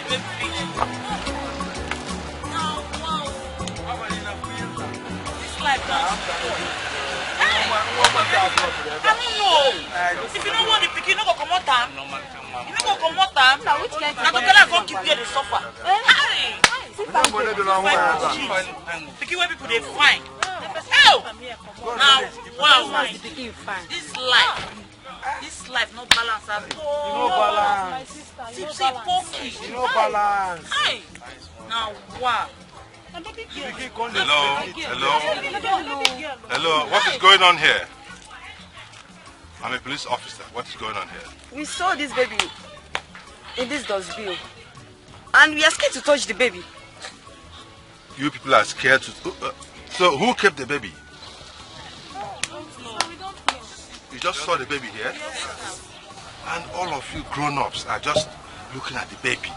baby picture. Now, wow. This life don't Hey! I don't know. If you don't want the pick, you don't go come out time. You don't go come out time. Now, which kind of go keep you the suffer? Hey! Picky where people they find. Oh! Now, wow. This life no balance at all. No balance. No balance. Hey! Now, wow. Hello, what is going on here? I'm a police officer. What is going on here? We saw this baby in this dustbin and we are scared to touch the baby. You people are scared to... so who kept the baby? You just saw the baby here? And all of you grown-ups are just looking at the baby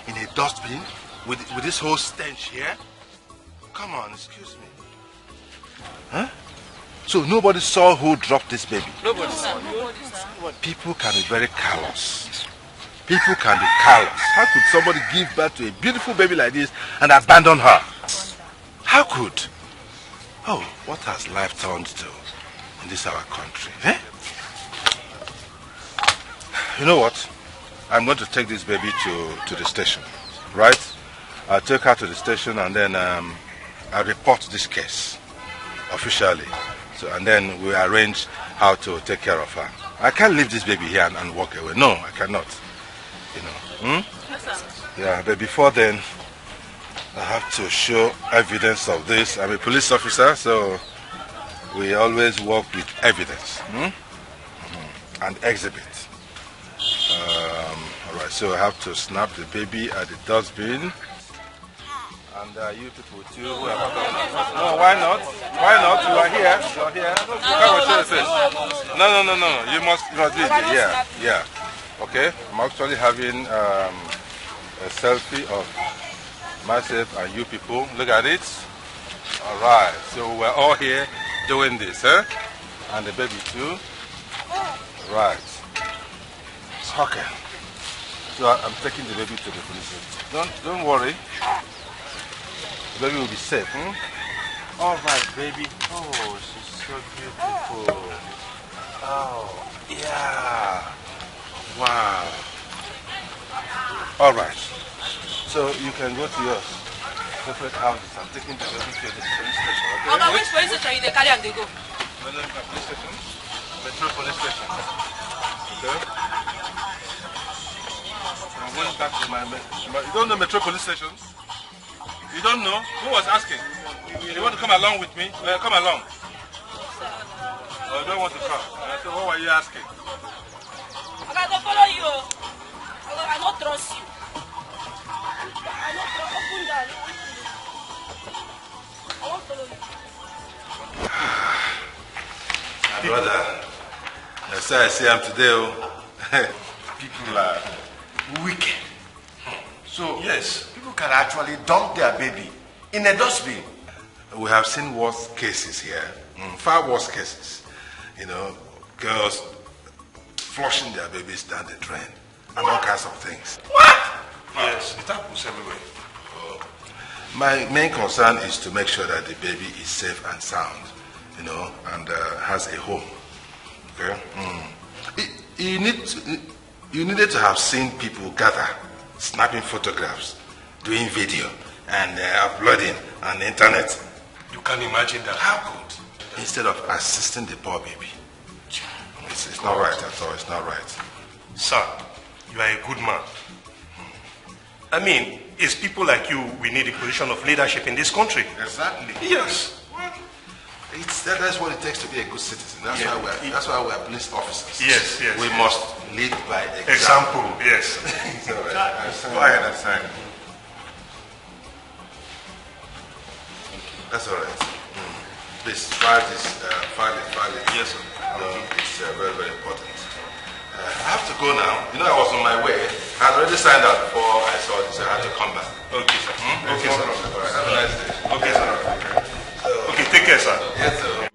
in a dustbin with this whole stench here? Come on, excuse me. Huh? So nobody saw who dropped this baby? Nobody saw. People can be very callous. People can be callous. How could somebody give birth to a beautiful baby like this and abandon her? How could? Oh, what has life turned to in this our country? Eh? You know what? I'm going to take this baby to the station, right? I'll take her to the station and then I'll report this case officially. So, and then we arrange how to take care of her. I can't leave this baby here and walk away. No, I cannot. You know. Hmm? Yes, sir. Yeah, but before then, I have to show evidence of this. I'm a police officer, so we always work with evidence. And exhibit. Alright, so I have to snap the baby at the dustbin. And you people too. No, why not? Why not? You are here. You are here. You can't show your face. No. You must do it. Yeah. Okay. I'm actually having a selfie of myself and you people. Look at it. Alright. So we're all here doing this, huh? And the baby too. Right. It's okay. So I'm taking the baby to the police. Don't worry. The baby will be safe. All right, baby. Oh, she's so beautiful. Oh, yeah. Wow. All right. So you can go to your separate houses. I'm taking the baby to the police station. Okay? Okay, which police station you carry and they go? Police station. Metro police station. Okay. I'm going back to my... You don't know Metro police station? You don't know? Who was asking? You want to come along with me? Come along. I don't want to come. So what were you asking? I don't follow you. I don't trust you. I don't trust you. I won't follow you. My brother, that's why I say I'm today. People are wicked. So, yes, people can actually dump their baby in a dustbin. We have seen worse cases here, far worse cases. You know, girls flushing their babies down the drain and all kinds of things. What? Yes, it happens everywhere. My main concern is to make sure that the baby is safe and sound, you know, and has a home. Okay? You needed to have seen people gather, snapping photographs, doing video, and uploading on the internet. You can imagine that. How good? Instead of assisting the poor baby. It's not right at all. It's not right. Sir, you are a good man. I mean, it's people like you we need a position of leadership in this country. Exactly. Yes. That's what it takes to be a good citizen. That's why we're police officers. Yes. We must lead by example. Example, yes. Go ahead and sign. That's all right. Please file this. File it. Yes, sir. It's very, very important. I have to go now. You know, I was on my way. I had already signed out before I saw this. I had to come back. Okay, sir. Okay, sir. All right. Have a nice day. Okay, sir. Okay, take care, sir. Yes, sir.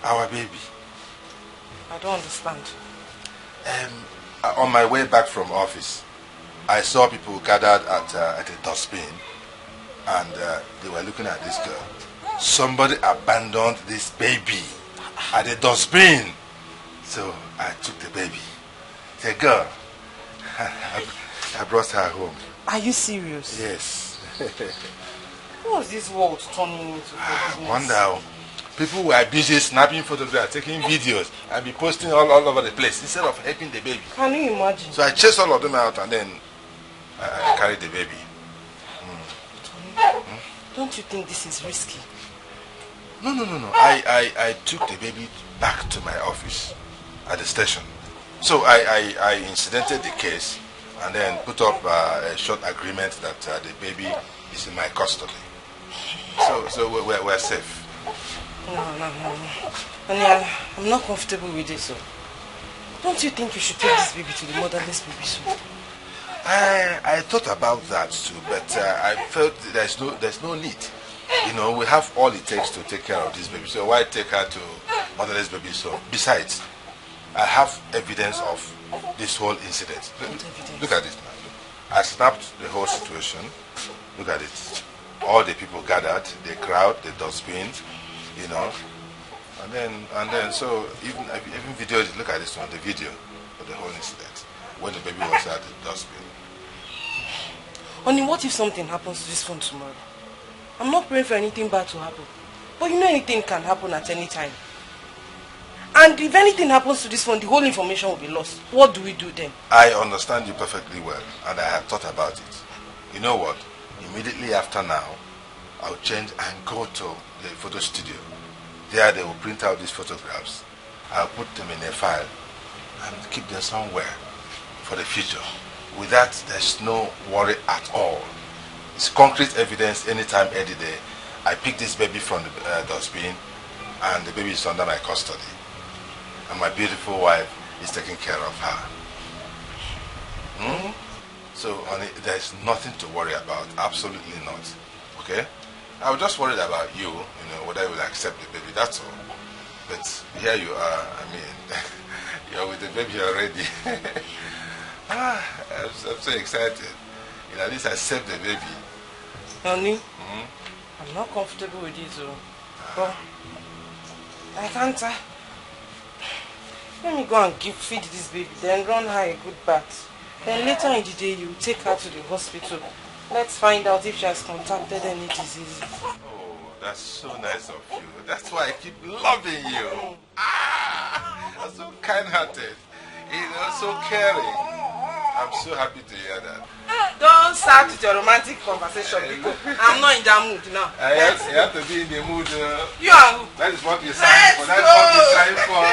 Our baby. I don't understand. On my way back from office, I saw people gathered at a dustbin, and they were looking at this girl. Somebody abandoned this baby at the dustbin. So I took the baby. The girl. I brought her home. Are you serious? Yes. What's this world turning into? I wonder. People were busy snapping photographs, taking videos, and be posting all over the place instead of helping the baby. Can you imagine? So I chased all of them out, and then I carried the baby. Don't you think this is risky? No. I took the baby back to my office at the station. So I incidented the case and then put up a short agreement that the baby is in my custody. So we're safe. No. And I'm not comfortable with this. So. Don't you think you should take this baby to the motherless baby soon? I thought about that too, but I felt there's no need. You know, we have all it takes to take care of this baby. So why take her to motherless baby? So besides, I have evidence of this whole incident. Look at it now. I snapped the whole situation. Look at it. All the people gathered, the crowd, the dustbin, you know. And then so even videoed. Look at this one, the video of the whole incident when the baby was at the dustbin. Honey, what if something happens to this phone tomorrow? I'm not praying for anything bad to happen. But you know anything can happen at any time. And if anything happens to this phone, the whole information will be lost. What do we do then? I understand you perfectly well, and I have thought about it. You know what? Immediately after now, I'll change and go to the photo studio. There they will print out these photographs. I'll put them in a file and keep them somewhere for the future. With that, there's no worry at all. It's concrete evidence anytime, any day. I picked this baby from the dustbin, and the baby is under my custody. And my beautiful wife is taking care of her. So, honey, there's nothing to worry about. Absolutely not. Okay? I was just worried about you, whether you will accept the baby, that's all. But here you are, you're with the baby already. I'm so excited. At least I saved the baby. Honey, I'm not comfortable with this, but I can't. Let me go and feed this baby, then run her a good bath. Then later in the day, you take her to the hospital. Let's find out if she has contacted any disease. Oh, that's so nice of you. That's why I keep loving you. I'm so kind-hearted. So caring. I'm so happy to hear that. Don't start with your romantic conversation because I'm not in that mood now. You have to be in the mood. You are who? That is what you signed for. That's what you signed for.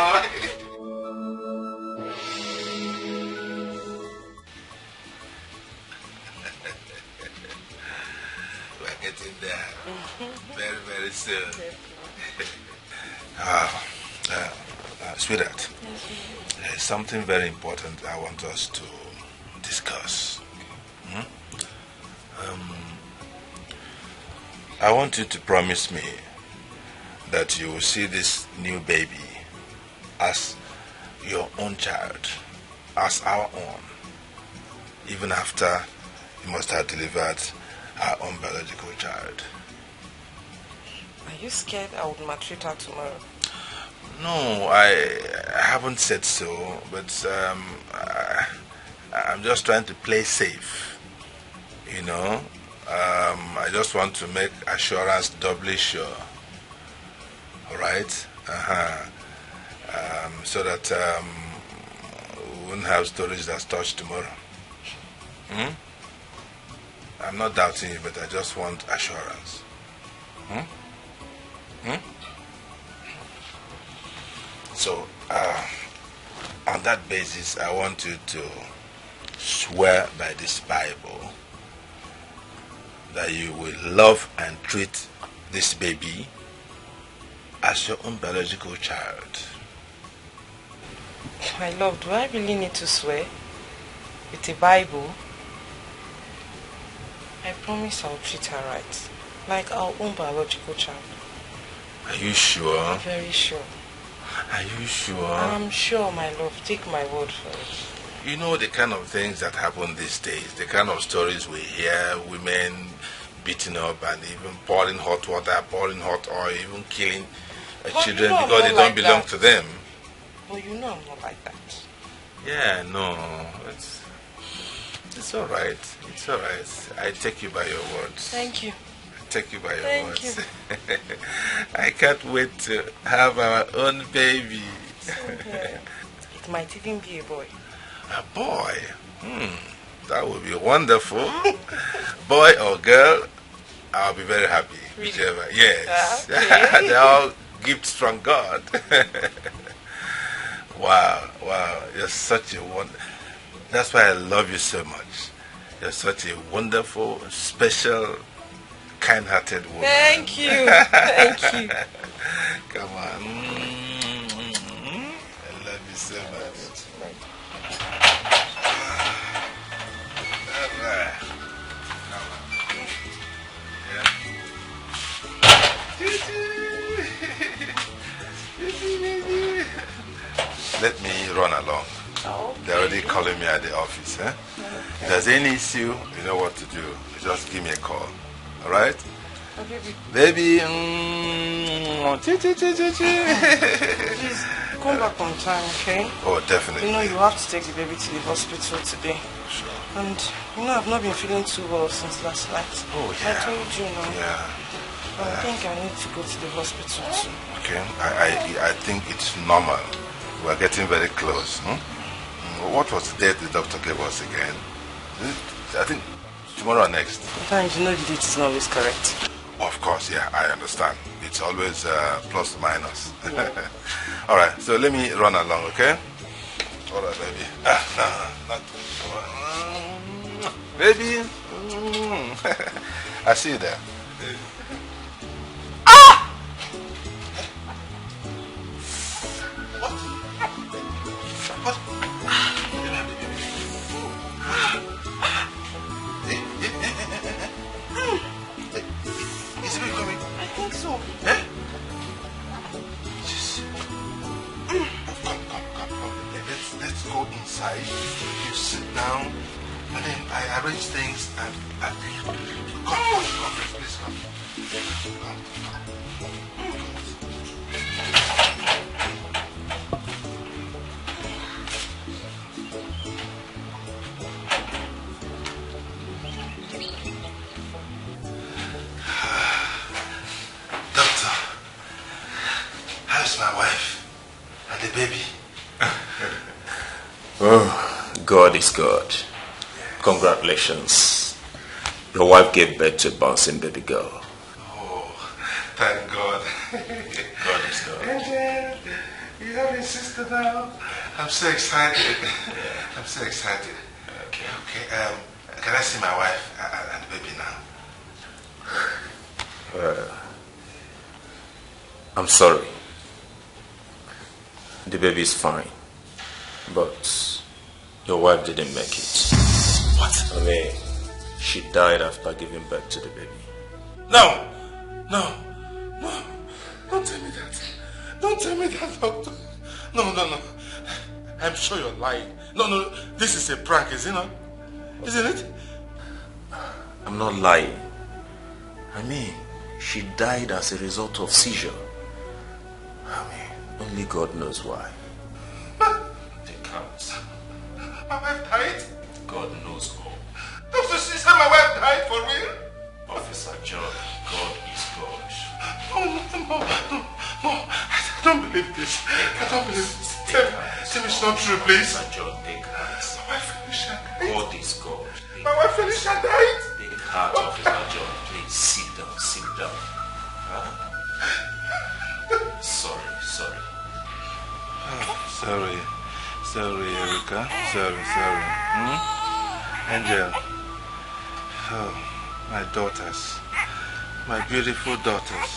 We're getting there. Very, very soon. Sweetheart, there's something very important I want us to discuss. I want you to promise me that you will see this new baby as your own child, as our own, even after you must have delivered our own biological child. Are you scared I would maltreat her tomorrow? No, I haven't said so, but I'm just trying to play safe, I just want to make assurance doubly sure, alright? So that we won't have stories that's touched tomorrow. I'm not doubting you, but I just want assurance. So, on that basis, I want you to swear by this Bible that you will love and treat this baby as your own biological child. My love, do I really need to swear with a Bible? I promise I'll treat her right, like our own biological child. Are you sure? Very sure. Are you sure? I'm sure, my love. Take my word for it. You know the kind of things that happen these days, the kind of stories we hear, women beaten up and even pouring hot water, pouring hot oil, even killing children because they don't belong to them. Well, you know I'm not like that. Yeah, no, it's all right. It's all right. I take you by your words. Thank you. I take you by your Thank words. you. I can't wait to have our own baby. It might even be a boy. A boy? That would be wonderful. Boy or girl, I'll be very happy. Really? Whichever. Yes. Okay. They're all gifts from God. Wow. You're such a wonder. That's why I love you so much. You're such a wonderful, special, kind-hearted woman. Thank you. Thank you. Come on. I love you so much. Let me run along. Oh, They're already calling me at the office. If there's any issue, you know what to do. Just give me a call. All right? oh Baby. Please come back on time, okay? Oh, definitely. You know you have to take the baby to the hospital today. Sure. And you know I've not been feeling too well since last night. Oh, yeah. I told you, no. Yeah. I think I need to go to the hospital too. Okay. I think it's normal. We're getting very close. What was the date the doctor gave us again? I think tomorrow or next. Sometimes you know the date is not always correct. Of course, yeah, I understand. It's always plus minus. Yeah. All right, so let me run along, okay? All right, baby. Not baby. I see you there. What? Is it coming? I think so. Eh? Yes. Come. Let's go inside. You sit down, and then I arrange things and come, please come. Doctor, how's my wife and the baby? Oh, God is good. Congratulations. Your wife gave birth to a bouncing baby girl. Oh, thank God. God is good. And you have a sister now. I'm so excited. I'm so excited. Okay. Can I see my wife and the baby now? I'm sorry. The baby is fine. But your wife didn't make it. What? I mean, she died after giving birth to the baby. No. Don't tell me that. Don't tell me that, doctor. No. I'm sure you're lying. No. This is a prank, is it not? Isn't it? I'm not lying. I mean, she died as a result of seizure. I mean, only God knows why. They can't. My wife died? God knows all. Doctor, she said my wife died for real? Officer John, God is God. No. I don't believe this. I don't believe this. Tell me it's not true, please. Officer John, take heart. My wife Felicia died. God is God. My wife Felicia died. Take heart, Officer John. Please sit down. Huh? Sorry. Sorry, Erica. Sorry. Angel. Oh, my daughters. My beautiful daughters.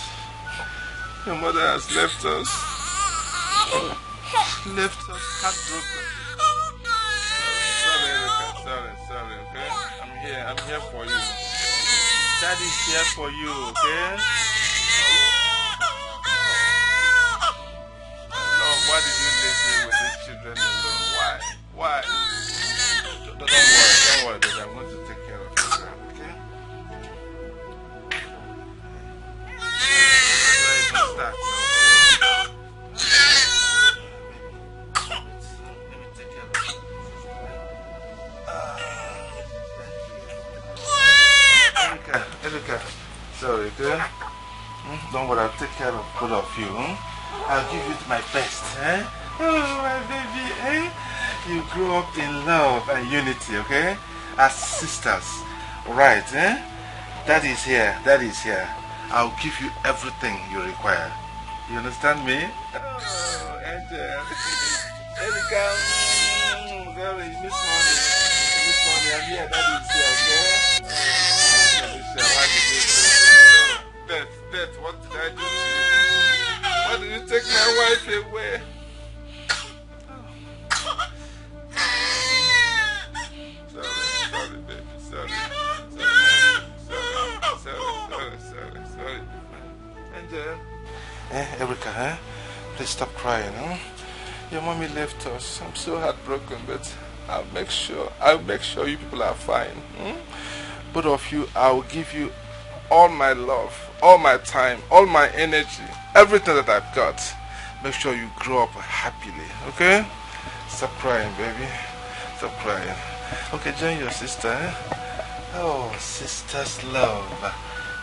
Your mother has left us. Heartbroken. Sorry, Erica. Sorry, okay? I'm here for you. Daddy's here for you, okay? I love okay? Don't worry, I'll take care of both of you. I'll give you my best, eh? Oh, my baby, eh? You grow up in love and unity, okay? As sisters, right, eh? That is here, that is here. I'll give you everything you require. You understand me? Oh, Angel. Erika, sorry, Miss Money. Miss Money, I'm here, that is here, okay? Death, what did I do to you? Why did you take my wife away? Sorry, baby, sorry. Angel. Erica, please stop crying, huh? Your mommy left us. I'm so heartbroken, but I'll make sure you people are fine. Both of you, I'll give you all my love, all my time, all my energy, everything that I've got. Make sure you grow up happily, okay? Stop crying, baby. Stop crying. Okay, join your sister, eh? Oh, sisters love.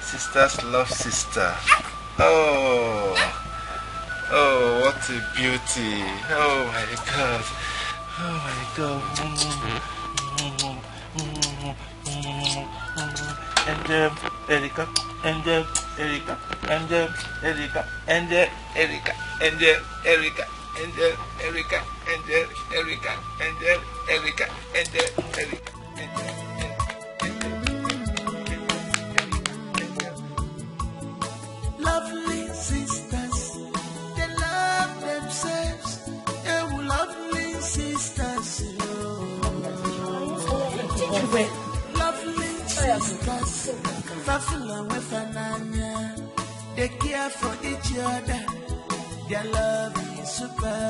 Sisters love sister. Oh, what a beauty. Oh my God. Oh my God. And Erika, and Erika, and Erika, and Erika, and Erika, and Erika, and Erika, and Erika, and Erika. Lovely sisters, they love themselves. They were lovely sisters. Lovely sisters, Fafula with Ananya. They care for each other. Their love is super.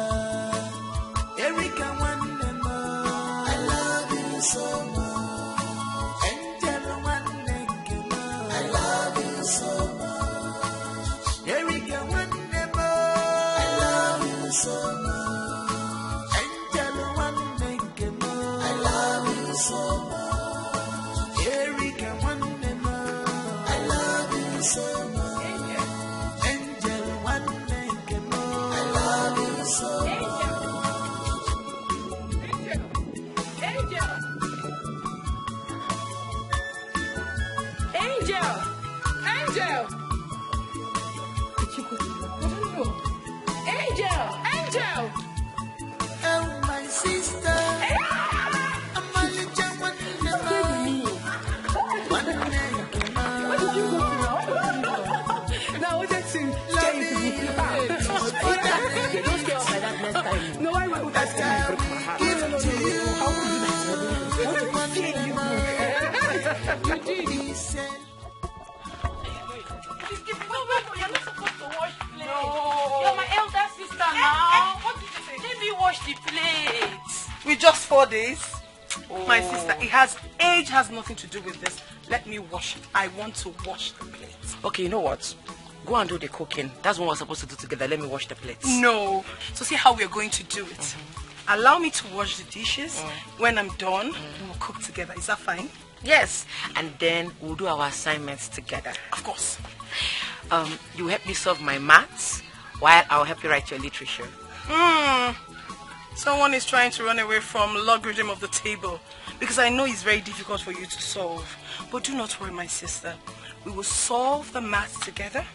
Erika one more. I love you so much. Angel one more. I love you so much. Erika one more. I love you so much. Angel one more. I love you so much. Erika one more. I love you so much. Angel one more. I love you so much. Angel! Oh, my sister. I'm only just one Where did you go to? Now, what's that thing? Don't scare us like that next time. No, why would that say break my heart? How could you do that? You're not supposed to wash plates. No. You're my elder sister now. What did you say? Let me wash the plates. With just 4 days? Oh. My sister, age has nothing to do with this. Let me wash it. I want to wash the plates. Okay, you know what? Go and do the cooking. That's what we're supposed to do together. Let me wash the plates. No. So see how we're going to do it. Allow me to wash the dishes. When I'm done, we'll cook together. Is that fine? Yes. And then we'll do our assignments together. Of course. You help me solve my maths while I'll help you write your literature. Someone is trying to run away from logarithm of the table because I know it's very difficult for you to solve. But do not worry, my sister. We will solve the maths together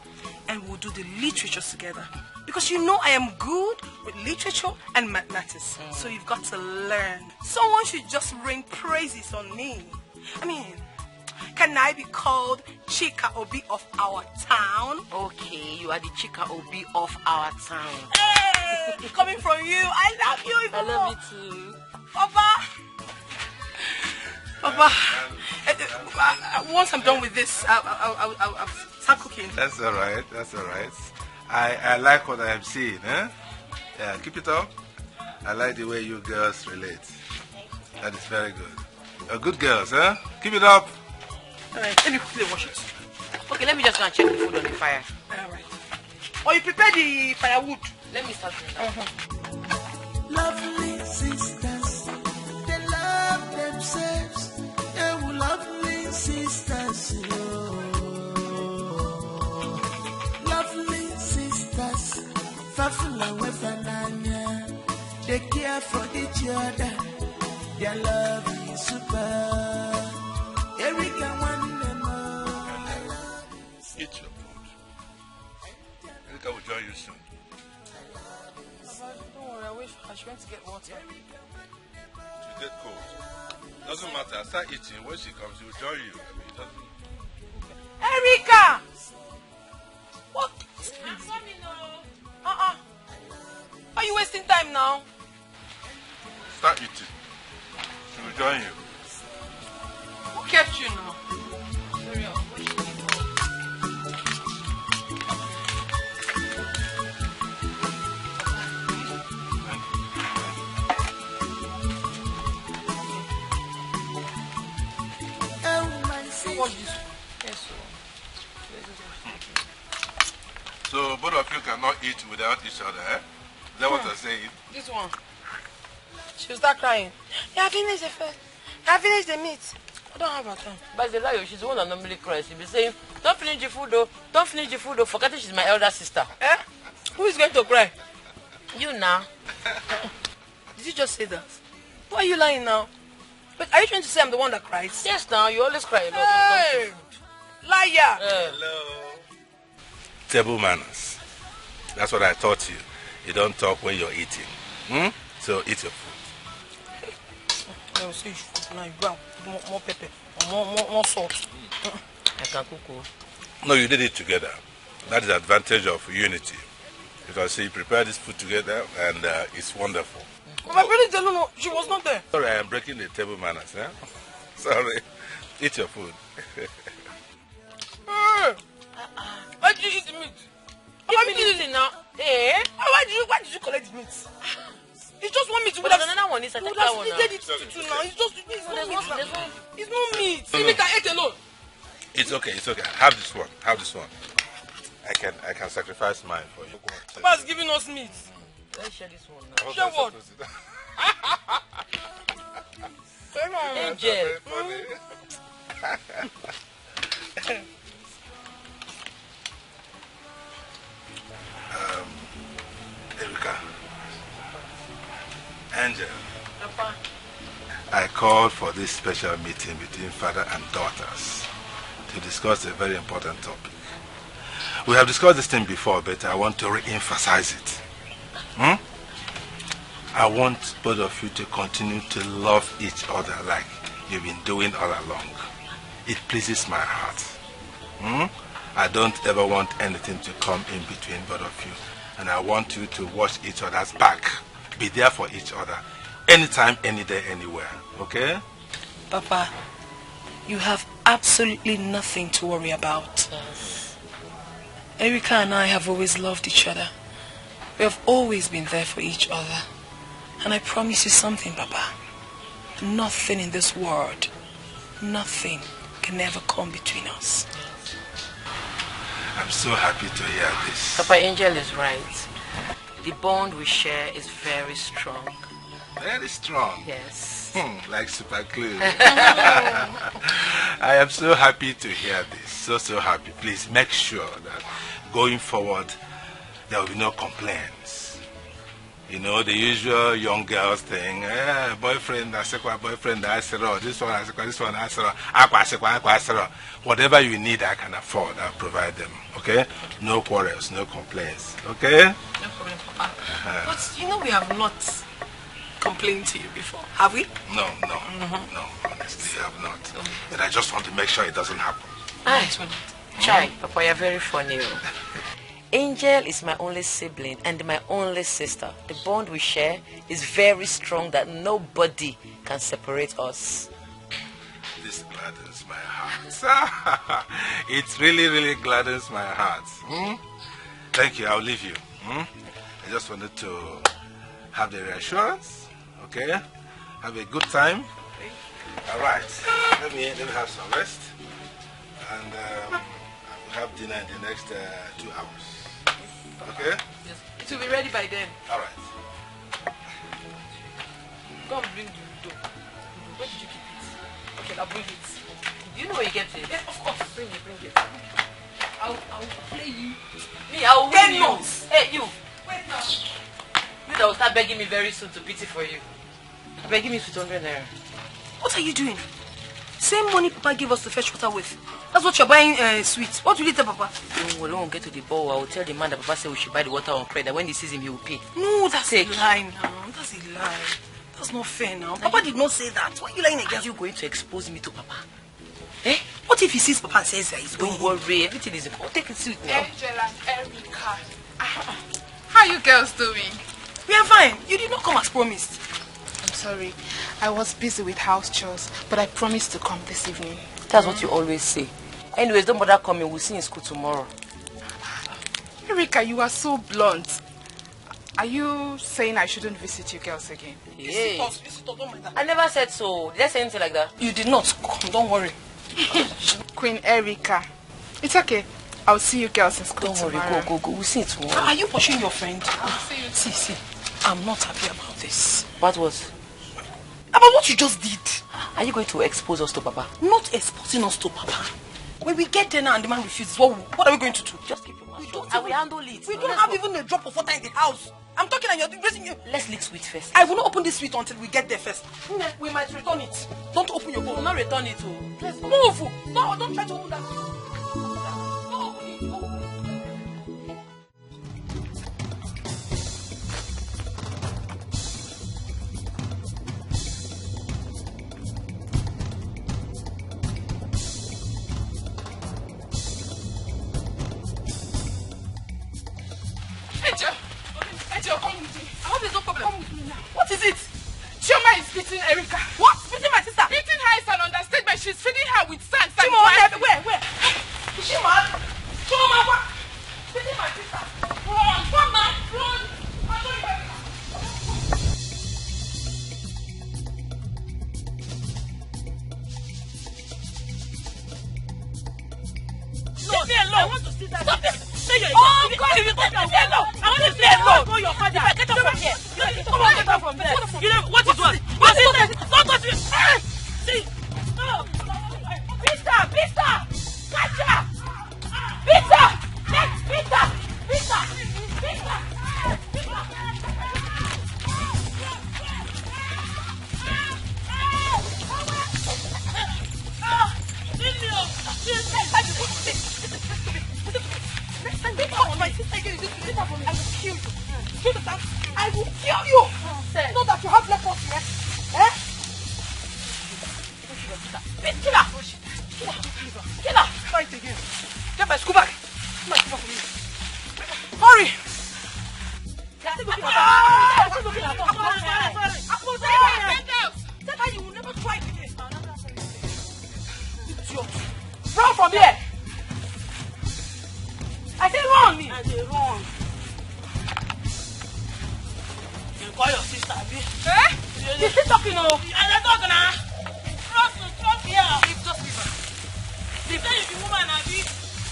and we'll do the literature together. Because you know I am good with literature and mathematics. So you've got to learn. Someone should just rain praises on me. I mean, can I be called Chika Obi of our town? Okay, you are the Chika Obi of our town. Hey, coming from you, I love you. I love you too. Papa, once I'm done with this, I'll start cooking. That's all right. That's all right. I like what I am seeing, eh? Yeah, keep it up. I like the way you girls relate. That is very good. You're good girls, huh? Keep it up. All right, let me quickly wash it. Okay, let me just go and check the food on the fire. All right. Or you prepare the firewood. Let me start doing that. Lovely sisters, they love themselves. They were lovely sisters. Thoughtful with Fananya. They care for each other. Their love is super. Erika one them all. Eat your food. Erika will join you soon. Don't worry, I wish she went to get water. She'll get cold. Doesn't matter. Start eating. When she comes, she will join you. It doesn't... Erika! What? I'm coming now. Why are you wasting time now? Start eating. She will join you. Who kept you now? Watch this one. Yes, So both of you cannot eat without each other, eh? Is that what you're saying? This one. She'll start crying. Yeah, finish the first. I finished the meat. I don't have her time. But the liar, she's the one that normally cries. She'll be saying, don't finish the food though. Don't finish the food though. Forgetting she's my elder sister. Eh? Who is going to cry? You now. Did you just say that? Why are you lying now? But are you trying to say I'm the one that cries? Yes, now. You always cry a lot. Hey! Liar! Hello. Table manners. That's what I taught you. You don't talk when you're eating. So eat your food. I will say now you go more pepper, more salt. I can cook. No, you did it together. That is the advantage of unity. Because you prepare this food together and it's wonderful. My parents don't know. She was not there. Sorry, I am breaking the table manners. Eh? Sorry. Eat your food. Why did you eat the meat? Why did you eat it now? Eh? Why did you collect the meat? You just want me to. But there's another one. It's a would technical have one split it to now. It's just it's not meat. It's not meat. No. Meat I ate alone. It's okay. It's okay. Have this one. Have this one. I can sacrifice mine for you. Papa's giving us meat. Let's share this one now. Share what? Angel. Erika. Angel. Papa. I called for this special meeting between father and daughters to discuss a very important topic. We have discussed this thing before, but I want to re-emphasize it. I want both of you to continue to love each other like you've been doing all along. It pleases my heart. I don't ever want anything to come in between both of you. And I want you to watch each other's back. Be there for each other. Anytime, any day, anywhere. Okay? Papa, you have absolutely nothing to worry about. Yes. Erika and I have always loved each other. We have always been there for each other. And I promise you something, Papa. Nothing in this world, nothing can ever come between us. I'm so happy to hear this. Papa, Angel is right. The bond we share is very strong. Very strong. Yes. Like super glue. I am so happy to hear this. So happy. Please make sure that going forward, there will be no complaints. You know, the usual young girls thing, boyfriend, boyfriend, this one, this one, whatever you need, I can afford, I'll provide them, okay? No quarrels, no complaints, okay? No problem, Papa. But you know we have not complained to you before, have we? No, honestly, I have not. But I just want to make sure it doesn't happen. Chai, Papa, you're very funny. Angel is my only sibling and my only sister. The bond we share is very strong that nobody can separate us. This gladdens my heart. It really gladdens my heart. Thank you, I'll leave you. I just wanted to have the reassurance, okay? Have a good time. All right, let me have some rest. And I will have dinner in the next 2 hours. Okay? Yes. It will be ready by then. All right. Go and bring the dough. Where did you keep it? Okay, I'll bring it. Do you know where you get it? Yes, of course. Bring it. I'll play you. Me, I'll win you. Hey, you. Wait now. begging me very soon to pity for you. Begging me 200 naira. What are you doing? Same money Papa gave us to fetch water with. That's what you're buying sweets. What will you tell Papa? When we won't get to the bowl, I will tell the man that Papa said we should buy the water on credit. When he sees him, he will pay. No, that's a lie now. That's a lie. That's not fair now. Papa did not say that. Why are you lying again? Are you going to expose me to Papa? Eh? What if he sees Papa and says that he's going? Don't worry, everything is important. Take it sweet now. Angel and Erica. How are you girls doing? We are fine. You did not come as promised. I'm sorry. I was busy with house chores, but I promised to come this evening. That's what you always say. Anyways, don't bother coming. We'll see you in school tomorrow. Erica, you are so blunt. Are you saying I shouldn't visit you girls again? Hey. Visit us, don't mind that. I never said so. Did I say anything like that? You did not. Come, don't worry. Queen Erica. It's okay. I'll see you girls in school tomorrow. Don't worry, go. We'll see you tomorrow. Are you pushing your friend? I'll see you tomorrow. See. I'm not happy about this. What was? About what you just did. Are you going to expose us to Papa? Not exposing us to Papa. When we get there now and the man refuses, what are we going to do? Just keep your mouth shut. I will handle it. We don't have even a drop of water in the house. I'm talking and you're raising you. Let's lick sweet first. I will not open this sweet until we get there first. We might return it. Don't open your bowl. We will not return it. Let's move. No, don't try to open that. Don't open it. Angel, come with me. I hope there's no problem. Come with me now. What is it? Chioma is beating Erica. What? Beating my sister? Beating her is an understatement. She's feeding her with sand. Chioma, where? Is she mad? Chioma, what? Beating my sister. Run, man, run. I'm going to Erica. Leave me alone. I want to see that. Stop it. Oh, God. If you take me alone, I want to see alone. Go your father. If I get up from here. Come on, get up from there. You know, what is what? What is that? Don't touch me. See. No. Pista. Catch her. Pista. Next, Pista. I will kill you. Know that you have leprosy, eh? Kill her. Fight again. Get my school bag. My school bag for me. Hurry. You will never try again. Run from here. I say run me. I say run. You call your sister, Abi. Eh? She's still talking, oh. And they're talking now. Trust here. Just leave her. Leave her. You woman, Abi.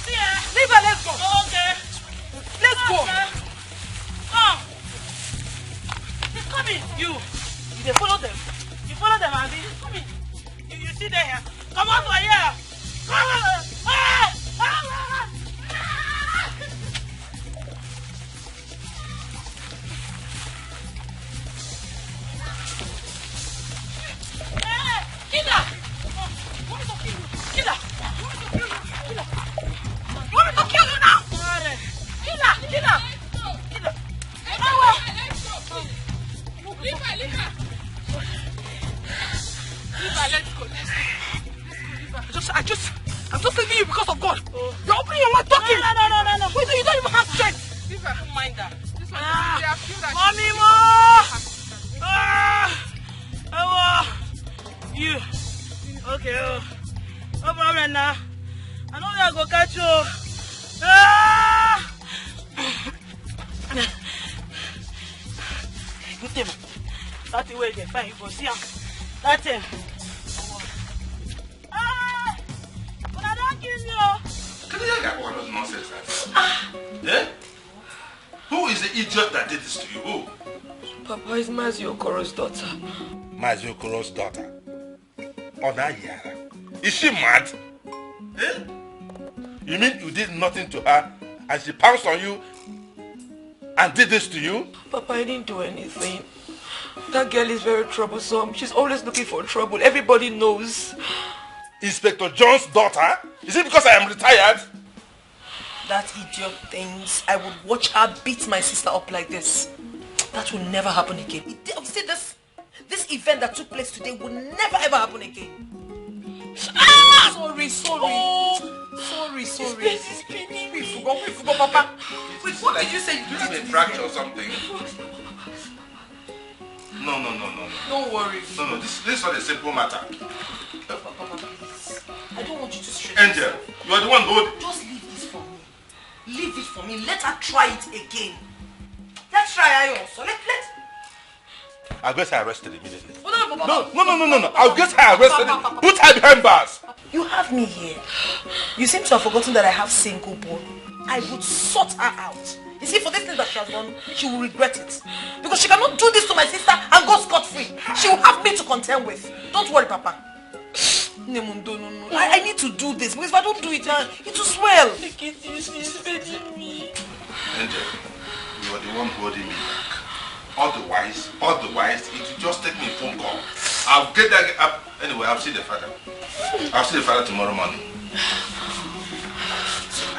See her. Leave her, let's go. Okay. Let's go. Come. He's coming. You follow them. You follow them, Abi. He's coming. You see them here. Come on, to here. Come on. Kill her! Want me to kill you? Kill her! You want me to kill you now? Kill her! Leave her, let's go. I'm just leaving you because of God. You're opening your mouth talking. No. Wait, you don't even have strength. Leave her. Don't mind that. This one, they have killed her. Mommy, you. Okay, no problem now. I know I go catch you. Good thing. That's the way you get fine. You go see him. That's him. But I don't kill you. Can you get one of those nonsense? Yeah? Who is the idiot that did this to you? Who? Papa is Mazi Okoro's daughter. Mazi Okoro's daughter? Onayara. Is she mad? Eh? You mean you did nothing to her and she pounced on you and did this to you? Papa, I didn't do anything. That girl is very troublesome. She's always looking for trouble. Everybody knows. Inspector John's daughter? Is it because I am retired? That idiot thinks I would watch her beat my sister up like this. That will never happen again. See, this event that took place today will never ever happen again. Sorry. We forgot, Papa. Wait, what did you say you did? A fracture or something? No. Don't worry. No, this is not a simple matter. Papa, please. I don't want you to stress. Angel, you are the one who... Just leave this for me. Leave it for me. Let her try it again. Let's try her also. Let. I'll get her arrested immediately. No. I'll get her arrested. Put her behind bars. You have me here. You seem to have forgotten that I have single born. I would sort her out. You see, for this thing that she has done, she will regret it. Because she cannot do this to my sister and go scot-free. She will have me to contend with. Don't worry, Papa. No. I need to do this. Because if I don't do it, it will swell. Angel, you are the one holding me back. Otherwise, it will just take me a phone call. I'll get that up. Anyway, I'll see the father. I'll see the father tomorrow morning.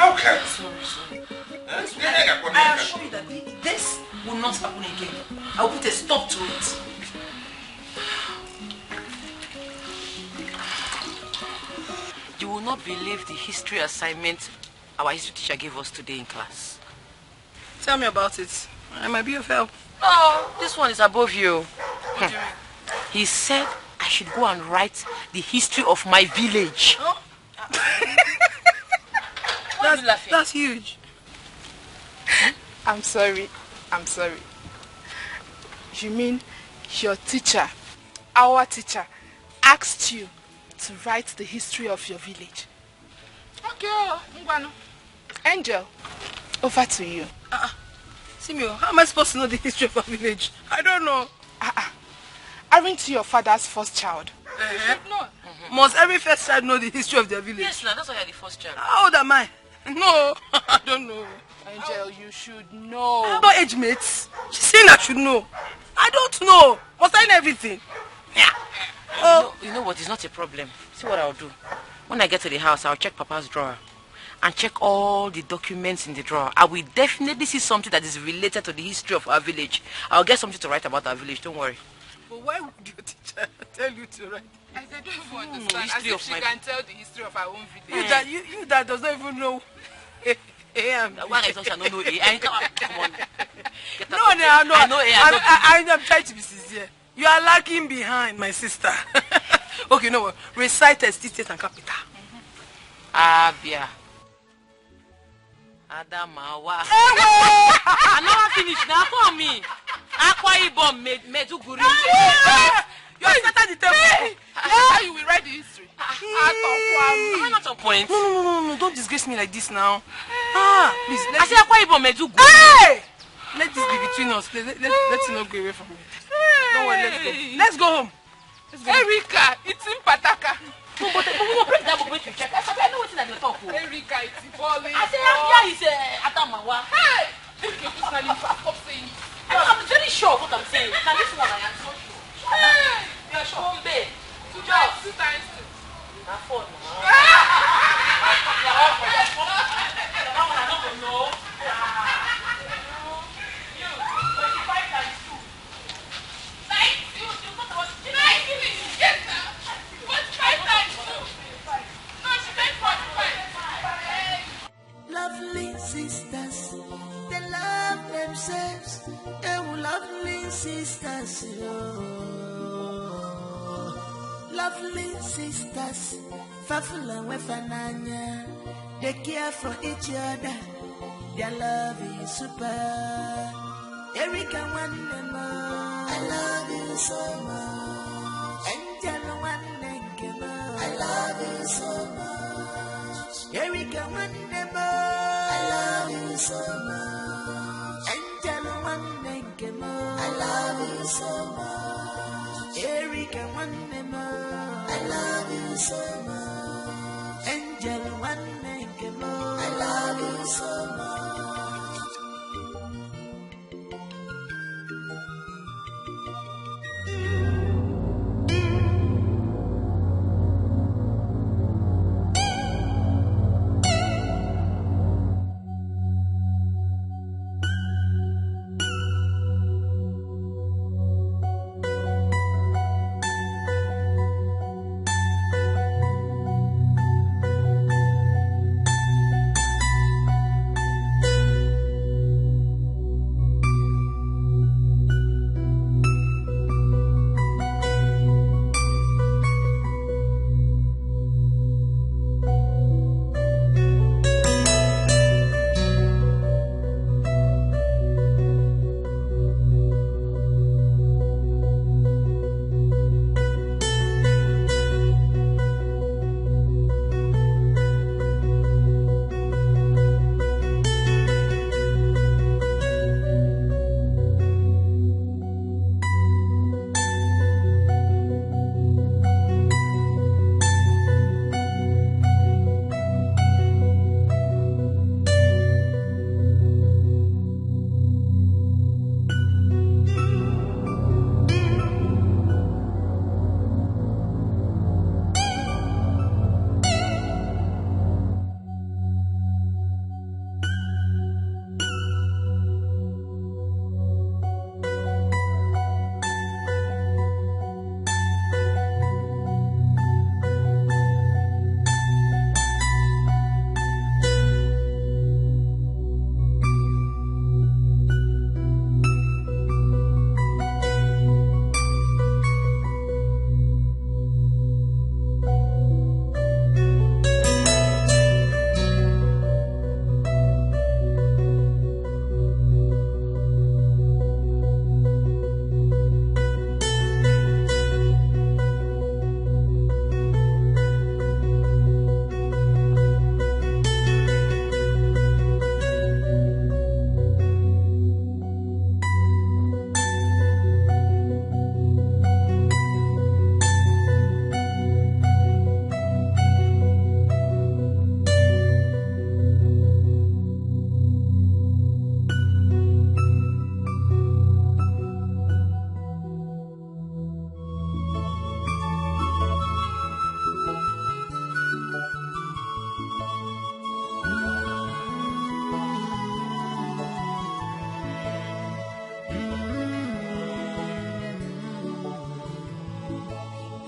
Okay. Sorry. I assure you that this will not happen again. I'll put a stop to it. You will not believe the history assignment our history teacher gave us today in class. Tell me about it. I might be of help. No, this one is above you. He said I should go and write the history of my village. Oh? That's huge. I'm sorry. You mean your teacher, our teacher, asked you to write the history of your village? Okay, Angel, over to you. Simio, how am I supposed to know the history of our village? I don't know. Aren't you your father's first child? No. Must every first child know the history of their village? Yes, that's why you're the first child. How old am I? No, I don't know. Angel, you should know. I'm not age mates. She's saying I should know. I don't know. Must I know everything? Yeah. You know what? It's not a problem. See what I'll do. When I get to the house, I'll check Papa's drawer and check all the documents in the drawer. I will definitely see something that is related to the history of our village. I'll get something to write about our village. Don't worry. But why would your teacher tell you to write? I don't even understand. As if she can tell the history of our own village. You that does not even know. Why I don't know A? Come on. No. I'm trying to be sincere. You are lagging behind, my sister. Okay, no. Recite state and capital. Abia. Adamawa. I'm not finished now for me. Akwa Ibom Meduguri. You are starting the table. How you will write the history? I'm not on point. No. Don't disgrace me like this now. Please. I say Akwa Ibom Meduguri. Hey! Let this be between us. Let's not go away from me. Don't worry, let's go home. Erika, it's in Pataka. No, but we will break that book to check. I know what's in the talk. Erika, it's falling. I say, yeah, he's Adamawa. Hey! Stop saying. I'm very sure of what I'm saying. Now this one I am so sure. Hey! You are sure? Babe. 2 times 2. Not 4 now. No. You, 25 times 2. Like, you got what? Yes, sir. 25 times 2. No, she meant 45. Lovely sisters, they love themselves. They were lovely sisters. Lovely sisters, Fafula and Wefananya. They care for each other. Their love is super. Erika Wandema, I love you so much. Angel Wandema, I love you so much. Erika Wandema, I love you so much. Angel Wandema, I love you so much. Erika Wandema, I love you so much. Angel Wandema, I love you so much.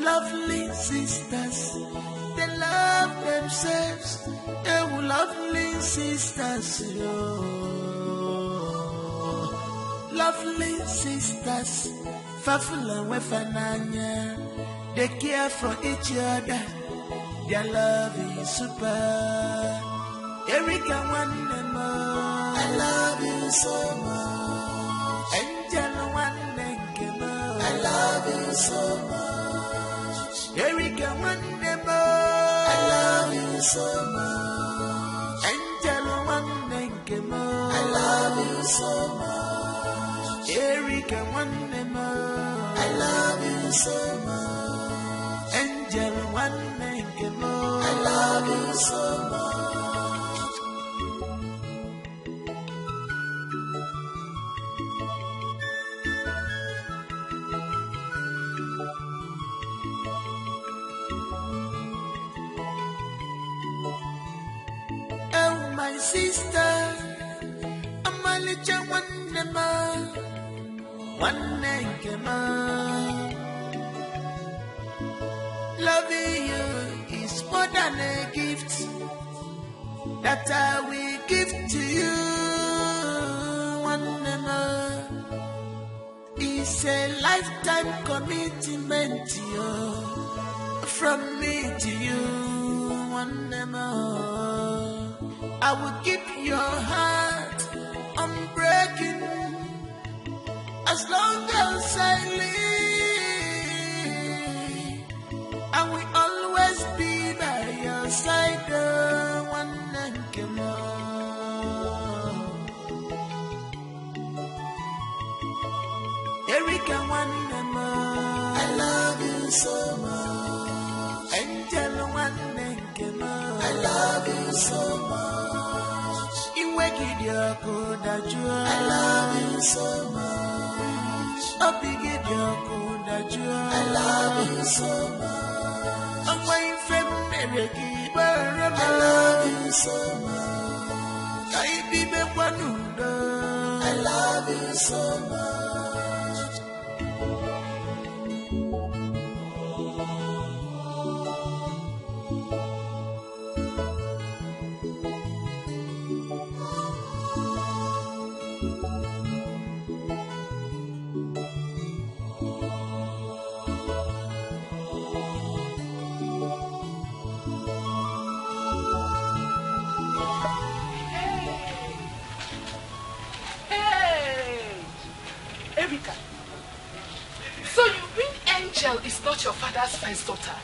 lovely sisters, they love themselves. They were lovely sisters, lovely sisters, Fafula Wefananya. They care for each other. Their love is super. Erika Wanema, I love you so much. Angel Wanema, I love you so much. Erika Wanema, I love you so much. Angel Wanema, I love you so much. Erika Wanema, I love you so much. Angel Wanema, I love you so much. My sister, I'm a little one name. Loving you is more than a gift that I will give to you. One name, it's a lifetime commitment to you, from me to you. One name. I will keep your heart unbreaking as long as I live. I will always be by your side. One and Erika, one and I love you so much. Angel, one and I love you so much. I love you so much. I love you so much. I'm waiting for America. I love you so much. I love you so much. Is not your father's first daughter,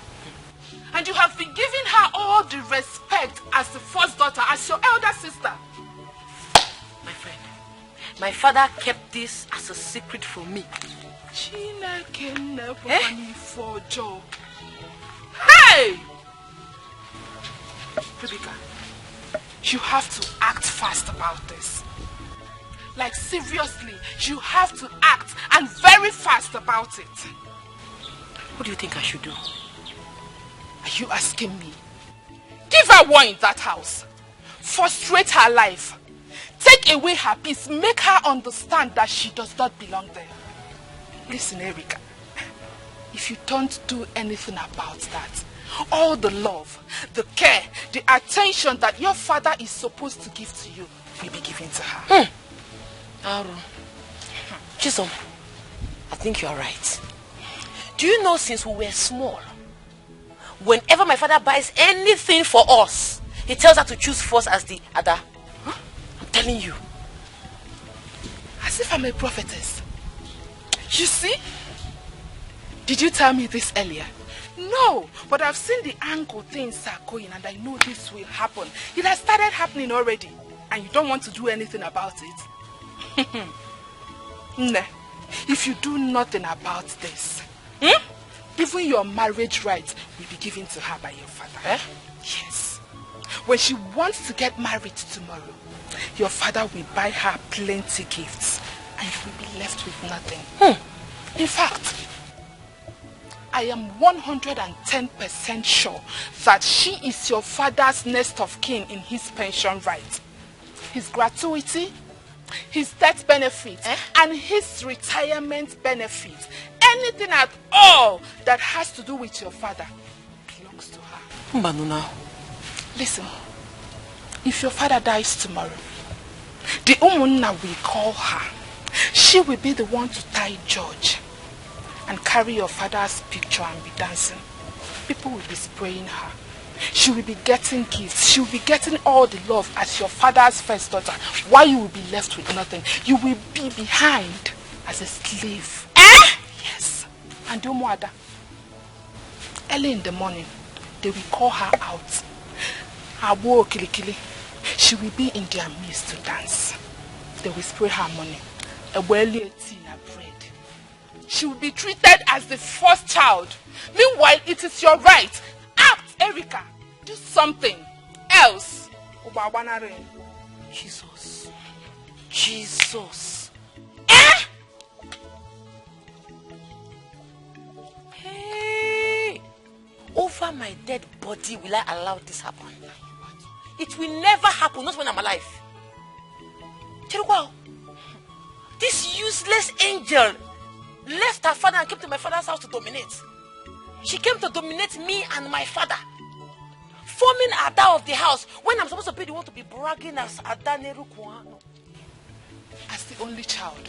and you have been giving her all the respect as the first daughter, as your elder sister. My friend, my father kept this as a secret from me. Hey! Rebecca, you have to act fast about this. Like seriously, you have to act, and very fast about it. What do you think I should do? Are you asking me? Give her war in that house. Frustrate her life. Take away her peace. Make her understand that she does not belong there. Listen, Erica. If you don't do anything about that, all the love, the care, the attention that your father is supposed to give to you will be given to her. Aru. Chisom, I think you are right. Do you know, since we were small, whenever my father buys anything for us, he tells her to choose first as the other. I'm telling you. As if I'm a prophetess. You see? Did you tell me this earlier? No, but I've seen the angle things are going, and I know this will happen. It has started happening already, and you don't want to do anything about it. Nah, if you do nothing about this, even your marriage rights will be given to her by your father. Yes. When she wants to get married tomorrow, your father will buy her plenty gifts, and you will be left with nothing. In fact, I am 110% sure that she is your father's next of kin in his pension right. His gratuity his death benefits, and his retirement benefits. Anything at all that has to do with your father belongs to her. Mbanuna. Listen, if your father dies tomorrow, the Umunna we call her, she will be the one to tie George and carry your father's picture and be dancing. People will be spraying her. She will be getting gifts. She will be getting all the love as your father's first daughter. While you will be left with nothing. You will be behind as a slave. Yes. And Umuada, early in the morning, they will call her out. Abo Kilikili. She will be in their midst to dance. They will spray her money. A well-tea and bread. She will be treated as the first child. Meanwhile, it is your right. Act, Erica. Do something else. Jesus. Jesus. Hey. Over my dead body will I allow this happen? It will never happen, not when I'm alive. This useless angel left her father and came to my father's house to dominate. She came to dominate me and my father, forming Ada of the house when I'm supposed to be the one to be bragging as Ada Nerukwano. As the only child.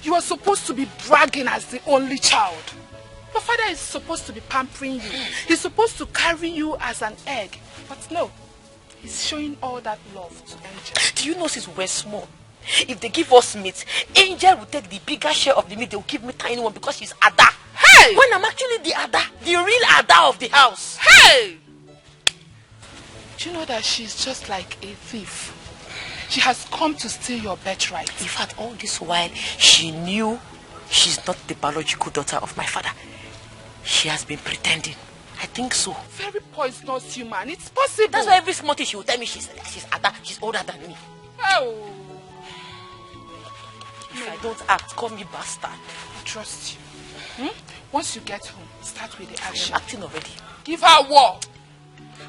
You are supposed to be bragging as the only child. Your father is supposed to be pampering you. He's supposed to carry you as an egg. But no, he's showing all that love to Angel. Do you know since we're small, if they give us meat, Angel will take the bigger share of the meat. They will give me tiny one because she's Ada. Hey! When I'm actually the Ada, the real Ada of the house. Hey! Do you know that she's just like a thief? She has come to steal your birthright. In fact, all this while, she knew she's not the biological daughter of my father. She has been pretending. I think so. Very poisonous human. It's possible. That's why every small thing she will tell me she's Ada. She's older than me. Oh. If I don't act, call me bastard. I trust you. Once you get home, start with the action. I'm acting already. Give her war.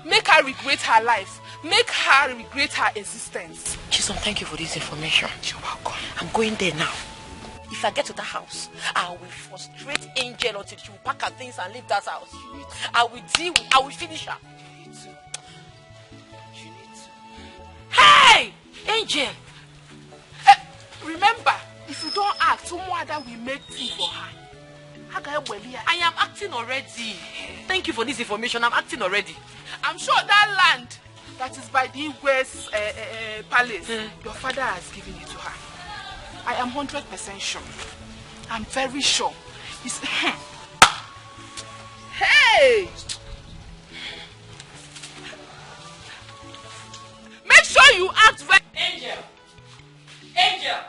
Make her regret her life. Make her regret her existence. Chisom, thank you for this information. You're welcome. I'm going there now. If I get to the house, I will frustrate Angel until she will pack her things and leave that house. I will finish her. You need to. Hey! Angel! Remember, if you don't act, Umuada will make tea for her. I am acting already. Thank you for this information. I'm acting already. I'm sure that land that is by the Igwe's palace, your father has given it to her. I am 100% sure. I'm very sure. Hey! Make sure you act very... Angel! Angel!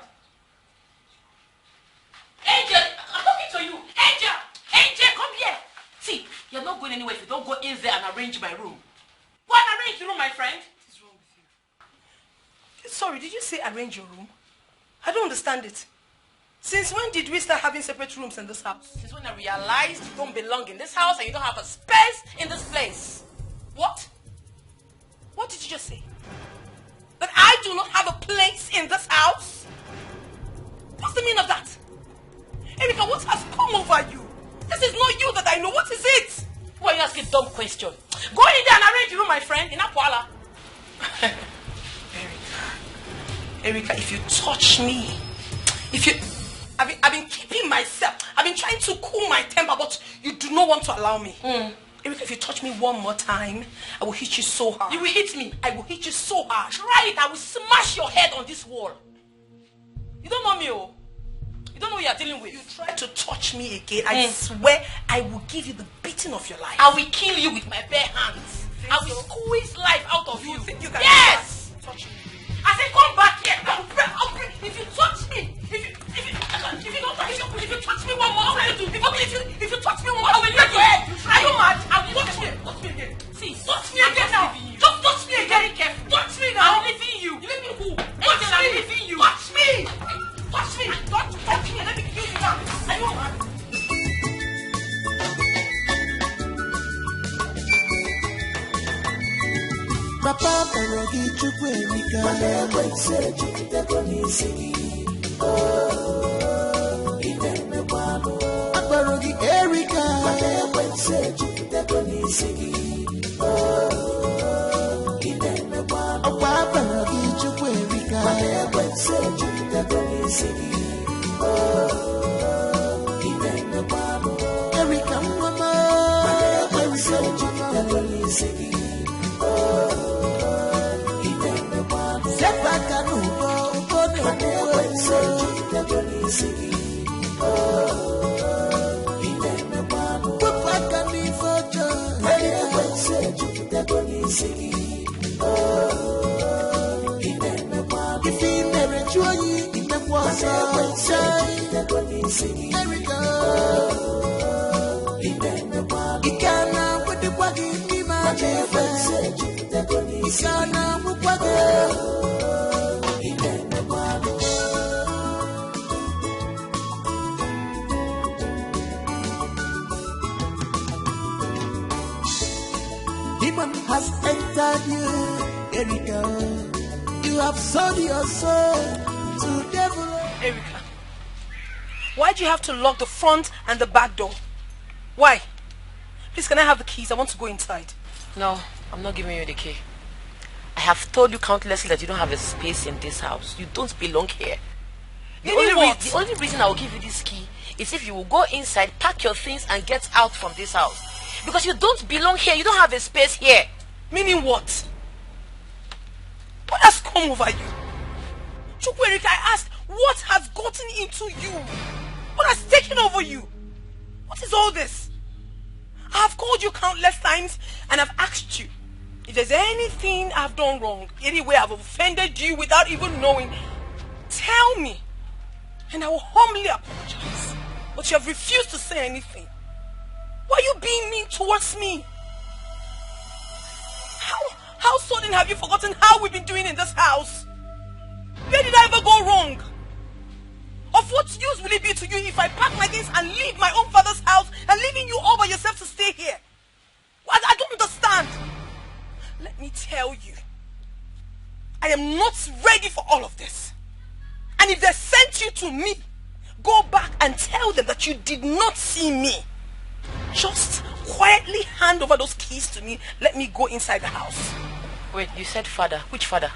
Angel! I'm talking to you! Angel! Angel, come here! See, you're not going anywhere if you don't go in there and arrange my room. Go and arrange the room, my friend. What is wrong with you? Sorry, did you say arrange your room? I don't understand it. Since when did we start having separate rooms in this house? Since when I realized you don't belong in this house and you don't have a space in this place. What? What did you just say? That I do not have a place in this house? What's the meaning of that? Erica, what has come over you? This is not you that I know. What is it? Why are you asking a dumb question? Go in there and arrange the room, my friend, in Akwala. Erica, if you touch me, I've been keeping myself. I've been trying to cool my temper, but you do not want to allow me. Erica, if you touch me one more time, I will hit you so hard. You will hit me. I will hit you so hard. Try it. I will smash your head on this wall. You don't know me, oh. You don't know who you are dealing with. You try to touch me again, I swear I will give you the beating of your life. I will kill you with my bare hands. I will squeeze life out of you. Think you can touch me? I said come back here. I'll break. If you touch me, if you touch me one more, what will you do? If you touch me one more, I will break your head. Are you mad? I will touch me again. See, touch me again now. Just touch me again. Touch me now. I'm leaving you. You leave me who? Touch me. I'm leaving you. Touch me. Touch me. Don't touch me. Let me kill you now. Are you mad? Papa Parogi Chukwu Erika Ekwensu ejupụtago n'isi gị Ineme gbanu Parogi Erika Ekwensu ejupụtago n'isi gị Ineme gbanu Ọkwa Parogi Chukwu Erika Ekwensu ejupụtago n'isi gị Ineme gbanu Erika mama Ekwensu ejupụtago n'isi gị Demon has entered you, Erika. You have sold your soul to devil. Erika, why do you have to lock the front and the back door? Why? Please, can I have the keys? I want to go inside. No, I'm not giving you the key. I have told you countlessly that you don't have a space in this house. You don't belong here. The only reason I will give you this key is if you will go inside, pack your things and get out from this house. Because you don't belong here. You don't have a space here. Meaning what? What has come over you? Chukwu Erika, I asked, what has gotten into you? What has taken over you? What is all this? I have called you countless times and I've asked you if there's anything I've done wrong, any way I've offended you without even knowing, tell me and I will humbly apologize. But you have refused to say anything. Why are you being mean towards me? How sudden have you forgotten how we've been doing in this house? Where did I ever go wrong? Of what use will it be to you if I pack my things and leave my own father's house and leaving you all by yourself to stay here? I don't understand. Let me tell you, I am not ready for all of this. And if they sent you to me, go back and tell them that you did not see me. Just quietly hand over those keys to me. Let me go inside the house. Wait, you said father. Which father?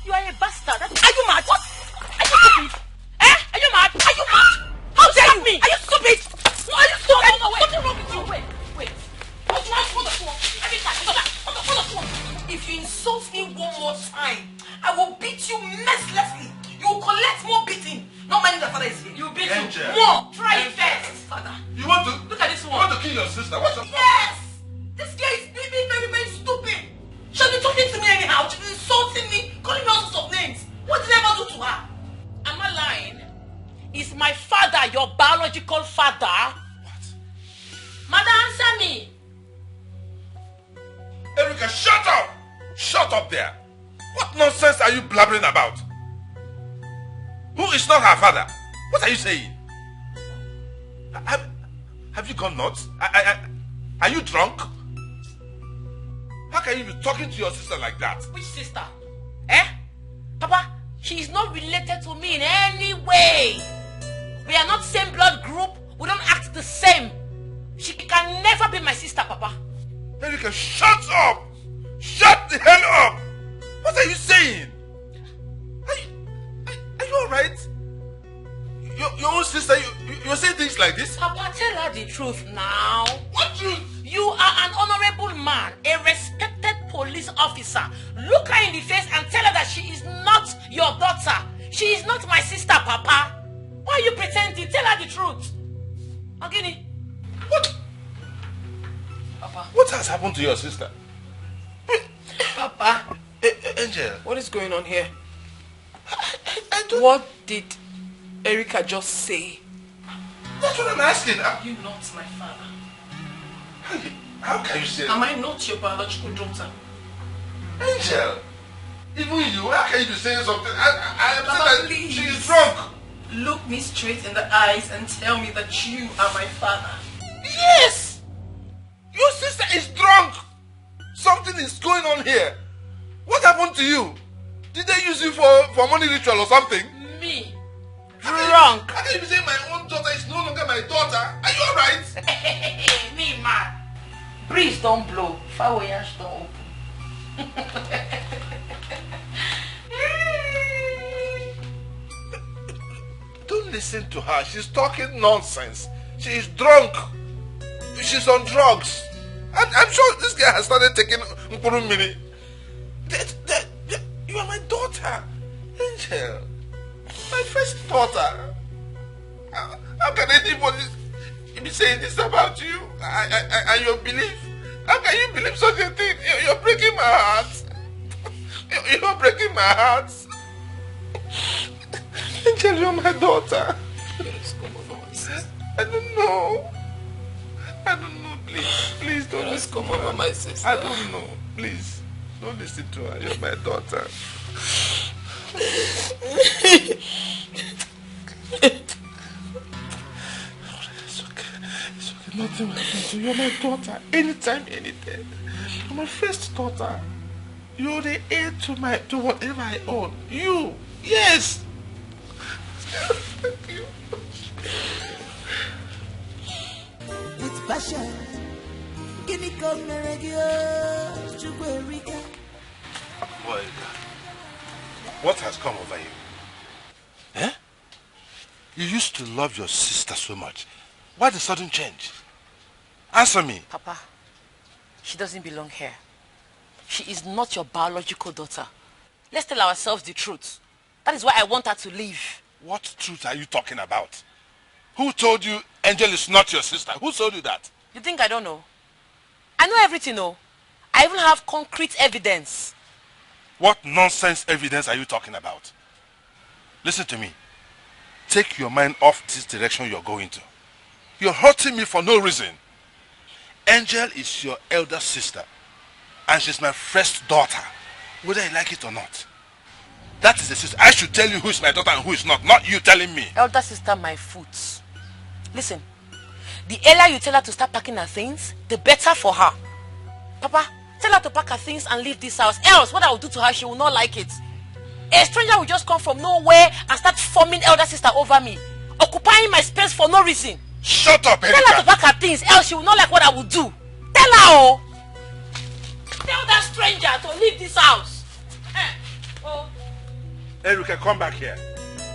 You are a bastard. Are you mad? What? Are you stupid? Are you mad? Are you mad? How dare you? Me? Are you stupid? Are you stupid? No, wait. What's wrong with you? Wait. What's wrong? Hold the phone. Every time. Hold the phone. If you insult me one more time, I will beat you mercilessly. You will collect more beating. Not minding that father is here. You beat Angel. you more. Try it first, father. You want to? Look at this one. You want to kill your sister? What's up? Yes. This guy is being very, very stupid. She'll be talking to me anyhow. She'll be insulting me, calling me all sorts of names. What did I ever do to her? Am I lying? Is my father your biological father? What? Mother, answer me. Erika, shut up! Shut up there! What nonsense are you blabbering about? Who is not her father? What are you saying? Have you gone nuts? Are you drunk? How can you be talking to your sister like that? Which sister? Papa, she is not related to me in any way. We are not same blood group. We don't act the same. She can never be my sister, Papa. Erika, shut up! Shut the hell up! What are you saying? Are you alright? Your own sister, you're saying things like this? Papa, tell her the truth now. What truth? You are an honorable man, a respected police officer. Look her in the face and tell her that she is not your daughter. She is not my sister, Papa. Why are you pretending? Tell her the truth. Ogini. What? Papa. What has happened to your sister? Papa. Angel. What is going on here? I don't... What did Erika just say? That's what I'm asking. Are you not my father? How can you say that? Am I not your biological daughter? Angel, even you, how can you be saying something? I am Papa, saying that please. she is drunk. Look me straight in the eyes and tell me that you are my father. Yes! Your sister is drunk. Something is going on here? What happened to you? Did they use you for money ritual or something? Me? Drunk. How can you be saying my own daughter is no longer my daughter? Are you alright? Me, man. Breeze don't blow. Fireworks don't open. Don't listen to her. She's talking nonsense. She is drunk. She's on drugs. I'm sure this guy has started taking Mkurumini. You are my daughter. Angel. My first daughter. How can anybody be saying this about you and your belief? How can you believe such a thing? You're breaking my heart. You're breaking my heart. Angel, you're my daughter. I don't know. Please don't listen to her. My sister. I don't know. Please, don't listen to her. You're my daughter. It's okay. Nothing will happen to you. You're my daughter. Anytime, anytime. You're my first daughter. You're the heir to whatever I own. You. Yes. Thank you. With passion. Boy, what has come over you? Eh? You used to love your sister so much. Why the sudden change? Answer me. Papa, she doesn't belong here. She is not your biological daughter. Let's tell ourselves the truth. That is why I want her to leave. What truth are you talking about? Who told you Angel is not your sister? Who told you that? You think I don't know? I know everything, no. I even have concrete evidence. What nonsense evidence are you talking about? Listen to me. Take your mind off this direction you're going to. You're hurting me for no reason. Angel is your elder sister. And she's my first daughter. Whether you like it or not. That is the sister. I should tell you who is my daughter and who is not you telling me. Elder sister, my foot. Listen. The earlier you tell her to start packing her things, the better for her. Papa, tell her to pack her things and leave this house. Else, what I will do to her, she will not like it. A stranger will just come from nowhere and start forming elder sister over me. Occupying my space for no reason. Shut up, Erika. Tell her to pack her things, else she will not like what I will do. Tell her, oh. Tell that stranger to leave this house. Oh. Erika, come back here.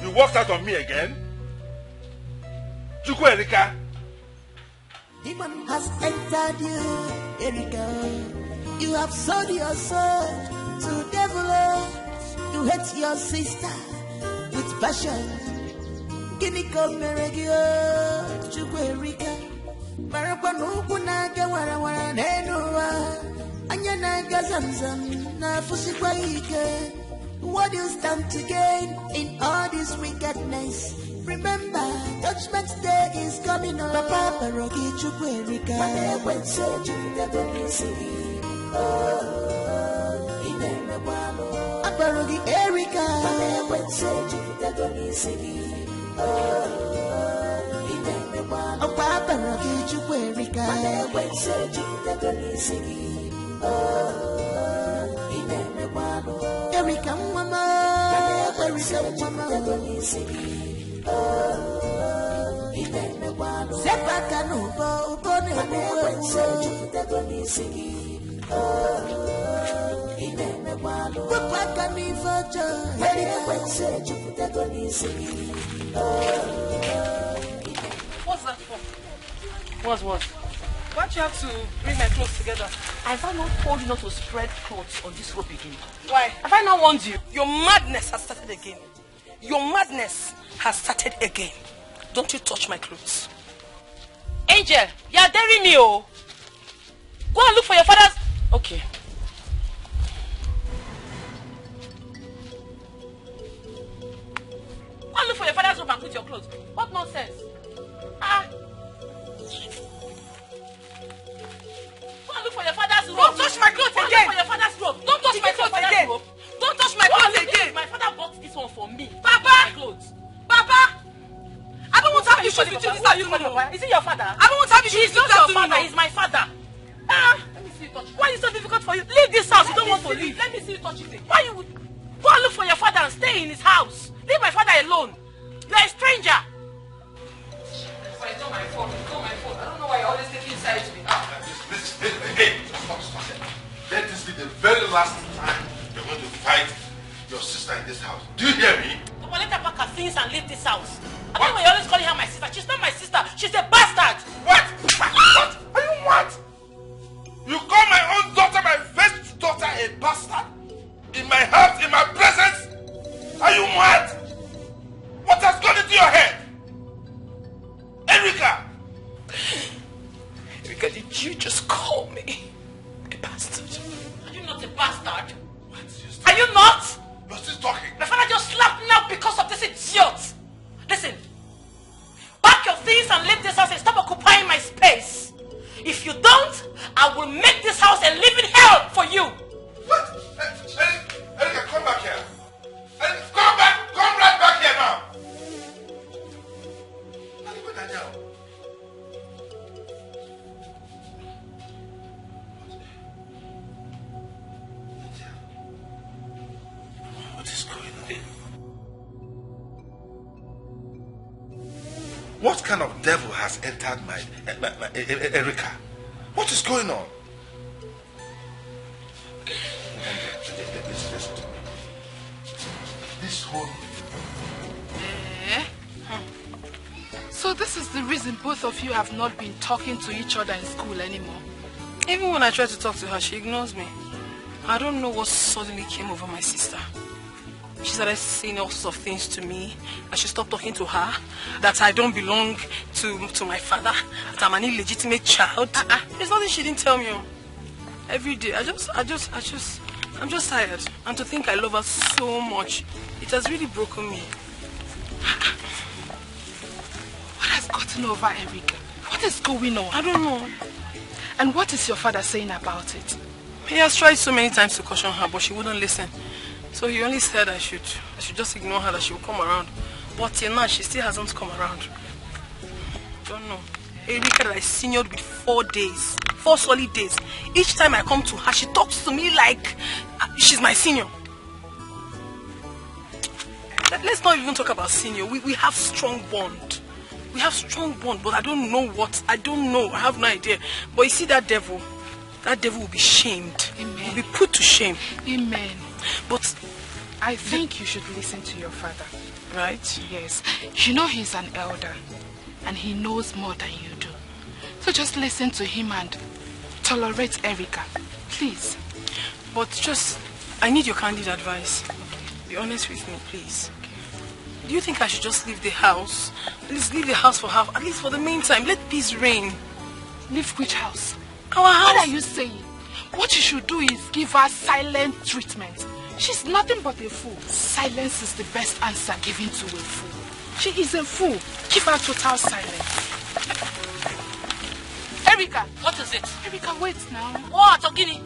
You walked out on me again? Chukwu Erika. Demon has entered you, Erika. You have sold your soul to devil. You hate your sister with passion. Kiniko meregio, Chukwu Erika. Marapanuku naga wara nenua. Anya naga zamzam na fusikwa ike. What do you stand to gain in all this wickedness? Remember, Judgment Day is coming on. Papa Parogi Chukwu Erika. When so Parogi Erika. When so Papa Parogi Chukwu Erika. When so Erika mama. Erika mama. Sepaka nubo ubone Wapaka nifojo What's that for? What? Why do you have to bring my clothes together? Have I not told you not to spread clothes on this rope again? Why? Have I not warned you? Your madness has started again. Your madness has started again. Don't you touch my clothes. Angel, you are daring me, oh. Go and look for your father's... Okay. Go and look for your father's robe and put your clothes. What nonsense? Ah. Go and look for your father's robe. Don't touch my clothes again. Go and look for your father's robe. Don't touch my clothes again. Don't touch my clothes again. My father bought this one for me. Papa! Clothes. Papa! I don't want to have issues with you this afternoon. Is it your father? I don't want to have issues with you this afternoon. He's my father. Let me see you touch. Why are you so difficult for you? Leave this house. You don't want to leave. Let me see you touching it. Why you go and look for your father and stay in his house? Leave my father alone. You are a stranger. It's not my fault. It's not my fault. I don't know why you're always taking sides with me. Hey, stop. Let this be the very last time you're going to fight your sister in this house. Do you hear me? Well, let her pack her things and leave this house. I don't know why you're always calling her my sister. She's not my sister. She's a bastard. What? What? Are you what? You call my own daughter, my first daughter, a bastard? In my house, in my presence? Are you mad? What has gone into your head? Erica! Erica, did you just call me a bastard? Are you not a bastard? What? Are you not? You're still talking. My father just slapped me now because of this idiot. Listen. Pack your things and leave this house and stop occupying my space. If you don't, I will make this house a living hell for you. What? Erica, come back here. Come back. Come right back here now. What is going on? What kind of devil has entered my Erica? What is going on? Listen to me. This whole... So this is the reason both of you have not been talking to each other in school anymore? Even when I try to talk to her, she ignores me. I don't know what suddenly came over my sister. She started saying all sorts of things to me. I should stop talking to her. That I don't belong to my father. That I'm an illegitimate child. There's nothing she didn't tell me. Every day, I'm just tired. And to think I love her so much, it has really broken me. What has gotten over Erica? What is going on? I don't know. And what is your father saying about it? He has tried so many times to caution her, but she wouldn't listen. So he only said I should just ignore her, that she will come around. But till now, she still hasn't come around. Don't know. Erica that I seniored with 4 days. 4 solid days. Each time I come to her, she talks to me like she's my senior. Let's not even talk about senior. We have strong bond. We have strong bond, but I don't know what. I don't know. I have no idea. But you see that devil will be shamed. Amen. Will be put to shame. Amen. But I think you should listen to your father. Right? Yes. You know he's an elder. And he knows more than you do. So just listen to him and tolerate Erica. Please. But I need your candid advice. Be honest with me, please. Do you think I should just leave the house? Please leave the house for her, at least for the meantime. Let peace reign. Leave which house? Our house. What are you saying? What you should do is give her silent treatment. She's nothing but a fool. Silence is the best answer given to a fool. She is a fool. Give her total silence. Erica! What is it? Erica, wait now. What, Ogini?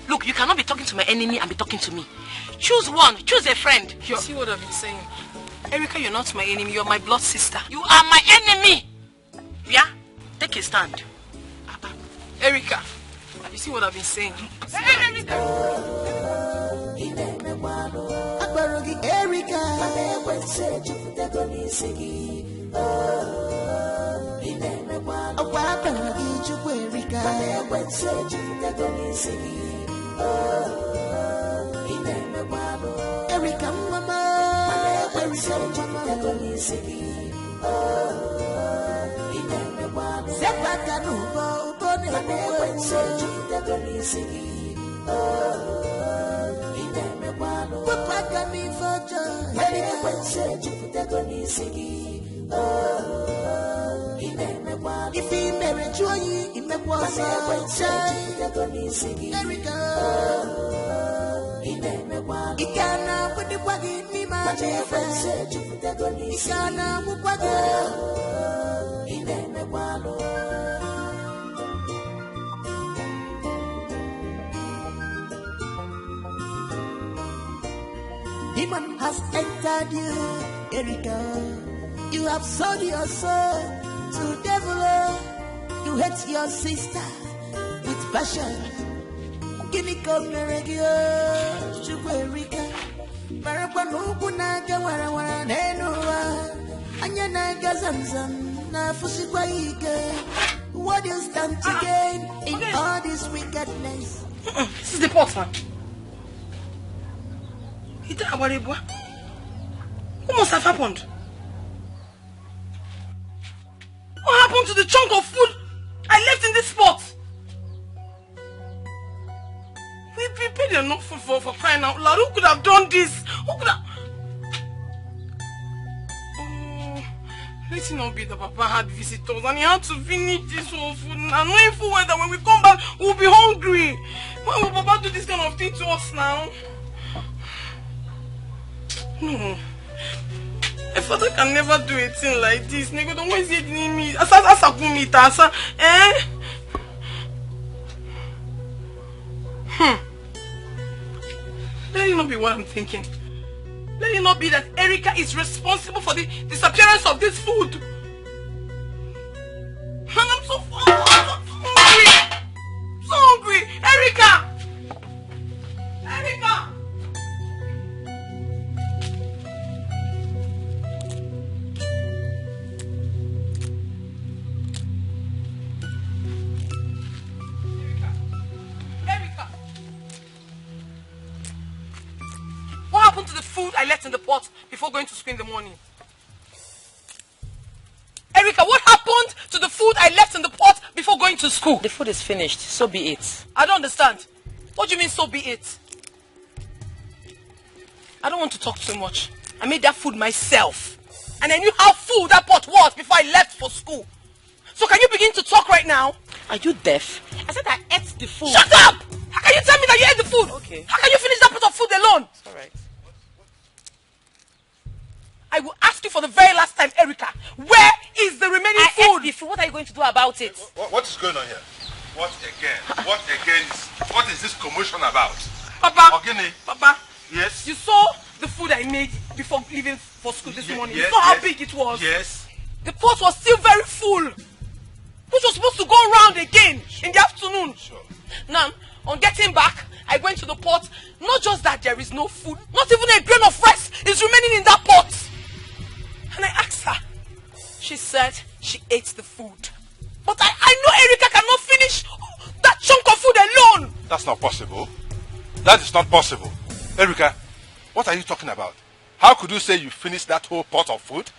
Look, you cannot be talking to my enemy and be talking to me. Choose one. Choose a friend. You see what I've been saying? Erica, you're not my enemy. You're my blood sister. You are my enemy. Yeah? Take a stand. Erica, you see what I've been saying? Hey, Erica! Erica, mama, if he married you, in the was he can't put the wagon in my friend. He can't put wagon in the wagon. Demon has entered you, Erica. You have sold your soul to devil. You hate your sister with passion. Gini komeregio, Chuerika, Marapanuku naga wara nenua, Anyana gazamzam, na fusikwaike. What do you stand to gain in all this wickedness? This is the pot, man. What must have happened? What happened to the chunk of food I left in this pot? We prepared enough food for crying out loud. Who could have done this? Who could have... Oh, let it not be that Papa had visitors and he had to finish this whole food. And knowing full well that when we come back, we'll be hungry. Why will Papa do this kind of thing to us now? No. A father can never do a thing like this. Nego, don't want to say me. Asa kumita, asa. Let it not be what I'm thinking. Let it not be that Erica is responsible for the disappearance of this food. And I'm so hungry. So hungry. Erica! Erica! What happened to the food I left in the pot before going to school in the morning? Erica, what happened to the food I left in the pot before going to school? The food is finished, so be it. I don't understand. What do you mean, so be it? I don't want to talk too much. I made that food myself. And I knew how full that pot was before I left for school. So can you begin to talk right now? Are you deaf? I said I ate the food. Shut up! How can you tell me that you ate the food? Okay. How can you finish that pot of food alone? It's alright. I will ask you for the very last time, Erica. Where is the remaining food? Ate the food. What are you going to do about it? What is going on here? What again? What is this commotion about? Papa. Ogini. Papa. Yes. You saw the food I made before leaving for school this morning. Yes, you saw how big it was. Yes. The pot was still very full, which was supposed to go round again in the afternoon. Sure. Now, on getting back, I went to the pot. Not just that there is no food, not even a grain of rice is remaining in that pot. And I asked her. She said she ate the food. But I know Erica cannot finish that chunk of food alone. That's not possible. That is not possible. Erica, what are you talking about? How could you say you finished that whole pot of food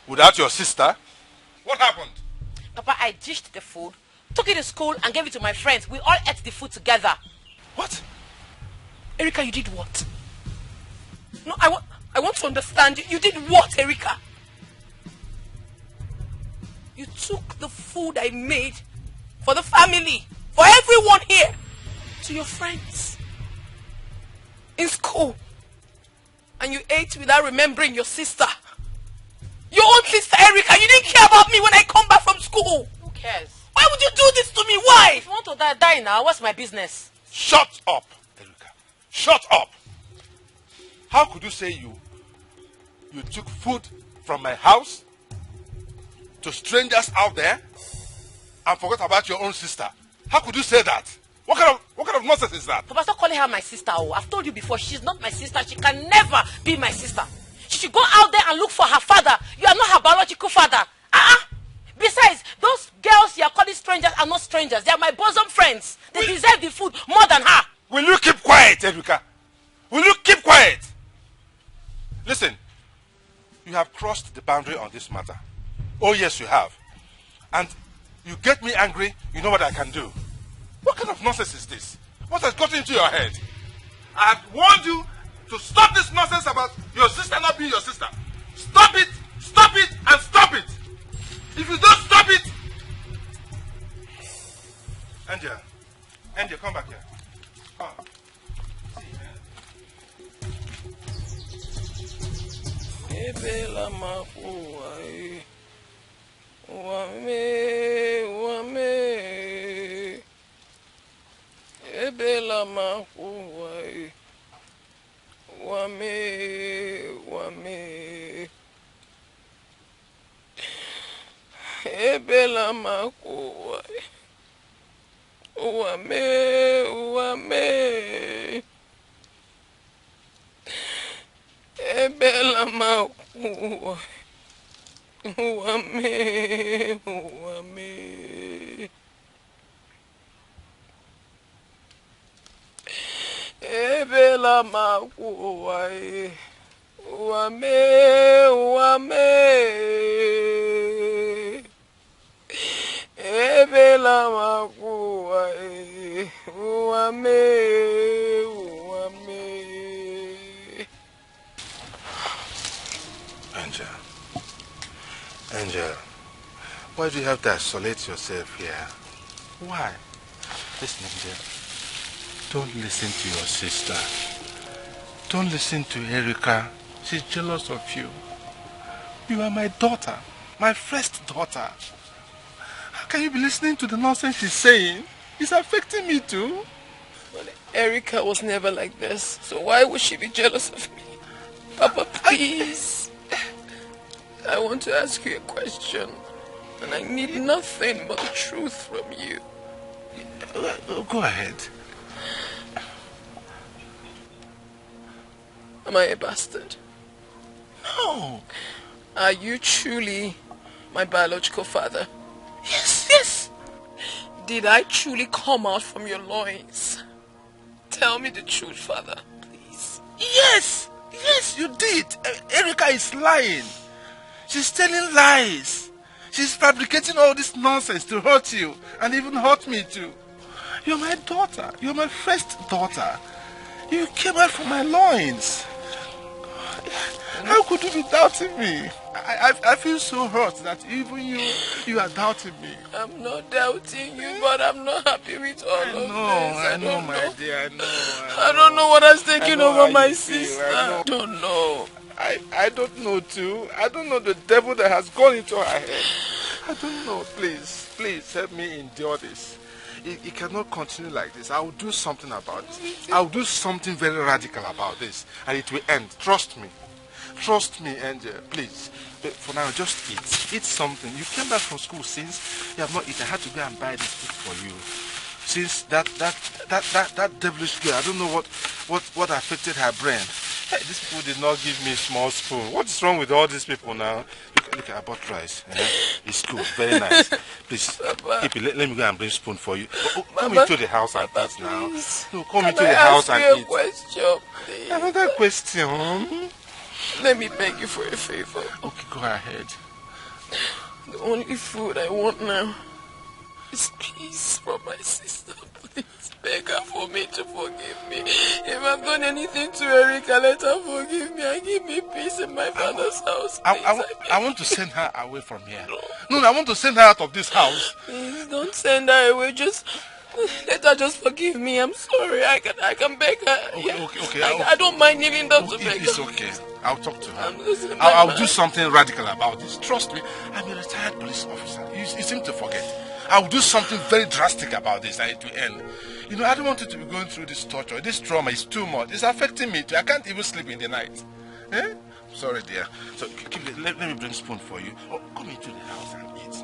without your sister? What happened? Papa, I dished the food, took it to school and gave it to my friends. We all ate the food together. What? Erica, you did what? No, I want to understand. You did what, Erica? You took the food I made for the family, for everyone here, to your friends in school. And you ate without remembering your sister. Your own sister, Erica. You didn't care about me when I come back from school. Who cares? Why would you do this to me? Why? If you want to die now, what's my business? Shut up, Erica. Shut up. How could you say you took food from my house to strangers out there and forgot about your own sister? How could you say that? What kind of nonsense is that? Papa, stop calling her my sister. Oh, I've told you before, she's not my sister. She can never be my sister. She should go out there and look for her father. You are not her biological father. Besides, those girls you are calling strangers are not strangers. They are my bosom friends. They deserve the food more than her. Will you keep quiet, Erica? Will you keep quiet? Listen, you have crossed the boundary on this matter. Oh yes, you have. And you get me angry, you know what I can do. What kind of nonsense is this? What has got into your head? I have warned you to stop this nonsense about your sister not being your sister. Stop it, and stop it. If you don't stop it... Angel, come back here. Come. Uame. Ebela makuwa. Uame. Ebela makuwa. Uame. Ebela makuwa. Uame. Angel, why do you have to isolate yourself here? Why? Listen, Angel, don't listen to your sister. Don't listen to Erica. She's jealous of you. You are my daughter, my first daughter. How can you be listening to the nonsense she's saying? It's affecting me too. But Erica was never like this, so why would she be jealous of me? Papa, please. I want to ask you a question, and I need nothing but the truth from you. Go ahead. Am I a bastard? No. Are you truly my biological father? Yes. Did I truly come out from your loins? Tell me the truth, father, please. Yes, you did. Erica is lying. She's telling lies. She's fabricating all this nonsense to hurt you and even hurt me too. You're my daughter. You're my first daughter. You came out from my loins. How could you be doubting me? I feel so hurt that even you are doubting me. I'm not doubting you, but I'm not happy with all of this. I know, my dear. I know. I don't know what has taken over my sister. I don't know. I don't know too. I don't know the devil that has gone into her head. I don't know. Please help me endure this. It cannot continue like this. I will do something about it. I will do something very radical about this, and it will end. Trust me. Trust me, Angel. Please. But for now, just eat. Eat something. You came back from school since you have not eaten. I had to go and buy this food for you. Since that devilish girl, I don't know what affected her brain. Hey, these people did not give me a small spoon. What's wrong with all these people now? Look, I bought rice. It's good, very nice. Please, keep it. Let me go and bring a spoon for you. Come into the house and eat now. No, come into the house and eat. Question, please? Another question? Let me beg you for a favor. Okay, go ahead. The only food I want now is peace from my sister. Please beg her for me to forgive me. If I've done anything to Erica, let her forgive me and give me peace in my father's house. I want to send her away from here. No, I want to send her out of this house. Please don't send her away. Just let her just forgive me. I'm sorry. I can beg her. Okay. I don't mind kneeling down to beg her. It's okay. I'll talk to her. I'll do something radical about this. Trust me, I'm a retired police officer. You seem to forget. I'll do something very drastic about this and it will end. You know, I don't want you to be going through this torture. This trauma is too much. It's affecting me too. I can't even sleep in the night. Eh? Sorry, dear. So let me bring a spoon for you. Oh, come into the house and eat.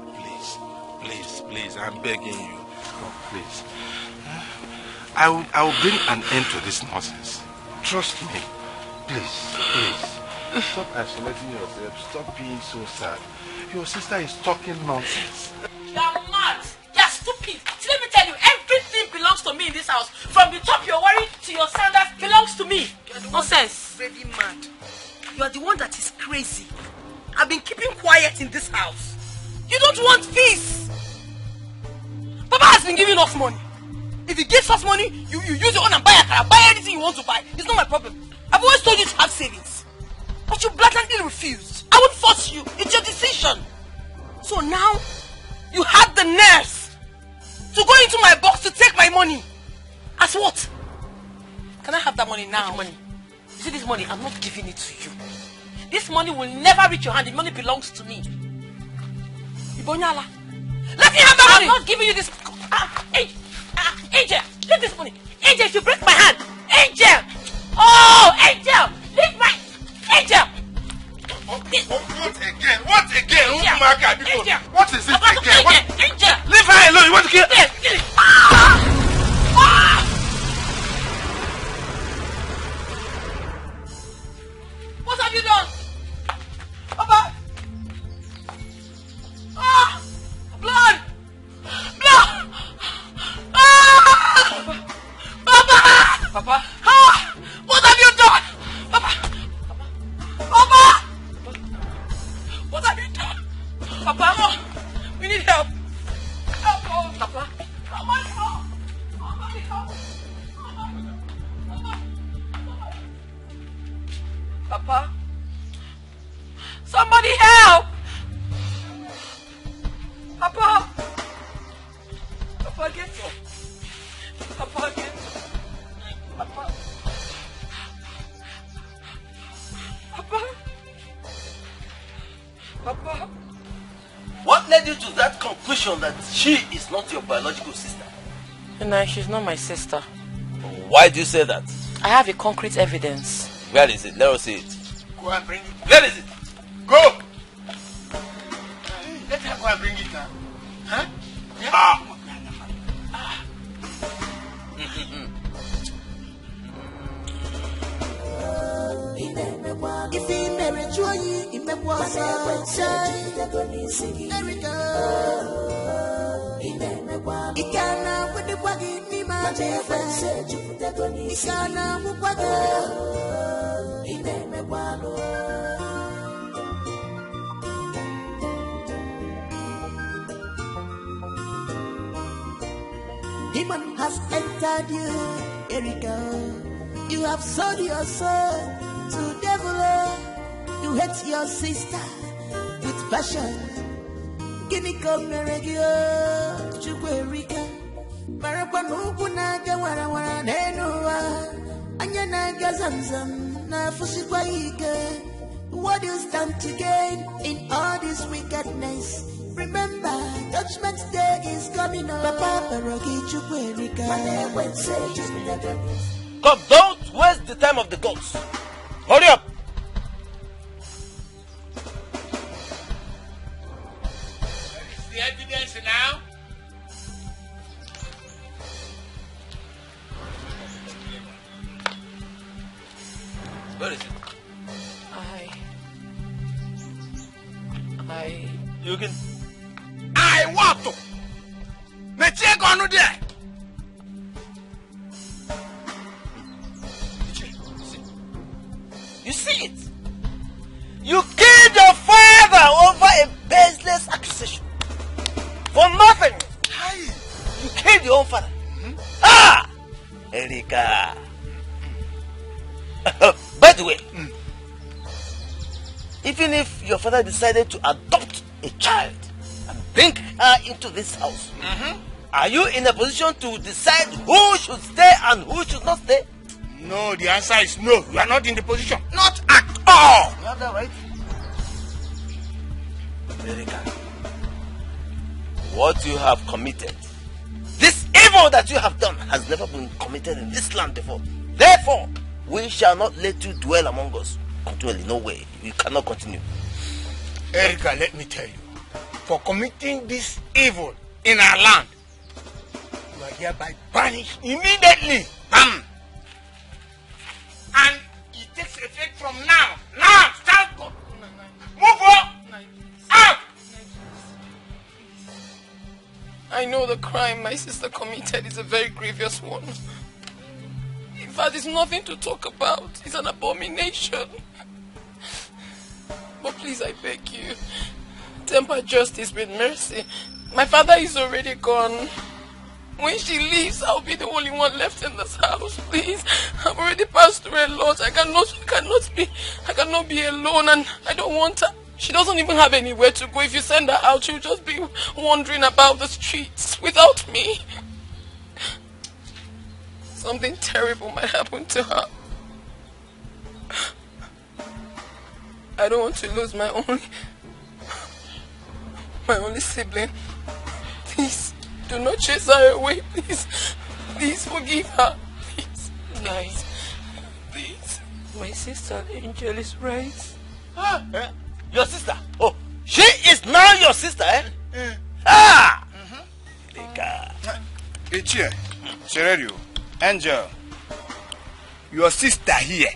Please. I'm begging you. Oh, please. I will bring an end to this nonsense. Trust me. Please. Stop isolating yourself. Stop being so sad. Your sister is talking nonsense. You are mad. You are stupid. See, let me tell you, everything belongs to me in this house. From the top you're wearing to your sandals belongs to me. Nonsense. Really mad. You are the one that is crazy. I've been keeping quiet in this house. You don't want peace. Papa has been giving us money. If he gives us money, you use your own and buy a car. Buy anything you want to buy. It's not my problem. I've always told you to have savings. But you blatantly refused. I won't force you. It's your decision. So now, you had the nerves to go into my box to take my money. As what? Can I have that money now? Money. You see this money? I'm not giving it to you. This money will never reach your hand. The money belongs to me. Ibonyala. Let me have that money. I'm not giving you this. Angel, leave this money. Angel, if you break my hand. Angel. Oh, Angel. Leave my... Angel. What again? What is it again? Angel. Leave her alone. You want to kill? Papa again. Papa again. Papa. Papa. Papa. What led you to that conclusion that she is not your biological sister? No, she's not my sister. Why do you say that? I have a concrete evidence. Where is it? Let us see it. Go and bring it. Where is it? Go! Let her go and bring it now. Huh? Yeah? Ah! If he married you, he may was there we go. He can't with the buggy, me, my dear friend. He can't move Demon has entered you, Erika. You have sold your soul to devil. You hate your sister with passion. Guinea come regio, Chuerika. Marapanuku naga wara nenua. Anyana gazamzam na fusikwaike. What do you stand to gain in all this wickedness? Remember, Judgment Day is coming up. Come, don't waste the time of the gods. Hurry up. The evidence now. Where is it? You can. I want to. Let's check on there. You see it? You killed your father over a baseless accusation. For nothing. You killed your own father. Ah! Erika. By the way, even if your father decided to adopt a child and bring her into this house, are you in a position to decide who should stay and who should not stay? No, the answer is no. You are not in the position. Not at all. You have that right? Erika, what you have committed, this evil that you have done has never been committed in this land before. Therefore, we shall not let you dwell among us. Continually, no way. You cannot continue. Erika, let me tell you, for committing this evil in our land, you are hereby banished immediately. Bam! And it takes effect from now. Now, start. Move on. Out. I know the crime my sister committed is a very grievous one. In fact, it's nothing to talk about. It's an abomination. But please, I beg you, temper justice with mercy. My father is already gone. When she leaves, I'll be the only one left in this house. Please, I've already passed through a lot. I cannot be alone, and I don't want her. She doesn't even have anywhere to go. If you send her out, she'll just be wandering about the streets without me. Something terrible might happen to her. I don't want to lose my only sibling. Please, do not chase her away, please. Please forgive her. Please. Nice. Please. My sister Angel is right. Your sister? Oh, she is now your sister, eh? Ah! Ichie, Sererio, Angel, your sister here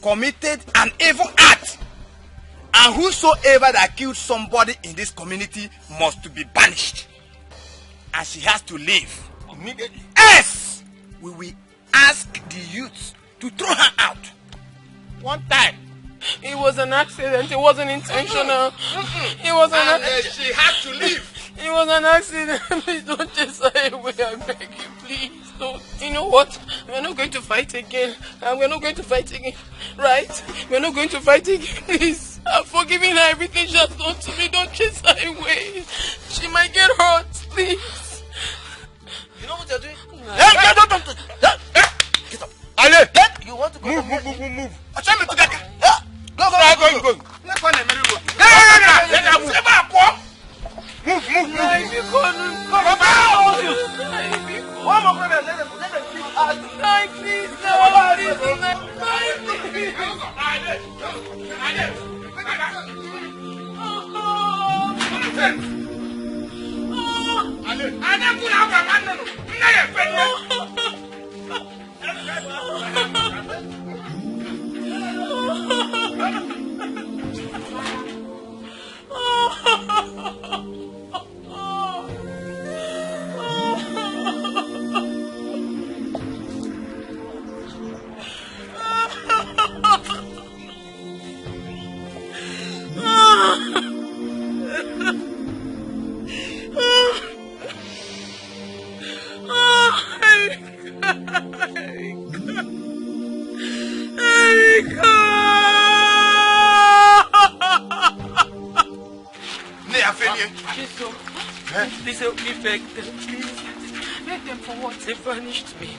committed an evil act. And whosoever that killed somebody in this community must be banished. And she has to leave immediately. Else, we will ask the youth to throw her out. One time. It was an accident. It wasn't intentional. It was an accident. She had to leave. It was an accident. Please don't chase her away. I beg you, please don't. You know what? We're not going to fight again. We're not going to fight again. Right? We're not going to fight again. Please. I'm forgiving her everything she has done to me. Don't chase her away. She might get hurt. Please. One more brother, let them please ask. Please, no, Please help me beg them, please. Beg them for what? They vanished me.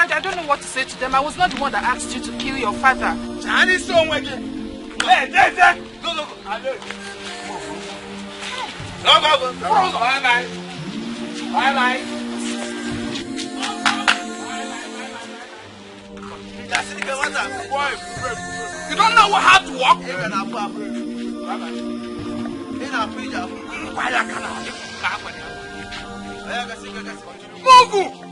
I don't know what to say to them. I was not the one that asked you to kill your father. You don't know how to walk? Move!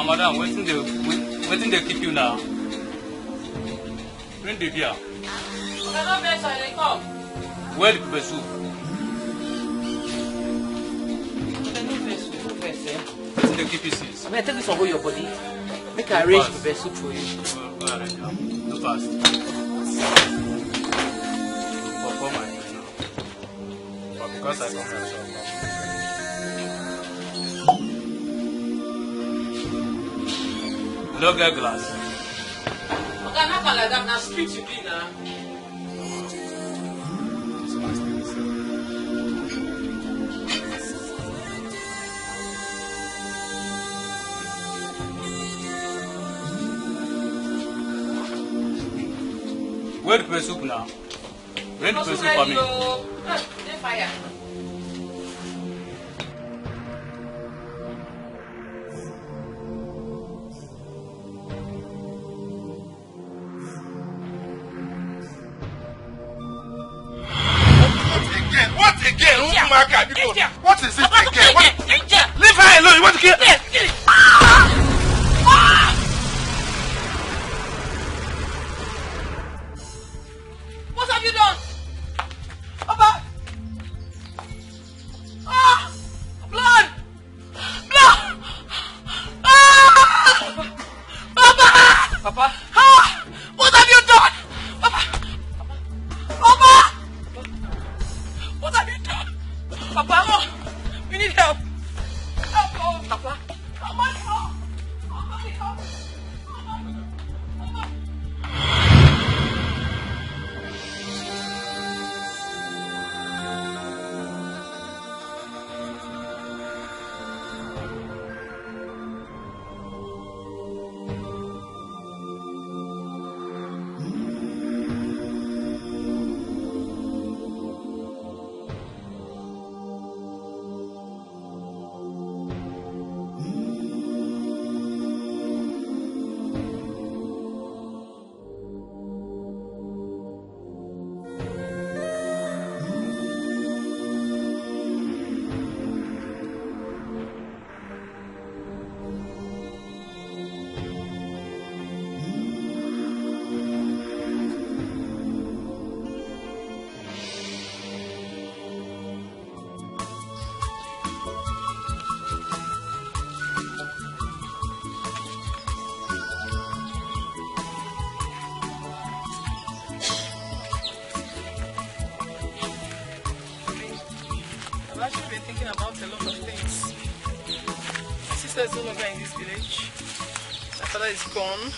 Madam, waiting they keep you now. Bring the beer. Where the pepper soup? Waiting they keep you since. I mean, I take this one go your body. Make I arrange pepper soup for you. Go ahead now. Do fast. For my friend now. But because I come here, so no get glass. Okay, not like that. Now street you be now. Where the pepper soup now? Where the pepper soup for me? Fire. What again? What is it again? Leave her alone. You want to kill her? What have you done? Papa! Ah! Blood! Blood! Ah! Papa! Papa! Ah! What have you done? Papa! Papa! What have you done? Papa! Oh, we need help! Help! Papa! Papa! Help! Papa! Help! Is no longer in this village. My father is gone.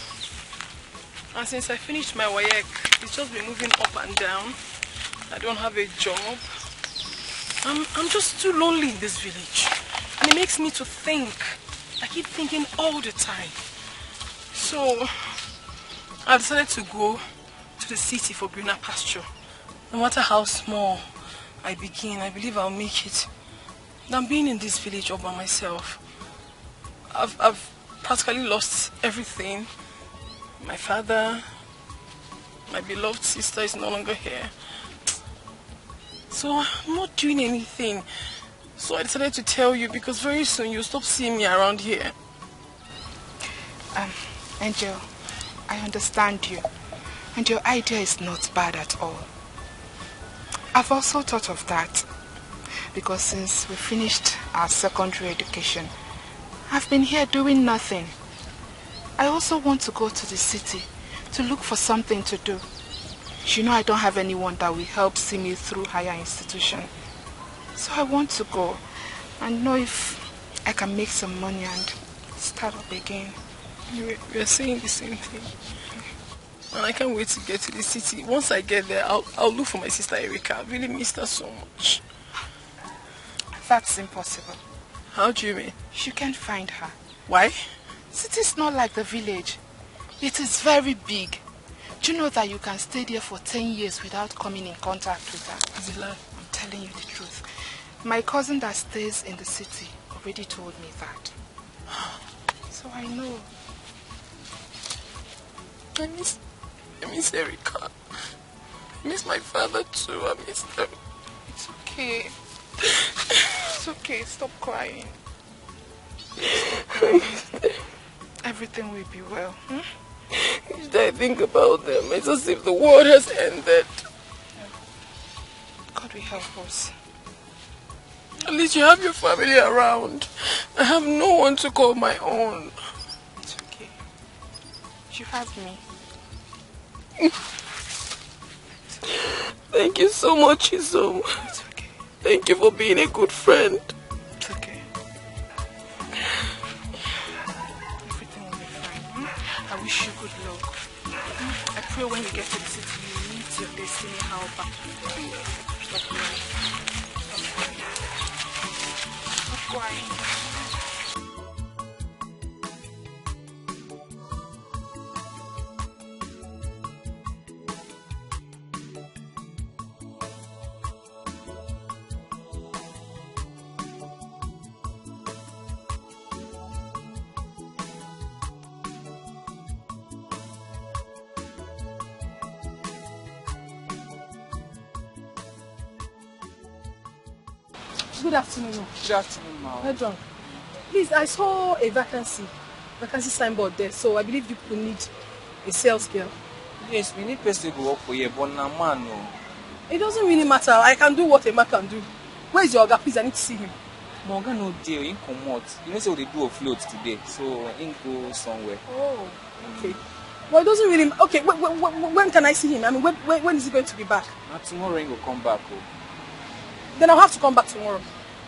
And since I finished my WAEC, it's just been moving up and down. I don't have a job. I'm just too lonely in this village. And it makes me to think. I keep thinking all the time. So, I decided to go to the city for greener pasture. No matter how small I begin, I believe I'll make it. Than being in this village all by myself. I've practically lost everything. My father, my beloved sister is no longer here. So I'm not doing anything. So I decided to tell you because very soon you'll stop seeing me around here. Angel, I understand you. And your idea is not bad at all. I've also thought of that. Because since we finished our secondary education, I've been here doing nothing. I also want to go to the city to look for something to do. You know I don't have anyone that will help see me through higher institution. So I want to go and know if I can make some money and start up again. We're saying the same thing. And I can't wait to get to the city. Once I get there, I'll look for my sister Erica. I really miss her so much. That's impossible. How do you mean? You can't find her. Why? City is not like the village. It is very big. Do you know that you can stay there for 10 years without coming in contact with her? Is it lie? I'm telling you the truth. My cousin that stays in the city already told me that. So I know. I miss Erica. I miss my father too. I miss them. It's okay. It's okay. Stop crying. Stop crying. Everything will be well. Each day I think about them, it's as if the world has ended. God will help us. At least you have your family around. I have no one to call my own. It's okay. You have me. Thank you so much, Isom. It's okay. Thank you for being a good friend. It's okay. Everything will be fine. I wish you good luck. I pray when you get to the city, you meet your destiny helper. Stop crying. Stop crying. good afternoon. Good afternoon, ma'am. Well done. Please, I saw a vacancy signboard there, so I believe you could need a sales girl. Yes, we need person to work for you, but na man, no. It doesn't really matter. I can do what a man can do. Where is your Oga? Please, I need to see him. My Oga no deal, he come out. You know, say they do a float today, so he go somewhere. Oh, okay. Well, it doesn't really... Okay, when can I see him? I mean, when is he going to be back? Now tomorrow he will come back. Oh. Then I'll have to come back tomorrow.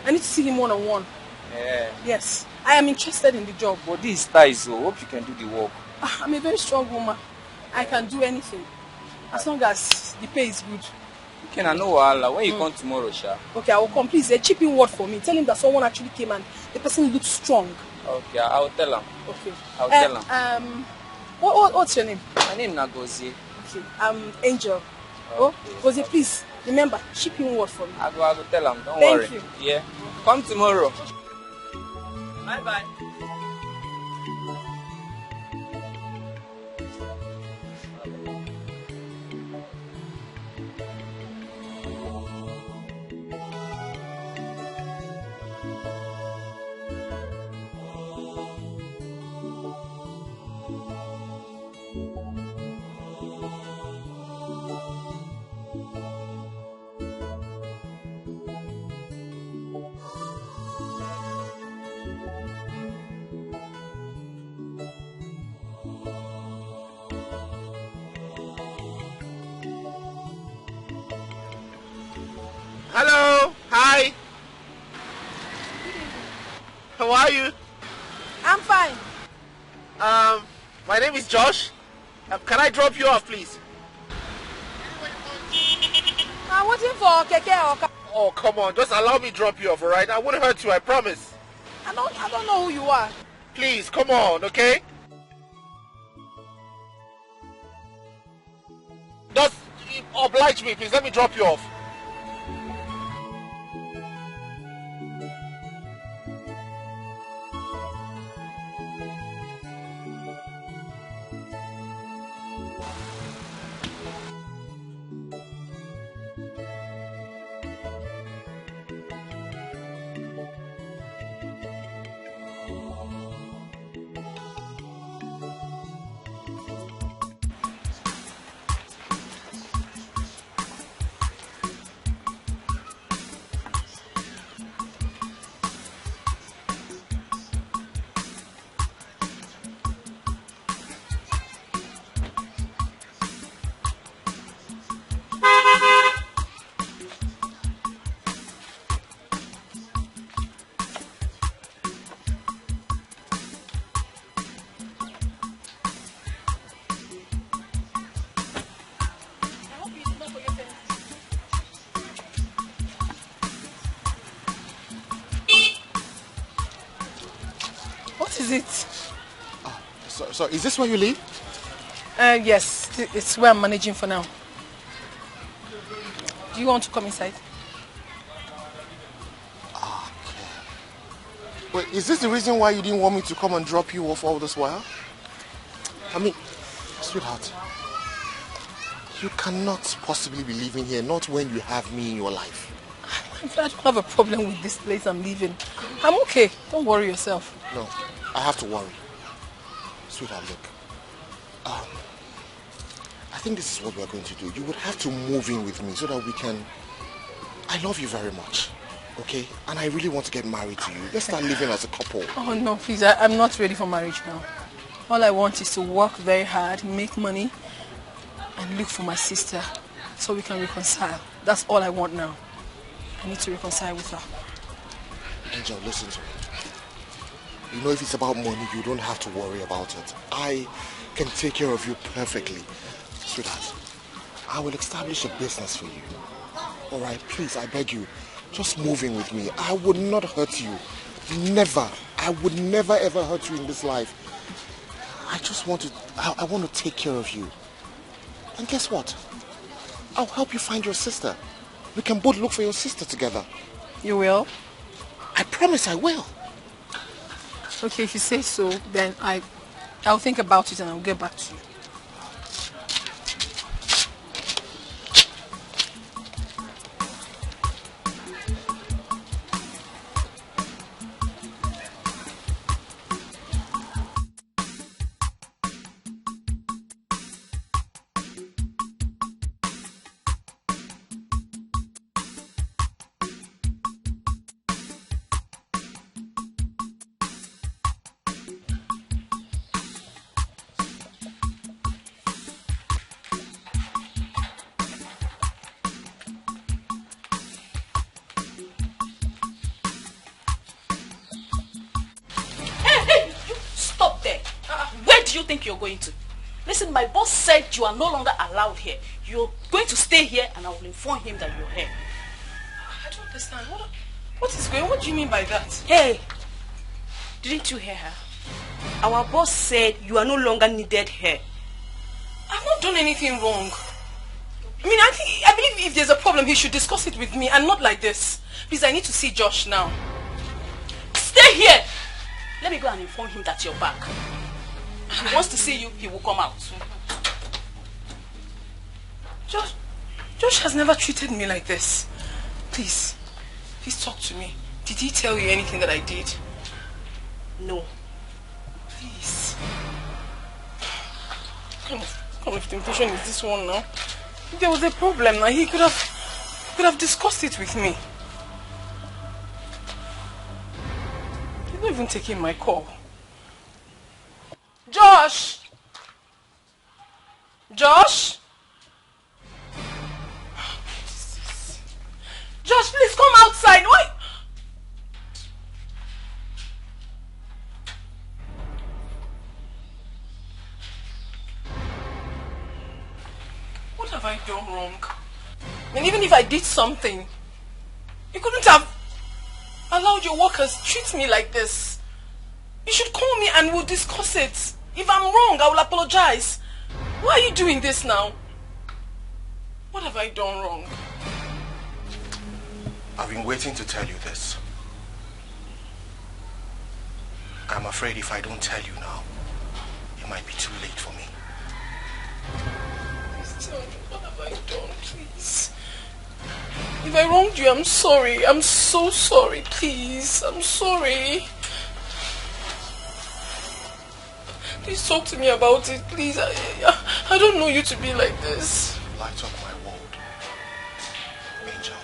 I need to see him one-on-one. Yeah. Yes, I am interested in the job. But this is ties, so hope you can do the work. I'm a very strong woman. I can do anything. As long as the pay is good. Okay, I know Allah. When you come tomorrow, Sha. Okay, I will come. Please, a chipping word for me. Tell him that someone actually came and the person looks strong. Okay, I'll tell him. Okay. I'll tell him. What's your name? My name is Nagozie. Okay, Angel. Oh, Gozie, please, remember, chipping word for me. I will tell him. Don't Thank worry. you. Yeah. Come tomorrow. Bye-bye. Hello, hi. How are you? I'm fine. My name is Josh. Can I drop you off, please? I'm waiting for Keke or... Oh, come on, just allow me to drop you off, alright? I wouldn't hurt you, I promise. I don't know who you are. Please, come on, okay? Just oblige me, please. Let me drop you off. What is it? So is this where you live? Yes, it's where I'm managing for now. Do you want to come inside? Okay. Wait, is this the reason why you didn't want me to come and drop you off all this while? I mean, sweetheart, you cannot possibly be living here, not when you have me in your life. I don't have a problem with this place I'm leaving. I'm okay. Don't worry yourself. No, I have to worry. Sweetheart, look. I think this is what we're going to do. You would have to move in with me so that we can... I love you very much, okay? And I really want to get married to you. Let's start living as a couple. Oh, no, please. I'm not ready for marriage now. All I want is to work very hard, make money, and look for my sister so we can reconcile. That's all I want now. I need to reconcile with her. Angel, listen to me. You know, if it's about money, you don't have to worry about it. I can take care of you perfectly. Sweetheart, I will establish a business for you. Alright, please, I beg you, just move in with me. I would not hurt you. Never. I would never ever hurt you in this life. I just want to, I want to take care of you. And guess what? I'll help you find your sister. We can both look for your sister together. You will? I promise I will. Okay, if you say so, then I'll think about it and I'll get back to you. do you think you're going to? Listen, my boss said you are no longer allowed here. You're going to stay here and I will inform him that you're here. I don't understand. What is going on? What do you mean by that? Hey, didn't you hear her? Our boss said you are no longer needed here. I've not done anything wrong. I mean, I believe if there's a problem, he should discuss it with me and not like this. Please, I need to see Josh now. Stay here! Let me go and inform him that you're back. If he wants to see you, he will come out. Josh has never treated me like this. Please talk to me. Did he tell you anything that I did? No. Please. What kind of temptation is this one now? If there was a problem now, he could have discussed it with me. He's not even taking my call. Josh! Josh! Josh, please come outside. Why? What have I done wrong? And even if I did something, you couldn't have allowed your workers treat me like this. You should call me and we'll discuss it. If I'm wrong, I will apologize. Why are you doing this now? What have I done wrong? I've been waiting to tell you this. I'm afraid if I don't tell you now, it might be too late for me. Please tell me, what have I done, please? If I wronged you, I'm sorry. I'm so sorry, please. I'm sorry. Please talk to me about it, please. I don't know you to be like this. Light up my world. Angel.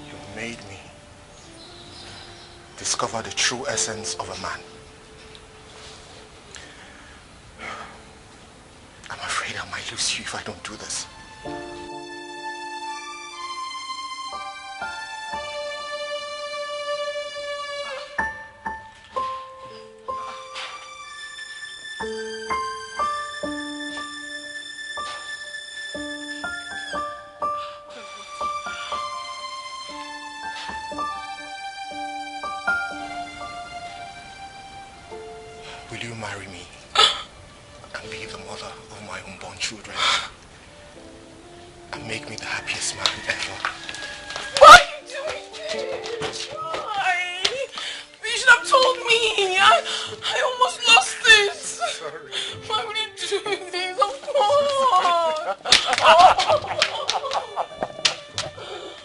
You made me discover the true essence of a man. I'm afraid I might lose you if I don't do this. Will you marry me and be the mother of my unborn children and make me the happiest man ever? Why are you doing this? Why? You should have told me. I almost lost it. Sorry. Why would you do this? Of course.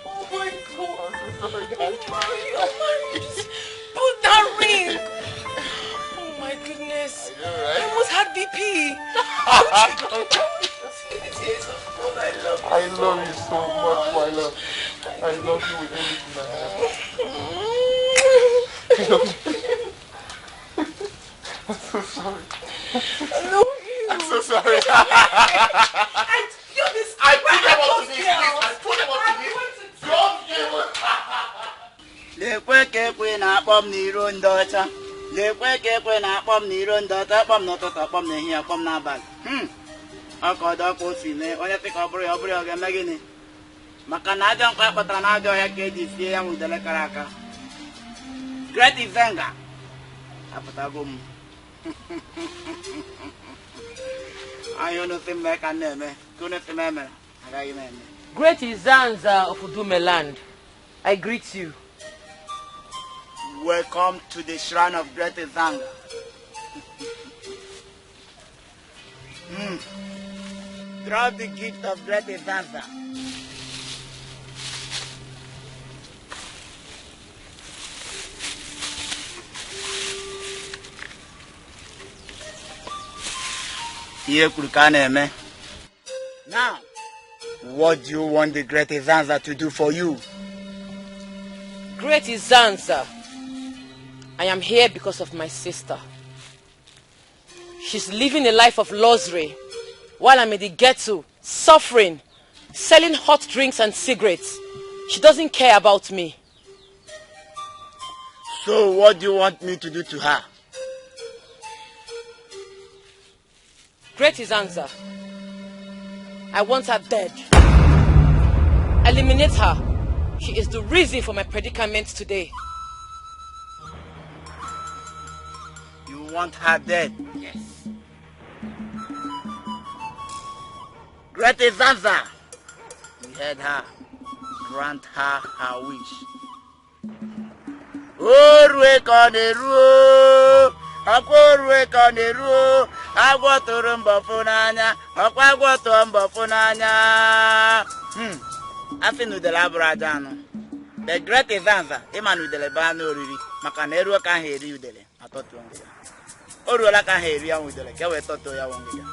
Oh my God. I'm so sorry, Dad. Oh my. Just put that ring. Oh my goodness. I know, right? I almost had BP. I love you so much, my love. I love you with everything I have. I love you. I'm so sorry. I love you. I'm so sorry. I feel this. I put them up to this. I put them up to this. Don't give it. Lekwe kekwe na akpọm n'iro ndị ọcha. Lekwe kekwe na akpọm n'iro ndị ọcha. Akpọm n'ụtụtụ, akpọm n'ehihie, akpọm n'abalị. Ọkọdọ ka o si mee, onye sị ka ọ bụrụ ya, ọ bụrụ ya, ọ ga-eme gịnị? Maka na ajọ nkwa kpatara na ajọ ọhịa ka eji sie ya nwudele kara aka. Great Izenga. Apụtago m. Anyị unu si mme ka na-eme, ka unu si m emere, agaghị m eme. Great Izanza of Udumeland, I greet you. Welcome to the shrine of Great Izanga. Drop the gift of Great Izanga. Now, what do you want the Great Izanza to do for you? Great Izanza, I am here because of my sister. She's living a life of luxury while I'm in the ghetto, suffering, selling hot drinks and cigarettes. She doesn't care about me. So what do you want me to do to her? Great is answer. I want her dead. Eliminate her. She is the reason for my predicament today. You want her dead? Yes. Great is answer. We heard her. Grant her her wish. Orwe koneru, akorwe koneru, agwotoro mbofunanya, akwagwoto mbofunanya. Afi nudele abradano. The great is answer. Ima nudele bano oriri. Maka na eru ka heri udele. Atoto ongiga. Oru la ka heri ya udele. Ke we toto ya ongiga.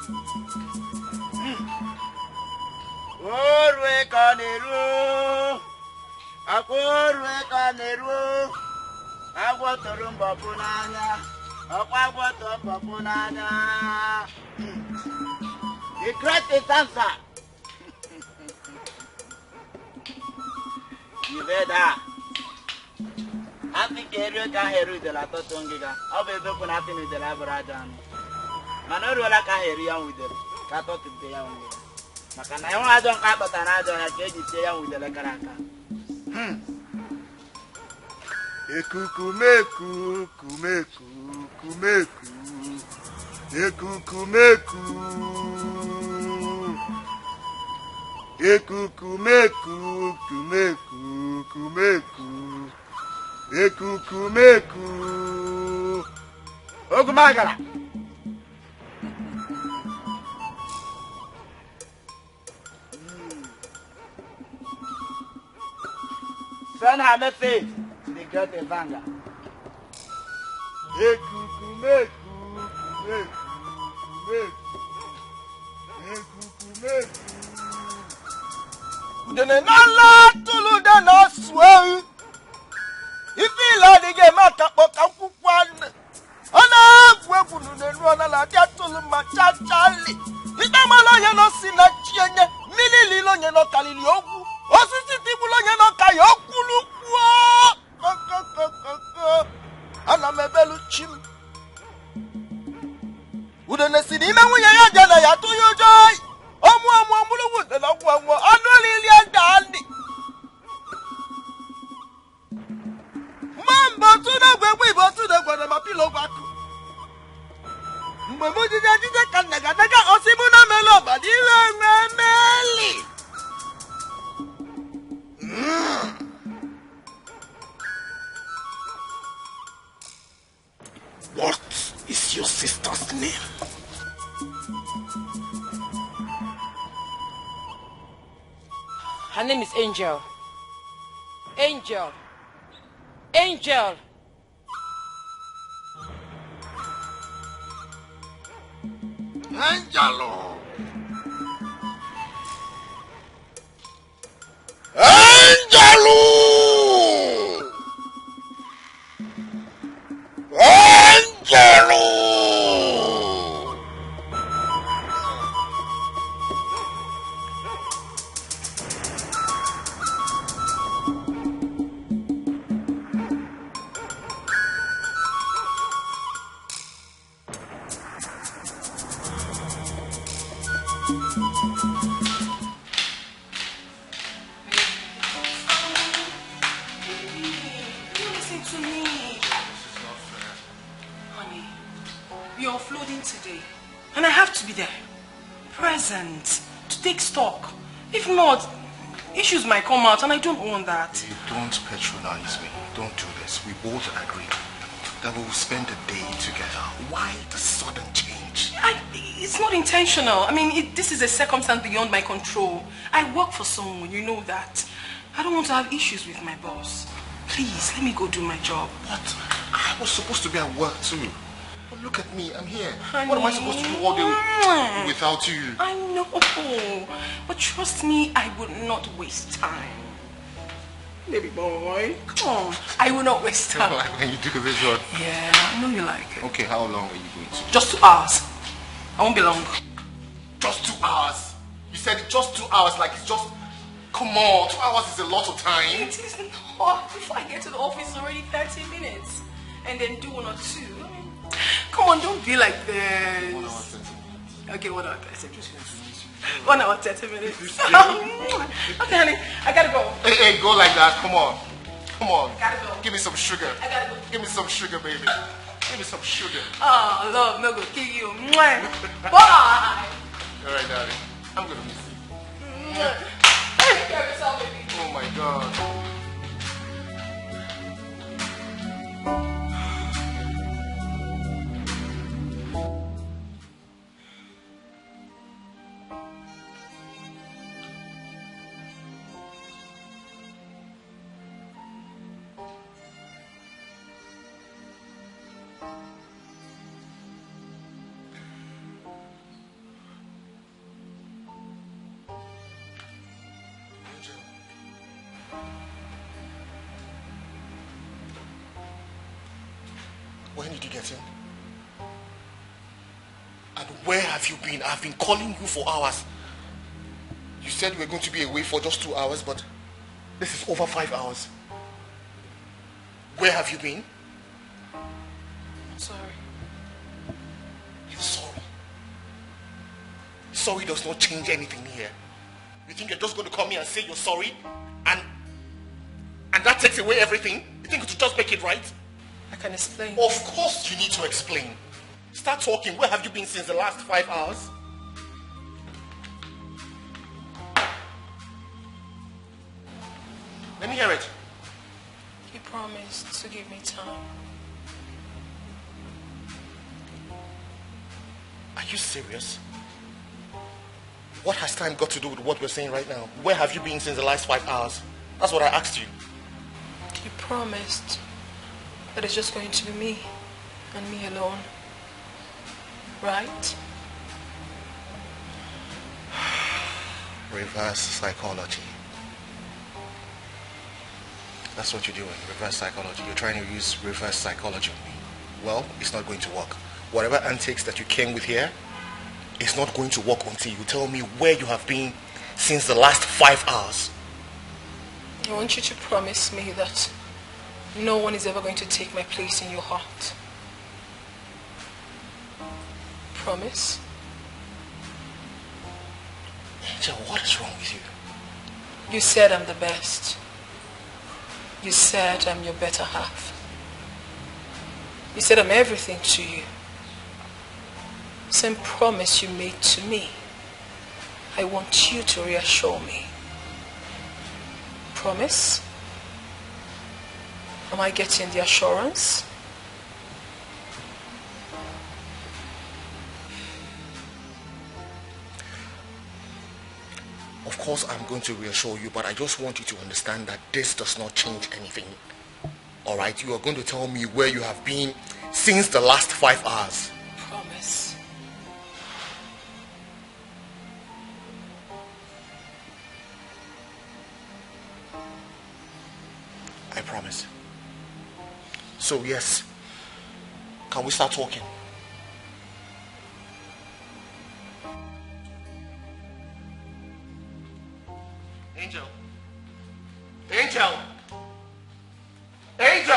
Orwe koneru, akorwe koneru. Agwotoro mbofunanya, akwagwoto mbofunanya. The great answer. You heard that? I think you can hear the la totongiga. I'll be open nothing with the laborajan. Manola can hear you with them. Cato to pay on me. Macana don't have but another cage with the lacaraka. Ekukumeku, kumeku, kumeku. Ekukumeku. Ekukumeku, kumeku, kumeku. Ekukumeku. Ogumagala. Send her message. The great Evanga. Ekukumeku, kumeku, kumeku. Udene nala tulu dana swell. If you like the game, I can't walk out for one. Ona gwegunu nenu ona la dia tulu macha chali. Idama lo ye no sina chienye, milili lo ye no kalili ogu. Osisi tibu lo ye no kayokulu kwa. Ana mebelu chim. Udene sini ime wuye ya jana ya tuyo joy. Omu amulu wude na gwango anu lili anda andi. Mambo tuna gwegwe bo tuna gwana mapilo gwaku. Mgbe jije ka naga osibu na melo badile meli. What is your sister's name? Her name is Angel. Angel. Angel. Angelo. Angelo. Angelo. And I have to be there, present, to take stock. If not, issues might come out and I don't want that. You don't patronize me. Don't do this. We both agree that we will spend the day together. Why the sudden change? It's not intentional. I mean, this is a circumstance beyond my control. I work for someone, you know that. I don't want to have issues with my boss. Please, let me go do my job. But I was supposed to be at work too. But look at me, I'm here. Honey. What am I supposed to do all day without you? I know, but trust me, I would not waste time. Baby boy, come on. I will not waste time. Like when you do this one? Yeah, I know you like it. Okay, how long are you going to? Just 2 hours. I won't be long. Just 2 hours? You said it just 2 hours, like it's just... Come on, 2 hours is a lot of time. It is not. Before I get to the office, it's already 30 minutes. And then do 1 or 2. Come on, don't be like this. 1 hour, 30 minutes. Okay, 1 hour 30 minutes. 1 hour 30 minutes. Okay, honey, I gotta go. Hey, go like that. Come on. Come on. Gotta go. Give me some sugar. I gotta go. Give me some sugar, baby. Give me some sugar. Oh, love, no go kill you. Bye. All right, darling. I'm gonna miss you. Take care of yourself, baby. Oh my God. When did you get in? And where have you been? I've been calling you for hours. You said you were going to be away for just 2 hours, but this is over 5 hours. Where have you been? I'm sorry. You're sorry. Sorry does not change anything here. You think you're just going to come here and say you're sorry? And that takes away everything? You think it will just make it right? I can explain. Of course you need to explain. Start talking. Where have you been since the last 5 hours? Let me hear it. You promised to give me time. Are you serious? What has time got to do with what we're saying right now? Where have you been since the last 5 hours? That's what I asked you. You promised that it's just going to be me and me alone. Right? Reverse psychology. That's what you're doing, reverse psychology. You're trying to use reverse psychology on me. Well, it's not going to work. Whatever antics that you came with here, it's not going to work until you tell me where you have been since the last 5 hours. I want you to promise me that no one is ever going to take my place in your heart. Promise? Angel, what is wrong with you? You said I'm the best. You said I'm your better half. You said I'm everything to you. Same promise you made to me. I want you to reassure me. Promise? Am I getting the assurance? Of course I'm going to reassure you, but I just want you to understand that this does not change anything. Alright, you are going to tell me where you have been since the last 5 hours. Promise. I promise. So yes, can we start talking? Angel. Angel. Angel.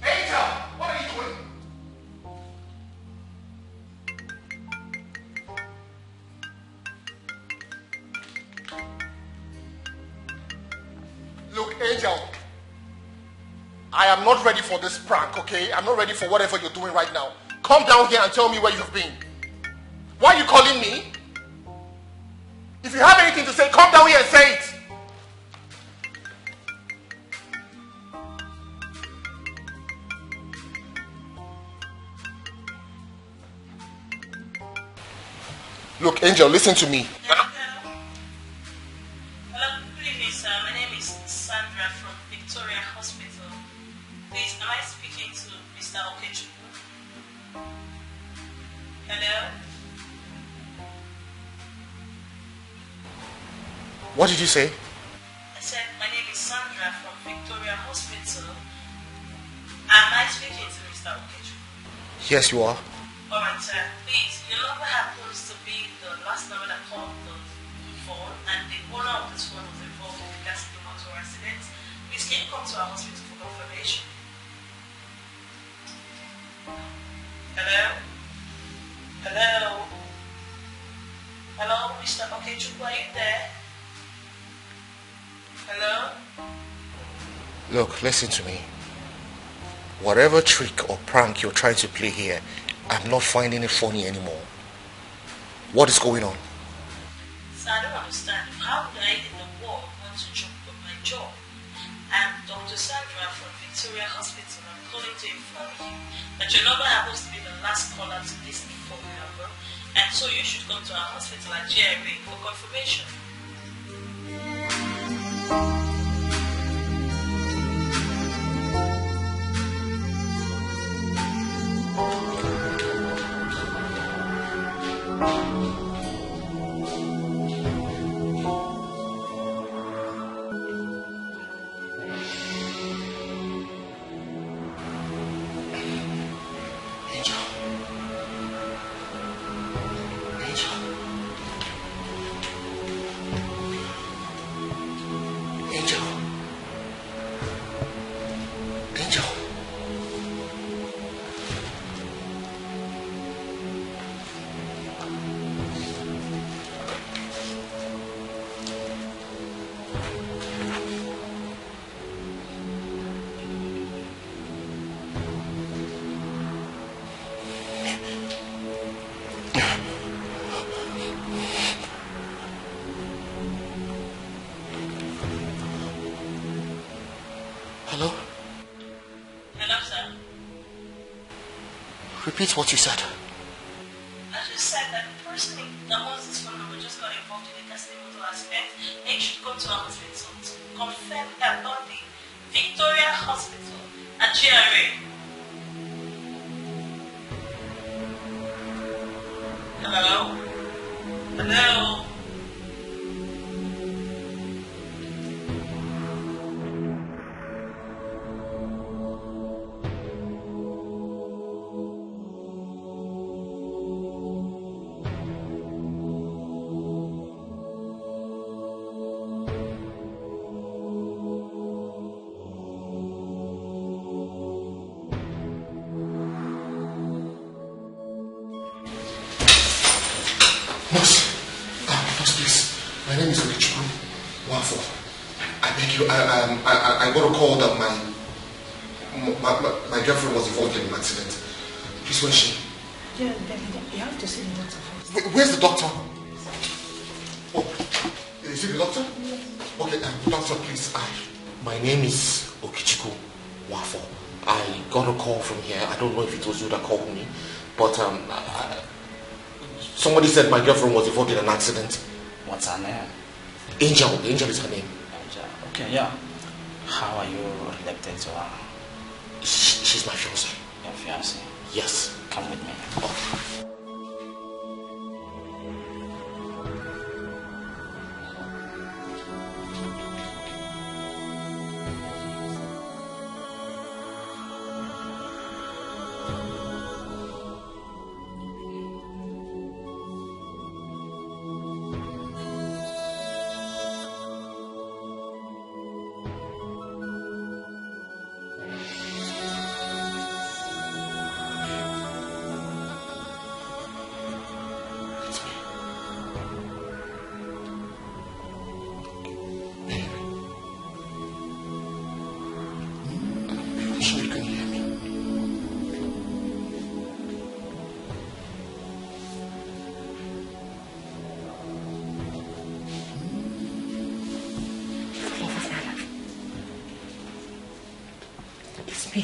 Angel, what are you doing? Look, Angel, I am not ready for this prank, okay? I'm not ready for whatever you're doing right now. Come down here and tell me where you've been. Why are you calling me? If you have anything to say, come down here and say it. Look, Angel, listen to me. Hello, good evening, sir. My name is Sandra from Victoria Hospital. Please, am I speaking to Mr. Okechukwu? Hello? What did you say? I said, my name is Sandra from Victoria Hospital. Am I speaking to Mr. Okechukwu? Yes, you are. Alright, sir. Please, your number happens to be the last number that called the phone, and the owner of this phone was involved in regards to the motor accident. Please, can you come to our hospital for confirmation? Hello? Look, listen to me. Whatever trick or prank you're trying to play here, I'm not finding it funny anymore. What is going on? Sir, I don't understand. How would I in the world want to jump on my job? I'm Dr. Sandra from Victoria Hospital. I'm calling to inform you that your number happens to be the last caller to this phone number, and so you should come to our hospital at GRA for confirmation. Repeat what you said. I just said that the person that owns this phone number just got involved in a testimonial aspect, and you should come to our hospital to confirm her body. Victoria Hospital at GRA. Hello? Hello? I got a call that my girlfriend was involved in an accident. Please, where's she? Yeah, you have to see the doctor first. Where's the doctor? Oh, is it the doctor? Okay, doctor, please. My name is Okichiku Wafo. I got a call from here. I don't know if it was you that called me, but somebody said my girlfriend was involved in an accident. What's her name? Angel. Angel is her name. Angel. Okay, yeah. How are you related to her? She's my fiancée. Your fiancée? Yes. Come with me. Oh.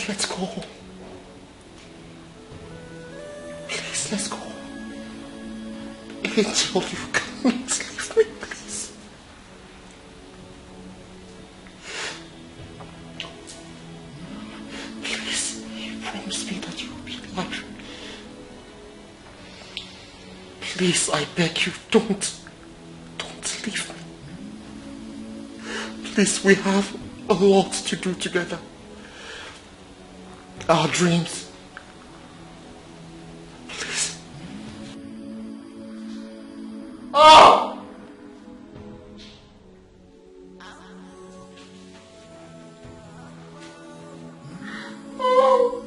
Let's go. Please, let's go. Angel, you can't leave me, please. Please, you promised me that you would be alive. Please, I beg you, don't leave me. Please, we have a lot to do together. Our dreams. Please. Oh! Oh!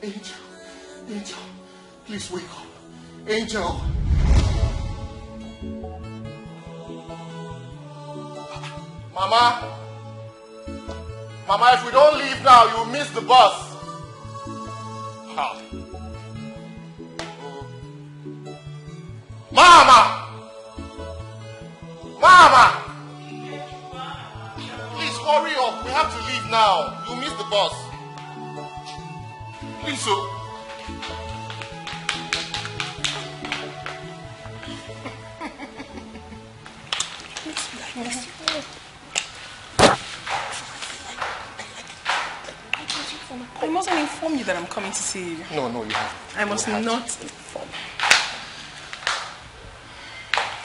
Angel. Angel. Please wake up. Angel. Mama? Mama, if we don't leave now, you'll miss the bus. Ha. Mama! Mama! Please hurry up. We have to leave now. You'll miss the bus. Please, so. I mustn't inform you that I'm coming to see you. No, you have. I must not inform.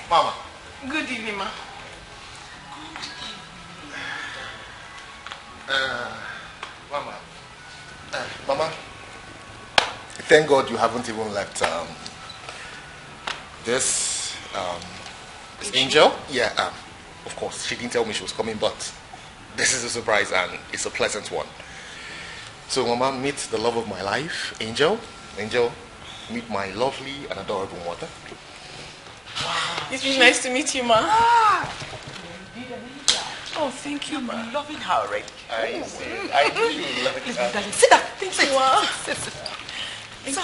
Mama. Good evening, ma. Mama. Mama. Thank God you haven't even left this Angel. Yeah, of course, she didn't tell me she was coming, but this is a surprise and it's a pleasant one. So, Mama, meet the love of my life, Angel. Angel, meet my lovely and adorable mother. Wow. It's been nice to meet you, ma. Oh, thank you, ma. I'm loving her already. I do love her. Sit down. Sit. So,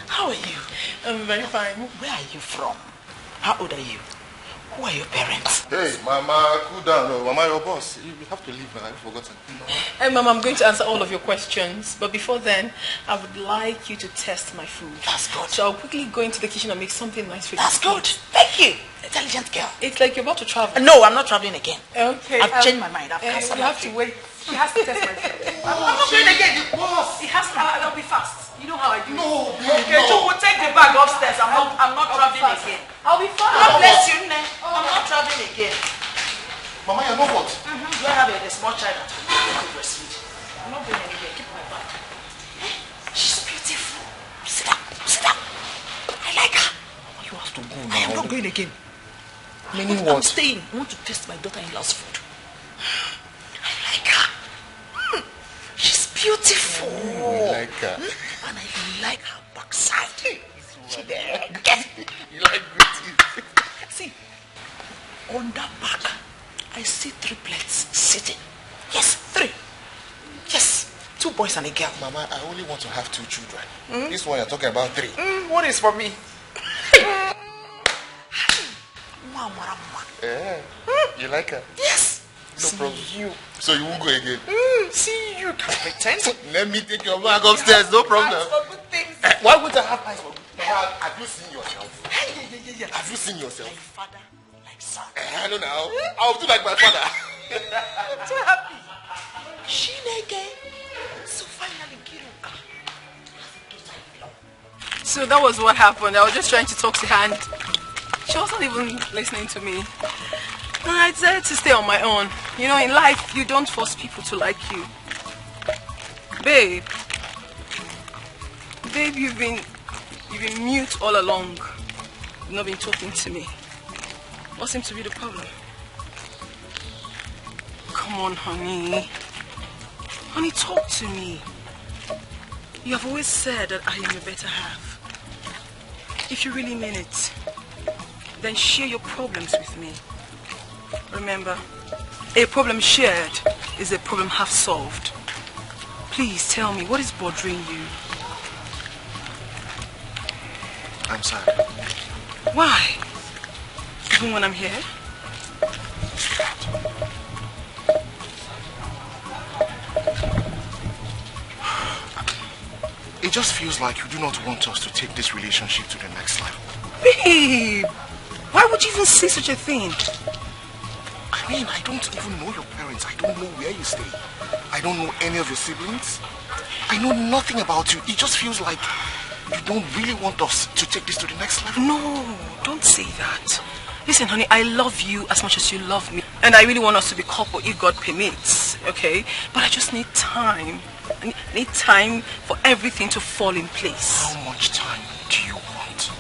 how are you? I'm very fine. Where are you from? How old are you? Who are your parents? Hey, Mama, cool down. No, Mama, your boss. You have to leave now. I've forgotten. Hey, Mama, I'm going to answer all of your questions. But before then, I would like you to test my food. That's good. So I'll quickly go into the kitchen and make something nice for you. That's good. Thank you. Intelligent girl. It's like you're about to travel. No, I'm not traveling again. Okay. I've changed my mind. I've cancelled. You have to wait. She has to test my food. I'm not going again. You boss. It has to. I'll be fast. You know how I do. No, okay, no. we'll take the bag upstairs. I'm not traveling again. I'll be fast. God bless you, Ne. I'm not traveling again. Mama, you know what? Do I have a small child at home? Breastfeed. I'm not going anywhere. Keep my bag. She's beautiful. Sit down. I like her. You have to go now. I am not going again. Meaning I'm what? staying. I want to taste my daughter-in-law's food. I like her. She's beautiful. You like her. And I like her backside. She there. You like beauty. See, on that back, I see triplets sitting. Yes, 3. Yes, 2 boys and a girl. Mama, I only want to have 2 children. This one you're talking about 3. What is for me? You like her? Yes. No problem. You. So you won't go again? See you can pretend. Let me take your bag upstairs, no problem. Why would I have eyes for good? Mama, have you seen yourself? Yeah. Have you seen yourself? Like father, like son. I don't know. I'll do like my father. I'm so happy. Shineke. So finally, Kiruka. So that was what happened. I was just trying to talk to her and she wasn't even listening to me. And I decided to stay on my own. You know, in life, you don't force people to like you. Babe, you've been mute all along. You've not been talking to me. What seems to be the problem? Come on, honey. Honey, talk to me. You have always said that I am your better half. If you really mean it, then share your problems with me. Remember, a problem shared is a problem half solved. Please tell me, what is bothering you? I'm sad. Why? Even when I'm here? It just feels like you do not want us to take this relationship to the next level. Babe, why would you even say such a thing? I mean, I don't even know your parents. I don't know where you stay. I don't know any of your siblings. I know nothing about you. It just feels like you don't really want us to take this to the next level. No, don't say that. Listen, honey, I love you as much as you love me. And I really want us to be couple if God permits, okay? But I just need time. I need time for everything to fall in place. How much time do you want?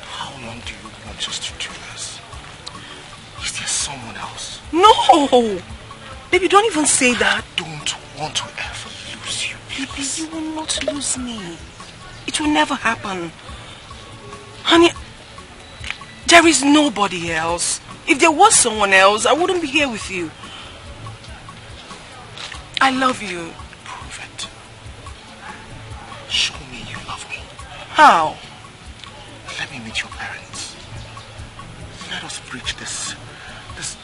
How long do you want us to do this? Is there someone else? No! Baby, don't even say that. I don't want to ever lose you. Baby, you will not lose me. It will never happen. Honey, there is nobody else. If there was someone else, I wouldn't be here with you. I love you. Prove it. Show me you love me. How? Let me meet your parents. Let us bridge this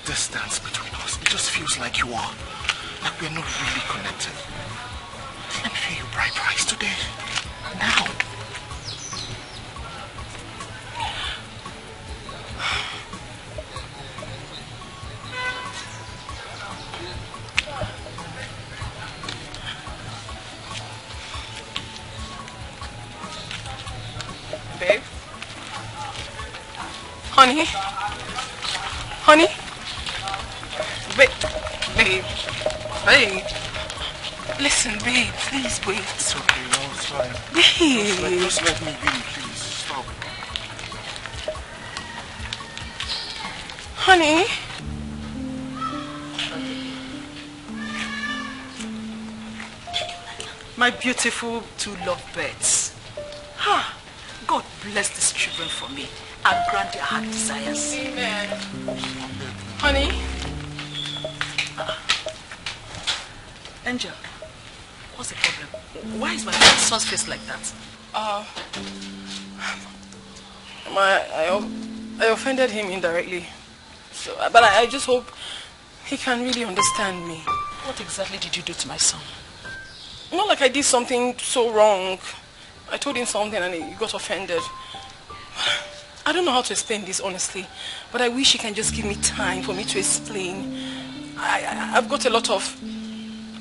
distance between us. It just feels like we're not really connected. Let me feel your bright eyes today. Now. Babe? Honey? Honey? Babe. Listen, babe, please wait. It's okay, no, it's fine. Babe. Just let me be, please. Stop. Honey? My beautiful two lovebirds. God bless these children for me and grant their heart desires. Amen. Honey? Angel, what's the problem? Why is my son's face like that? I offended him indirectly. So, but I just hope he can really understand me. What exactly did you do to my son? Not like I did something so wrong. I told him something and he got offended. I don't know how to explain this honestly, but I wish he can just give me time for me to explain. I've got a lot of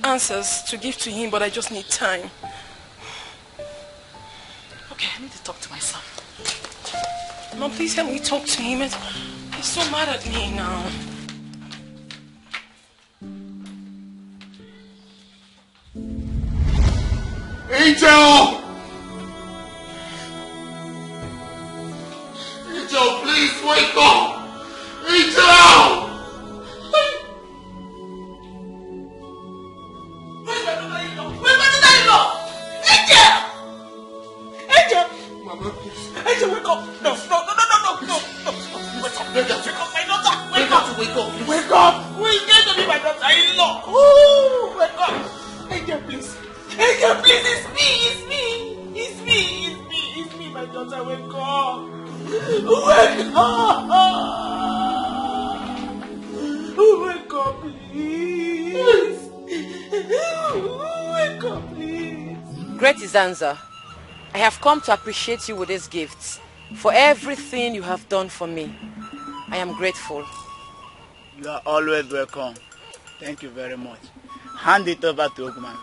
answers to give to him, but I just need time. Okay, I need to talk to my son. Mom, please help me talk to him. He's so mad at me now. Angel! Angel, please wake up! Angel! Where's my daughter-in-law? Where's my daughter-in-law? Angel! Angel! Mama, please. Angel, wake up! No. Wake up! Wake up, my daughter! Wake up! Wake up! Wake up! Who is going to be my daughter-in-law? Ooh, wake up! Angel, please! Angel, please! It's me, my daughter! Wake up! Wake up! Wake up, please! Wake up, please! Great Izanza, I have come to appreciate you with these gifts for everything you have done for me. I am grateful. You are always welcome. Thank you very much. Hand it over to Ogman.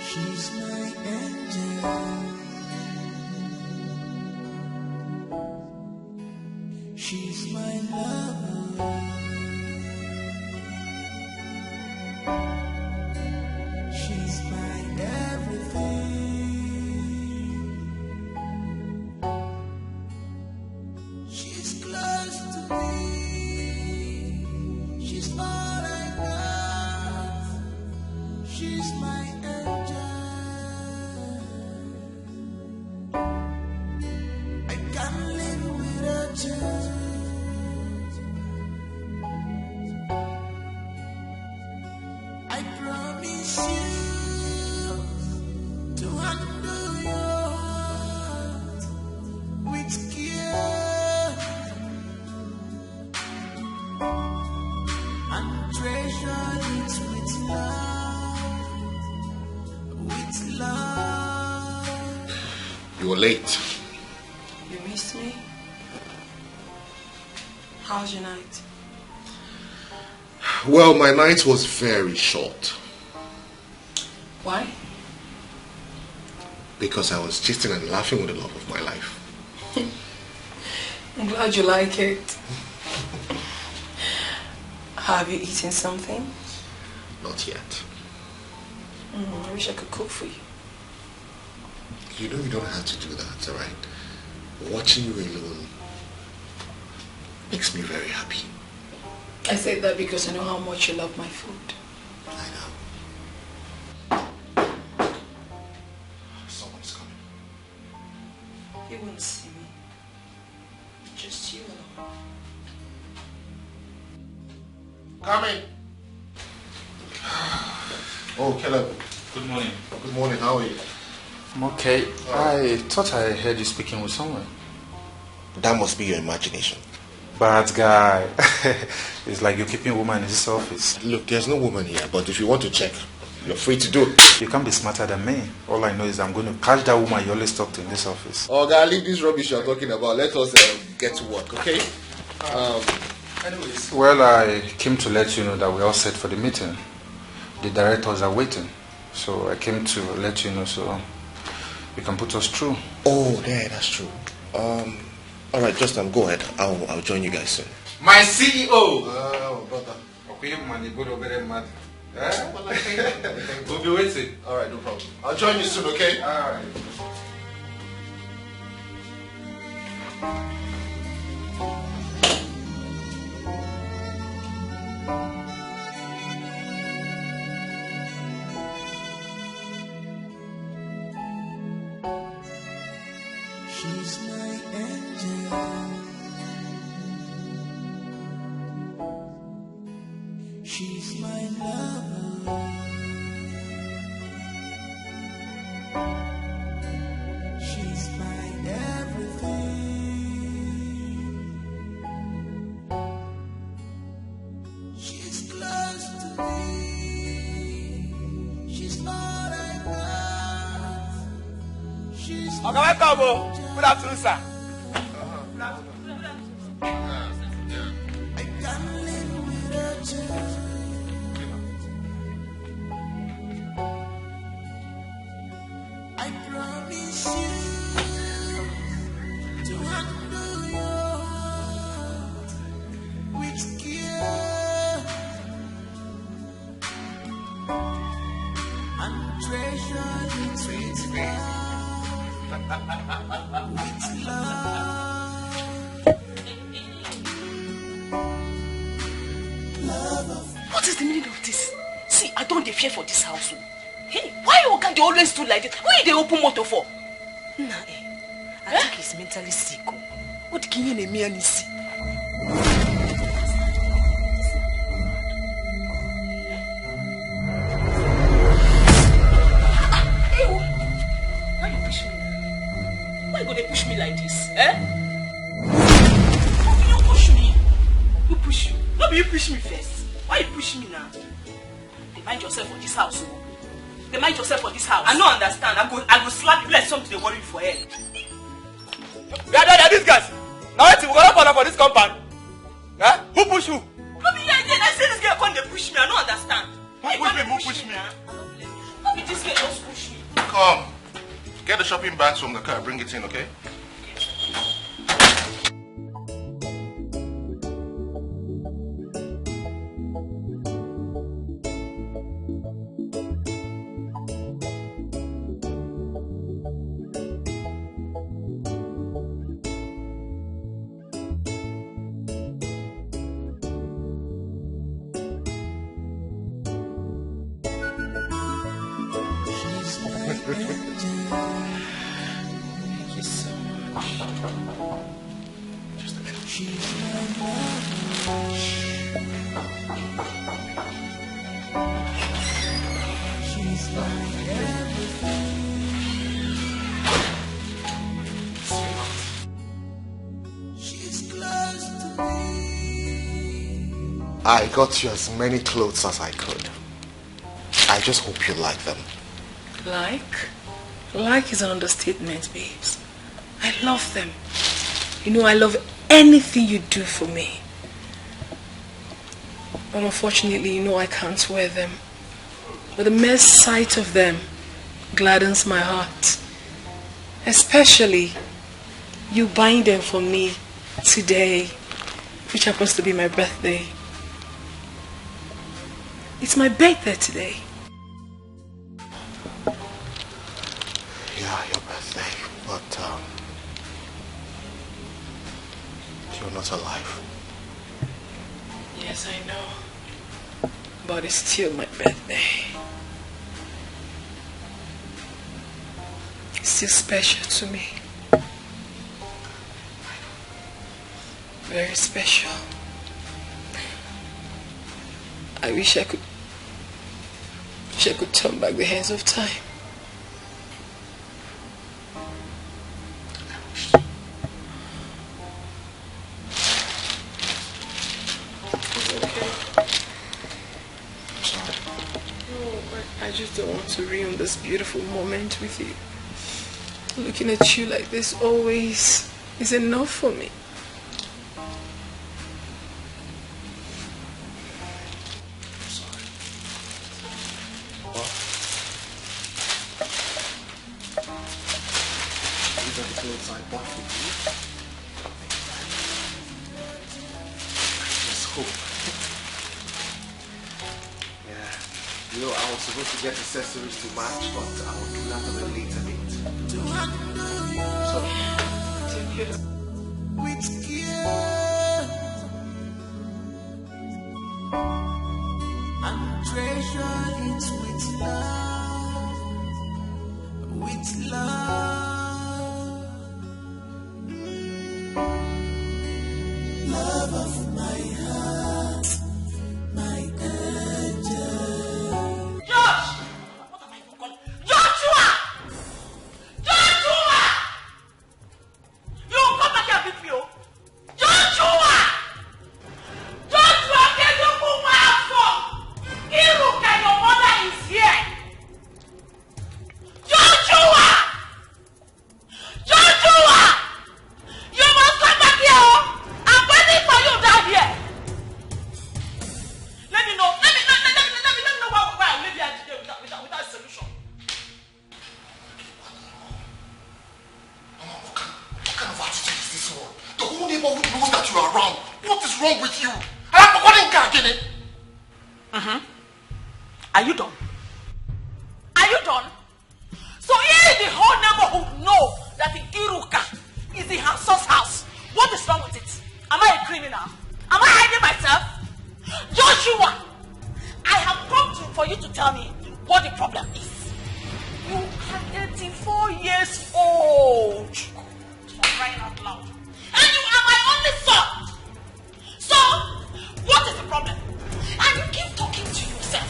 She's my angel. She's my lover. She's my everything. She's close to me. She's all I got. She's my angel. I can't live without you. with love. You were late. You missed me? How's your night? Well, my night was very short. Why? Because I was gisting and laughing with the love of my life. I'm glad you like it. Have you eaten something? Not yet. I wish I could cook for you. You know you don't have to do that, alright? Watching you alone makes me very happy. I say that because I know how much you love my food. I know. Someone's coming. He won't see me. Just you alone. Coming. Oh, Caleb. Good morning. Good morning. How are you? I'm okay. I thought I heard you speaking with someone. That must be your imagination. Bad guy. It's like you're keeping a woman in this office. Look, there's no woman here, but if you want to check, you're free to do it. You can't be smarter than me. All I know is I'm going to catch that woman you always talk to in this office. Oh, God, leave this rubbish you're talking about. Let us get to work, okay? Anyways. Well, I came to let you know that we're all set for the meeting. The directors are waiting. So I came to let you know so you can put us through. Oh, yeah, that's true. All right, just go ahead. I'll join you guys soon. My CEO! Oh, brother. We'll be waiting. All right, no problem. I'll join you soon, okay? All right. She's my angel. She's my lover. She's my everything. She's close to me. She's all I got. She's Okay, welcome. Good afternoon, sir. I promise you to handle your heart with care and treasure it with love. What is the meaning of this? See, I don't fear for this house. Hey, why Oga they always do like this? Why they open motor for? Nah, I think he's mentally sick. What can you name me see? Why you push me? Why go they push me like this? How can you push me? Who push you? No, you push me first. Why you push me now? Mind yourself for this house. Mind yourself for this house. I don't understand. I go slap you like something they worry for head. Yeah, these guys. Now we're gonna for this compound. Huh? Who push who? No, I say this girl can't push me. I don't understand. Who push me? How did this girl just push me? Come. Get the shopping bags from the car. Bring it in, okay? I got you as many clothes as I could. I just hope you like them. Like? Like is an understatement, babes. I love them. You know, I love anything you do for me. But unfortunately, you know I can't wear them. But the mere sight of them gladdens my heart. Especially you buying them for me today, which happens to be my birthday. It's my birthday today. Yeah, your birthday, but you're not alive. Yes, I know. But it's still my birthday. It's still special to me. Very special. I wish I could turn back the hands of time. I just don't want to ruin this beautiful moment with you. Looking at you like this always is enough for me. What? These are the clothes I bought for you. I just hope. You know, I was supposed to get accessories to match, but I will do that at a later date. So, take care. With care and treasure it with love, with love, love of my heart, my angel. Are you done? Are you done? So if the whole neighborhood know that the Iruka is the Hanson's house, what is wrong with it? Am I a criminal? Am I hiding myself? Joshua, I have come for you to tell me what the problem is. You are 84 years old. For crying out loud. And you are my only son. So, what is the problem? And you keep talking to yourself.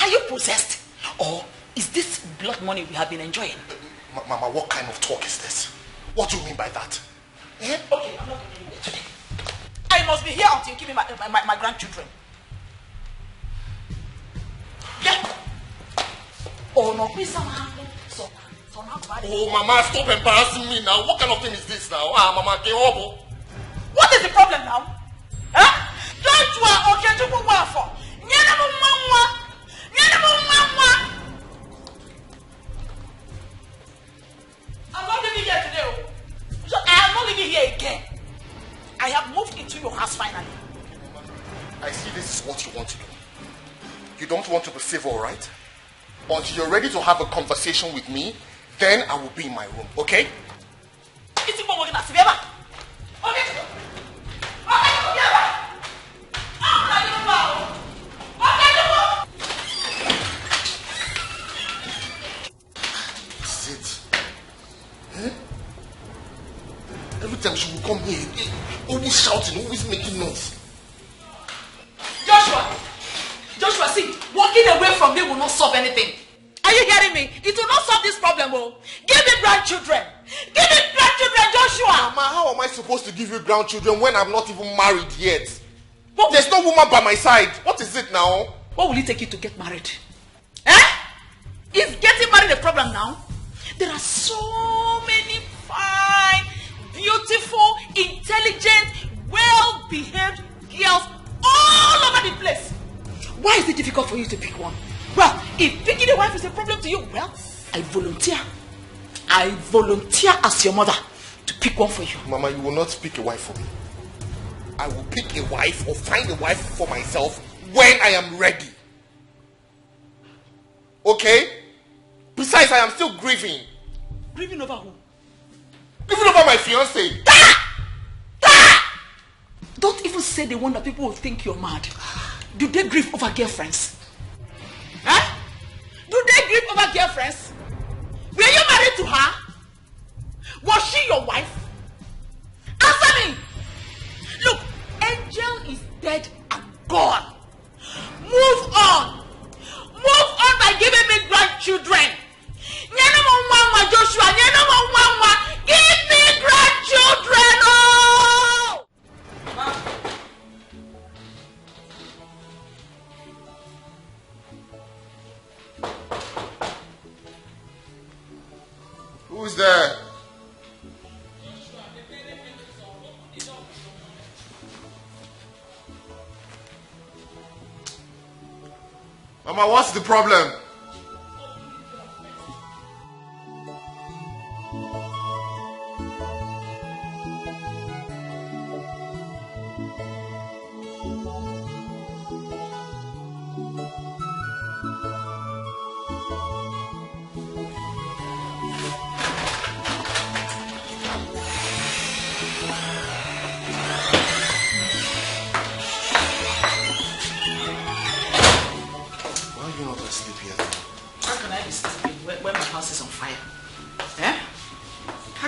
Are you possessed? Or is this blood money we have been enjoying? Mama, what kind of talk is this? What do you mean by that? Eh? Okay, I'm not going to do today. I must be here until you give me my grandchildren. Yeah. Oh no, please somehow. Oh, Mama, stop embarrassing me now. What kind of thing is this now? Mama, get over. What is the problem now? Huh? Don't you are okay to go well for? I'm not living here today. So I am not living here again. I have moved into your house finally. I see this is what you want to do. You don't want to be civil, right? Until you're ready to have a conversation with me, then I will be in my room, okay? Every time she will come here, always shouting, always making noise. Joshua, see, walking away from me will not solve anything. Are you hearing me? It will not solve this problem, oh. Give me grandchildren. Give me grandchildren, Joshua. Mama, how am I supposed to give you grandchildren when I'm not even married yet? There's no woman by my side. What is it now? What will it take you to get married? problem now? There are so many fine, beautiful, intelligent, well-behaved girls all over the place. Why is it difficult for you to pick one? Well, if picking a wife is a problem to you, well, I volunteer. I volunteer as your mother to pick one for you. Mama, you will not pick a wife for me. I will pick a wife or find a wife for myself when I am ready. Okay? Besides, I am still grieving. Grieving over who? Grieving over my fiancé. Don't even say the one that people will think you're mad. Do they grieve over girlfriends? Huh? Do they grieve over girlfriends? Were you married to her? Was she your wife? Answer me! Look, Angel is dead and gone. Move on. Move on by giving me grandchildren. Joshua, give me grandchildren. Oh! Who's there? Mama, what's the problem?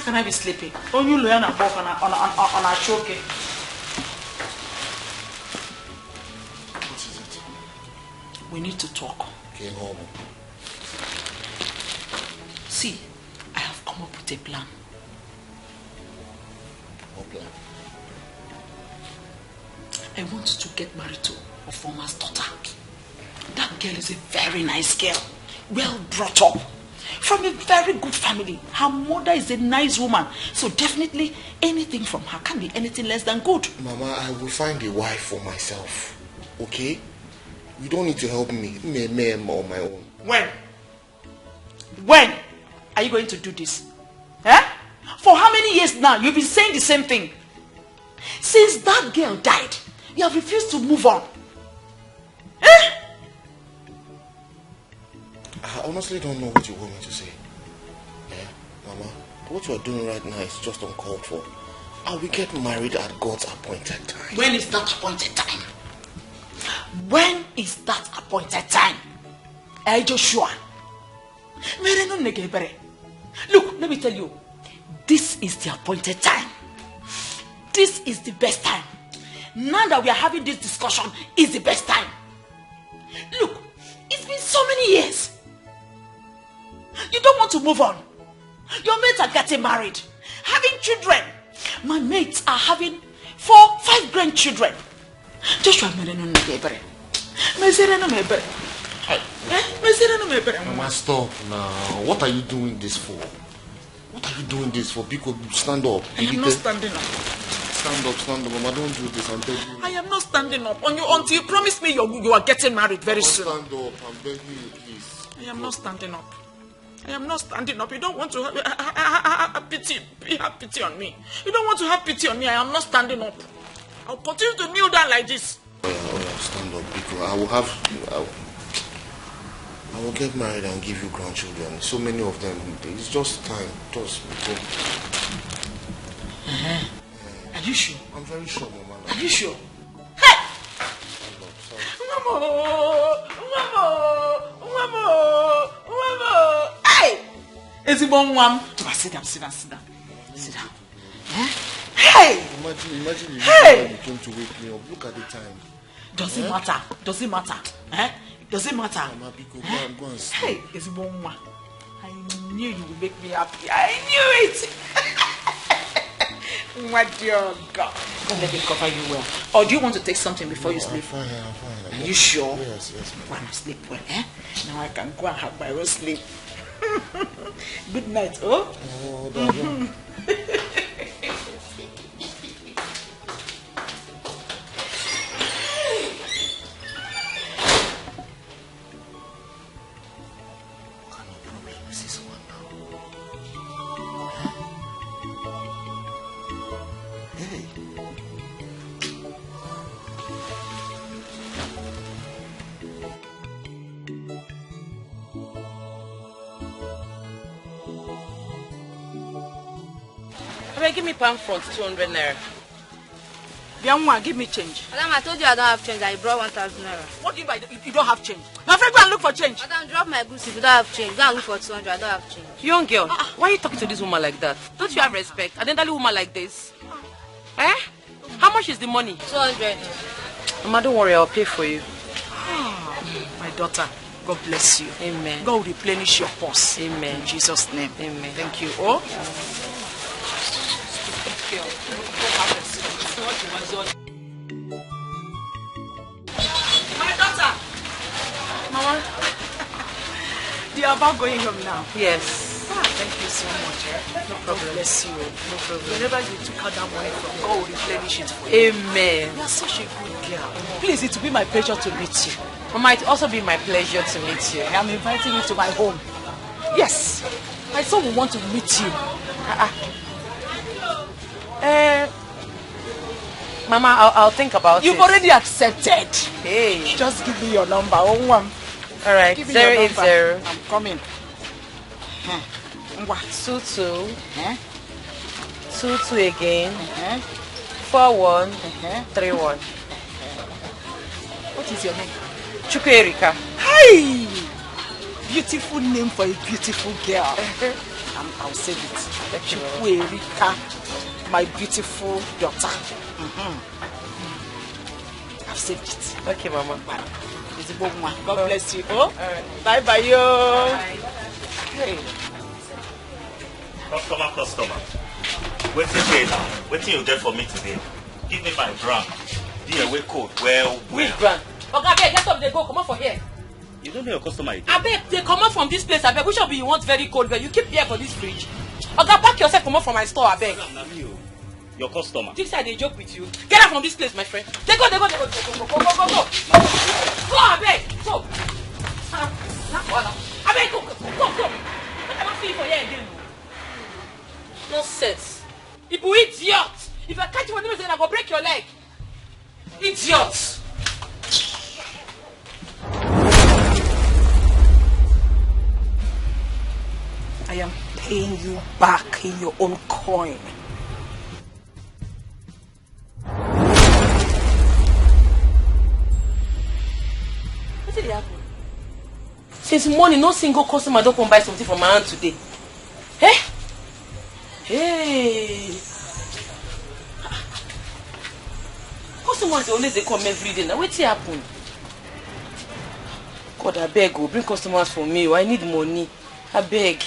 Can I be sleeping? Oh, you learn a book on a choke. What is it? We need to talk. Okay, home. See, I have come up with a plan. What plan? I want to get married to a farmer's daughter. That girl is a very nice girl, well brought up, from a very good family. Her mother is a nice woman, so definitely anything from her can't be anything less than good. Mama, I will find a wife for myself, okay? You don't need to help me on my own. When are you going to do this? Eh? For how many years now you've been saying the same thing? Since that girl died, you have refused to move on. Eh? I honestly don't know what you want me to say. Yeah, Mama, what you are doing right now is just uncalled for. I will get married at God's appointed time. When is that appointed time? When is that appointed time? Hey, Joshua. Look, let me tell you. This is the appointed time. This is the best time. Now that we are having this discussion, is the best time. Look, it's been so many years. You don't want to move on. Your mates are getting married, having children. My mates are having 4-5 grandchildren. Joshua, Mama, stop now. What are you doing this for? What are you doing this for? Because stand up. I am not standing up. Stand up, Mama. Don't do this. I'm begging you. I am not standing up until you promise me you are getting married very soon. Stand up. I'm begging you, please. I am not standing up. I am not standing up. You don't want to have pity on me. You don't want to have pity on me. I am not standing up. I'll continue to kneel down like this. Oh yeah, stand up, because I will get married and give you grandchildren. So many of them. It's just time. Just go. Are you sure? I'm very sure, Mama. Are you sure? Hey! Mama! Hey! Is it one? Sit down. Sit down. Hey! Imagine you came to wake me up. Look at the time. Does it matter? Does it matter? Does it matter? Mama, go and sleep. Hey, is it one? I knew you would make me happy. I knew it. What dear God. Let me cover you well. Or do you want to take something before you sleep? I'm fine. Are you sure? Yes. When I sleep well, Now I can go and have my own sleep. Good night, oh? Give me pound front, 200 naira. Bianwa, give me change. Madam, I told you I don't have change. I brought 1,000 naira. What do you mean you don't have change? My friend, go and look for change. Madam, drop my goods if you don't have change. Go and look for 200. I don't have change. Young girl, why are you talking to this woman like that? Don't you have respect? An elderly woman like this? Eh? How much is the money? 200. Mama, don't worry, I'll pay for you. My daughter, God bless you. Amen. God will replenish your purse. Amen. In Jesus' name. Amen. Thank you. Oh? My daughter. Mama. You are about going home now? Yes. Thank you so much. No problem. God bless you. No problem. Whenever you took out that money from, God will replenish it for you. Amen. You are such a good girl. Please, it will be my pleasure to meet you. It might also be my pleasure to meet you. I am inviting you to my home. Yes. My son will want to meet you. Mama, I'll think about it. You've already accepted. Hey. Just give me your number. All right. Give me 080. I'm coming. 22. 22 again. 4131. What is your name? Chukwuerika. Hi! Beautiful name for a beautiful girl. I'll save it. Chukwuerika, my beautiful daughter. I've saved it. Okay, Mama. God bless you. Oh, bye bye, yo. Hey. Customer. Waiting here now. Waiting you get for me today. Give me my brand. The away code. Well. Which brand? Okay, get up. They go. Come on for here. You don't know your customer again. I beg, they come out from this place. I beg. Which of you want very cold? But you keep here for this fridge. Okay, pack yourself. Come out from my store. I beg. Your customer. This side they joke with you. Get out from this place, my friend. They go. Go. Go. Go, I beg. Go. I beg. Go. I cannot see you for here again. Nonsense. You idiot. If I catch you on the then I go break your leg. Idiot. I am paying you back in your own coin. What did happen? Since morning, no single customer don't come buy something from my hand today. Eh? Hey! Customers always they come every day. Now what's happen? God, I beg you, bring customers for me. I need money. I beg.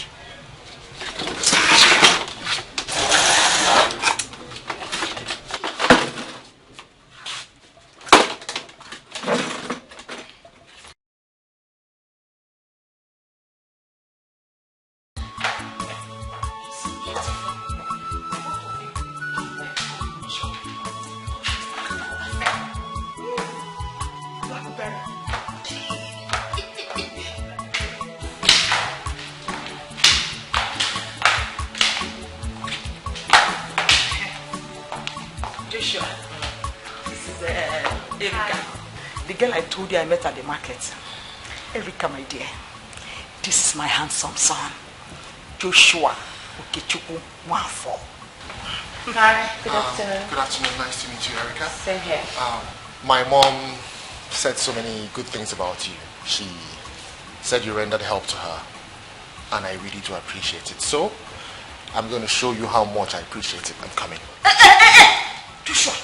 I met at the market. Erika, my dear, this is my handsome son, Joshua Okechukwu Nwafo. Hi, good afternoon. Good afternoon, nice to meet you, Erika. Same here. My mom said so many good things about you. She said you rendered help to her, and I really do appreciate it. So, I'm going to show you how much I appreciate it. I'm coming. Joshua!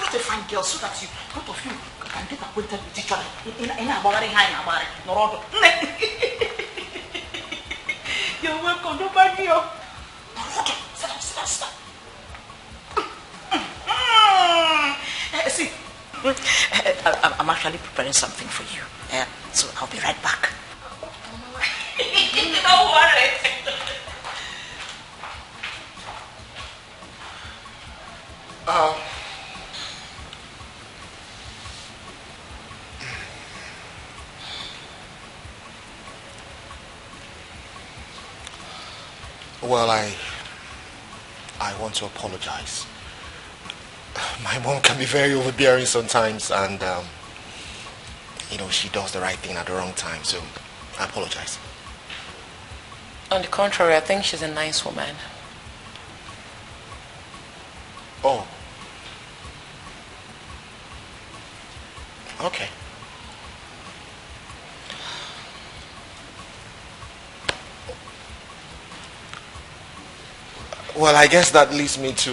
A fine girl so that you both of you can get acquainted with each other in a body high Norodo. You're welcome, don't mind me. Norodo, sit down. See, I'm actually preparing something for you. So I'll be right back. Don't worry. Well, I want to apologize. My mom can be very overbearing sometimes, and she does the right thing at the wrong time, so I apologize. On the contrary, I think she's a nice woman. Oh. Okay. Well, I guess that leads me to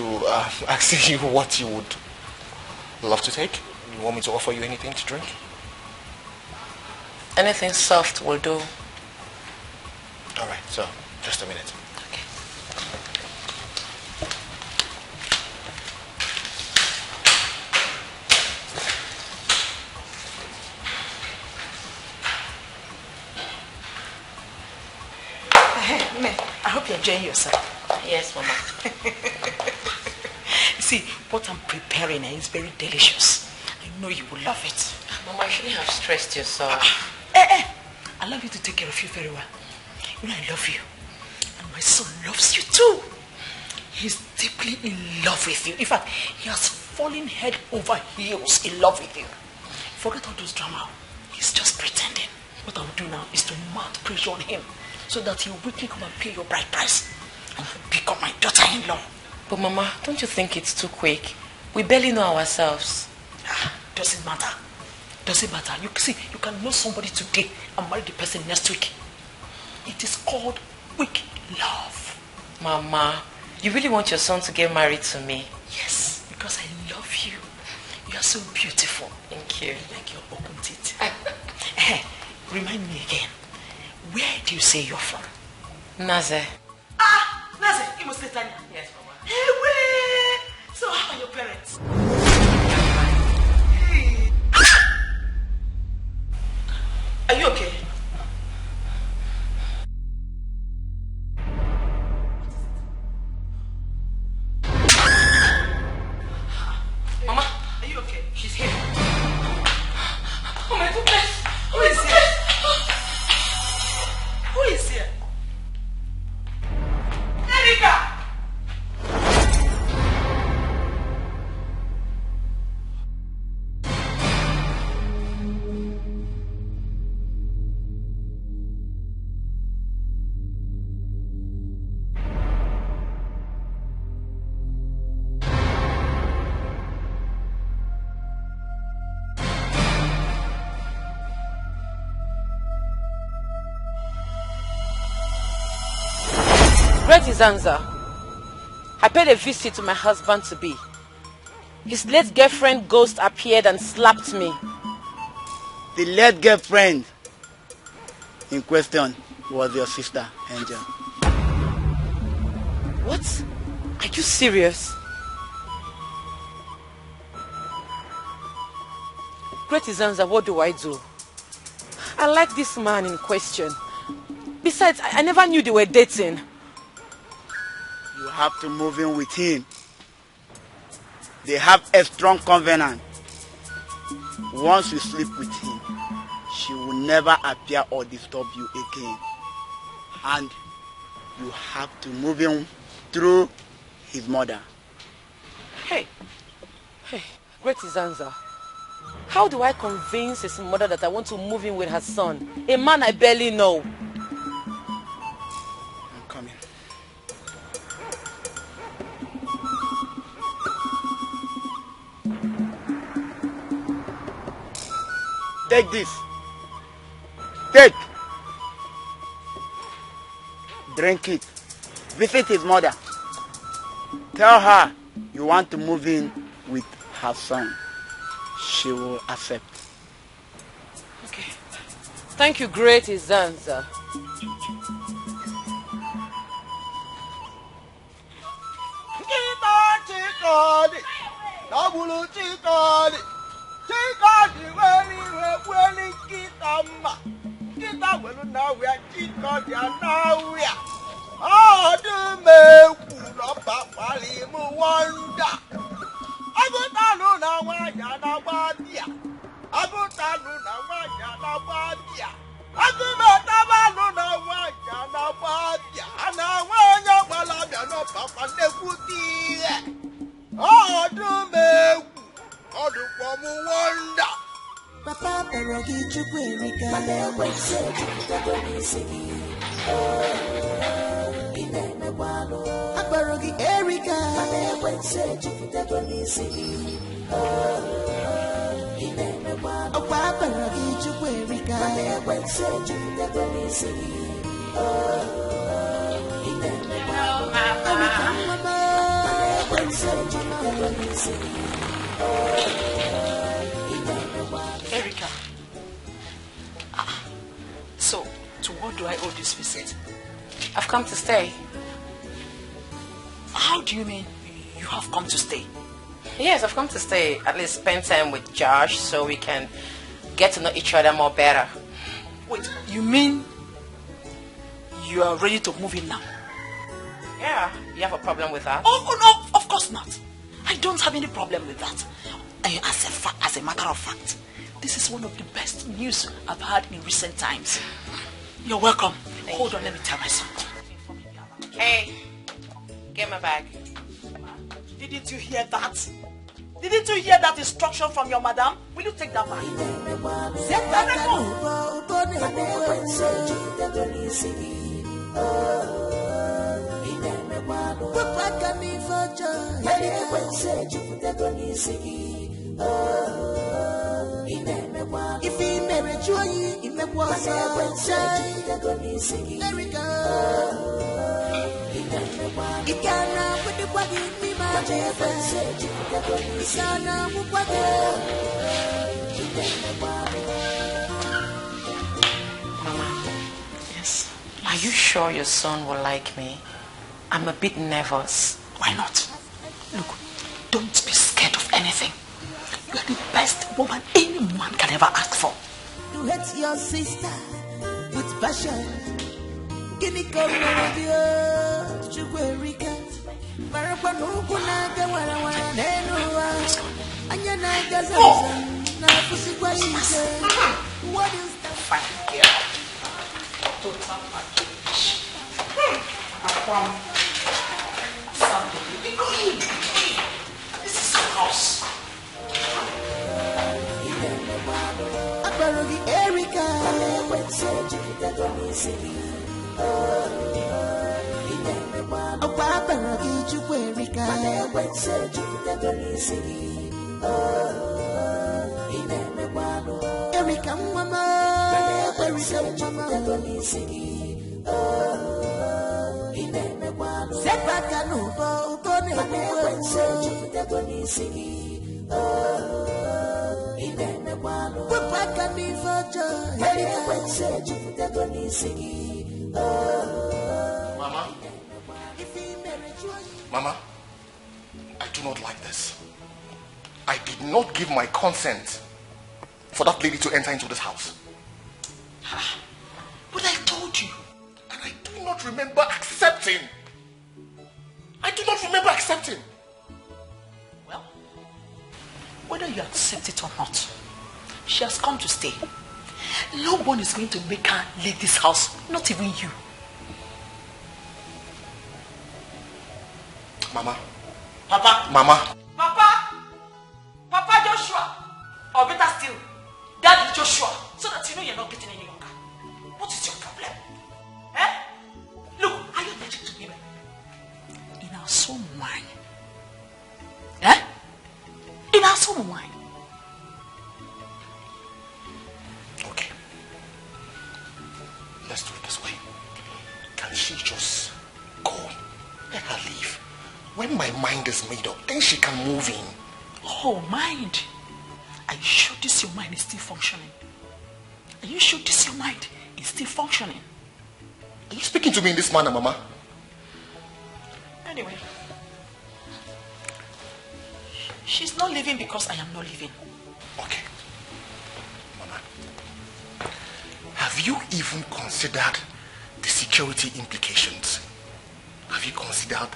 asking you what you would love to take. You want me to offer you anything to drink? Anything soft will do. All right, so just a minute. Okay. Hey, man, I hope you're enjoying yourself. Yes, Mama. See, what I'm preparing is very delicious. I know you will love it. Mama, you shouldn't have stressed yourself. I love you to take care of you very well. You know I love you. And my son loves you too. He's deeply in love with you. In fact, he has fallen head over heels in love with you. Forget all those drama. He's just pretending. What I'll do now is to mount pressure on him so that he'll quickly come and pay your bride price and become my daughter-in-law. But Mama, don't you think it's too quick? We barely know ourselves. Doesn't matter. Doesn't matter. You see, you can know somebody today and marry the person next week. It is called quick love. Mama, you really want your son to get married to me? Yes, because I love you. You are so beautiful. Thank you. Like your open teeth. Remind me again. Where do you say you're from? Naze. Naze, you must say Tanya. Yes, Mama. Hey, wait. So how are your parents? Are you okay? Mama, are you okay? She's here. Oh my goodness. Who is here? Who is here? Erika! Zanza, I paid a visit to my husband-to-be. His late girlfriend ghost appeared and slapped me. The late girlfriend in question was your sister, Angel. What? Are you serious? Great Zanza, what do I do? I like this man in question. Besides, I never knew they were dating. You have to move in with him. They have a strong covenant. Once you sleep with him, she will never appear or disturb you again. And you have to move in through his mother. Hey, Great Zanza. How do I convince his mother that I want to move in with her son? A man I barely know. I'm coming. Take this. Take. Drink it. Visit his mother. Tell her you want to move in with her son. She will accept. Okay. Thank you, Great Zanza. Chikadi, Kama. Kita welu na we chiko ya na we. Oh, do me kuno papali mu wonder. Agutalu na wanya na wadia. Agutalu na wanya na wadia. Agumetabalu na wanya na wadia. Ana wanya balabia no papa nekuti. Oh, do me kuno mu wonder. Papa perogi chukwerika mane wense chukwerika inene walo perogi erika mane wense chukwerika inene walo papa perogi chukwerika mane wense chukwerika inene walo mama mane wense chukwerika Erica. So, to what do I owe this visit? I've come to stay. How do you mean you have come to stay? Yes, I've come to stay. At least spend time with Josh so we can get to know each other more better. Wait, you mean you are ready to move in now? Yeah, you have a problem with that? Oh no, of course not. I don't have any problem with that. As a matter of fact, this is one of the best news I've had in recent times. You're welcome. Hold on, let me tell my son. Hey, get my bag. Didn't you hear that? Didn't you hear that instruction from your madam? Will you take that bag? If he married you, he may was there we go. It can't put the body in me, my baby. It can't put the Mama, yes. Are you sure your son will like me? I'm a bit nervous. Why not? Look, don't be scared of anything. You are the best woman any man can ever ask for. You hate your sister with passion. Give me come with you, Chukwuerika. Marapanukunaga warawana nenua. Anyanaga zaza na fusikwa ise. What is that? Fine girl. Total package. This is your house. Aparogi Erika. Aparogi Chukwuerika. Erika mama. Erika mama. Sepaka nubo ubone Wepaka mi fojo. Mama? Mama, I do not like this. I did not give my consent for that lady to enter into this house. But I told you. And I do not remember accepting. Well, whether you accept it or not, she has come to stay. No one is going to make her leave this house, not even you. Mama. Papa. Mama. Papa Joshua. Or better still, Daddy Joshua. So that you know you're not getting any younger. What is your problem? Eh? Look, are you allergic to women? In our soul wine. Eh? In our soul wine. Okay. Let's do it this way. Can she just go? Let her leave. When my mind is made up, then she can move in. Oh, mind. Are you sure this your mind is still functioning? Are you sure this your mind is still functioning? Are you speaking to me in this manner, Mama? Anyway. She's not leaving because I am not leaving. Okay. Mama. Have you even considered the security implications? Have you considered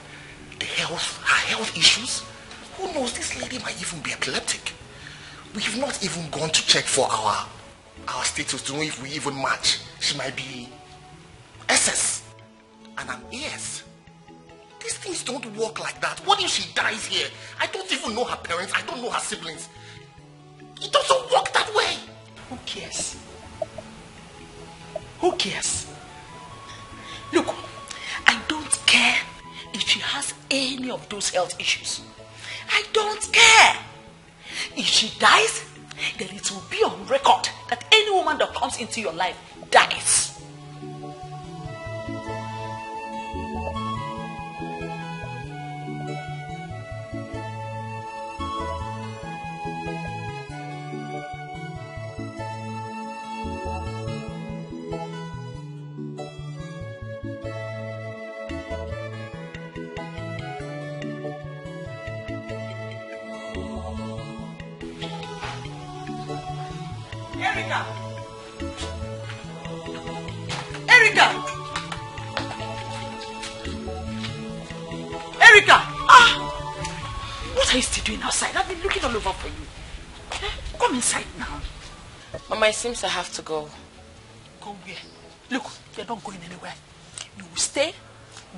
her health issues? Who knows, this lady might even be epileptic. We have not even gone to check for our status to know if we even match. She might be SS and I'm AS. These things don't work like that. What if she dies here? I don't even know her parents. I don't know her siblings. It doesn't work that way. Who cares? Who cares? Look, I don't care if she has any of those health issues. I don't care. If she dies, then it will be on record that any woman that comes into your life dies. Erica! What are you still doing outside? I've been looking all over for you. Come inside now. Mama, it seems I have to go. Go where? Look, you're not going anywhere. You will stay,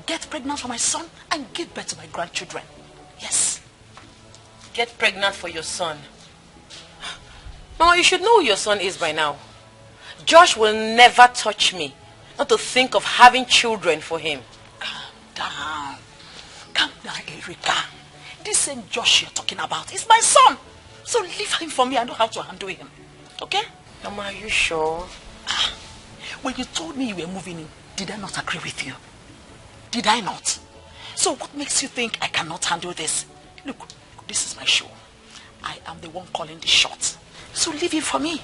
get pregnant for my son, and give birth to my grandchildren. Yes. Get pregnant for your son? Mama, you should know who your son is by now. Josh will never touch me. Not to think of having children for him. Calm down. Calm down, Erica. This same Josh you're talking about is my son. So leave him for me. I know how to handle him. Okay? Mama, are you sure? When you told me you were moving in, did I not agree with you? Did I not? So what makes you think I cannot handle this? Look, this is my show. I am the one calling the shots. So leave him for me.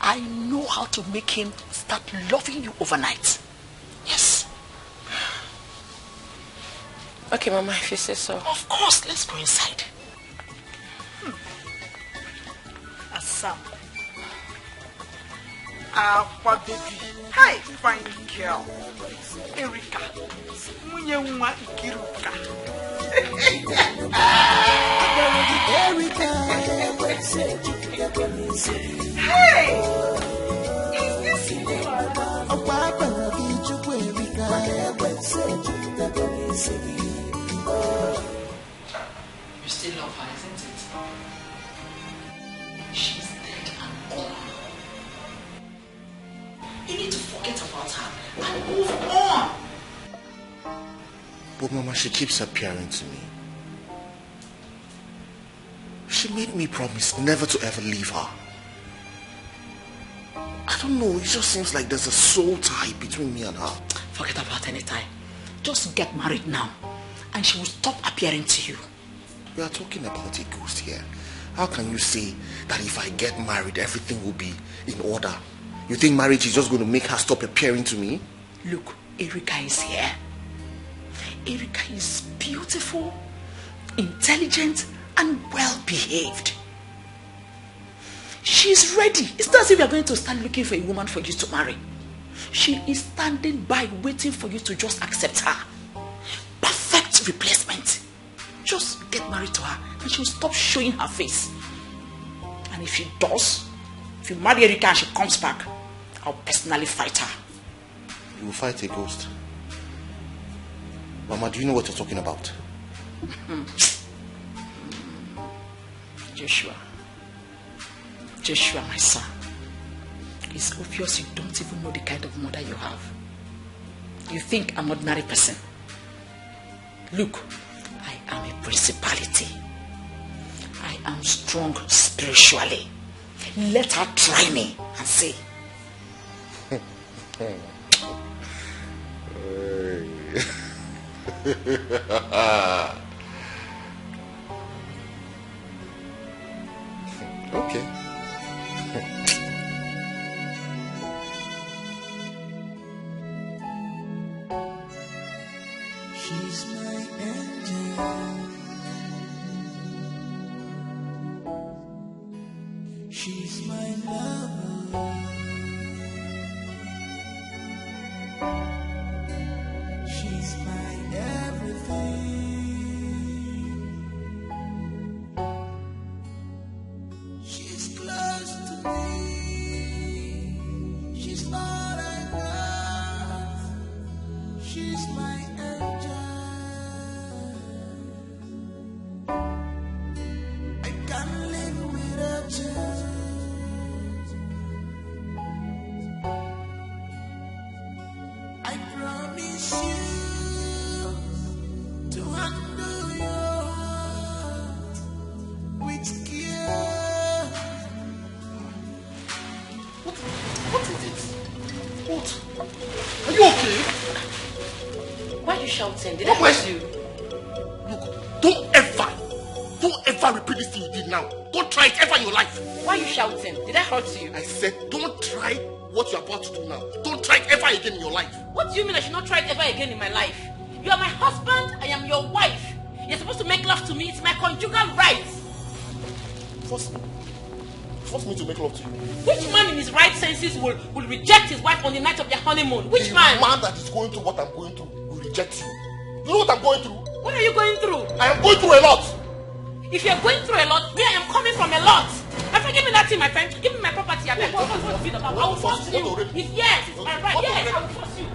I know how to make him start loving you overnight. Yes. Okay, Mama, if you say so. Of course, let's go inside. Assam. Aqua baby. Hi, fine girl. Erica. Munyewa Ikiruka. Hey! Is this you still love her, isn't it? She's dead and gone. You need to forget about her and move on. But Mama, she keeps appearing to me. She made me promise never to ever leave her. I don't know, it just seems like there's a soul tie between me and her. Forget about any tie. Just get married now, and she will stop appearing to you. We are talking about a ghost here. How can you say that if I get married, everything will be in order? You think marriage is just going to make her stop appearing to me? Look, Erica is here. Erica is beautiful, intelligent, and well-behaved. She's ready. It's not as if you're going to start looking for a woman for you to marry. She is standing by waiting for you to just accept her. Perfect replacement. Just get married to her and she'll stop showing her face. And if she does, if you marry Erica and she comes back, I'll personally fight her. You will fight a ghost? Mama, do you know what you're talking about? Joshua, my son. It's obvious you don't even know the kind of mother you have. You think I'm an ordinary person. Look, I am a principality. I am strong spiritually. Let her try me and see. Okay. She's my angel. She's my lover. she's my everything. She's close to me. She's all I got. She's my angel. I can't live without you. I promise you to handle your heart with care. What is it? What? Are you okay? Why are you shouting? Did I What? hurt you? Look, don't ever repeat this thing you did now. Don't try it ever in your life. Why are you shouting? Did I hurt you? I said don't try what you're about to do now. Don't try it ever again in your life. What do you mean I should not try it ever again in my life? You are my husband, I am your wife. You're supposed to make love to me. It's my conjugal rights. Force me to make love to you. Which man in his right senses will reject his wife on the night of their honeymoon? Which man? The man that is going through what I'm going through will reject you. You know what I'm going through? What are you going through? I am going through a lot. If you're going through a lot, me, I am coming from a lot. My friend, give me that thing, my friend. Give me my property. I beg. What is it about? I will force you. Yes, it's my right. Yes, I will force you.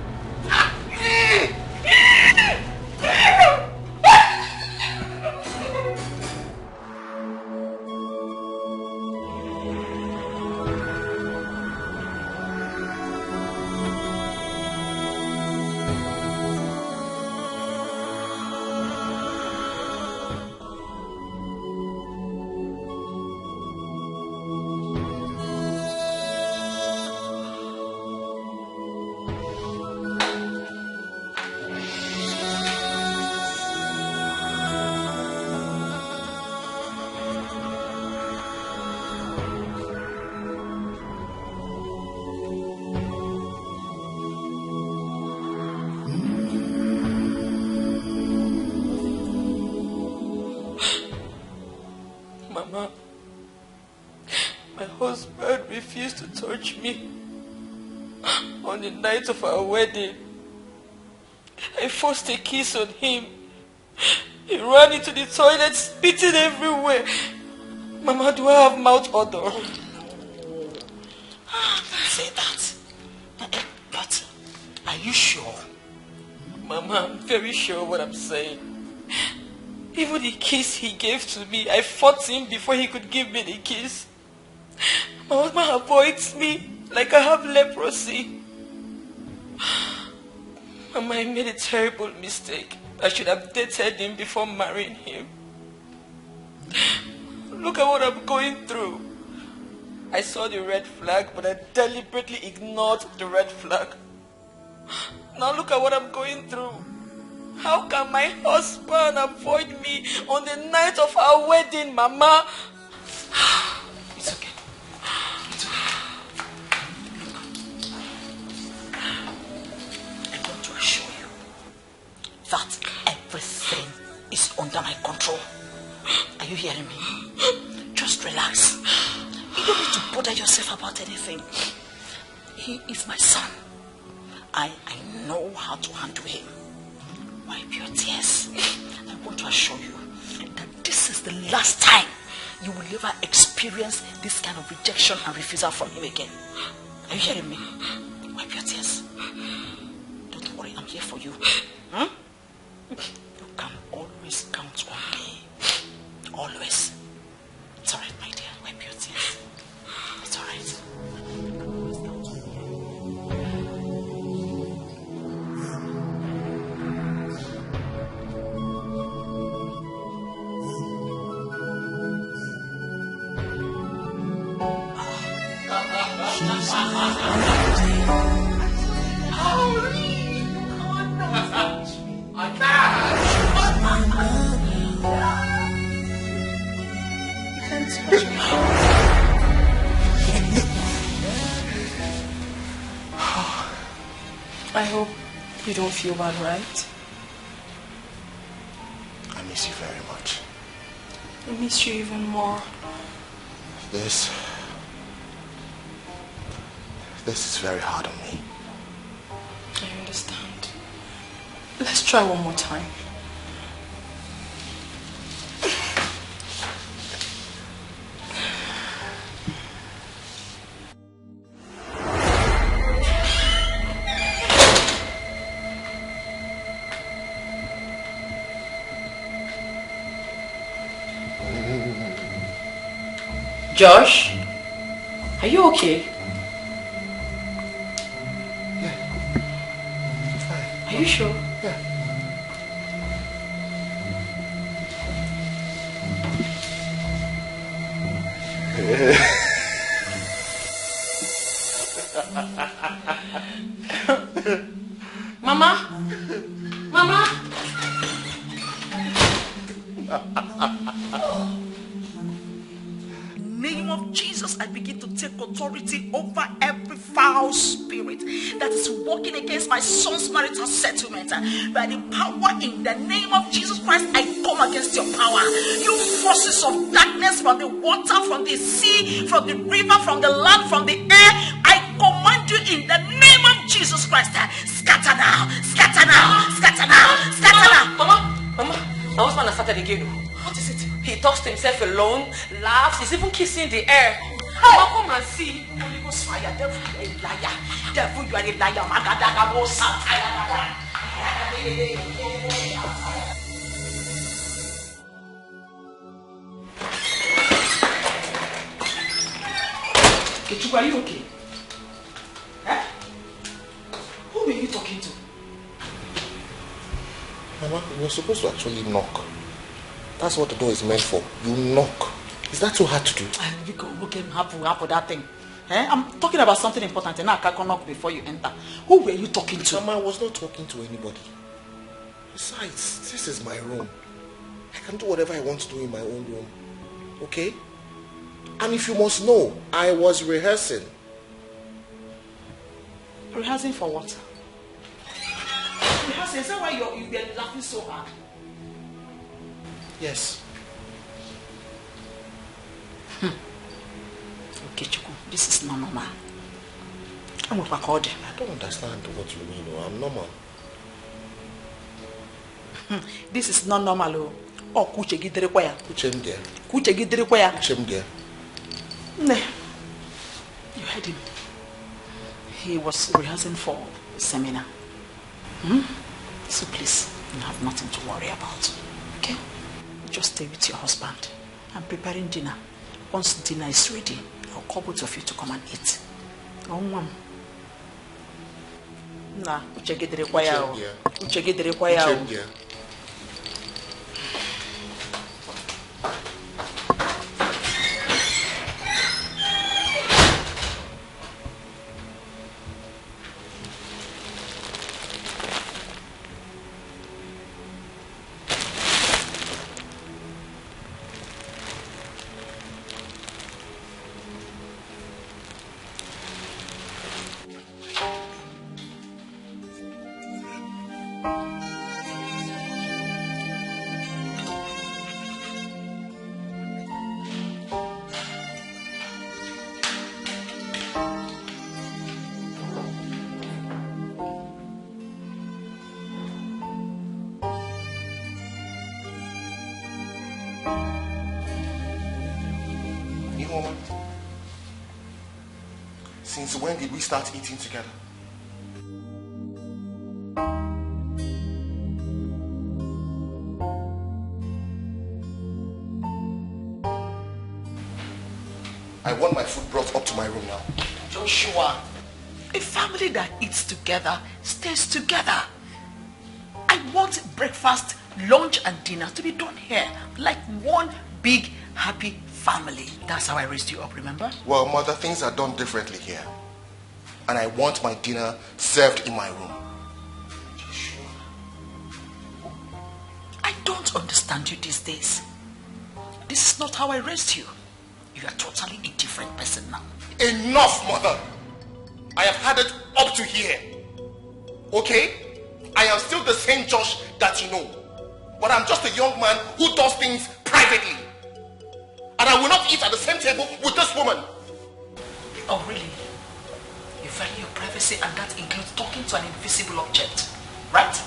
Mama, my husband refused to touch me on the night of our wedding. I forced a kiss on him. He ran into the toilet, spitting everywhere. Mama, do I have mouth odor? Don't say that. But are you sure? Mama, I'm very sure what I'm saying. Even the kiss he gave to me, I fought him before he could give me the kiss. My husband avoids me like I have leprosy. Mama, I made a terrible mistake. I should have dated him before marrying him. Look at what I'm going through. I saw the red flag, but I deliberately ignored the red flag. Now look at what I'm going through. How can my husband avoid me on the night of our wedding, Mama? It's okay. It's okay. I'm going to assure you that everything is under my control. Are you hearing me? Just relax. You don't need to bother yourself about anything. He is my son. I know how to handle him. Wipe your tears. I want to assure you that this is the last time you will ever experience this kind of rejection and refusal from him again. Are you hearing me? Wipe your tears. Don't worry, I'm here for you. You can always count on me. Always. It's alright, my dear. Wipe your tears. It's alright. I hope you don't feel bad, right? I miss you very much. I miss you even more. This is very hard on me. I understand. Let's try one more time. Josh, are you okay? Yeah. I'm fine. Are you sure? Yeah. Mama? Mama? Name of Jesus, I begin to take authority over every foul spirit that is working against my son's marital settlement. By the power in the name of Jesus Christ, I come against your power. You forces of darkness from the water, from the sea, from the river, from the land, from the air, I command you in the name of Jesus Christ. Scatter now, scatter now, scatter now, scatter now. Mama, my husband has started again. What is it? He talks to himself alone, laughs, he's even kissing the air. Mama, come and see. Holy Ghost fire, devil, you are a liar. Devil, you are a liar. Magadagabo, satire. Etiko, are you okay? Eh? Who were you talking to? Mama, you're supposed to actually knock. That's what the door is meant for. You knock. Is that so hard to do? You can look him happen that thing. Eh? I'm talking about something important and now I can't knock before you enter. Who were you talking to? Mama, I was not talking to anybody. Besides, this is my room. I can do whatever I want to do in my own room. Okay? And if you must know, I was rehearsing. Rehearsing for what? Rehearsing? Is that why you were laughing so hard? Yes. Okay, Chuku, this is not normal. I don't understand what you mean. I'm normal. This is not normal. Oh, Kuche Gidere Kwaya. Kuchem there. Kuche Gidere Kwaya. Kuchem there. You heard him. He was rehearsing for a seminar. So please, you have nothing to worry about. Okay? Just stay with your husband. I'm preparing dinner. Once dinner is ready, I'll call both of you to come and eat. Nah, Uche Gedere Kwaya. Uche Gedere Kwaya. Since when did we start eating together? I want my food brought up to my room now. Joshua, a family that eats together stays together. I want breakfast, lunch and dinner to be done here like one big happy family. That's how I raised you up, remember? Well, Mother, things are done differently here. And I want my dinner served in my room. I don't understand you these days. This is not how I raised you. You are totally a different person now. Enough, Mother! I have had it up to here. Okay? I am still the same Josh that you know. But I'm just a young man who does things privately. And I will not eat at the same table with this woman. Oh, really? You value your privacy and that includes talking to an invisible object, right?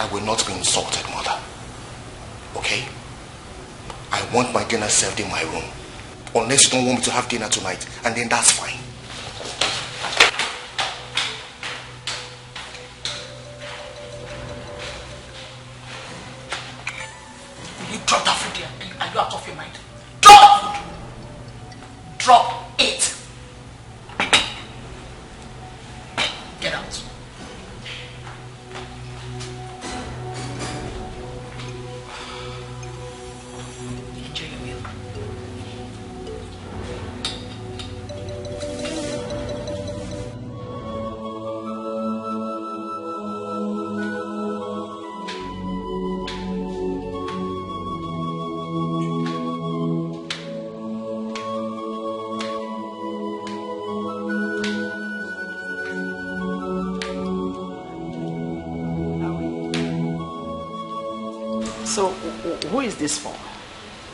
I will not be insulted, mother. Okay? I want my dinner served in my room. Unless you don't want me to have dinner tonight, and then that's fine. Will you drop that food there? Are you out of your mind? Drop food! Drop it! Get out. Enjoy your meal. So, who is this for?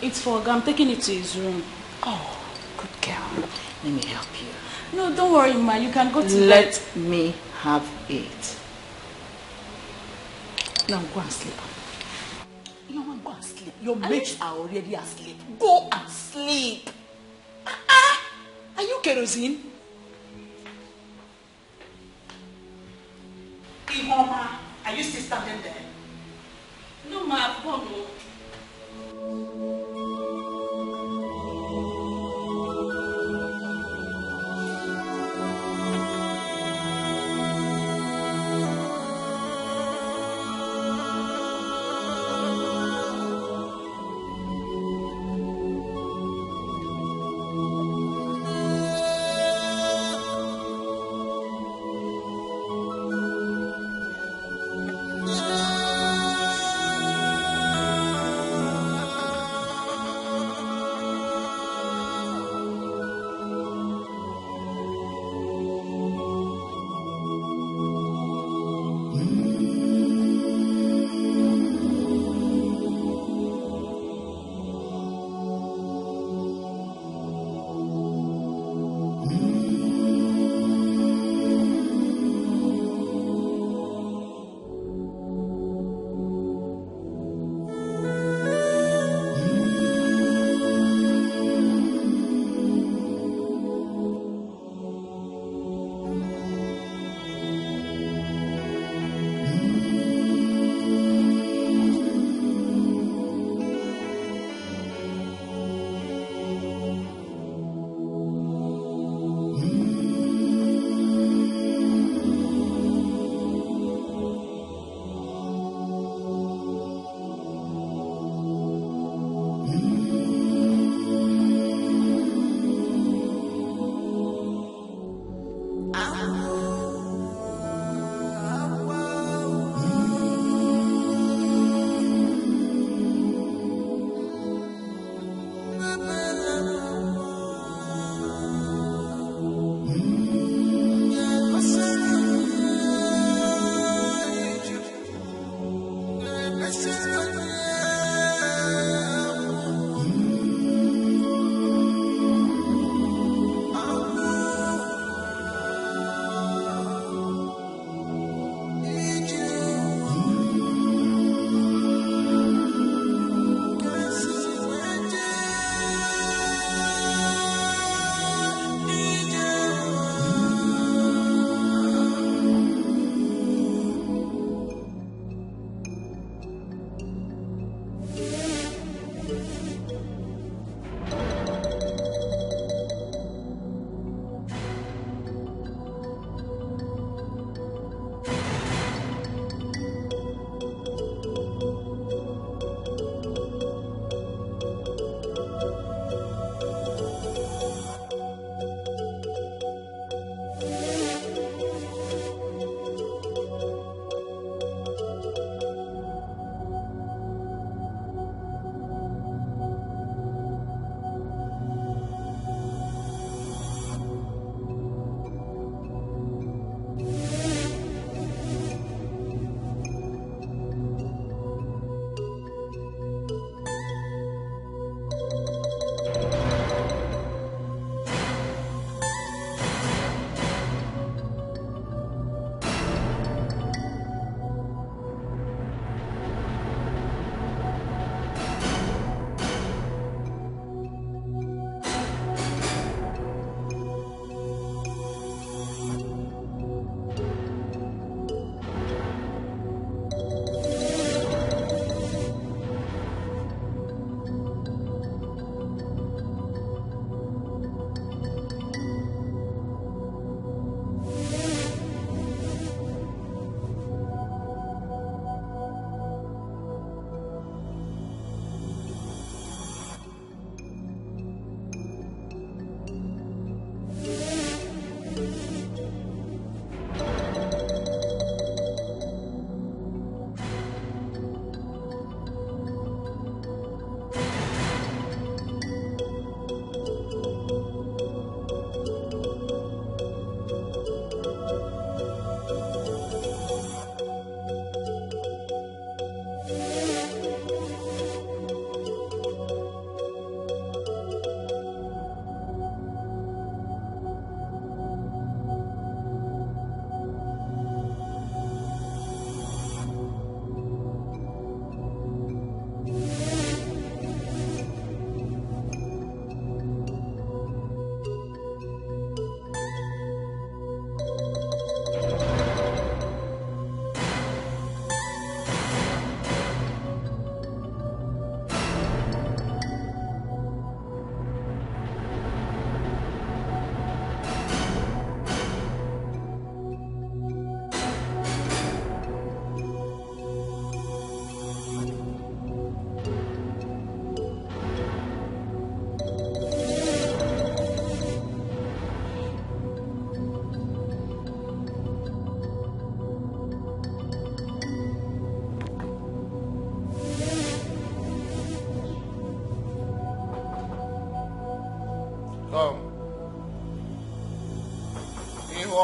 It's for Oga. I'm taking it to his room. Oh, good girl. Let me help you. No, don't worry, ma. You can go to Let bed. me have it. Now go and sleep. You want to go and sleep? Your mates are already asleep. Go and sleep. Are you kerosene? Ihoma, are you still standing there? No, ma. I've gone.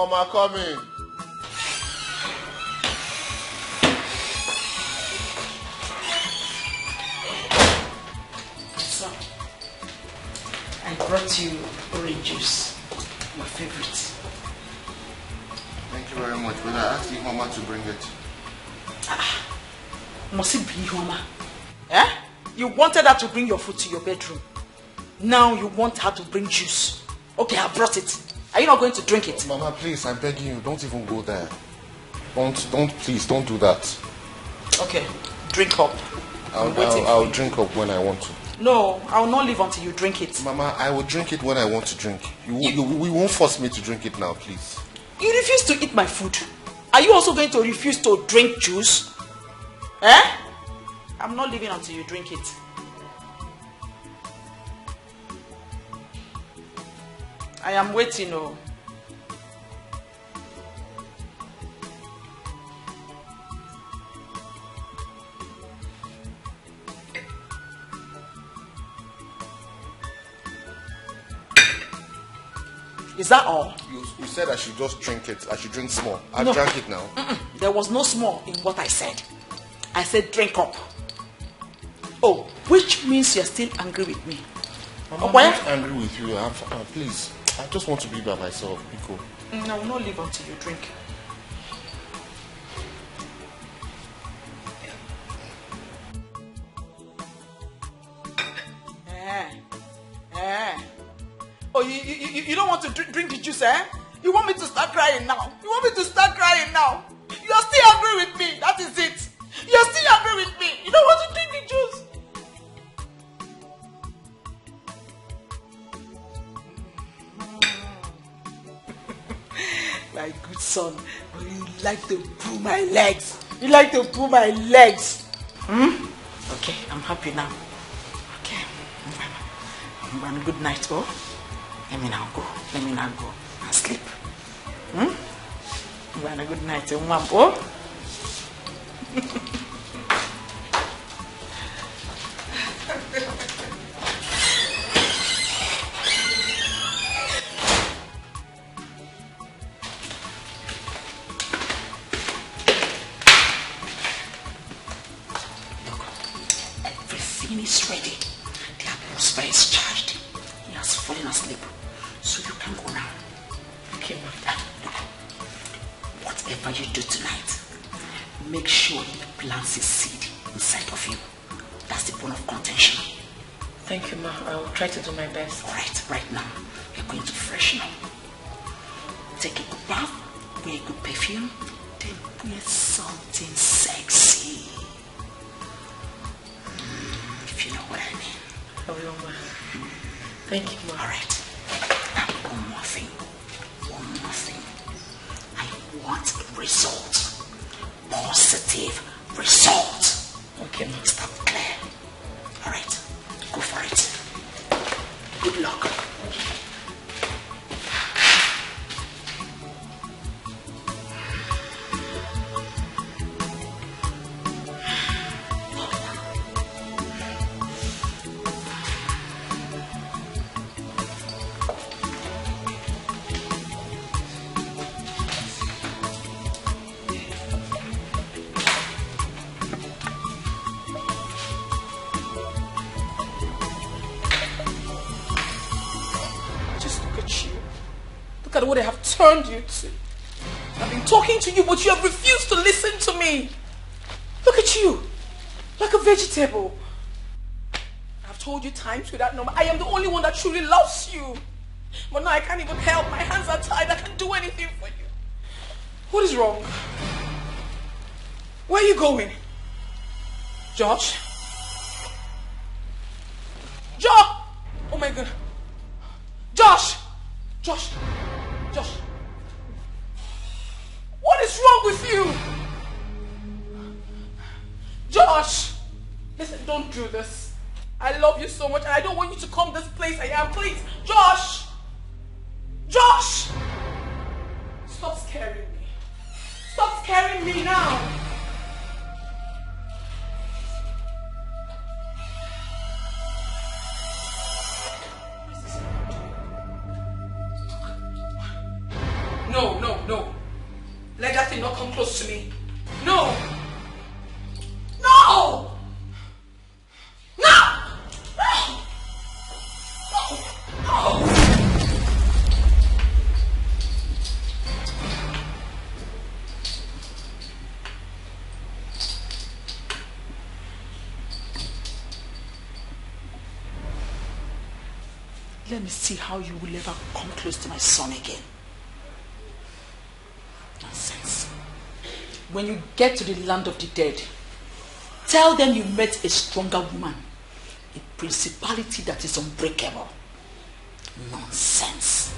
Mama coming. So, I brought you orange juice, your favorite. Thank you very much, but I asked you Mama to bring it. Must it be Mama? Eh? You wanted her to bring your food to your bedroom. Now you want her to bring juice. Okay, I brought it. Are you not going to drink it? Mama, please, I'm begging you, don't even go there. Please, don't do that. Okay, drink up. I'll drink up when I want to. No, I will not leave until you drink it. Mama, I will drink it when I want to drink. We won't force me to drink it now, please. You refuse to eat my food. Are you also going to refuse to drink juice? Eh? I'm not leaving until you drink it. I am waiting, oh. Is that all? You said I should just drink it. I should drink small. I've drank it now. There was no small in what I said. I said drink up. Oh, which means you're still angry with me. Mama, I'm not angry with you. Please, I just want to be by myself, Pico. I will not leave until you drink. Oh, you don't want to drink the juice, eh? You want me to start crying now? You want me to start crying now? You're still angry with me. That is it. You're still angry with me. You don't want to drink the juice. My good son, you like to pull my legs. You like to pull my legs. Okay, I'm happy now. Okay. Good night, oh. Let me now go and sleep. Good night, oh. Everything is ready. The atmosphere is charged. He has fallen asleep. So you can go now. Okay, Mother. Whatever you do tonight, make sure it plants a seed inside of you. That's the bone of contention. Thank you, Ma. I'll try to do my best. Alright, right now, you're going to freshen up. Take a good bath, wear a good perfume, then wear something sexy. If you know what I mean. I will, Ma. Thank you, Ma. Alright. Now, one more thing. I want results. Positive results. Okay, Ma. Is that clear? Alright. Go for it. Good luck. Look at what I have turned you to. I've been talking to you, but you have refused to listen to me. Look at you, like a vegetable. I've told you times without number, I am the only one that truly loves you. But now I can't even help. My hands are tied. I can't do anything for you. What is wrong? Where are you going? Josh? Josh! Oh my God. Josh! Josh! Josh! What is wrong with you? Josh! Listen, don't do this. I love you so much and I don't want you to come this place I am. Please! Josh! Josh! Stop scaring me. Stop scaring me now. No. let me see how you will ever come close to my son again. Nonsense. When you get to the land of the dead, tell them you met a stronger woman, a principality that is unbreakable. Nonsense.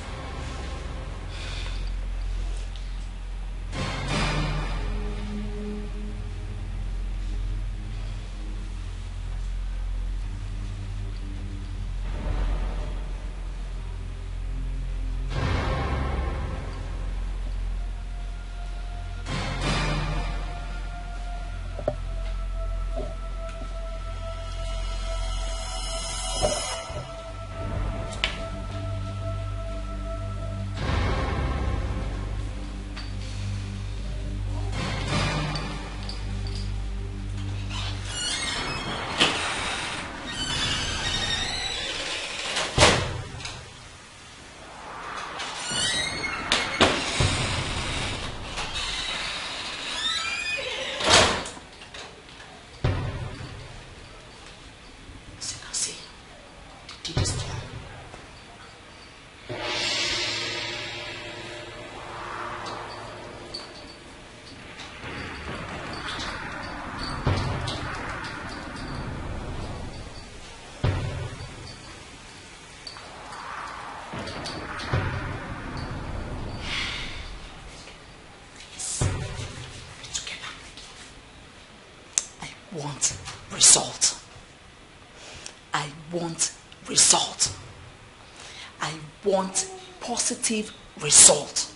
Positive result.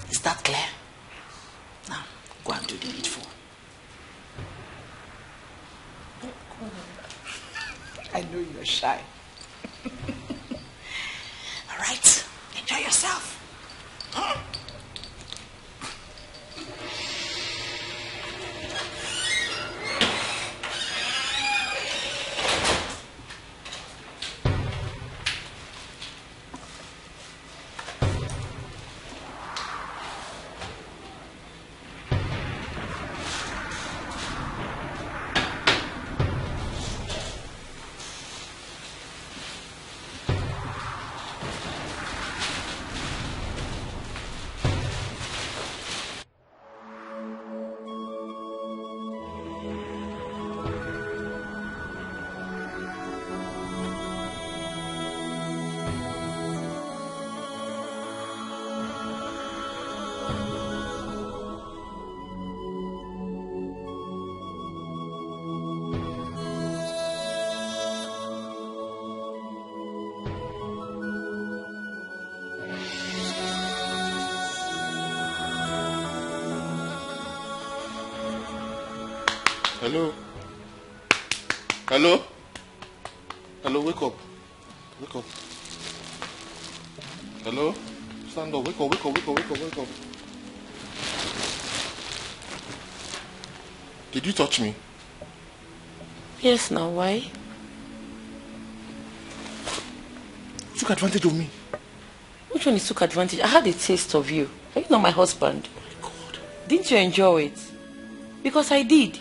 Is that clear? Now, go and do the needful. I know you're shy. All right, enjoy yourself. Huh? Hello? Hello? Hello, wake up. Wake up. Hello? Stand up, wake up, wake up, wake up, wake up, wake up. Did you touch me? Yes, now why? You took advantage of me. Which one is took advantage? I had a taste of you. Are you not my husband? Oh my God. Didn't you enjoy it? Because I did.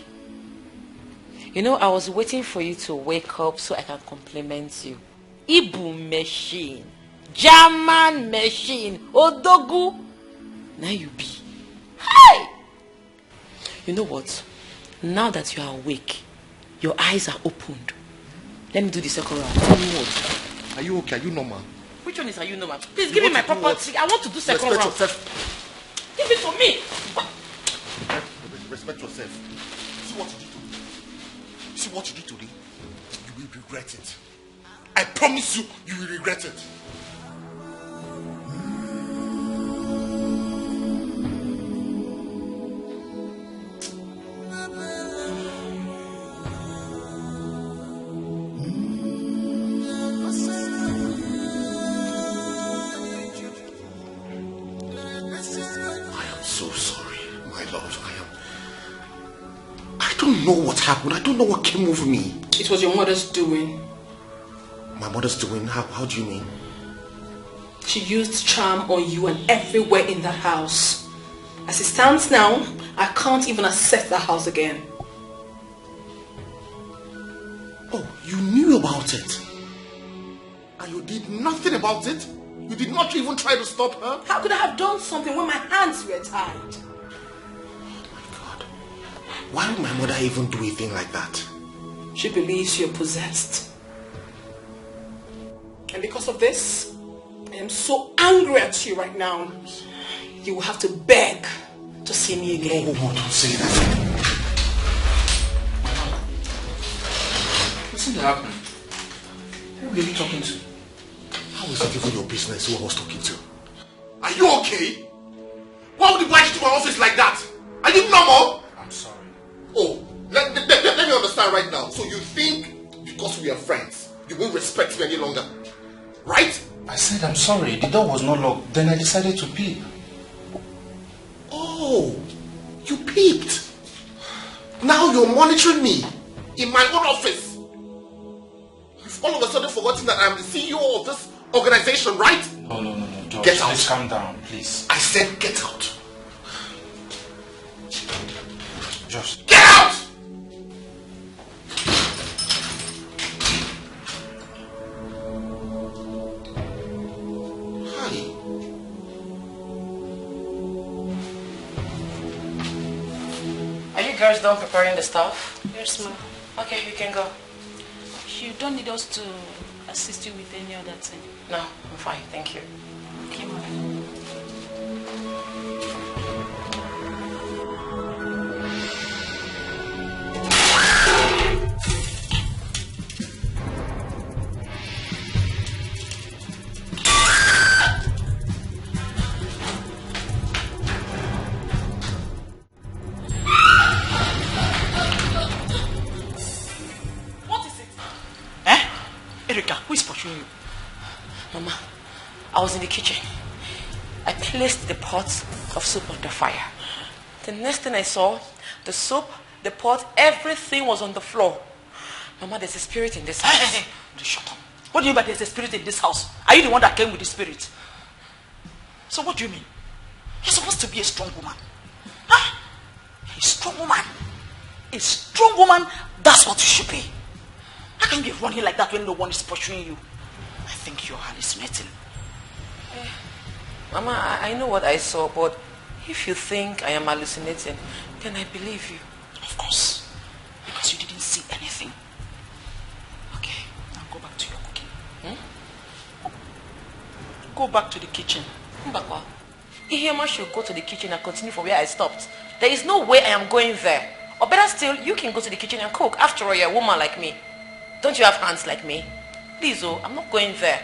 You know, I was waiting for you to wake up so I can compliment you. Ibu machine. German machine. Odogu. Now you be. Hi! You know what? Now that you are awake, your eyes are opened. Let me do the second round. Tell me what? Are you okay? Are you normal? Which one is are you normal? Please give me my property. I want to do second round. Yourself. Give it to me. Respect yourself. See what you did to me. See what you did today? You will regret it. I promise you, you will regret it. I don't know what happened. I don't know what came over me. It was your mother's doing. My mother's doing? How do you mean? She used charm on you and everywhere in that house. As it stands now, I can't even access that house again. Oh, you knew about it? And you did nothing about it? You did not even try to stop her? How could I have done something when my hands were tied? Why would my mother even do a thing like that? She believes you're possessed. And because of this, I am so angry at you right now. You will have to beg to see me again. No, don't say that. What's happening? Who are you talking to? How is it even your business who I was talking to? Are you okay? Why would you invite you to my office like that? Are you normal? I'm sorry. Oh, let me understand right now. So you think because we are friends, you won't respect me any longer? Right? I said I'm sorry. The door was not locked. Then I decided to peep. Oh, you peeped. Now you're monitoring me in my own office. You've all of a sudden forgotten that I'm the CEO of this organization, right? No, George. Get out. Please calm down, please. I said get out. Just get out! Are you girls done preparing the stuff? Yes, ma'am. Okay, you can go. You don't need us to assist you with any other thing. No, I'm fine, thank you. Okay, ma'am. Who is pursuing you? Mama, I was in the kitchen. I placed the pot of soup on the fire. The next thing I saw, the soup, the pot, everything was on the floor. Mama, there's a spirit in this house. Hey, shut up. What do you mean by there's a spirit in this house? Are you the one that came with the spirit? So what do you mean? You're supposed to be a strong woman. Huh? A strong woman. A strong woman, that's what you should be. How can you be running like that when no one is pursuing you? I think you're hallucinating. Mama, I know what I saw, but if you think I am hallucinating, then I believe you. Of course. Because you didn't see anything. Okay, now go back to your cooking. Go back to the kitchen. Mbakwa, Ihema should go to the kitchen and continue from where I stopped. There is no way I am going there. Or better still, you can go to the kitchen and cook. After all, you're a woman like me. Don't you have hands like me? Please, oh, I'm not going there.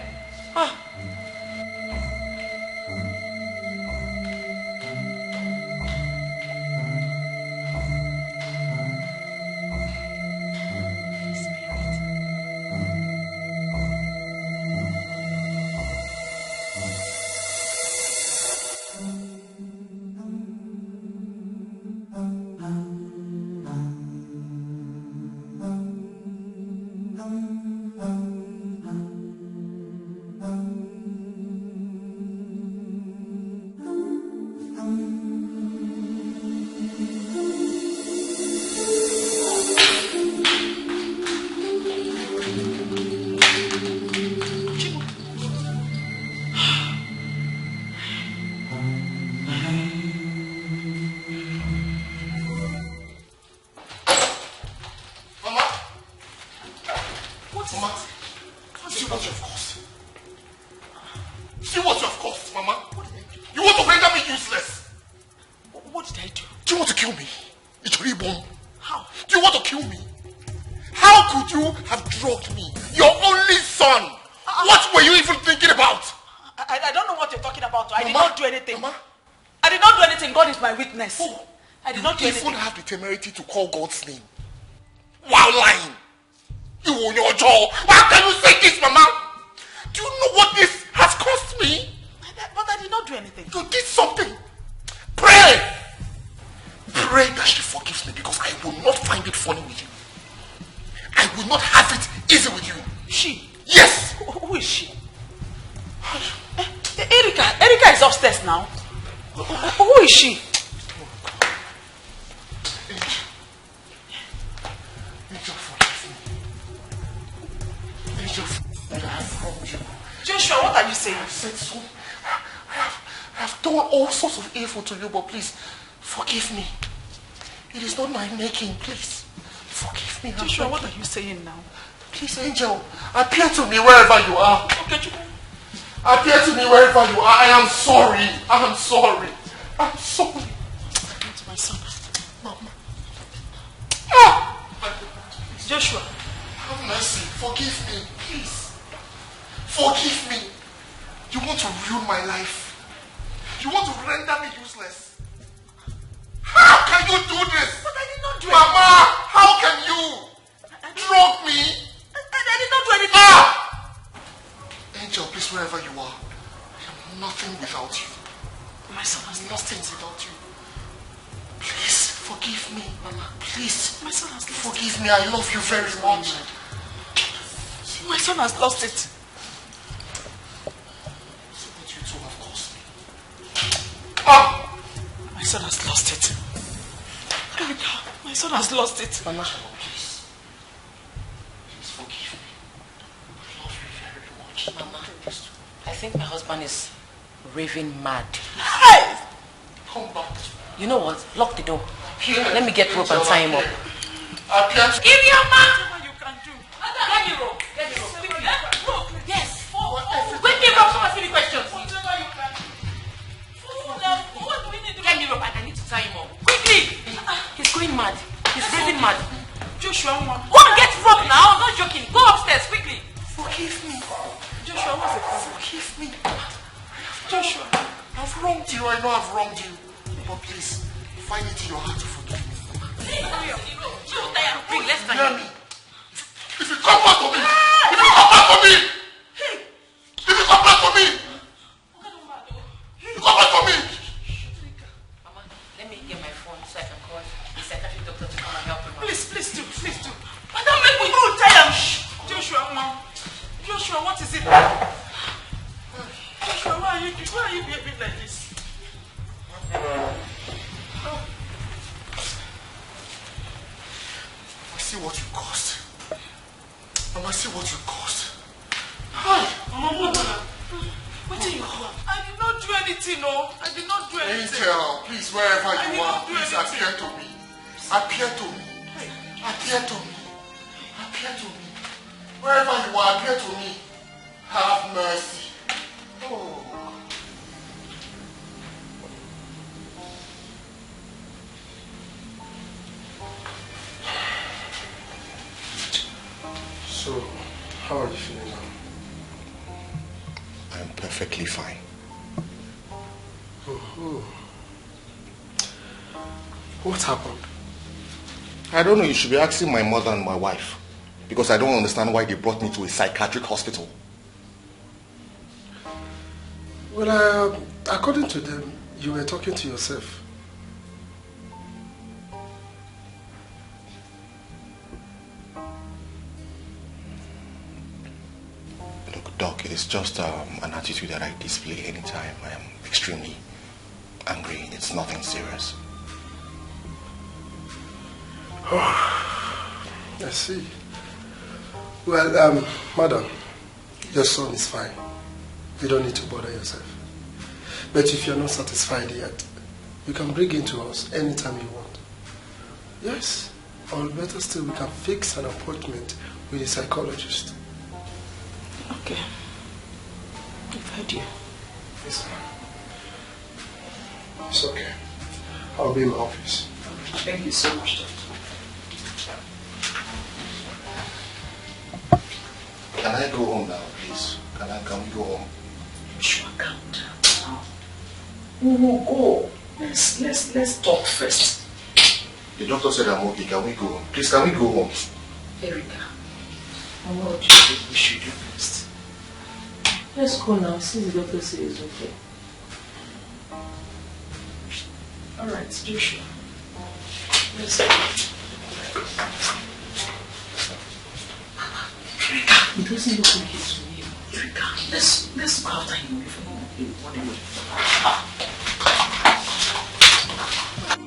I did not do anything. You even have the temerity to call God's name while lying. You on your jaw. How can you say this, Mama? Do you know what this has cost me? But I did not do anything. You did something. Pray. Pray that she forgives me because I will not find it funny with you. I will not have it easy with you. She? Yes. Who is she? Erika is upstairs now. Who is she? Angel, forgive me. Angel, I have wronged you. you saying? I said so. I have done all sorts of evil to you, but please, forgive me. It is not my making, please. Forgive me. Joshua, what are you saying now? Please, Angel, appear to me wherever you are. Okay, appear to me wherever you are. I am sorry. I am sorry. I'm sorry. It's my son. Mama. Joshua. Have mercy. Forgive me, please. Forgive me. You want to ruin my life. You want to render me useless. How can you do this? But I did not do Mama, how can you drug me? I did not do anything. Angel, please, wherever you are, I am nothing without you. My son has lost nothing without you. Please, forgive me, Mama. Please. My son has lost forgive me. I love you very much. My son has lost it. So what you two have caused me. My son has lost it. My son has lost it. Mama, please. Please forgive me. I love you very much. Mama, I think my husband is raving mad. Hey! Come back. You know what? Lock the door. Let me get rope and tie him up. Give your man! What you can do. Get me rope. Get me rope. Quickly. Rope. Yes. Quickly, rope. Don't ask me questions. Whatever you can do. What do we need to do? Get me rope and I need to tie him up. Quickly. He's going mad. He's raving mad. Joshua, go and get rope now. I'm not joking. Go upstairs quickly. Forgive me. Joshua, what's the problem? Forgive me. Joshua, I've wronged you. I know I've wronged you. But please, find it in your heart to forgive me. Let's tie him. If you come back for me! If you come back for me! If you come back for me! You come back for me! Mama, let me get my phone so I can call the psychiatric doctor to come and help him. Please do. But don't make me go tie him. Joshua, Mom. Joshua, what is it? Joshua, why are you behaving like this? See what you caused. Mama, see what you caused. Hi, Mama, what did you do? I did not do anything, no. I did not do anything. Angel, please, wherever you are, please appear to me. Appear to me. Appear to me. Appear to me. Wherever you are, appear to me. Have mercy. Oh. So, how are you feeling now? I'm perfectly fine. What happened? I don't know. You should be asking my mother and my wife. Because I don't understand why they brought me to a psychiatric hospital. Well, according to them, you were talking to yourself. Doc, it is just an attitude that I display anytime I am extremely angry. It's nothing serious. Oh, I see. Well, madam, your son is fine. You don't need to bother yourself. But if you're not satisfied yet, you can bring him to us anytime you want. Yes, or better still, we can fix an appointment with a psychologist. Okay. I've heard you. Yes, ma'am. It's okay. I'll be in my office. Thank you so much, Doctor. Can I go home now, please? Can we go home? Sure, calm down now. We will go. Let's talk first. The doctor said I'm okay. Can we go home? Please, can we go home? Erica, what do you think we should do next? Let's go now, since the doctor says it's okay. Alright, Joshua. Let's go. Erica, it doesn't look like it's me. Erica, let's go after him before we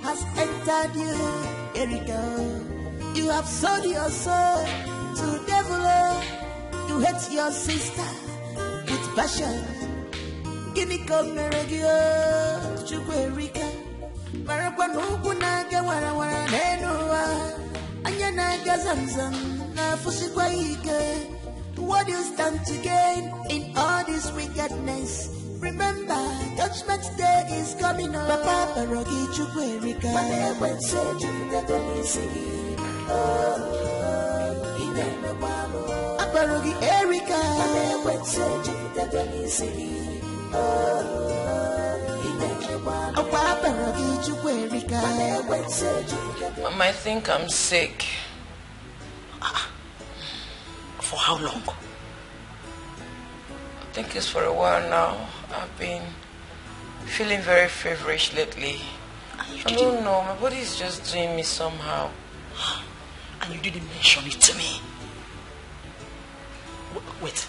has entered you, Erika. You have sold your soul to devil. You hate your sister with passion. Gini komeregio chukwerika. Marapa nuku naga wara wara nenua. Anya naga zamzam na fusikwa ike. What do you stand to gain in all this wickedness? Remember, Judgment Day is coming up. Papa Parogi Chukwerika. Mane wense Chukwerika. Inene walo. Aparogi Erika. Mane wense Chukwerika. Inene walo. Aparogi Chukwerika. Mane wense Chukwerika. Mama, I think I'm sick. For how long? I think it's for a while now. I've been feeling very feverish lately. I don't know, my body is just doing me somehow. And you didn't mention it to me. Wait,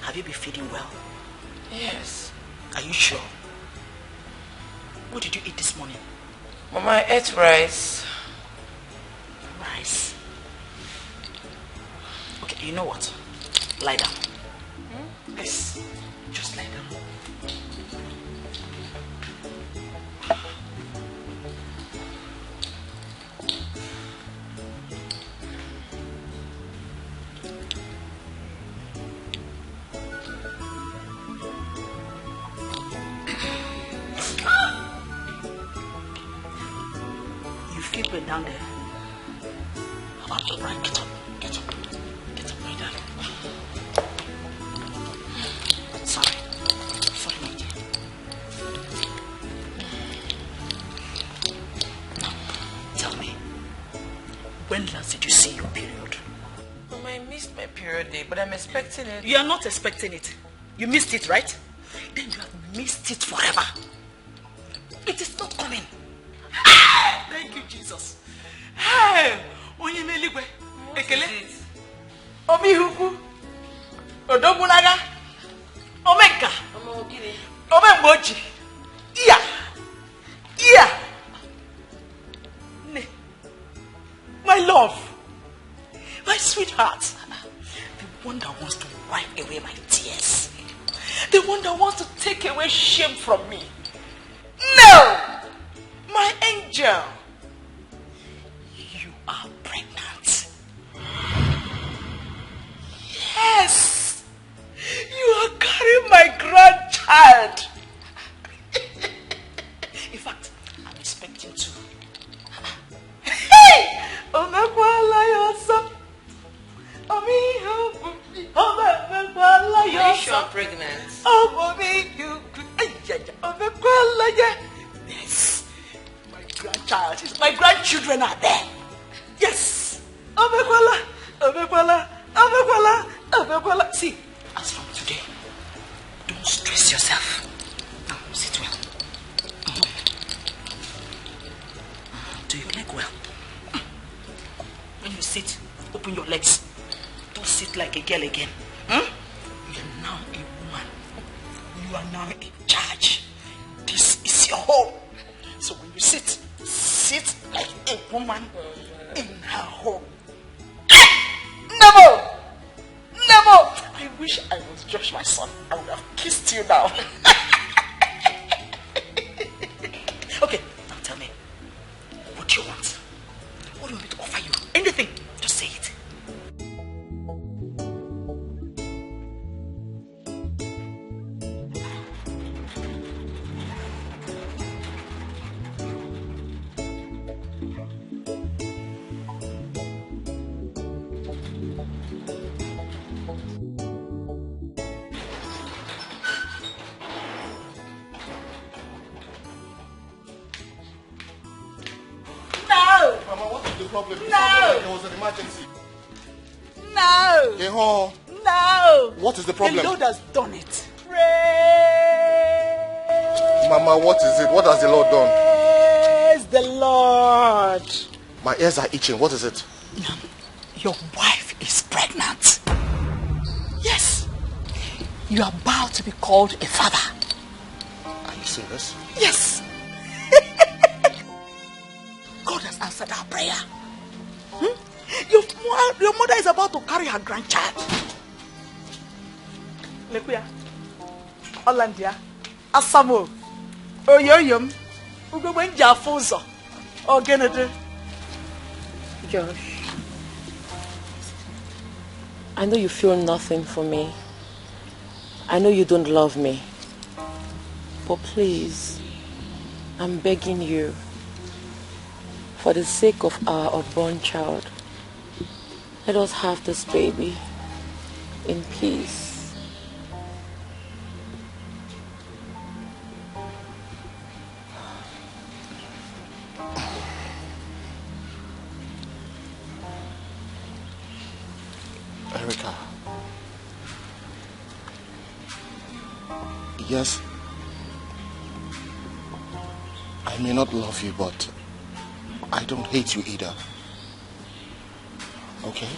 have you been feeling well? Yes. Are you sure? What did you eat this morning? Mama, I ate rice. Rice? Okay, you know what? Lie down. Yes, just lie down. You feel pain down there? All right, get up. Get up. Get up, my darling. Sorry, my dear. Now, tell me, when last did you see your period? Mama, I missed my period day, but I'm expecting it. You are not expecting it. You missed it, right? Then you have missed it forever. It is not coming. Thank you, Jesus. Hey, onye meligwe. Ekele. Omi huku. Odobunaga. Omeka. Omemboji. Iya. Iya. Ne. My love. My sweetheart. The one that wants to wipe away my tears. The one that wants to take away shame from me. No! My angel. You are pregnant. Yes. You are carrying my grandchild. In fact, I'm expecting to. Hey! Are you sure I'm pregnant? Yes. My grandchild. My grandchildren are there. Yes. See, as from today, don't stress yourself. Now, sit well. Do your leg well. When you sit, open your legs. Don't sit like a girl again. You are now a woman. You are now in charge. This is your home. So when you sit, sit like a woman in her home. Never! Never! I wish I was Josh, my son. I would have kissed you now. Okay, now tell me. What do you want? What do you want me to offer you? Anything. Just say it. Problem. No. There was an emergency. No. Yeho. No. What is the problem? The Lord has done it. Mama, what is it? What has the Lord done? Praise the Lord. My ears are itching. What is it? Your wife is pregnant. Yes. You are about to be called a father. Are you serious? Yes. God has answered our prayer. Your mother is about to carry her grandchild. Lekuya, Hollandia, Asamo, Oyoyum, Ugowenja Fozo, or Genede. Josh, I know you feel nothing for me. I know you don't love me. But please, I'm begging you, for the sake of our unborn child, let us have this baby in peace. Erica. Yes. I may not love you, but I don't hate you either. Okay?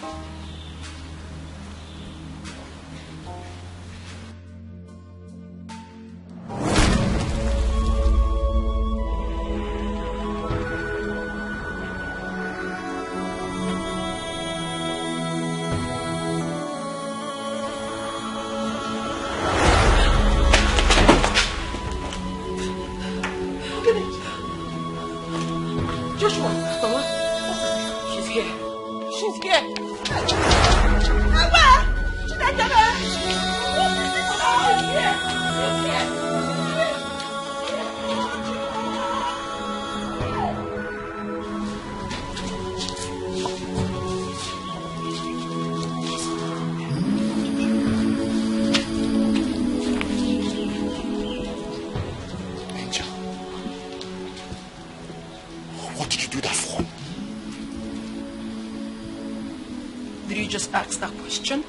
That question?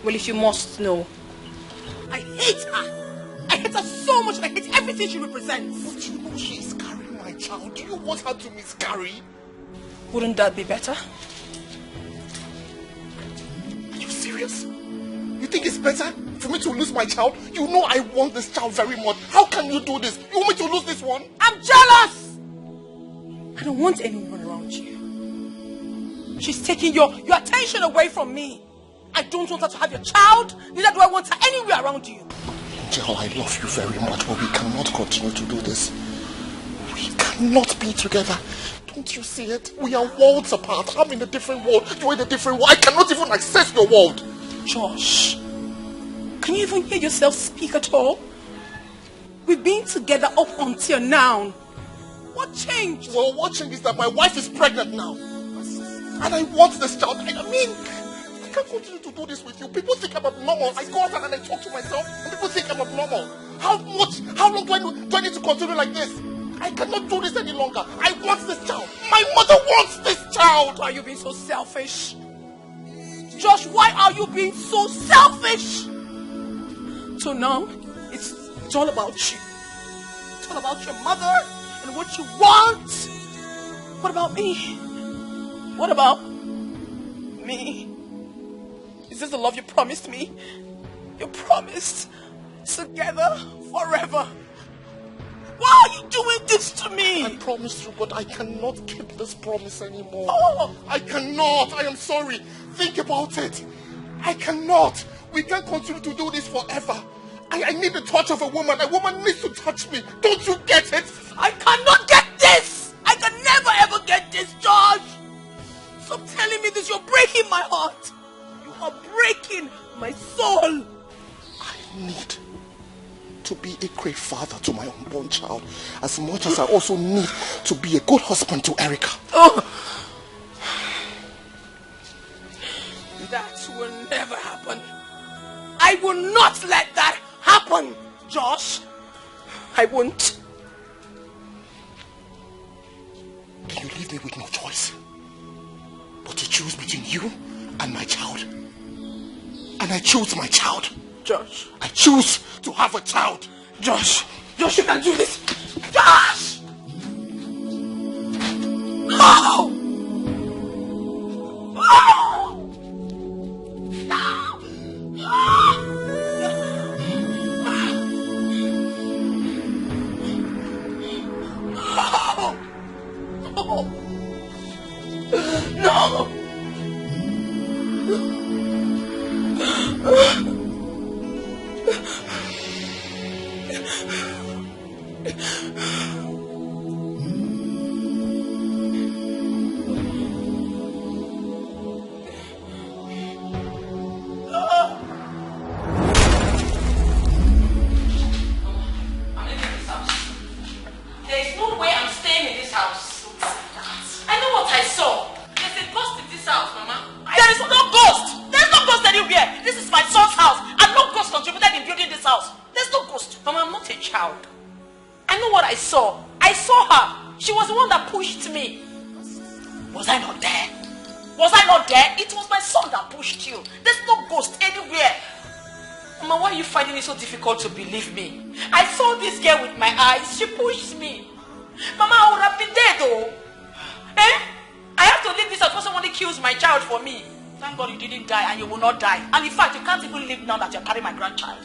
Well, if you must know, I hate her. I hate her so much and I hate everything she represents. But you know she is carrying my child. Do you want her to miscarry? Wouldn't that be better? Are you serious? You think it's better for me to lose my child? You know I want this child very much. How can you do this? You want me to lose this one? I'm jealous! I don't want anyone around you. She's taking your attention away from me. I don't want her to have your child. Neither do I want her anywhere around you. Angel, I love you very much, but we cannot continue to do this. We cannot be together. Don't you see it? We are worlds apart. I'm in a different world. You're in a different world. I cannot even access your world. Josh, can you even hear yourself speak at all? We've been together up until now. What changed? Well, what changed is that my wife is pregnant now. And I want this child. I mean, I can't continue to do this with you. People think I'm abnormal. I go out and I talk to myself and people think I'm abnormal. How long do I need to continue like this? I cannot do this any longer. I want this child. My mother wants this child. Why are you being so selfish? Josh, why are you being so selfish? So now, it's all about you. It's all about your mother and what you want. What about me? What about me? Is this the love you promised me? You promised together forever. Why are you doing this to me? I promised you, but I cannot keep this promise anymore. Oh. I cannot. I am sorry. Think about it. I cannot. We can't continue to do this forever. I need the touch of a woman. A woman needs to touch me. Don't you get it? I cannot get this. I can never ever get this, George. Stop telling me this. You're breaking my heart. You are breaking my soul. I need to be a great father to my unborn child, as much as I also need to be a good husband to Erica. Oh. That will never happen. I will not let that happen, Josh. I won't. Then you leave me with no choice but to choose between you and my child. And I choose my child. Josh. I choose to have a child. Josh. Josh, you can't do this. Josh! No! No! Was I not there? Was I not there? It was my son that pushed you. There's no ghost anywhere. Mama, why are you finding it so difficult to believe me? I saw this girl with my eyes. She pushed me. Mama, I would have been dead though. Eh? I have to leave this before somebody kills my child for me. Thank God you didn't die and you will not die. And in fact, you can't even live now that you're carrying my grandchild.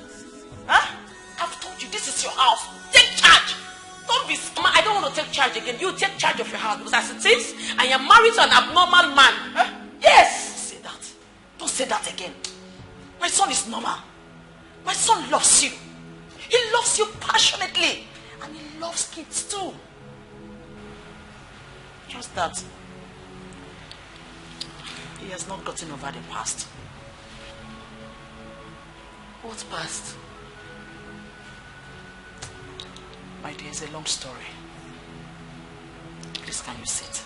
Huh? I've told you, this is your house. Take charge. Don't be smart. I don't want to take charge again. You take charge of your house because as it is, I am married to an abnormal man. Huh? Yes. Don't say that. Don't say that again. My son is normal. My son loves you. He loves you passionately. And he loves kids too. Just that he has not gotten over the past. What past? My dear, it's a long story. Please, can you sit?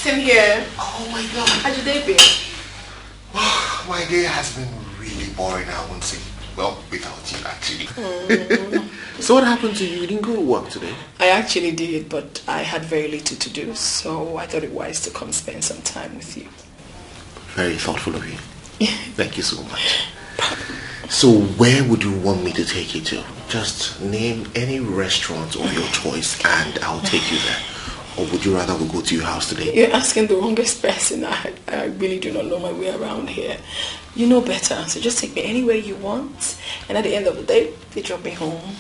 Same here. Oh my God. How's your day been? My day has been really boring, I won't say. Well, without you actually. So what happened to you? You didn't go to work today? I actually did, but I had very little to do, so I thought it wise to come spend some time with you. Very thoughtful of you. Thank you so much. So where would you want me to take you to? Just name any restaurant of your choice and I'll take you there. Or would you rather we go to your house today? You're asking the wrongest person. I really do not know my way around here. You know better, so just take me anywhere you want. And at the end of the day, they drop me home.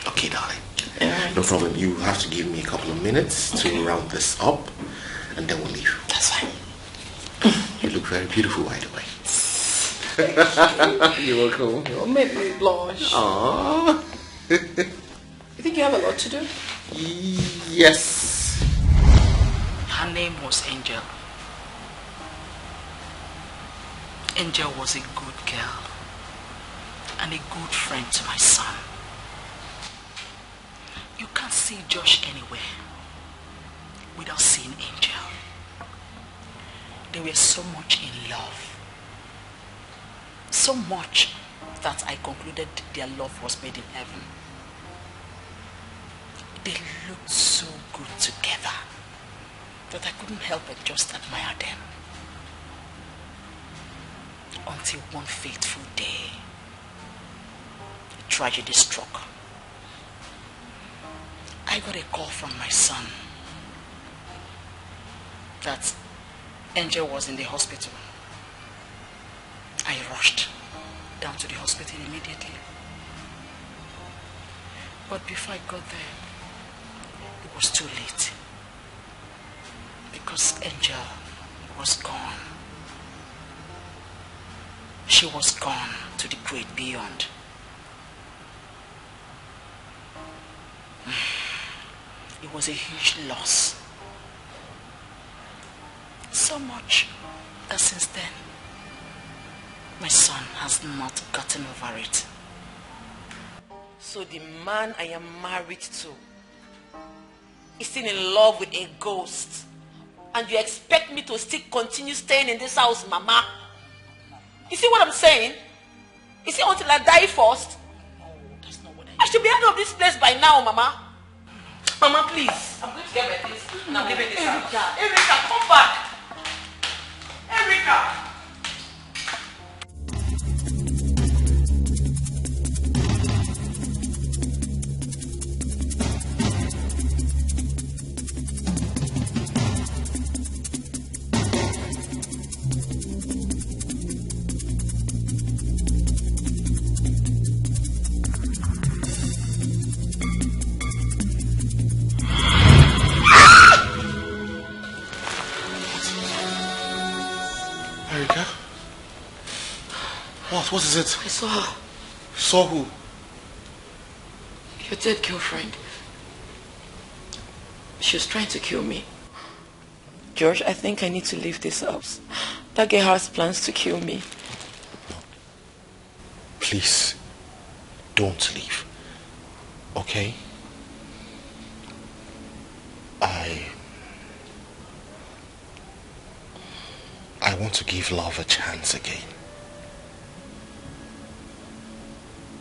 Okay, darling. Right. No problem. You have to give me a couple of minutes to round this up. And then we'll leave. That's fine. You look very beautiful, by the way. You're welcome. You made me blush. Aww. You think you have a lot to do? Yes. Her name was Angel. Angel was a good girl and a good friend to my son. You can't see Josh anywhere without seeing Angel. They were so much in love. So much that I concluded their love was made in heaven. They looked so good together that I couldn't help but just admire them. Until one fateful day, a tragedy struck. I got a call from my son that Angel was in the hospital. I rushed down to the hospital immediately. But before I got there, it was too late. Because Angel was gone. She was gone to the great beyond. It was a huge loss. So much that since then, my son has not gotten over it. So the man I am married to is still in love with a ghost. And you expect me to still continue staying in this house, Mama? You see what I'm saying? You see, until I die first? That's not what I should be out of this place by now, Mama. Mama, please. I'm going to get my things. I'm leaving this house. Erica, come back. Erica. What? What is it? I saw her. Saw who? Your dead girlfriend. She was trying to kill me. George, I think I need to leave this house. That girl has plans to kill me. Please, don't leave. Okay? I want to give love a chance again.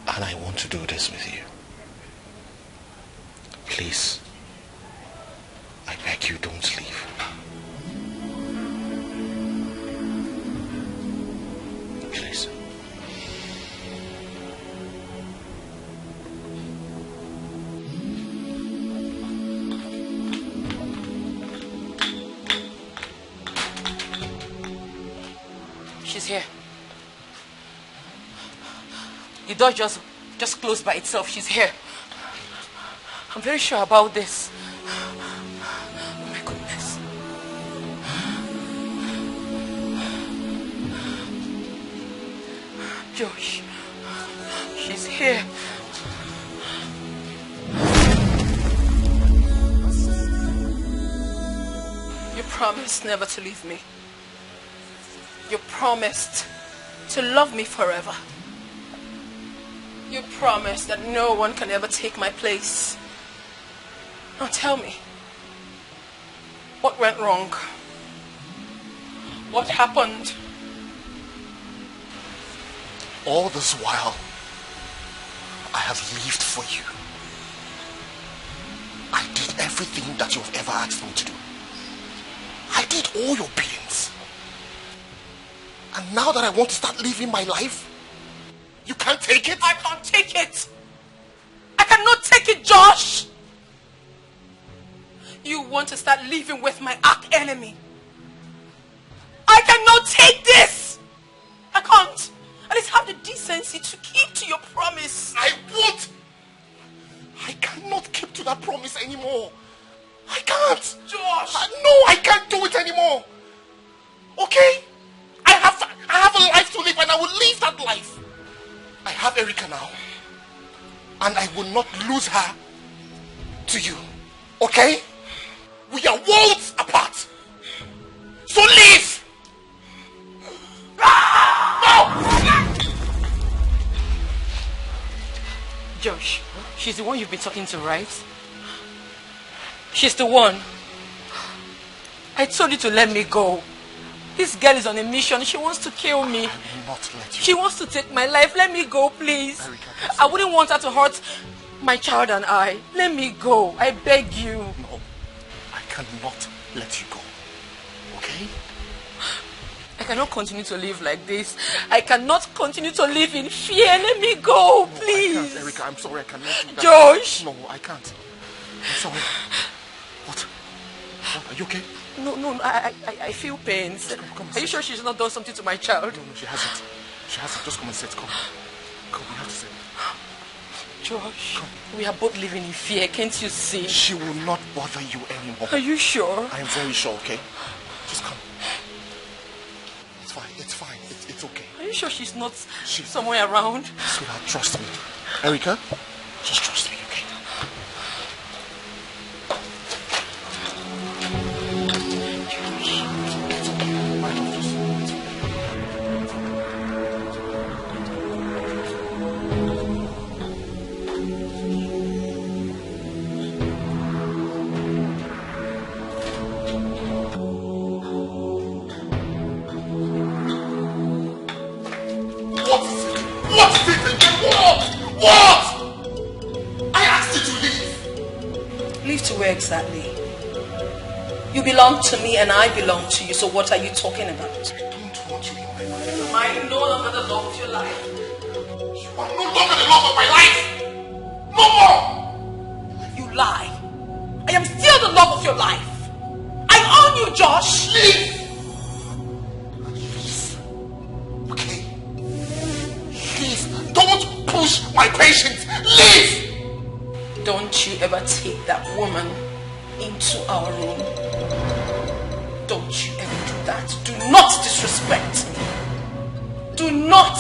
And I want to do this with you. Please, I beg you, don't leave. Please. She's here. The door just closed by itself. She's here. I'm very sure about this. Oh my goodness. Josh, she's here. You promised never to leave me. You promised to love me forever. You promised that no one can ever take my place. Now tell me, what went wrong? What happened? All this while, I have lived for you. I did everything that you've ever asked me to do. I did all your biddings. And now that I want to start living my life, you can't take it? I can't take it. I cannot take it, Josh. You want to start living with my arch enemy. I cannot take this. I can't. At least have the decency to keep to your promise. I won't. I cannot keep to that promise anymore. I can't. Josh. No, I can't do it anymore. Okay? I have a life to live and I will live that life. I have Erica now. And I will not lose her to you. Okay? We are worlds apart. So leave! No! Josh, she's the one you've been talking to, right? She's the one. I told you to let me go. This girl is on a mission. She wants to kill me. I will not let you. She wants to take my life. Let me go, please. Erica, I wouldn't want her to hurt my child and I. Let me go. I beg you. No, I cannot let you go. Okay? I cannot continue to live like this. I cannot continue to live in fear. Let me go, please. No, I can't, Erica. I'm sorry. I cannot do that. Josh. No, I can't. I'm sorry. What? Are you okay? No, I feel pains. Come Are you sure she's not done something to my child? No, she hasn't. She hasn't. Just come and sit. Come, we have to sit. Josh, we are both living in fear. Can't you see? She will not bother you anymore. Are you sure? I am very sure, okay? Just come. It's fine. It's fine. It's okay. Are you sure she's not somewhere around? Sweetheart, trust me. Erica, just trust me, okay? What? I asked you to leave. Leave to where exactly? You belong to me and I belong to you, so what are you talking about? I don't want you in my life. Am I no longer the love of your life? You are no longer the love of my life. No more. You lie. I am still the love of your life. I own you, Josh. Leave. Okay. Leave. Don't push my patience. Leave. Don't you ever take that woman into our room. Don't you ever do that. Do not disrespect me. Do not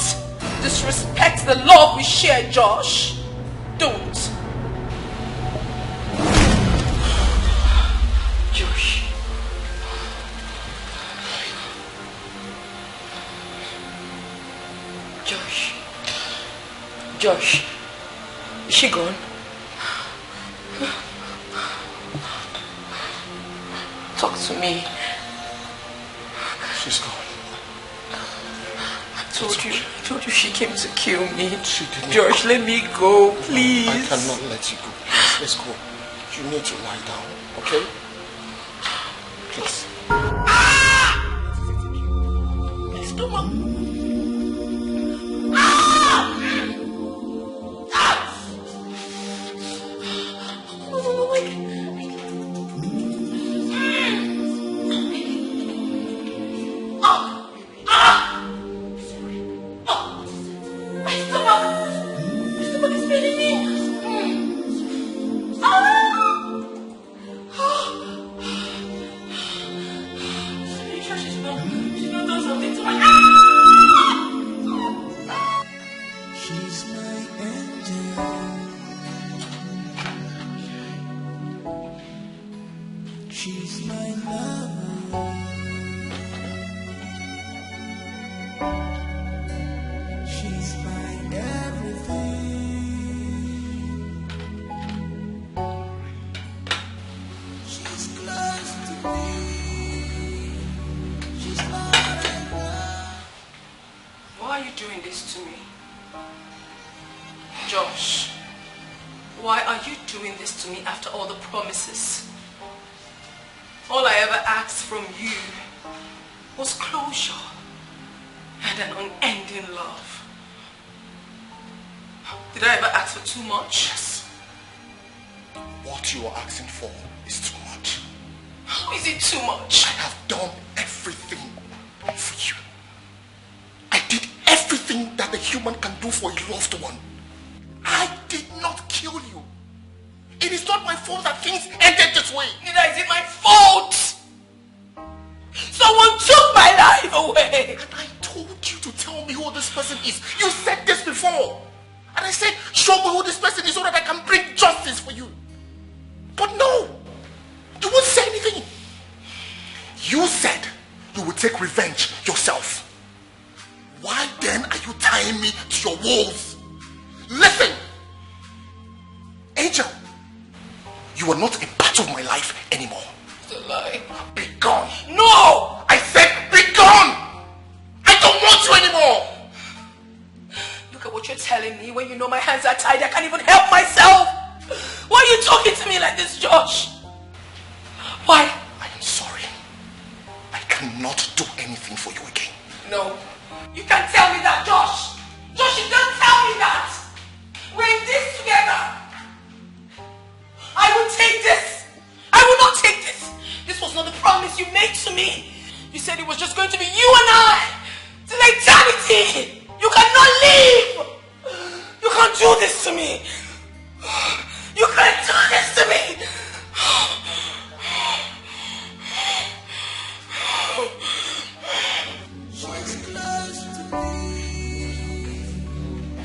disrespect the love we share, Josh. Don't. Josh. Josh. Is she gone? Talk to me. She's gone. I told you she came to kill me. She didn't. Josh, let me go, please. I cannot let you go. Please, let's go. You need to lie down, okay? Please. My stomach. All I ever asked from you was closure and an unending love. Did I ever ask for too much? Yes. What you are asking for is too much. How is it too much? I have done everything for you. I did everything that a human can do for a loved one. I did not kill you. It is not my fault that things ended this way. Neither is it my fault. Someone took my life away. And I told you to tell me who this person is. You said this before. And I said, show me who this person is so that I can bring justice for you. But no. You won't say anything. You said you would take revenge yourself. Why then are you tying me to your walls? Listen. Angel. You are not a part of my life anymore. It's a lie. Be gone. No! I said be gone! I don't want you anymore! Look at what you're telling me when you know my hands are tied. I can't even help myself. Why are you talking to me like this, Josh? Why? I am sorry. I cannot do anything for you again. No. You can't tell me that, Josh. Josh, you can't tell me that. We're in this together. I will take this. I will not take this. This was not the promise you made to me. You said it was just going to be you and I. Till eternity. You cannot leave. You can't do this to me. You can't do this to me. She's close to me.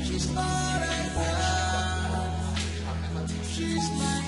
She's not enough. She's my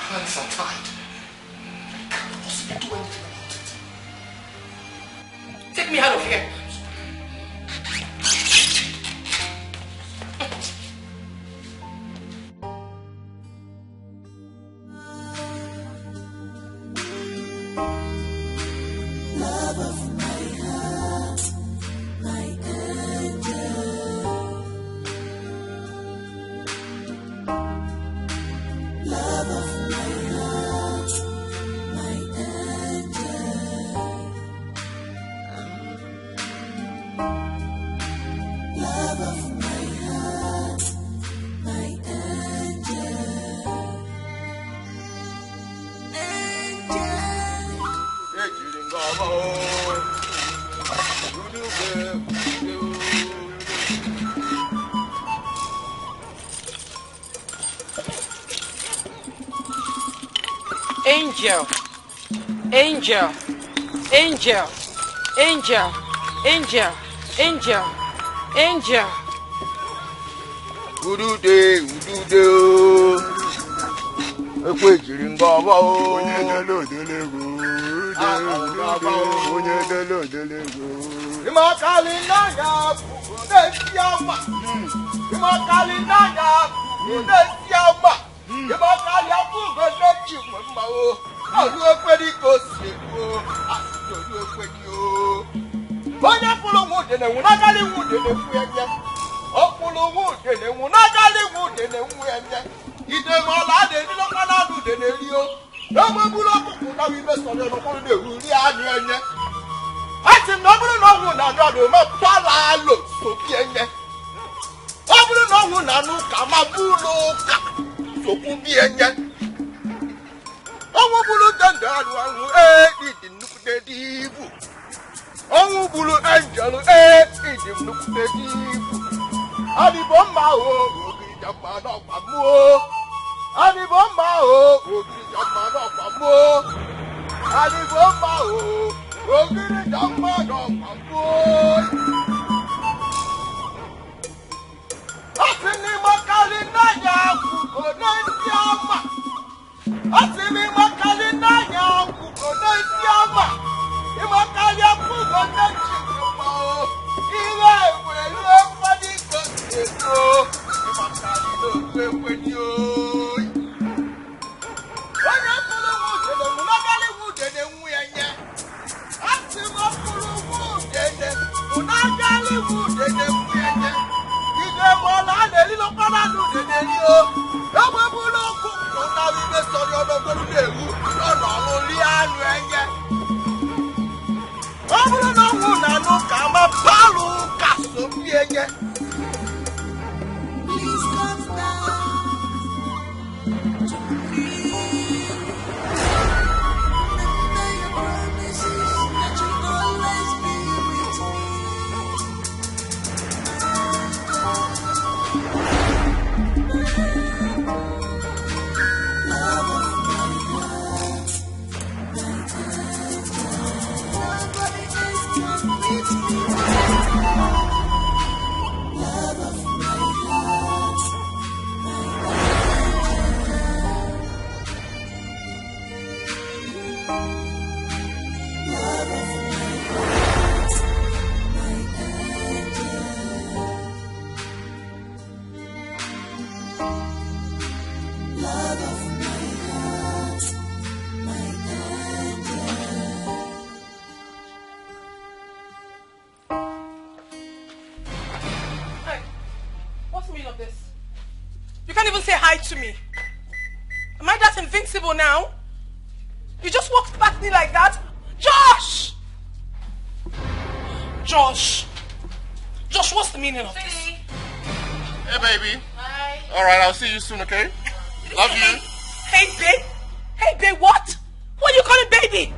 hands are tied. I can't possibly do anything about it. Take me out of here. Love of my heart, my angel. Love of my heart, my angel. Love of my heart, my angel. Angel, angel, angel, angel, angel, angel, angel. Udude, ekwe jiri ngaba o. Onye delo delego. Onye delo delego. Imakali nanya Udesiama. Imakali nanya Udesiama. Imakali abugo lechi mama o. Alu ekwedi ko seko. Alu ekwedi o. Onye fulu wude ne wunakali wude ne fuyenye. Opulu wude ne wunakali wude ne fuyenye. Ide mola de ni lo kana du de ne ri o. Ewe bulo kuku na wi be so le no ko de ri ani enye. Ati no bulu no wu na do me pala lo so bi enye. O bulu no wu na nu ka ma bulo ka so ku bi enye. Owo bulu danda anu anu di nuku de dibu. Owo bulu angel di nuku de dibu. Ani bomba o ogiri jamba no pa mu o. Ani bomba o ogiri jamba no pa mu o. Ani bomba o ogiri jamba no pa mu o. Asini makali nanya kuko nentiama. Asini makali nanya kuko nentiama. Imakali kuko nentiama o. Ile wele fadi ko seso. Imakali no kwe ni o. Onye kulu wude ne munakali wude ne nwuyenye. Asima kulu wude ne munakali wude ne nwuyenye. Ide mola ne lilo kana nu de ne ri o. Ewe bulo kuku na bi be sori ologboru le wu. Lọ́nà ori anu enye. Obulo no wu na nu ka ma balu ka so bi enye. Please come down to me. Remember your promises that you'll always be with me. Love of my heart, my angel. Nobody else can beat me. Love of my heart, my angel. Love of my heart, my angel. Love of my heart, my angel. Hey, what's the meaning of this? You can't even say hi to me. Am I that invincible now? You just walked past me like that? Josh! Josh! Josh, what's the meaning of this? Hey, baby. Hi. All right, I'll see you soon, okay? Love you. Hey, babe. Hey, babe, what? What are you calling baby?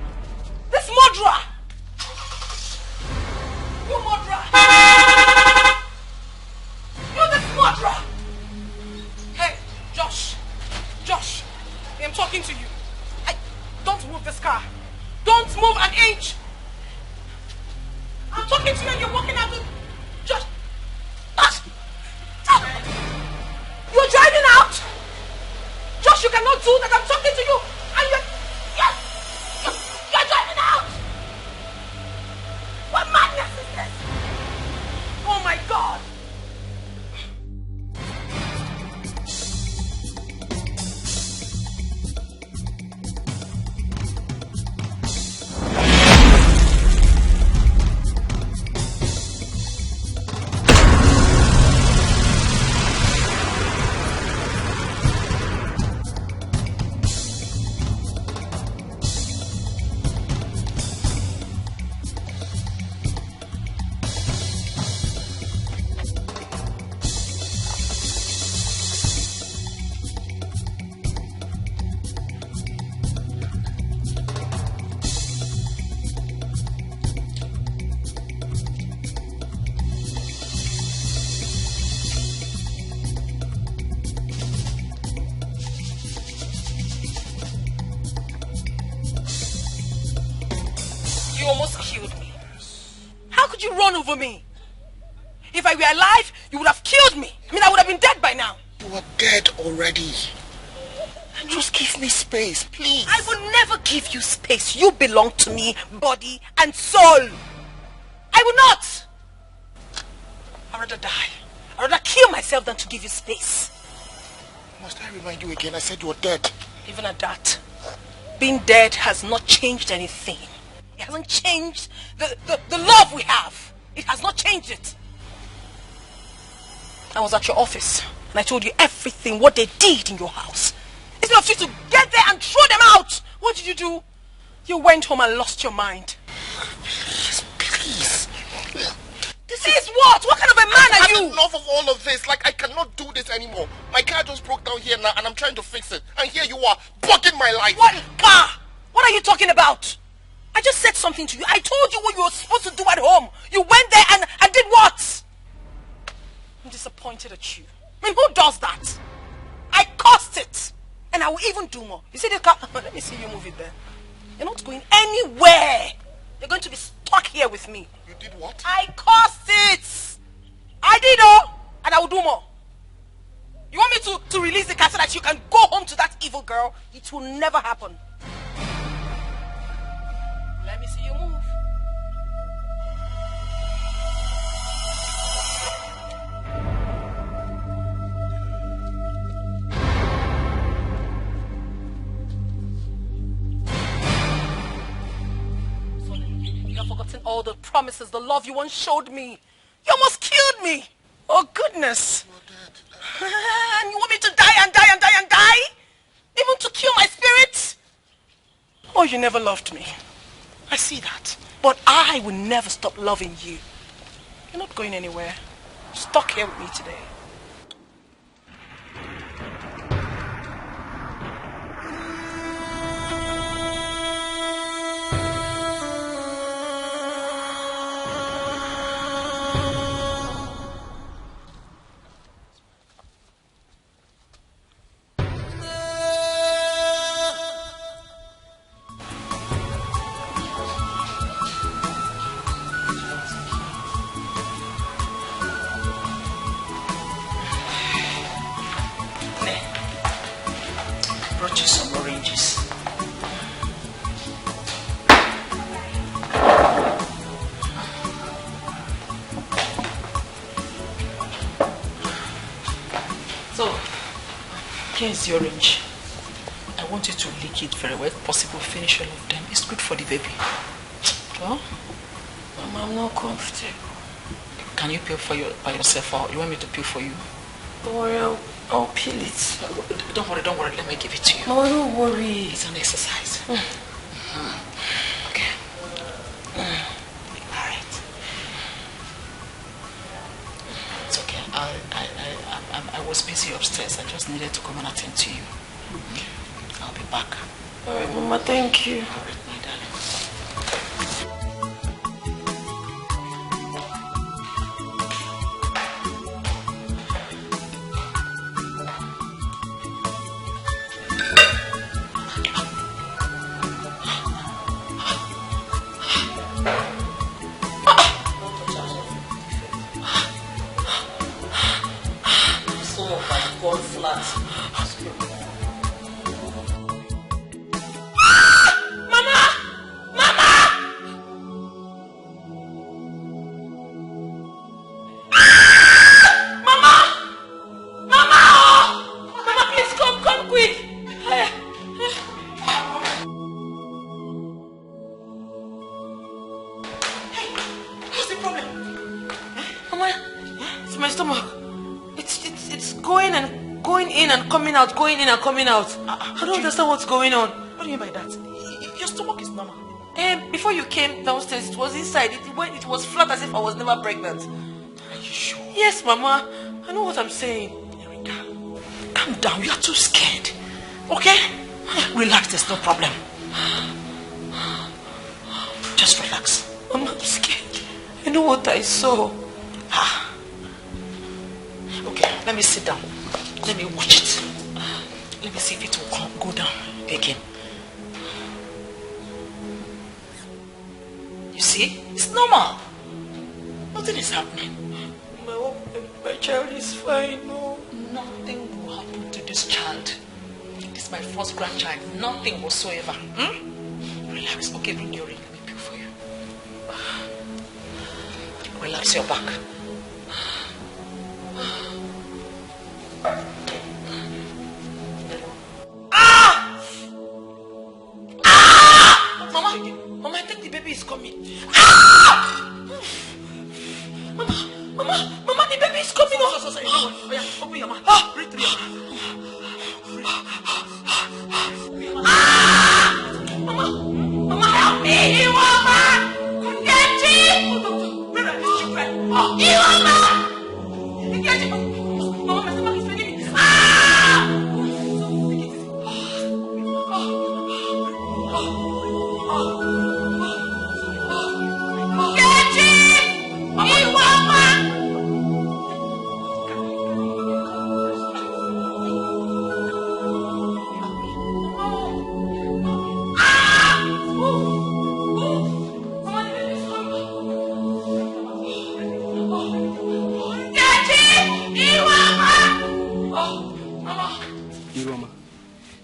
This murderer. You murderer. You're this murderer. Hey, Josh. Josh, I'm talking to you. Don't move this car. Don't move an inch. I'm talking to you and you're walking out of... Josh. Josh. You're driving out. Josh, you cannot too that I'm talking to you and you're driving out? What madness is this? Oh my God! Over me. If I were alive, you would have killed me. I mean, I would have been dead by now. You are dead already. Just give me space, please. I will never give you space. You belong to me, body and soul. I will not. I'd rather die. I'd rather kill myself than to give you space. Must I remind you again? I said you were dead. Even at that, being dead has not changed anything. It hasn't changed the love we have. It has not changed it. I was at your office and I told you everything, what they did in your house. Instead of you to get there and throw them out, what did you do? You went home and lost your mind. Please. This is what? What kind of a man are you? I've enough of all of this. Like, I cannot do this anymore. My car just broke down here now and I'm trying to fix it. And here you are, bugging my life. What car? What are you talking about? I just said something to you. I told you what you were supposed to do at home. You went there and did what? I'm disappointed at you. I mean, who does that? I caused it. And I will even do more. You see this car? Let me see you move it there. You're not going anywhere. You're going to be stuck here with me. You did what? I caused it. I did all. And I will do more. You want me to release the car so that you can go home to that evil girl? It will never happen. Let me see you move. So you have forgotten all the promises, the love you once showed me. You almost killed me. Oh goodness. And you want me to die and die and die and die? Even to kill my spirit? Oh, you never loved me. I see that. But I will never stop loving you. You're not going anywhere. You're stuck here with me today. Here's your orange. I want you to lick it very well. If possible, finish all of them. It's good for the baby. Well, Mama, I'm not comfortable. Can you peel by yourself or you want me to peel for you? Don't worry, I'll peel it. Don't worry. Let me give it to you. No, don't worry. It's an exercise. Okay. All right. It's okay. I was busy upstairs. I just needed to come and attend to you. I'll be back. All right, Mama, thank you. All right, my darling. and coming out, going in and coming out. I don't understand what's going on. What do you mean by that? Your stomach is normal. Before you came downstairs, it was inside. It was flat as if I was never pregnant. Are you sure? Yes, Mama. I know what I'm saying. Erika, calm down. You are too scared. Okay? Relax, there's no problem. Just relax. Mama, I'm scared. I know what I saw. Okay, let me sit down. Let me watch it. Let me see if it will go down again. You see? It's normal. Nothing is happening. My child is fine. No. Nothing will happen to this child. This is my first grandchild. Nothing whatsoever. Relax. Okay, bring your ring. Let me pick for you. Relax your back. Mama, I think the baby is coming. Mama, the baby is coming. Sorry. Oh, yeah, open your mouth. Breathe through your mouth. Mama, help me. Iwama! Kundechi! Where are these children? Iwama! Kundechi! Mama, my stomach is paining me.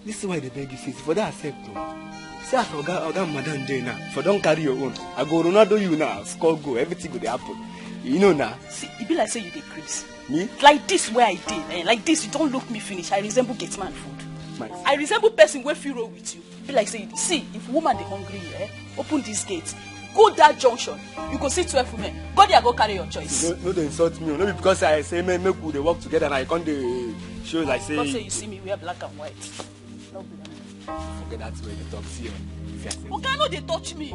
This is why they beg you, sis. For that accept say as Oga Madam dey now. For don't carry your own. I go Ronaldo you now. Score go. Everything go dey happen. You know now. See, it be like say you dey craze. Me? Like this where I did. Like this, you don't look me finish. I resemble Gateman food. Nice. I resemble person wey fit roll with you. Be like say, see, if woman dey hungry, open this gate. Go that junction. You go see 12 women. Go there, go carry your choice. No, they insult me. No, because I say make we dey work together and I can't dey show like say. Don't say you see me wear black and white. No be forget that way you talk. See, okay, no, they touch me.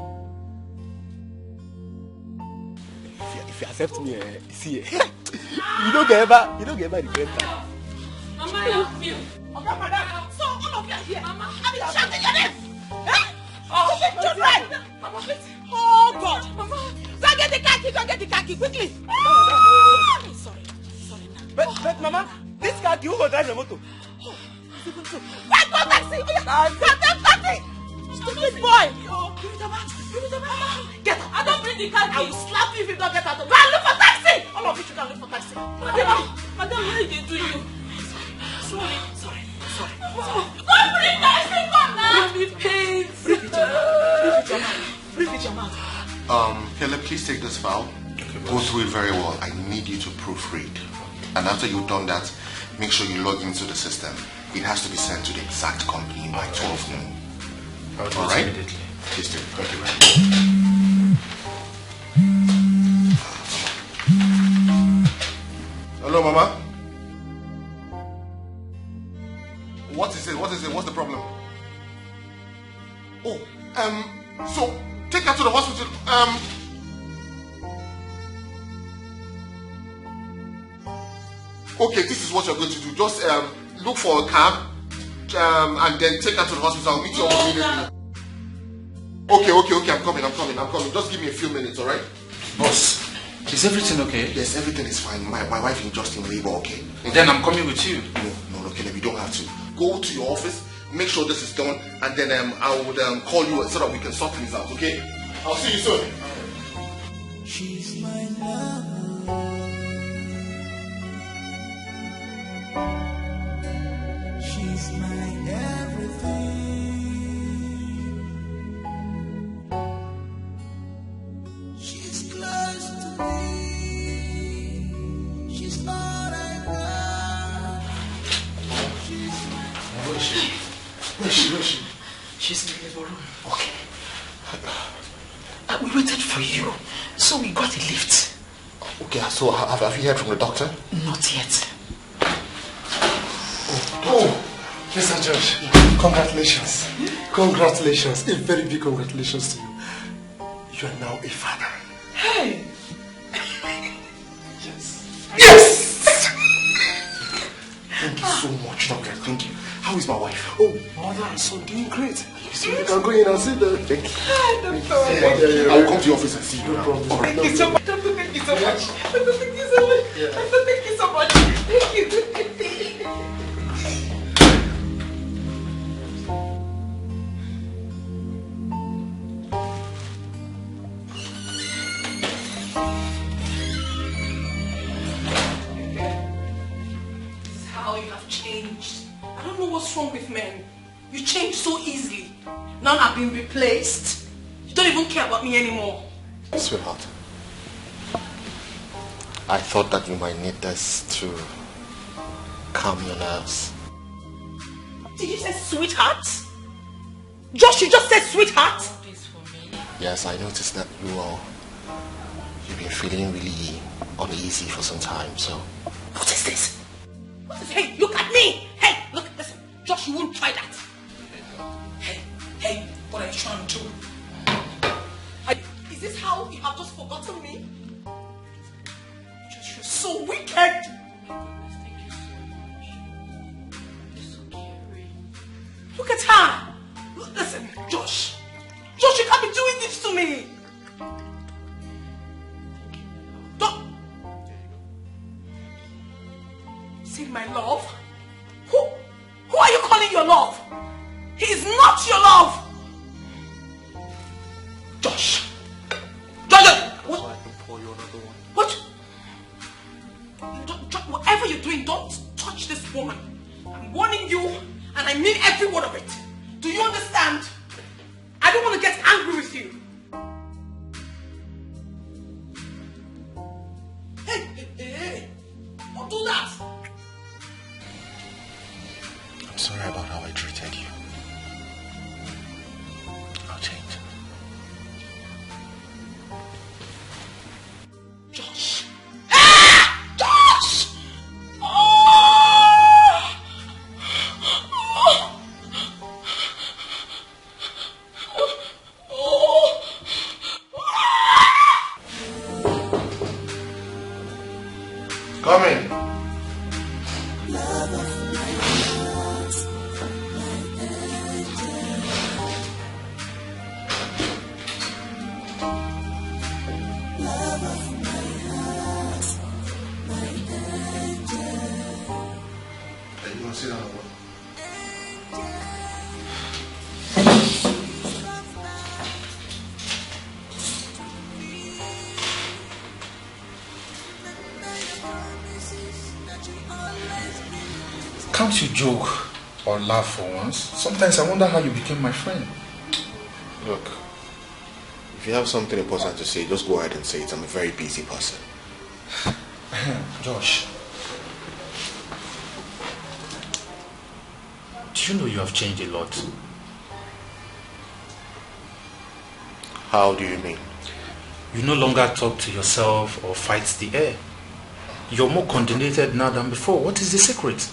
If you accept me, see, you don't get ever regret that. Mama, help me. Okay, madam. So all of you are here. Mama, I mean, shouting your name. Oh, children. Mama, please. Oh God. Mama, go get the khaki, quickly. Sorry. But Mama, this car you go drive the motor. Wait, go taxi! Go taxi! Stupid boy! Give me the mat! Get up! I don't bring the car. I will slap you if you don't get out. Go and look for taxi! All of you should go and look for taxi. Madam, what did they do you? Sorry. Don't bring taxi! Come now! Give me pain. Breathe with your mouth. Caleb, please take this file. Go through it very well. I need you to proofread. And after you've done that, make sure you log into the system. It has to be sent to the exact company by 12 noon. I'll do it immediately. Please do. Thank you very much. Hello, Mama. What is it? What's the problem? Oh, so take her to the hospital. Okay, this is what you're going to do. Just look for a cab and then take her to the hospital. I'll meet you up immediately. Okay, I'm coming. Just give me a few minutes, alright? Boss, is everything okay? Yes, everything is fine. My wife is just in labor, okay? Then I'm coming with you. No, Caleb, you don't have to. Go to your office, make sure this is done, and then I would call you so that we can sort things out, okay? I'll see you soon. She's my love. She's my everything. She's close to me. She's all I got. She's my... Where is she? She's in the living room. Okay. We waited for you, so we got a lift. Okay, so have you heard from the doctor? Not yet. Oh, Oh, Mr. Josh, congratulations. Congratulations. A very big congratulations to you. You are now a father. Hey! Yes! Thank you so much, Doctor. Thank you. How is my wife? Oh, mother and son doing great. So you can go in and see them. Thank you. I will come to your office and see you. No problem. All right. Thank you so much. Doctor, thank you so much. Doctor, thank you so much. Doctor, thank you so much. Thank you. How you have changed. I don't know what's wrong with men. You change so easily. Now I've been replaced. You don't even care about me anymore. Sweetheart, I thought that you might need this to calm your nerves. Did you say sweetheart? Josh, you just said sweetheart? Yes, I noticed that you've been feeling really uneasy for some time, so... What is this? What is, hey, look at me! Hey, look, listen, Josh, you won't try that. Hey, what are you trying to do? Is this how you have just forgotten me? Josh, you're so wicked! Look at her! Listen, Josh, you can't be doing this to me! Don't... Say my love? Who are you calling your love? He is not your love! Josh! What? What? Whatever you're doing, don't touch this woman. I'm warning you, and I mean every word of it. Do you understand? I don't want to get angry with you. Hey, don't do that. I'm sorry about how I treated you. I'll change. Josh! Josh! Come in. Can't you joke or laugh for once? Sometimes I wonder how you became my friend. Look, if you have something important to say, just go ahead and say it. I'm a very busy person. Josh, do you know you have changed a lot? How do you mean? You no longer talk to yourself or fight the air. You're more coordinated now than before. What is the secret?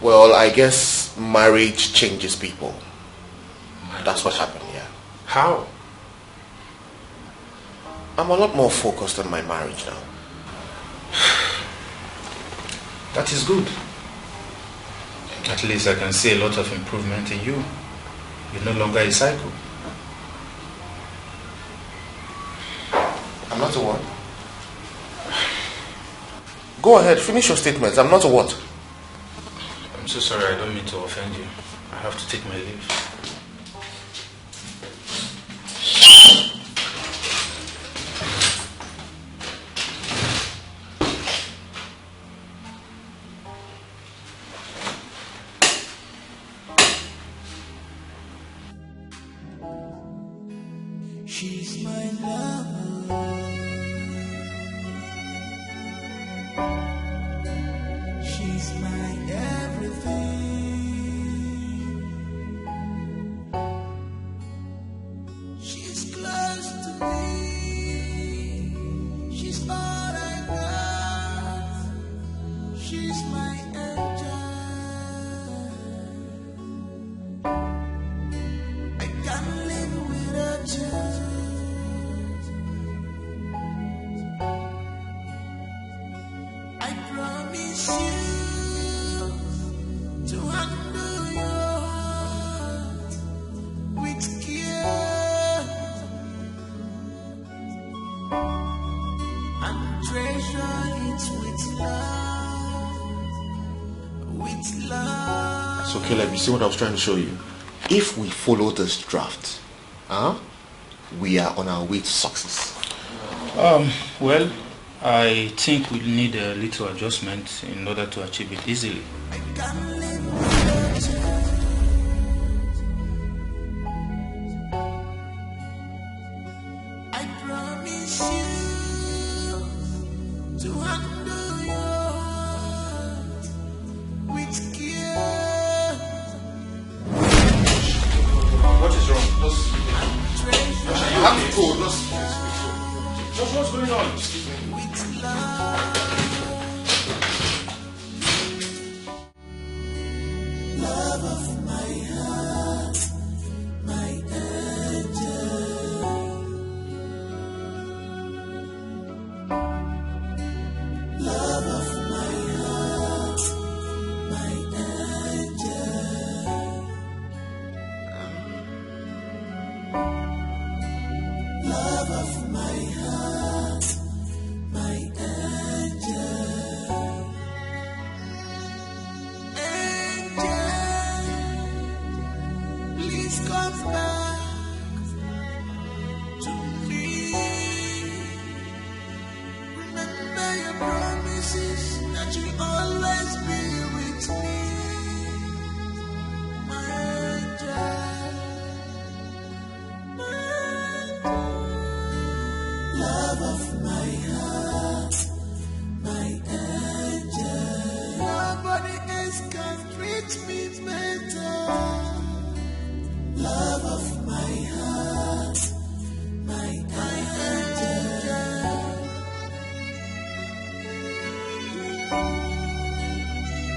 Well, I guess marriage changes people. That's what happened, yeah. How? I'm a lot more focused on my marriage now. That is good. At least I can see a lot of improvement in you. You're no longer a cycle. I'm not a what? Go ahead, finish your statements. I'm not a what? I'm so sorry, I don't mean to offend you. I have to take my leave. She's my love. She's my everything. She's close to me. She's all I got. So Caleb, you see what I was trying to show you? If we follow this draft, we are on our way to success. Well, I think we need a little adjustment in order to achieve it easily. I promise you to handle yours with care. What is wrong? You have to go. What's going on? With love. Love of my heart, my angel. Love of my heart, my angel. Love of my heart, my angel. Angel, please come back to me. Remember your promises that you'll always be with me. My angel, my angel. Love of my heart, my angel. Nobody else can treat me better. Love of my heart, my angel.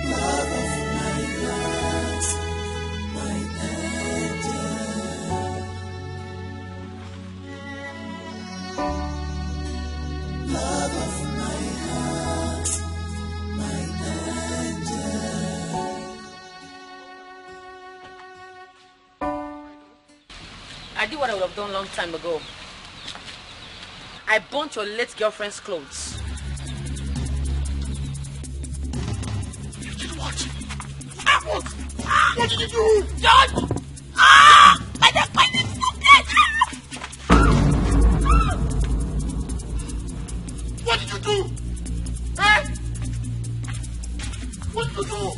Love of my heart, my angel. Love of my heart, my angel. I did what I would have done long time ago. I burnt your late girlfriend's clothes. You did what? What did you do? John! I just find it What did you do? Eh? What did you do?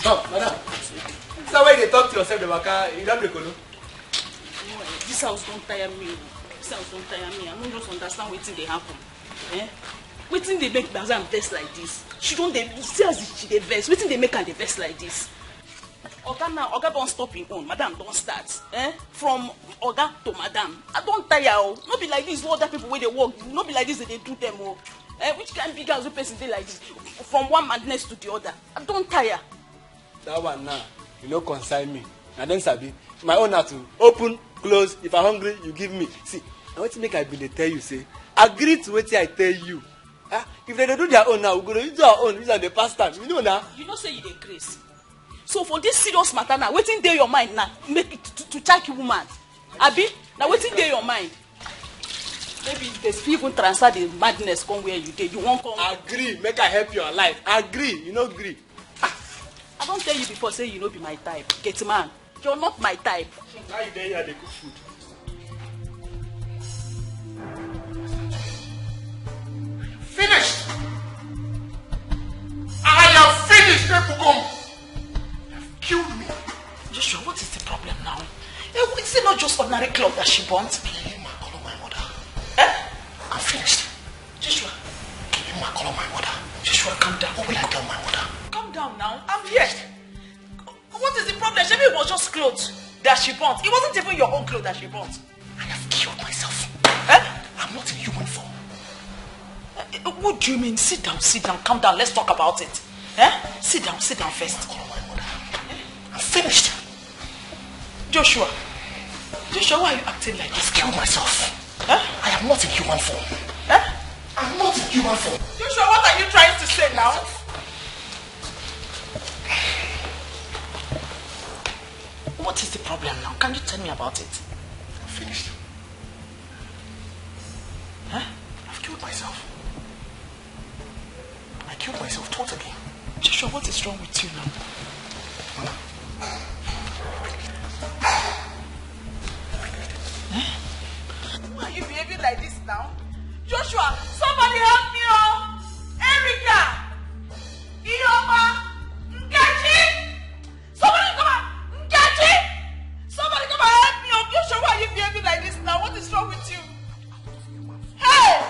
Oh, madam. Is that why they talk to yourself, the waka? You don't recall? This house don't tire me. This house don't tire me. I don't just understand wetin dey happen. Wetin dey make Bazam vex like this? She don't dey see as she dey vex. Wetin dey make her dey vex like this? Oga now, Oga don't stop him own. Madam don't start. From Oga to Madam. I don't tire. No be like this. What other people where they work. No be like this that they do them. Which kind of big house person dey like this? From one madness to the other. I don't tire. That one now, you know, concern me. And then Sabi, my own have to open, close. If I'm hungry, you give me. See, I want to make I be dey tell you, say, agree to what I tell you. If they don't do their own now, we're going to do our own. These are the past time. You know now. You know say you dey grace. So for this serious matter now, wetin dey your mind now? Make it to check woman. Abi, now wetin dey your mind? Maybe they even transfer the madness come where you dey. You won't come. Agree, make I help your life. Agree, you know agree. I don't tell you before, say you no be my type. Get man, you're not my type. Now you there, they cook food. Finished. I have finished, Epugom. You have killed me. Joshua, what is the problem now? Is it not just ordinary cloth that she burnt? Call my mother. I'm finished. Joshua. Call my mother. Joshua, calm down. What will I tell my mother? now. I'm here. What is the problem? Maybe it was just clothes that she bought. It wasn't even your own clothes that she bought. I have killed myself. I'm not in human form. What do you mean? Sit down, calm down. Let's talk about it. Sit down first. I'm finished. Joshua, why are you acting like this? I've killed myself. I am not in human form. I'm not in human form. Joshua, what are you trying to say now? What is the problem now? Can you tell me about it? I'm finished. I've killed myself. I killed myself totally. Joshua, what is wrong with you now? Why are you behaving like this now? Joshua, somebody help me, oh! Erica! Ioma! Nkechi! Somebody come on! Nkechi! Somebody come and help me, oh! Joshua, why are you behaving like this now? What is wrong with you? Hey!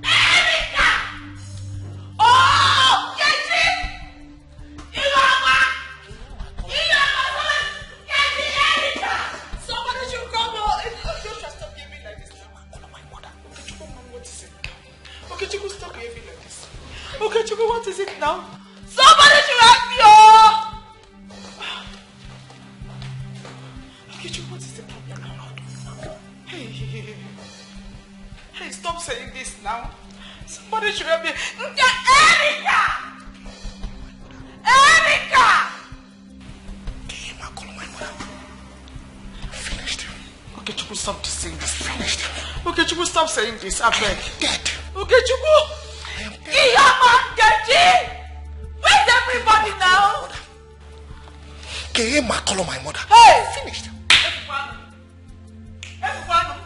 Erica! Oh! Nkechi! Ioma! Nkechi! Erica! Somebody should come, oh! Joshua, stop behaving like this. Okay, Chuku, stop behaving like this. Okay, Chuku, what is it now? Somebody should help me, oh! Okay, Chuku, what is the problem now? Hey, stop saying this now. Somebody should help me. Erica! Finished. Okay, Chuku, stop saying this. Finished. Okay, Chuku, stop saying this. I beg. Dead. Okay, Chuku. Where's everybody now? Call my mother. Hey! Finished. Everybody.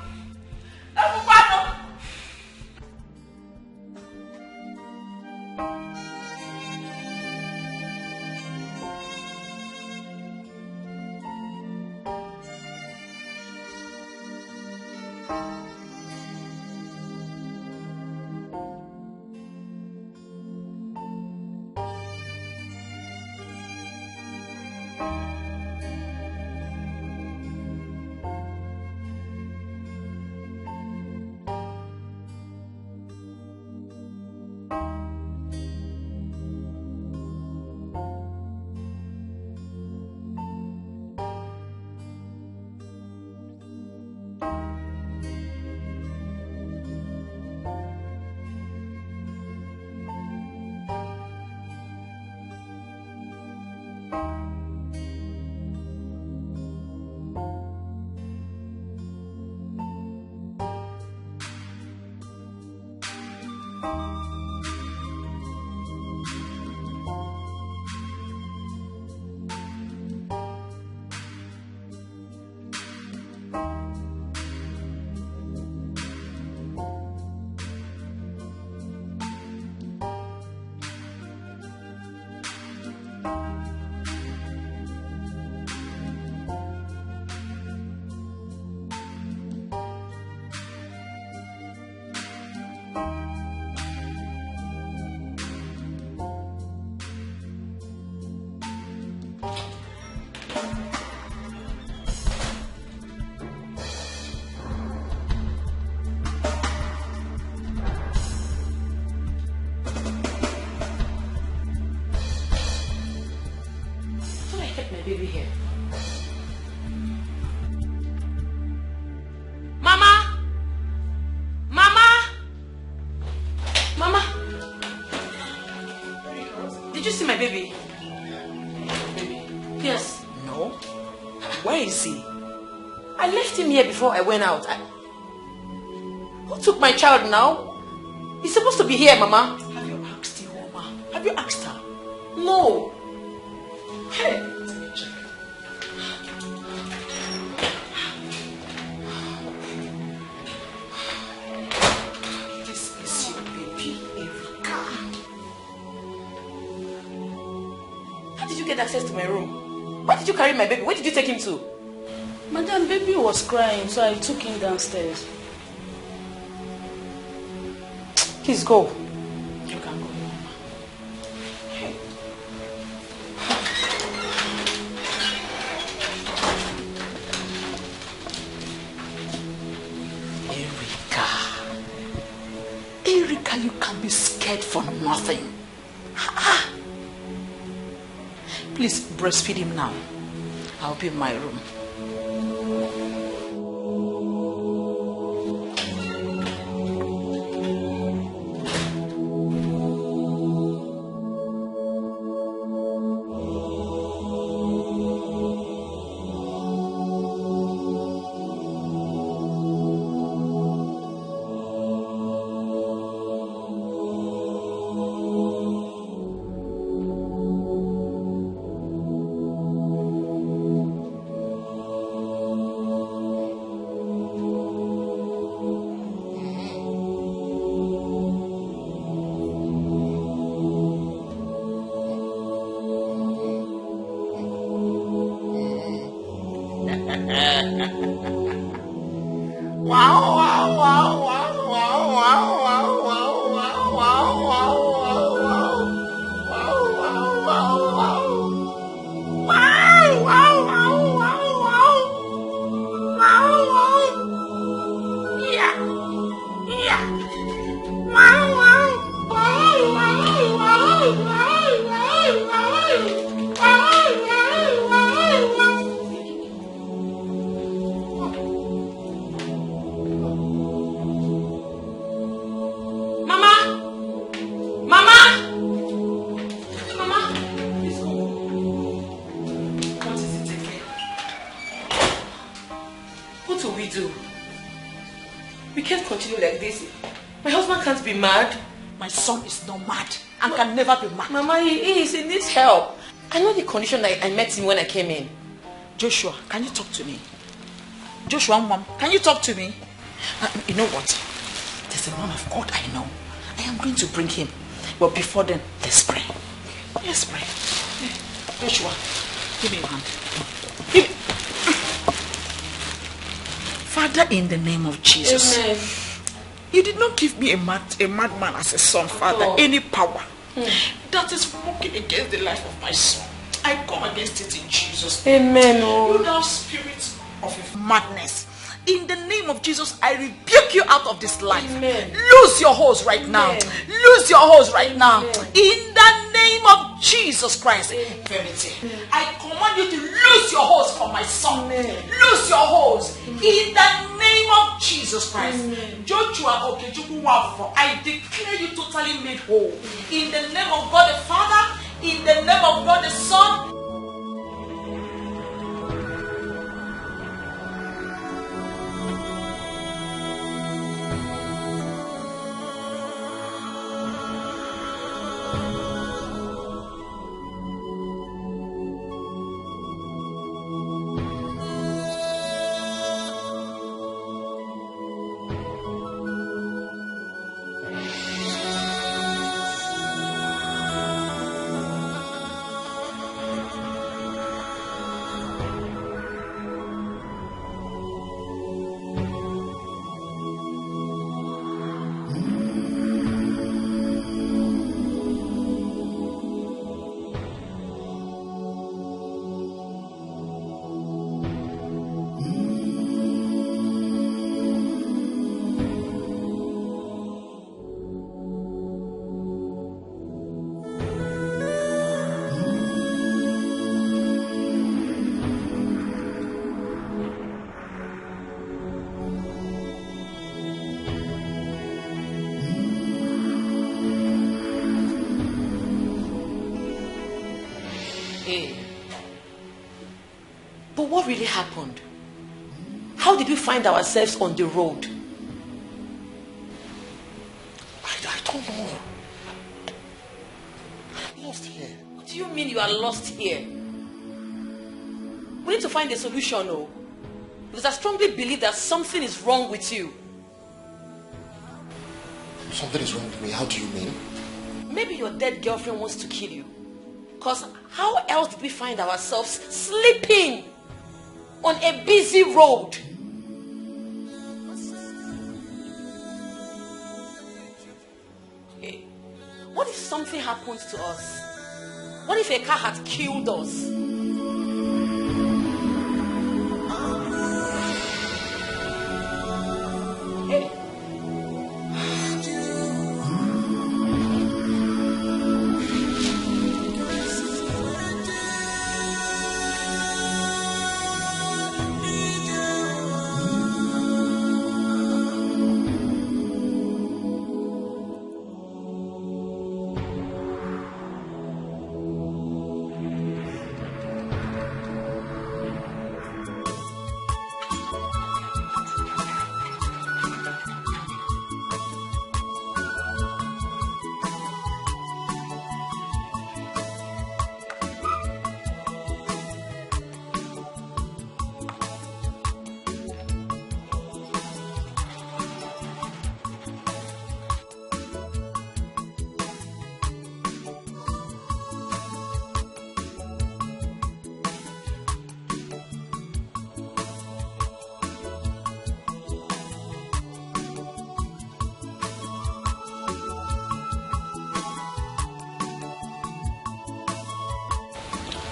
Baby here. Mama! Did you see my baby? Baby? Yes. No. Where is he? I left him here before I went out. Who took my child now? He's supposed to be here, Mama. Have you asked your Mama? Have you asked her? No. Hey. Get access to my room. Why did you carry my baby? Where did you take him to? Madam, baby was crying, so I took him downstairs. Please go. You can go, Mama. Hey. for nothing. Please breastfeed him now. I'll be in my room. Mama, he needs help. I know the condition I met him when I came in. Joshua, can you talk to me? Joshua, Mom, can you talk to me? You know what? There's a man of God I know. I am going to bring him. But before then, let's pray. Let's pray. Joshua, give me your hand. Give me. Father, in the name of Jesus. Amen. You did not give me a madman as a son, Father. Any power that is working against the life of my son, I come against it in Jesus' name. Amen. You thou spirit of madness, in the name of Jesus, I rebuke you out of this life. Amen. Lose your horse right now. Lose your horse right now. In the name of Jesus Christ. Infirmity. I command you to lose your horse from my son. Lose your horse. In the name of Jesus Christ. Joshua Okechukwu, I declare you totally made whole. In the name of God the Father, in the name of God the Son. But what really happened? How did we find ourselves on the road? I don't know. I'm lost here. What do you mean you are lost here? We need to find a solution, oh. Because I strongly believe that something is wrong with you. Something is wrong with me? How do you mean? Maybe your dead girlfriend wants to kill you. Because how else did we find ourselves sleeping on a busy road? Hey, what if something happens to us? What if a car had killed us? Hey.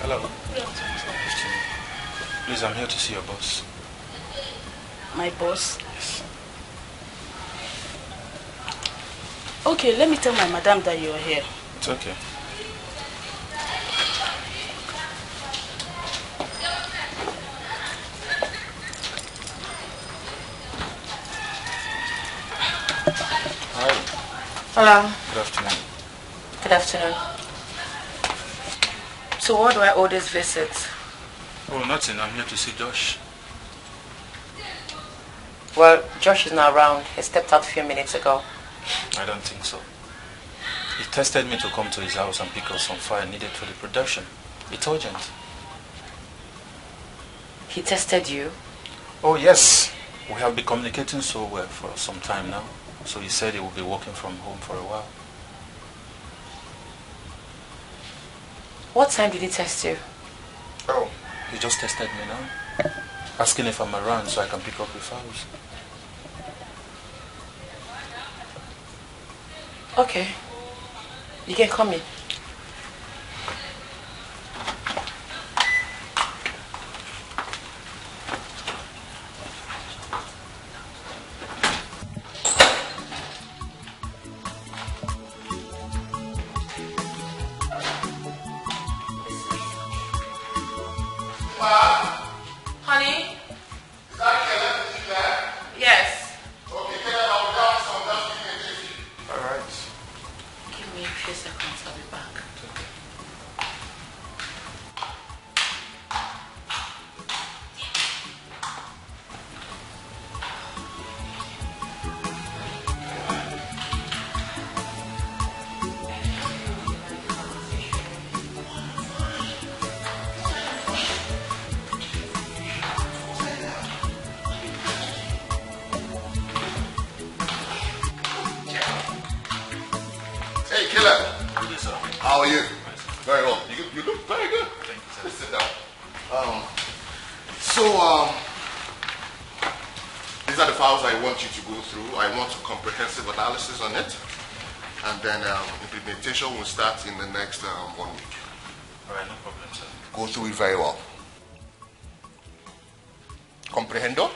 Hello. Please, I'm here to see your boss. My boss? Yes. Okay, let me tell my madam that you're here. It's okay. Hi. Hello. Good afternoon. Good afternoon. So what do I owe this visit? Oh, nothing. I'm here to see Josh. Well, Josh is not around. He stepped out a few minutes ago. I don't think so. He tested me to come to his house and pick up some file needed for the production. It's urgent. He tested you? Oh, yes. We have been communicating so well for some time now. So he said he will be working from home for a while. What time did he test you? Oh, he just tested me now. Asking if I'm around so I can pick up the files. Okay. You can come in. Honey? Is that Caleb? Is he there? Yes. Okay, Caleb, I'll be down soon. Just give me a jiffy. Alright. Give me a few seconds, I'll be back. Hey, Caleb. How are you? Very well. You look very good. Thank you, sir. Let's sit down. These are the files I want you to go through. I want a comprehensive analysis on it. And then implementation will start in the next 1 week. Alright, no problem, sir. Go through it very well. Comprehendo?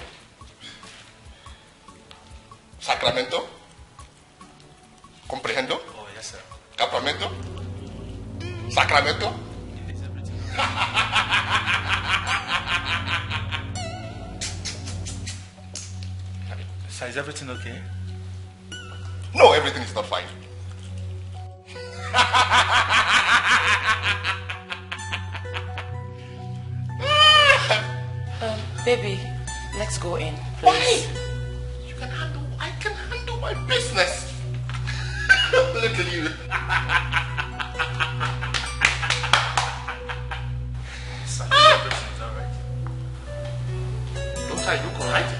Sacramento? Comprehendo? Oh, yes, sir. Capramento? Sacramento? Sir, is everything okay? No, everything is not fine. Baby, let's go in, please. I can handle my business. Look at you. Sir, everything is alright. Don't I look alright?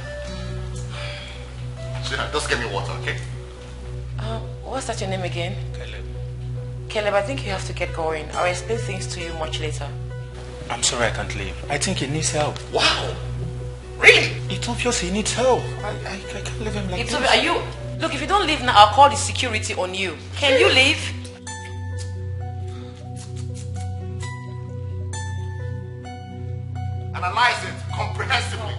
Sweetheart, just get me water, okay? What's that your name again? Caleb. Caleb, I think you have to get going. I'll explain things to you much later. I'm sorry I can't leave. I think he needs help. Wow! Really? It's obvious he needs help. I can't leave him like It's this. obvious. Are you... Look, if you don't leave now, I'll call the security on you. Can you leave? Analyze it comprehensively.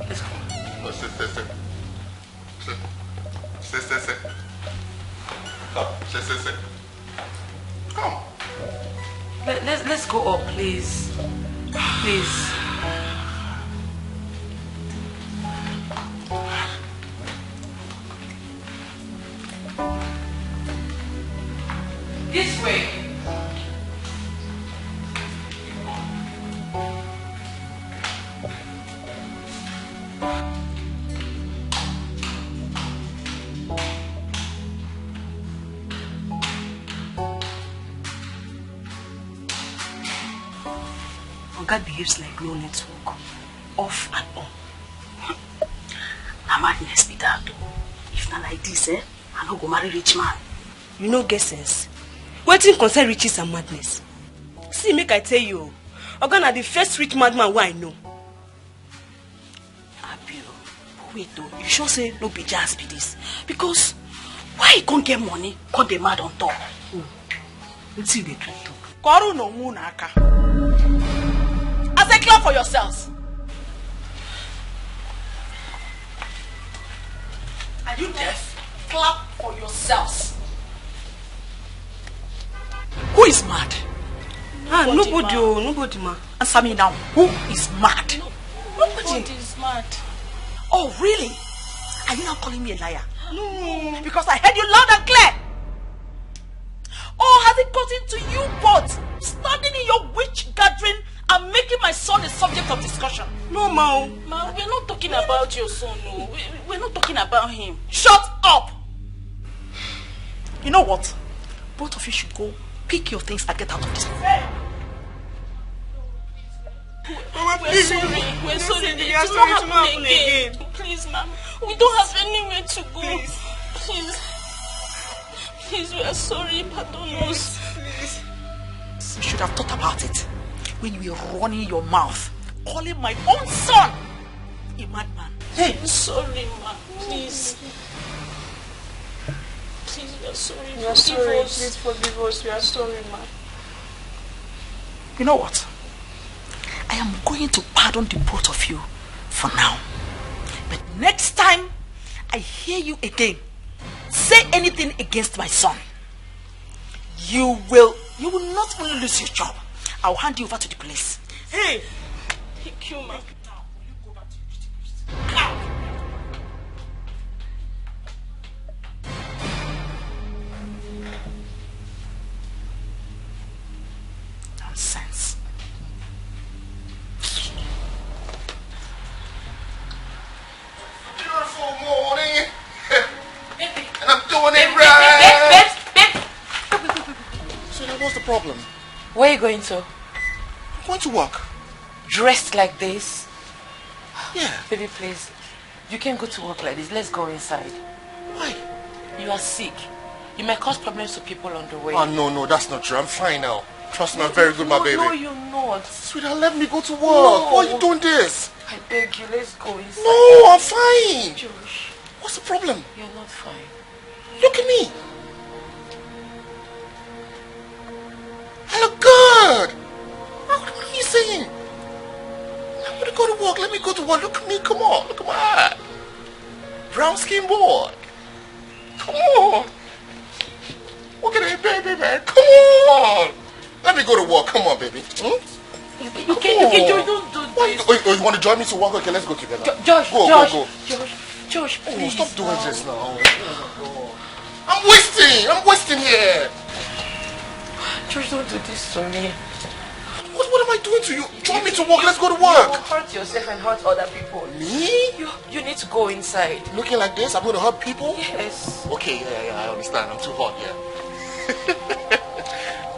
Let's go. No, sit. Sit. Come, sit. Come. Let's go up, please. Please. This way. Oga behaves like no network, off and on. Na madness be that. If not like this, I no go marry rich man. You no get sense. Wetin concern riches and madness? See, make I tell you, Oga, the first rich madman who I know. Abio, wait though, you sure say no be just be this? Because why you can't get money, can't dey mad on top? Let's see the truth. Koru no munaka. As a clap for yourselves. Are you deaf? Clap for yourselves. Who is mad? Nobody, ma. Answer me now. Who is mad? Nobody is mad. Oh, really? Are you now calling me a liar? No. Because I heard you loud and clear. Or has it gotten to you both standing in your witch gathering and making my son a subject of discussion? No, ma. Ma, we're not talking about your son. No. We're not talking about him. Shut up! You know what? Both of you should go pick your things and get out of this. We're sorry. We're sorry. It will not happen again. Please, ma'am. We don't have anywhere to go. Please. Please, we are sorry. Pardon us. Please. You should have thought about it when you were running your mouth, calling my own son a madman. Hey, I'm sorry, ma'am. Please. Please, we are sorry. We are sorry. Please forgive us. We are sorry, ma'am. You know what? I am going to pardon the both of you for now. But next time I hear you again say anything against my son, you will not only lose your job, I'll hand you over to the police. Hey! Thank you, ma'am. Nonsense. Beautiful morning. And I'm doing it right. So now what's the problem? Where are you going to? I'm going to work. Dressed like this? Yeah. Baby, please. You can't go to work like this. Let's go inside. Why? You are sick. You may cause problems to people on the way. Oh, no, that's not true. I'm fine now. Trust me, I'm very good, my baby. No, you're not. Sweetheart, let me go to work. No. Why are you doing this? I beg you, let's go inside. No, I'm fine. Josh. What's the problem? You're not fine. Look at me. I look good. What are you saying? I'm going to go to work. Let me go to work. Look at me. Come on. Look at my eye. Brown skin boy. Come on. Look at that baby, man. Come on. Let me go to work. Come on, baby. You can't, don't do this. You want to join me to work? Okay, let's go together. Josh, go. Josh, please. Stop doing this now. I'm wasting here. Josh, don't do this to me. What am I doing to you? Join me to work. Let's go to work. You will hurt yourself and hurt other people. Me? You need to go inside. Looking like this, I'm going to hurt people? Yes. Okay, yeah, I understand. I'm too hot, yeah.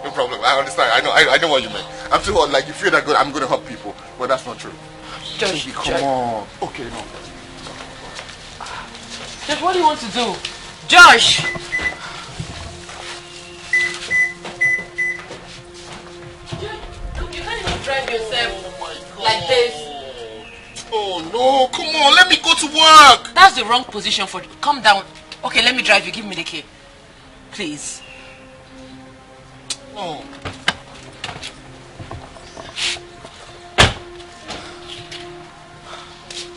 No problem. I understand. I know what you mean. I'm too hot. Like, you feel that good, I'm going to hurt people. But that's not true. Josh, baby, come on. Okay, no. Josh, what do you want to do? Josh! You can't even drive yourself like this. Oh no, come on, let me go to work. That's the wrong position for you. Calm down. Okay, let me drive you. Give me the key. Please. No. Let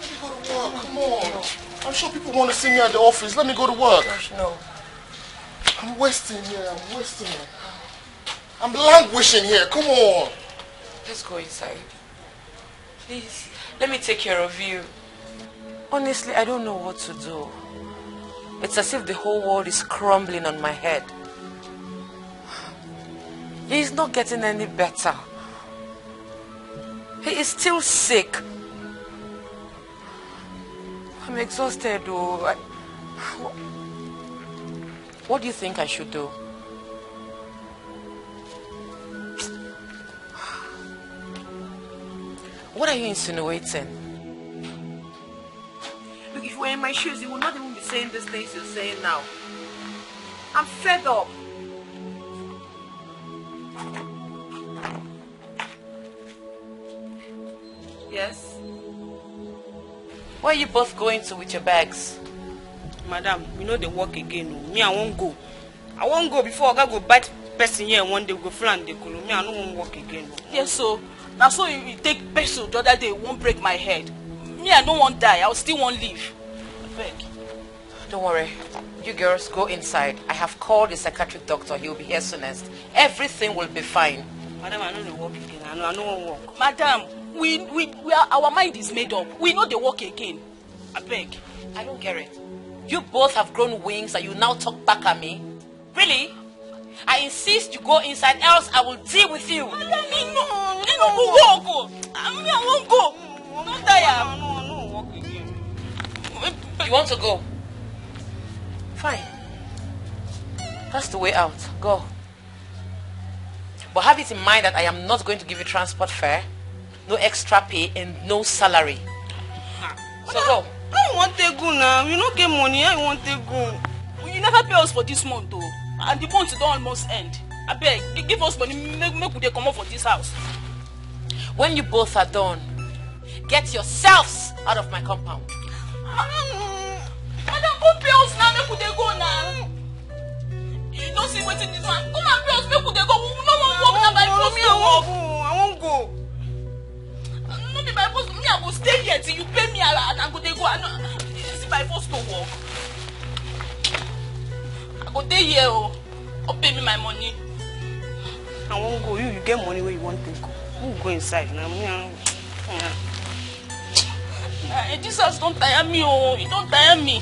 me go to work, come on. No. I'm sure people want to see me at the office. Let me go to work. Gosh, no. I'm wasting here, I'm languishing here, come on. Let's go inside. Please, let me take care of you. Honestly, I don't know what to do. It's as if the whole world is crumbling on my head. He's not getting any better. He is still sick. I'm exhausted, though. What do you think I should do? What are you insinuating? Look, if you were in my shoes, you would not even be saying these things you're saying now. I'm fed up. Yes? Where are you both going to with your bags? Madam, we know they work again. Me, I won't go. I won't go before I go bite person here one day, go flan the color. Me, I don't want work again. Yes, so now so you take pencil the other day, won't break my head. Me, I don't want die. I'll still won't leave. I beg. Don't worry. You girls go inside. I have called the psychiatric doctor. He'll be here soonest. Everything will be fine. Madam, I know they work again. I don't want work. Madam, we are, our mind is made up. We know they work again. I beg. I don't get it. You both have grown wings and you now talk back at me? Really? I insist you go inside, else I will deal with you. Madam, no, go. I won't go. Don't die. I don't work again. You want to go? Fine. That's the way out. Go. But have it in mind that I am not going to give you transport fare, no extra pay, and no salary. So go. I want to go now. You don't get money. I want to go. You never pay us for this month, though. And the month don't almost end. I beg, give us money. Make they come out for this house. When you both are done, get yourselves out of my compound. Madam, go pay us now. Make they go now. You don't see what's in this one. Come and pay us. Make they go. No one walk now by force. I won't go. No be by force. Me, I will stay here till you pay me and go they go. See by force to walk. I go stay here. Or pay me my money. I won't go. You get money where you want to go. You go inside now. This house don't tire me. Oh, it don't tire me.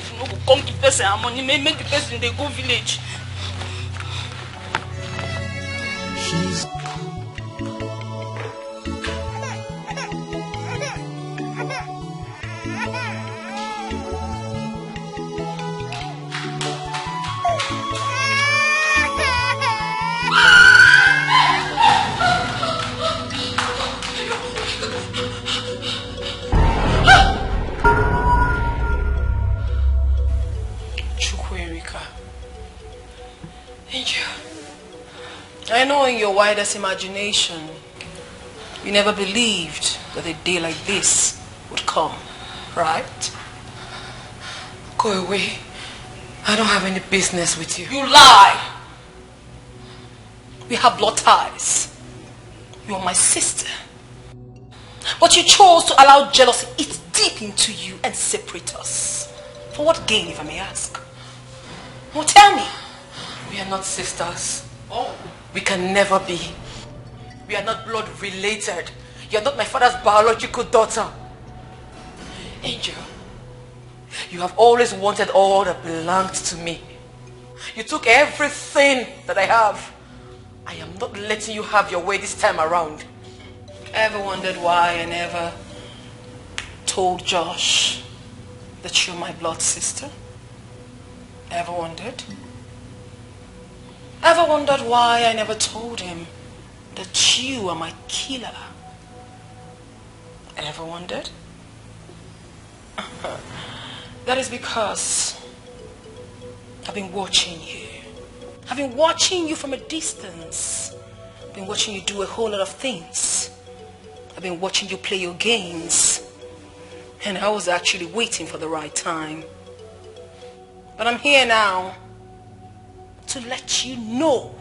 You know, come give person our money. Make the person they go village. She's I know in your widest imagination, you never believed that a day like this would come, right? Go away. I don't have any business with you. You lie! We have blood ties. You are my sister. But you chose to allow jealousy eat deep into you and separate us. For what gain, if I may ask? Well, tell me. We are not sisters. Oh. We can never be. We are not blood related. You are not my father's biological daughter. Angel, you have always wanted all that belonged to me. You took everything that I have. I am not letting you have your way this time around. Ever wondered why I never told Josh that you're my blood sister? Ever wondered? Ever wondered why I never told him that you are my killer? Ever wondered? That is because I've been watching you. I've been watching you from a distance. I've been watching you do a whole lot of things. I've been watching you play your games. And I was actually waiting for the right time. But I'm here now to let you know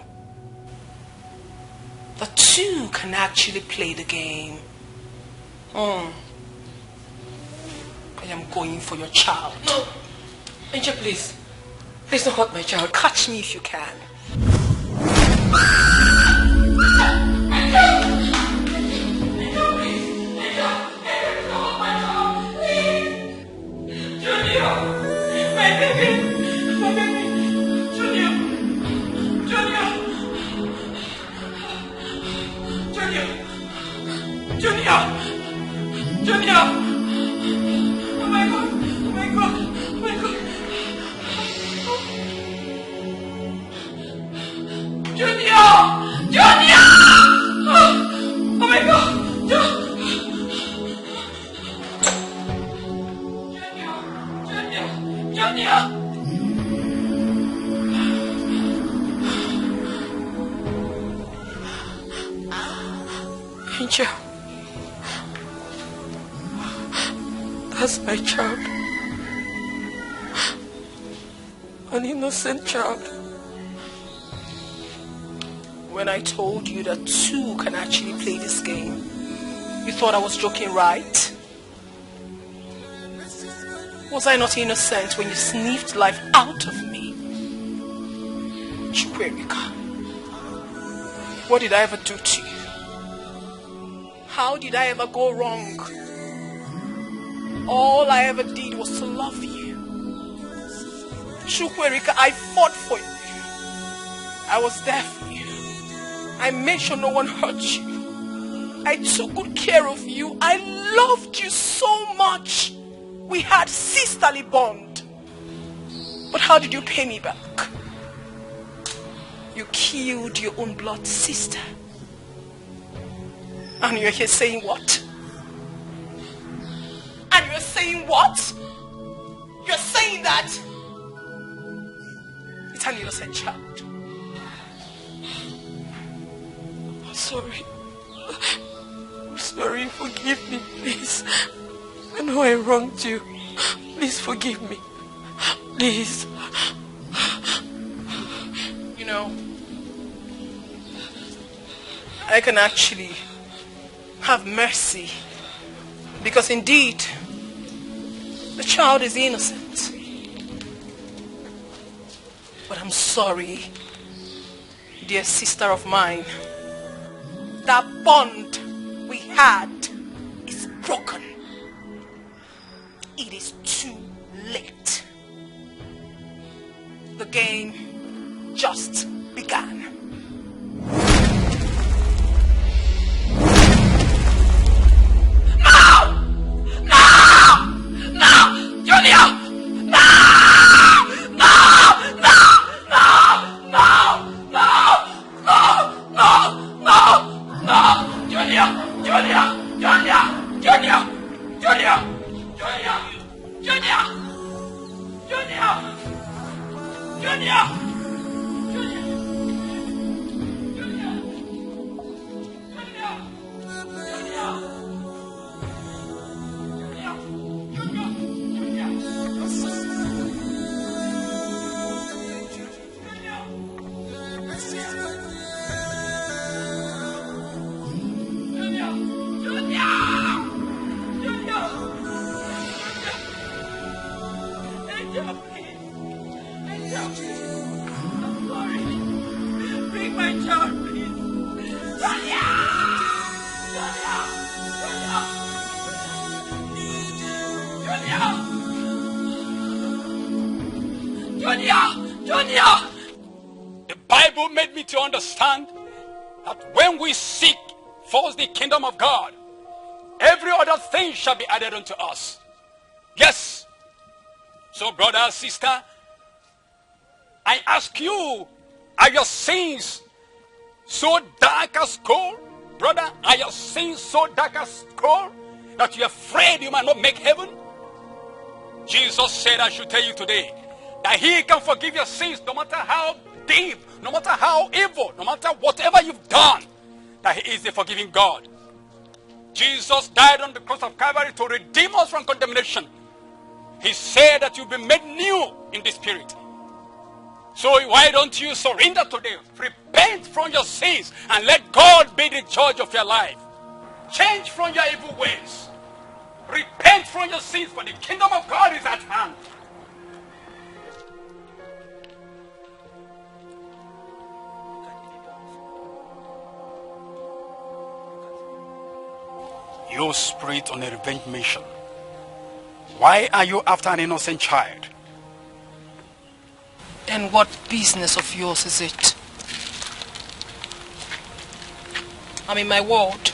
that two can actually play the game. I am going for your child. No! Angel, please. Please don't hurt my child. Catch me if you can. Junior! Oh my God! Oh my God! Oh my God! Junior! Junior! Oh my God! Junior! Angel. That's my child. An innocent child. When I told you that two can actually play this game, you thought I was joking, right? Was I not innocent when you sniffed life out of me? Chukwuemeka, what did I ever do to you? How did I ever go wrong? All I ever did was to love you. Chukwuemeka, I fought for you. I was there for you. I made sure no one hurt you. I took good care of you. I loved you so much. We had sisterly bond. But how did you pay me back? You killed your own blood sister. And you're here saying what? And you're saying what? You're saying that it's an innocent child. I'm sorry. I'm sorry. Forgive me, please. I know I wronged you. Please forgive me. Please. You know, I can actually have mercy because indeed the child is innocent. But I'm sorry, dear sister of mine, that bond we had is broken. It is too late. The game just began. The Bible made me to understand that when we seek first the kingdom of God, every other thing shall be added unto us. Yes. So brother, sister, I ask you, are your sins so dark as coal? Brother, are your sins so dark as coal that you're afraid you might not make heaven? Jesus said, I should tell you today, that he can forgive your sins no matter how deep, no matter how evil, no matter whatever you've done, that he is the forgiving God. Jesus died on the cross of Calvary to redeem us from condemnation. He said that you'll be made new in the spirit. So why don't you surrender today? Repent from your sins and let God be the judge of your life. Change from your evil ways. Repent from your sins, for the kingdom of God is at hand. You spirit on a revenge mission. Why are you after an innocent child? And what business of yours is it? I'm in my ward.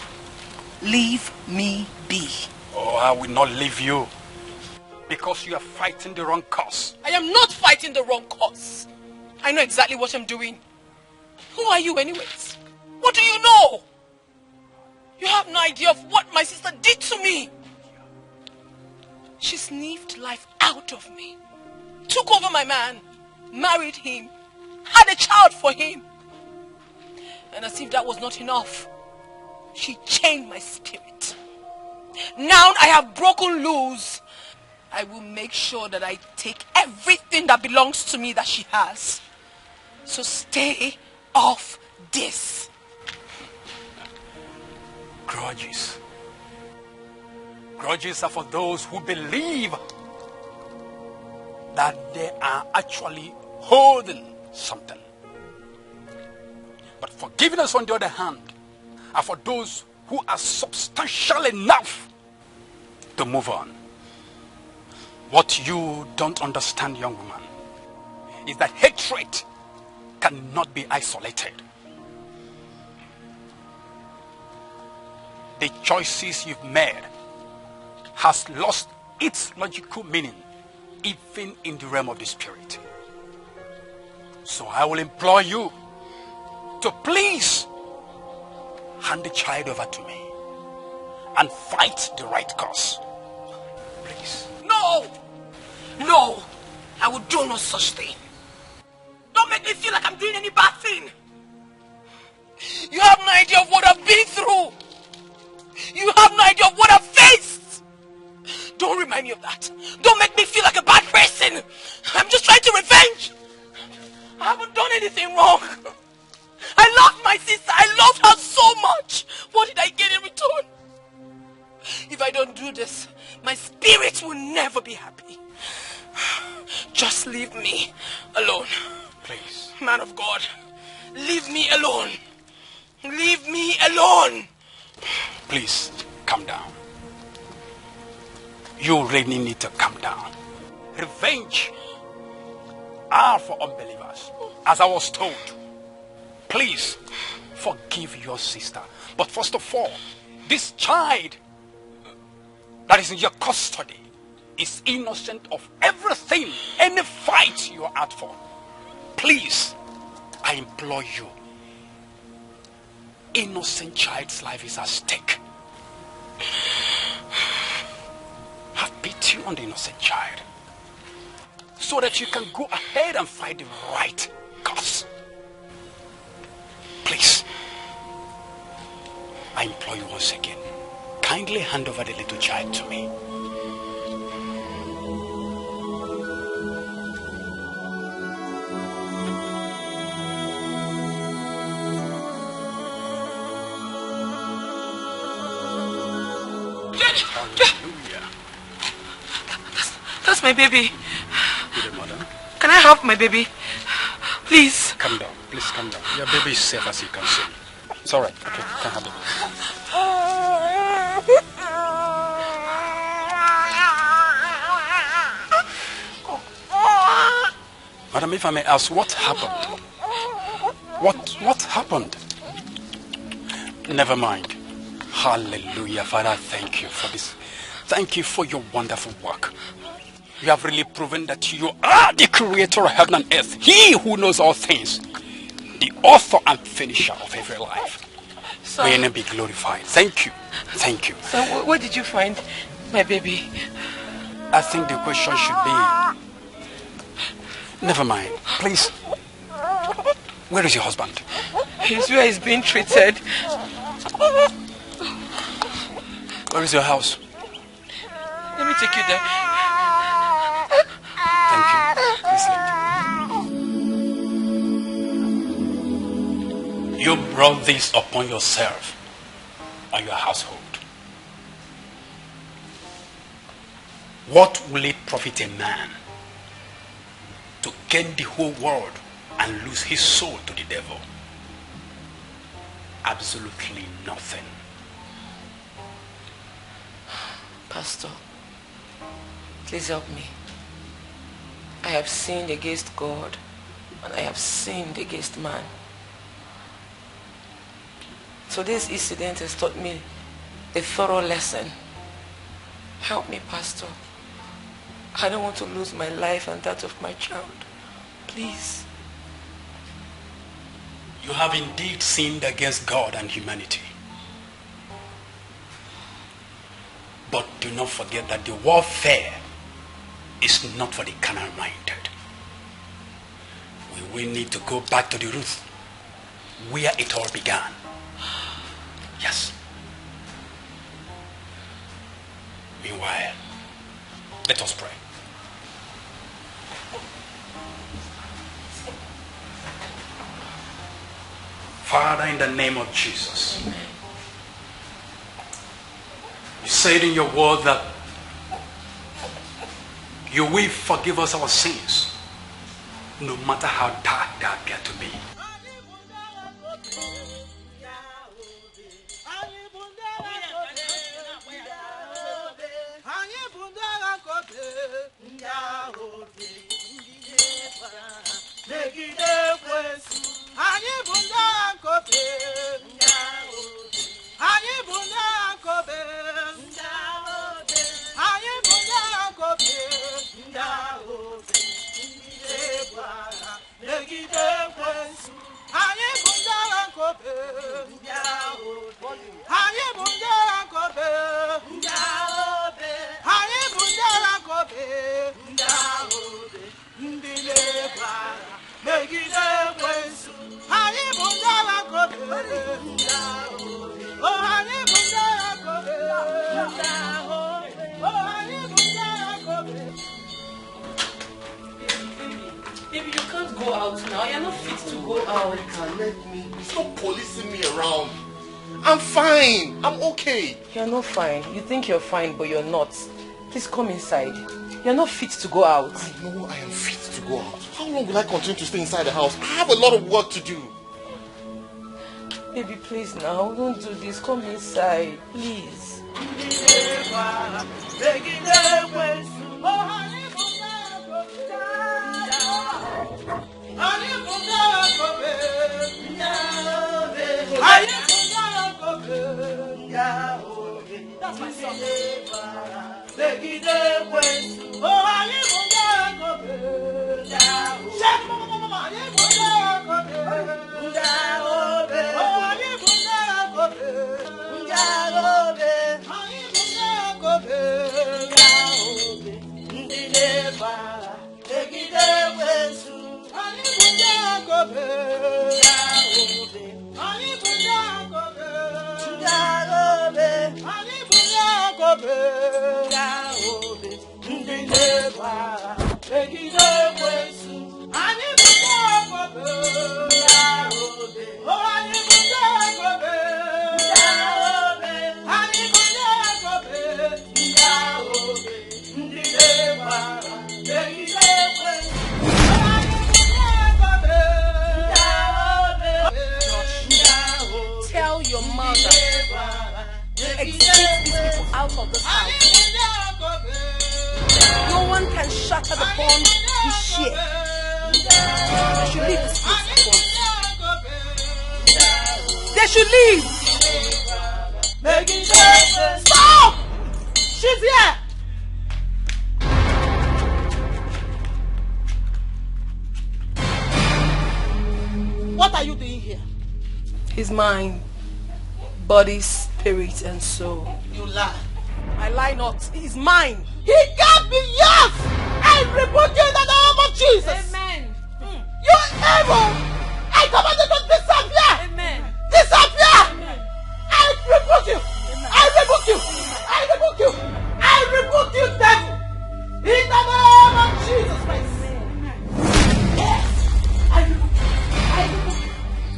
Leave me be. Oh, I will not leave you. Because you are fighting the wrong cause. I am not fighting the wrong cause. I know exactly what I'm doing. Who are you anyways? What do you know? You have no idea of what my sister did to me. She sniffed life out of me. Took over my man. Married him. Had a child for him. And as if that was not enough, She chained my spirit. Now I have broken loose. I will make sure that I take everything that belongs to me that she has. So stay off this. Grudges. Grudges are for those who believe that they are actually holding something. But forgiveness, on the other hand, are for those who are substantial enough to move on. What you don't understand, young woman, is that hatred cannot be isolated. The choices you've made has lost its logical meaning even in the realm of the spirit. So I will implore you to please hand the child over to me and fight the right cause. Please. No! No! I will do no such thing. Don't make me feel like I'm doing any bad thing. You have no idea of what I've been through. You have no idea of what I've faced. Don't remind me of that. Don't make me feel like a bad person. I'm just trying to revenge. I haven't done anything wrong. I loved my sister. I loved her so much. What did I get in return? If I don't do this, my spirit will never be happy. Just leave me alone. Please. Man of God, leave me alone. Leave me alone. Please, calm down. You really need to calm down. Revenge are for unbelievers, as I was told. Please, forgive your sister. But first of all, this child that is in your custody is innocent of everything, any fight you are out for. Please, I implore you. Innocent child's life is at stake. Have pity on the innocent child, so that you can go ahead and fight the right cause. Please, I implore you once again, kindly hand over the little child to me. That's my baby. Good mother. Can I have my baby? Please. Calm down. Please calm down. Your baby is safe, as you can see. It's alright. Okay, you can have the baby. Madam, if I may ask, what happened? What happened? Never mind. Hallelujah. Father, thank you for this. Thank you for your wonderful work. You have really proven that you are the creator of heaven and earth. He who knows all things. The author and finisher of every life. So, may your name be glorified. Thank you. Thank you. So where did you find my baby? I think the question should be... Never mind. Please. Where is your husband? He's where he's being treated. Where is your house? Let me take you there. Thank you. Please let you brought this upon yourself and your household. What will it profit a man to gain the whole world and lose his soul to the devil? Absolutely nothing. Pastor, please help me. I have sinned against God and I have sinned against man. So this incident has taught me a thorough lesson. Help me, Pastor. I don't want to lose my life and that of my child. Please. You have indeed sinned against God and humanity. But do not forget that the warfare is not for the carnal-minded. We will need to go back to the root where it all began. Yes. Meanwhile, let us pray. Father, in the name of Jesus, you said in your word that you will forgive us our sins, no matter how dark they appear to be. Baby, you can't go out now. You're not fit to go out. Let me. Stop policing me around. I'm fine. I'm okay. You're not fine. You think you're fine, but you're not. Please come inside. You're not fit to go out. I know I am fit to go out. How long will I continue to stay inside the house? I have a lot of work to do. Baby, please now. Don't do this. Come inside. Please. That's my son. Tell your mother. Exit these people out of this house. No one can shatter the bond we share. They should leave this place at once. They should leave. Stop! She's here! What are you doing here? He's mine. Body, spirit, and soul. You lie. I lie not. He's mine. He can't be yours! I rebuke you in the name of Jesus! Amen. You evil! I command you to disappear! Amen. Disappear! Amen. I rebuke you! I rebuke you! I rebuke you! I rebuke you, devil! In the name of Jesus Christ! Yes! I rebuke you! I rebuke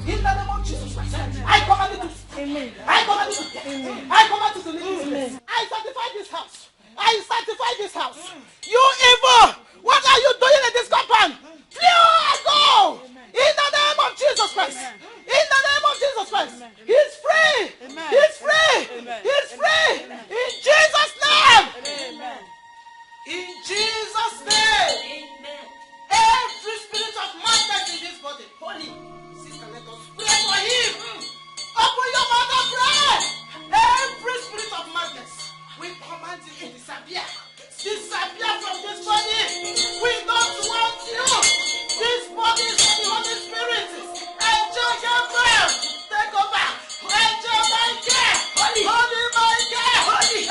you! In the name of Jesus Christ! I command you to Amen. I command you to Amen. I command you to leave this place. I sanctify this house. I sanctify this house. You evil! What are you doing in this compound? Flee go! In the name of Jesus Christ. In the name of Jesus Christ. He's free. He's free. He's free. In Jesus' name. In Jesus' name. Every spirit of madness in this body. Holy. Sister, let us pray for him. Open your mouth and pray. Every spirit of madness, we command you to disappear. Disappear from this body. We don't want you. This body is for the Holy Spirit. Angel Gabriel, take over. Angel Michael, Holy Michael,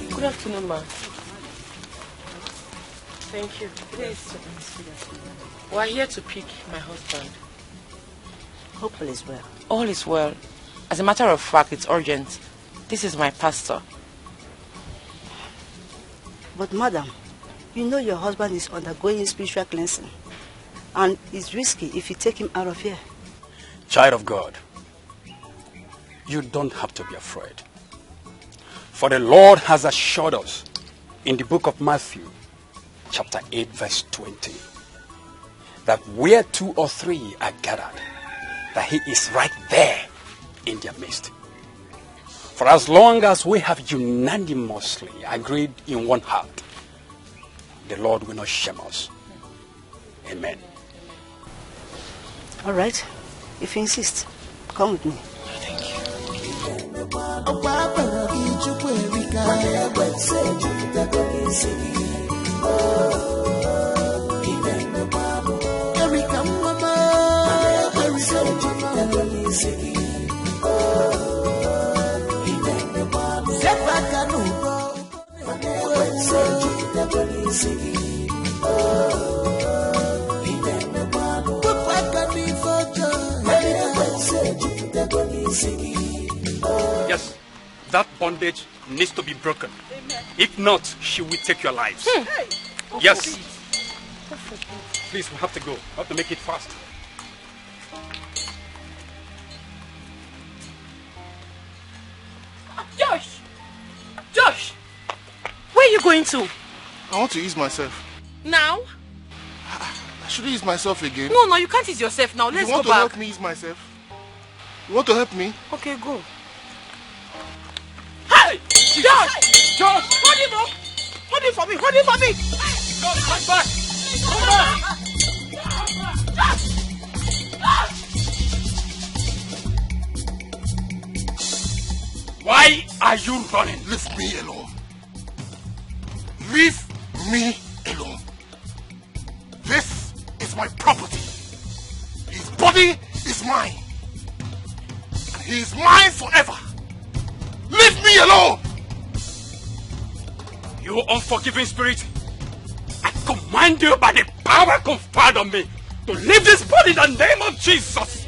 Good afternoon, ma. Thank you. We're here to pick my husband. Hope all is well. All is well. As a matter of fact, it's urgent. This is my pastor. But madam, you know your husband is undergoing spiritual cleansing. And it's risky if you take him out of here. Child of God, you don't have to be afraid. For the Lord has assured us in the book of Matthew, chapter 8, verse 20, that where 2 or 3 are gathered, that he is right there in their midst. For as long as we have unanimously agreed in one heart, the Lord will not shame us. Amen. All right, if you insist, come with me. Yes, that bondage needs to be broken. Amen. If not, she will take your lives. Yes. Please, we have to go. We have to make it fast. Josh! Josh! Where are you going to? I want to ease myself. Now? I should ease myself again. No, you can't ease yourself now. Let's go back. You want to help me ease myself? You want to help me? Okay, go. Hey! Josh! Josh! Hold him up! Hold him for me! Hold him for me! Josh, come back! Come back! Why are you running? Leave me alone. Leave me alone. This is my property. His body is mine. And he is mine forever. Leave me alone! You unforgiving spirit, I command you by the power conferred on me to leave this body in the name of Jesus.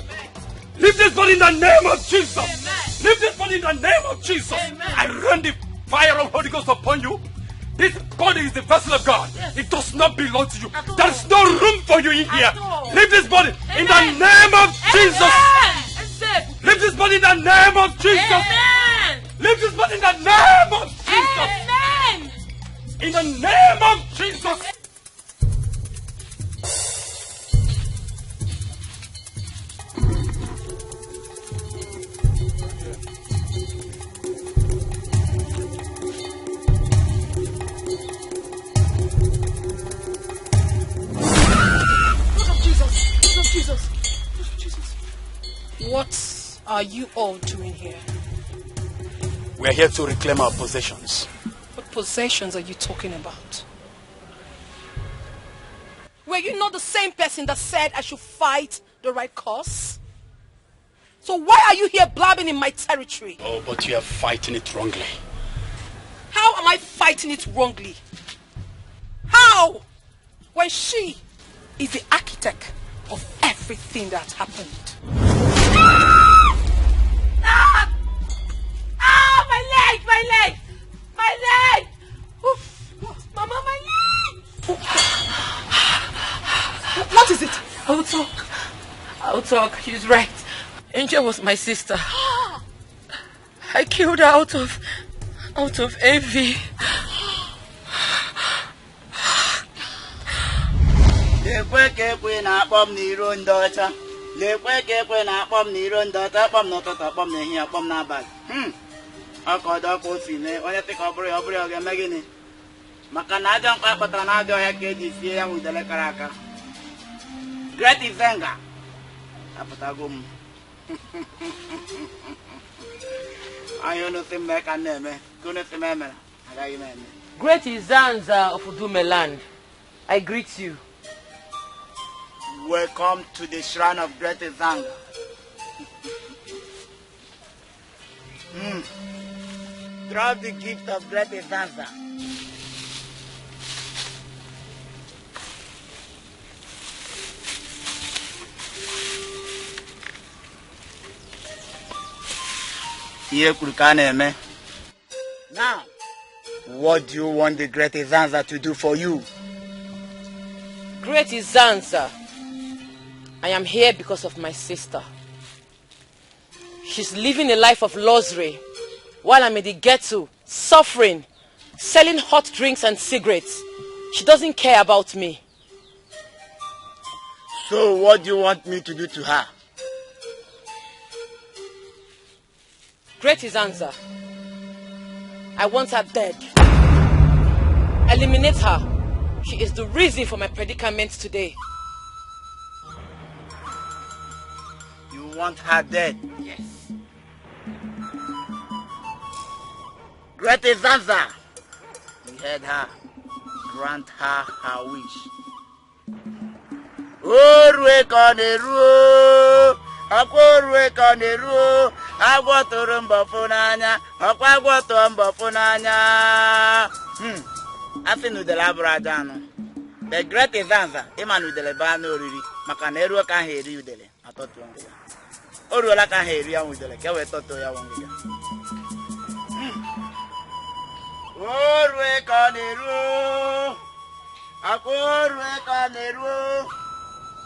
Leave this body in the name of Jesus. Amen. Leave this body in the name of Jesus. Amen. I run the fire of Holy Ghost upon you. This body is the vessel of God. Yes. It does not belong to you. There is no room for you in here. Leave this body in the name of Jesus. Leave this body in the name of Jesus. Amen. Leave this body in the name of Jesus. Amen. In the name of Jesus. What are you all doing here? We are here to reclaim our possessions. What possessions are you talking about? Were you not the same person that said I should fight the right cause? So why are you here blabbing in my territory? Oh, but you are fighting it wrongly. How am I fighting it wrongly? How? When she is the architect of everything that happened. Ah! Ah! My leg! Oof. Mama, my leg! What is it? I'll talk. She's right. Angel was my sister. I killed her out of envy. Lekwe kekwe na akpọm n'iro ndị ọcha. Lekwe kekwe na akpọm n'iro ndị ọcha. Akpọm n'ụtụtụ, akpọm n'ehihie, akpọm n'abalị. Ọkọdọ ka o si mee. Onye sị ka ọ bụrụ ya, ọ ga-eme gịnị? maka na aja nkwa kpatara na aja ọhịa ka eji sie ya udele kara aka. Great Izenga apụtago m. Anyị unu si mme ka na-eme ka unu si m emere agaghị m eme. Great Izanza of Udumeland, I greet you. Welcome to the shrine of Great Izanga. Drop the gift of Great Izanga. Now, what do you want the Great Izanza to do for you? Great Izanza, I am here because of my sister. She's living a life of luxury while I'm in the ghetto, suffering, selling hot drinks and cigarettes. She doesn't care about me. So what do you want me to do to her? Great Izanza, I want her dead. Eliminate her. She is the reason for my predicament today. You want her dead? Yes. Great Izanza, we heard her. Grant her her wish. Orwe koneru, akorwe koneru, agwotoro mbofo n'anya, okwa agwoto mbofo n'anya. Asi nudele abụrụ aja anụ. The Great Izanza, ịma nudele baa n'oriri, maka na eruo ka ha eri udele, atọtụọ ngịga. O ruola ka ha eri ya udele, ka wee tọtụọ ya ngịga. Orwe koneru, akorwe koneru,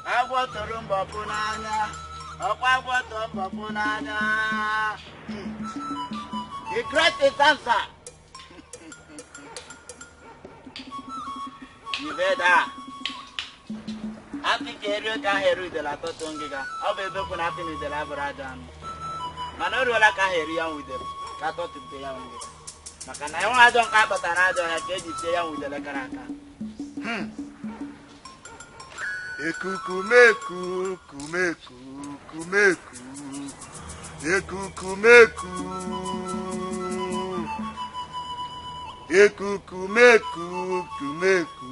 agwotoro mbofo n'anya, okwa agwoto mbofo n'anya. The Great Izanza. You heard her. I think you can hear the lato tongiga. I'll be looking at me the labradan. Manola can hear you with them. Cato to pay on it. Macana, I don't have but another. I can't say with the lacaraka. Ekukumeku, kumeku, kumeku. Ekukumeku. Ekukumeku, kumeku,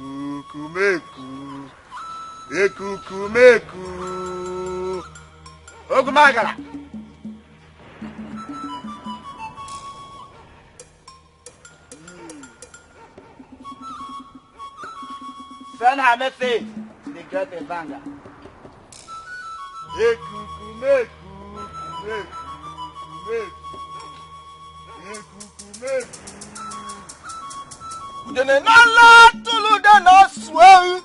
kumeku. Ekukumeku. Ogumagala. Send her message to the Great Izanga. Ekukumeku, kumeku, kumeku. Ekukumeku. Udene nala tulu dana swell.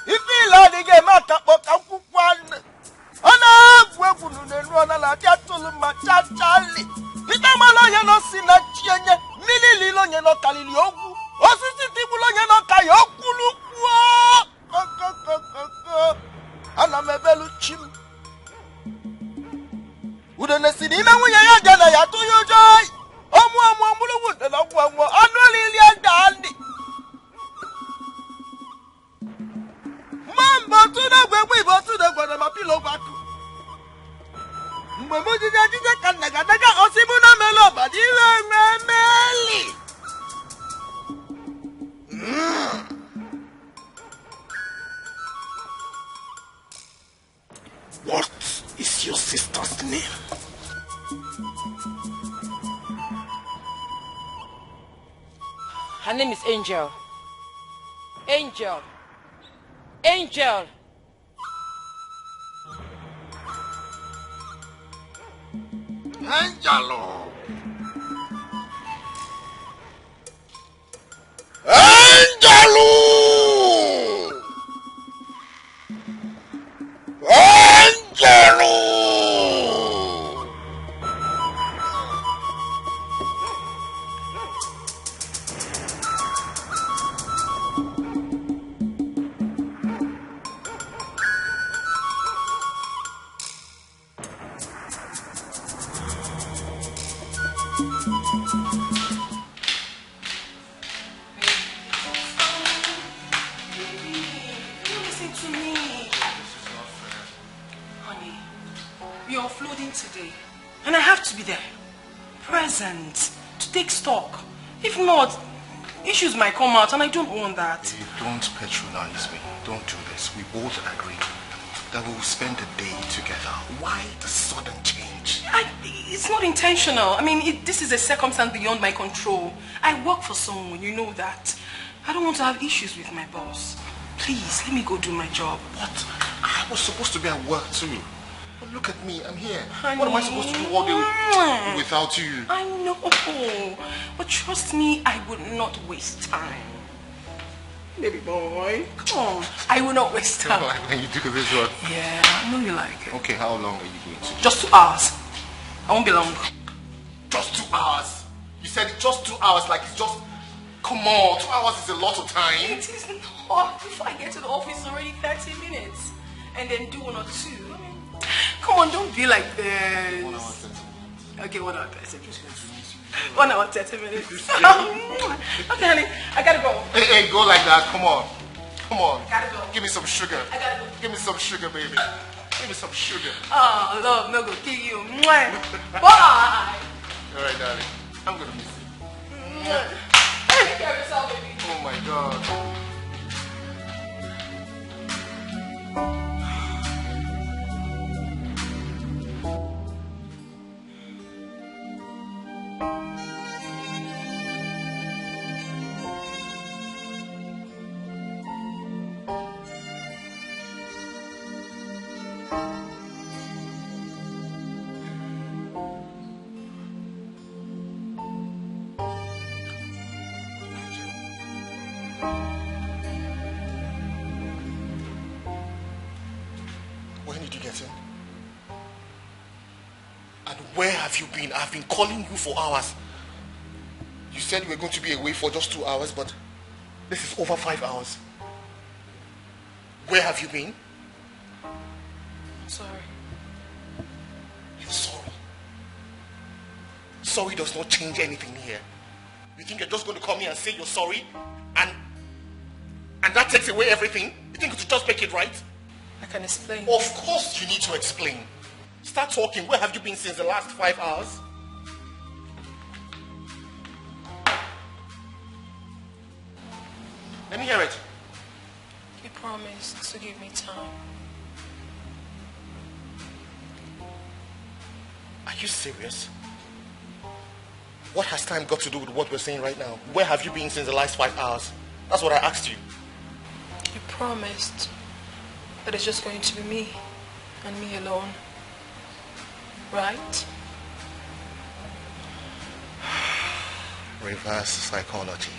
If you like the game at Kakukwan, Anna, Webunu, and Ronala, Tulu Machachali. Vitamala, you're not seen a Chianya, Milly Lilo, you're not Kaliogu, or Sitibula, you're not Kayokulu. And I'm a Beluchim. Udene Sidina, when you're Gana, to your joy. Wood and Lilian Dandy. Mamma to the way we go to the Guadamapilo Baku. Mamuja Canagaga or Simona Melo, but you are What is your sister's name? Her name is Angel. Angel. Angel. Angelo. Angelo. Angelo. We are offloading today. And I have to be there. Present. To take stock. If not, issues might come out and I don't want that. Hey, don't patronize me. Don't do this. We both agree that we will spend the day together. Why the sudden change? It's not intentional. I mean, this is a circumstance beyond my control. I work for someone, you know that. I don't want to have issues with my boss. Please, let me go do my job. What? I was supposed to be at work too. But look at me, I'm here. Honey. What am I supposed to do all day without you? I know. But trust me, I would not waste time. Baby boy, come on. I will not waste time. Like when you do this one? Yeah, I know you like it. Okay, how long are you going to? Just 2 hours. I won't be long. Just 2 hours? You said just 2 hours like it's just... Come on, 2 hours is a lot of time. It is not. Before I get to the office, it's already 30 minutes. And then do 1 or 2. Come on, don't be like this. 1 hour 30 minutes. Okay, 1 hour 30 minutes. 1 hour 30 minutes. Okay, honey, I gotta go. Hey, go like that. Come on. Come on. Gotta go. Give me some sugar. I gotta go. Give me some sugar, baby. Give me some sugar. Oh, love, no go kill you. Bye. All right, darling. I'm gonna miss you. Take care of yourself, baby. Oh my God. Where have you been? I've been calling you for hours. You said you were going to be away for just 2 hours, but this is over 5 hours. Where have you been? Sorry. You're sorry. Sorry does not change anything here. You think you're just going to come here and say you're sorry? And that takes away everything? You think you should just make it right? I can explain. Of course you need to explain. Start talking. Where have you been since the last 5 hours? Let me hear it. You promised to give me time. Are you serious? What has time got to do with what we're saying right now? Where have you been since the last 5 hours? That's what I asked you. You promised that it's just going to be me and me alone. Right? Reverse psychology.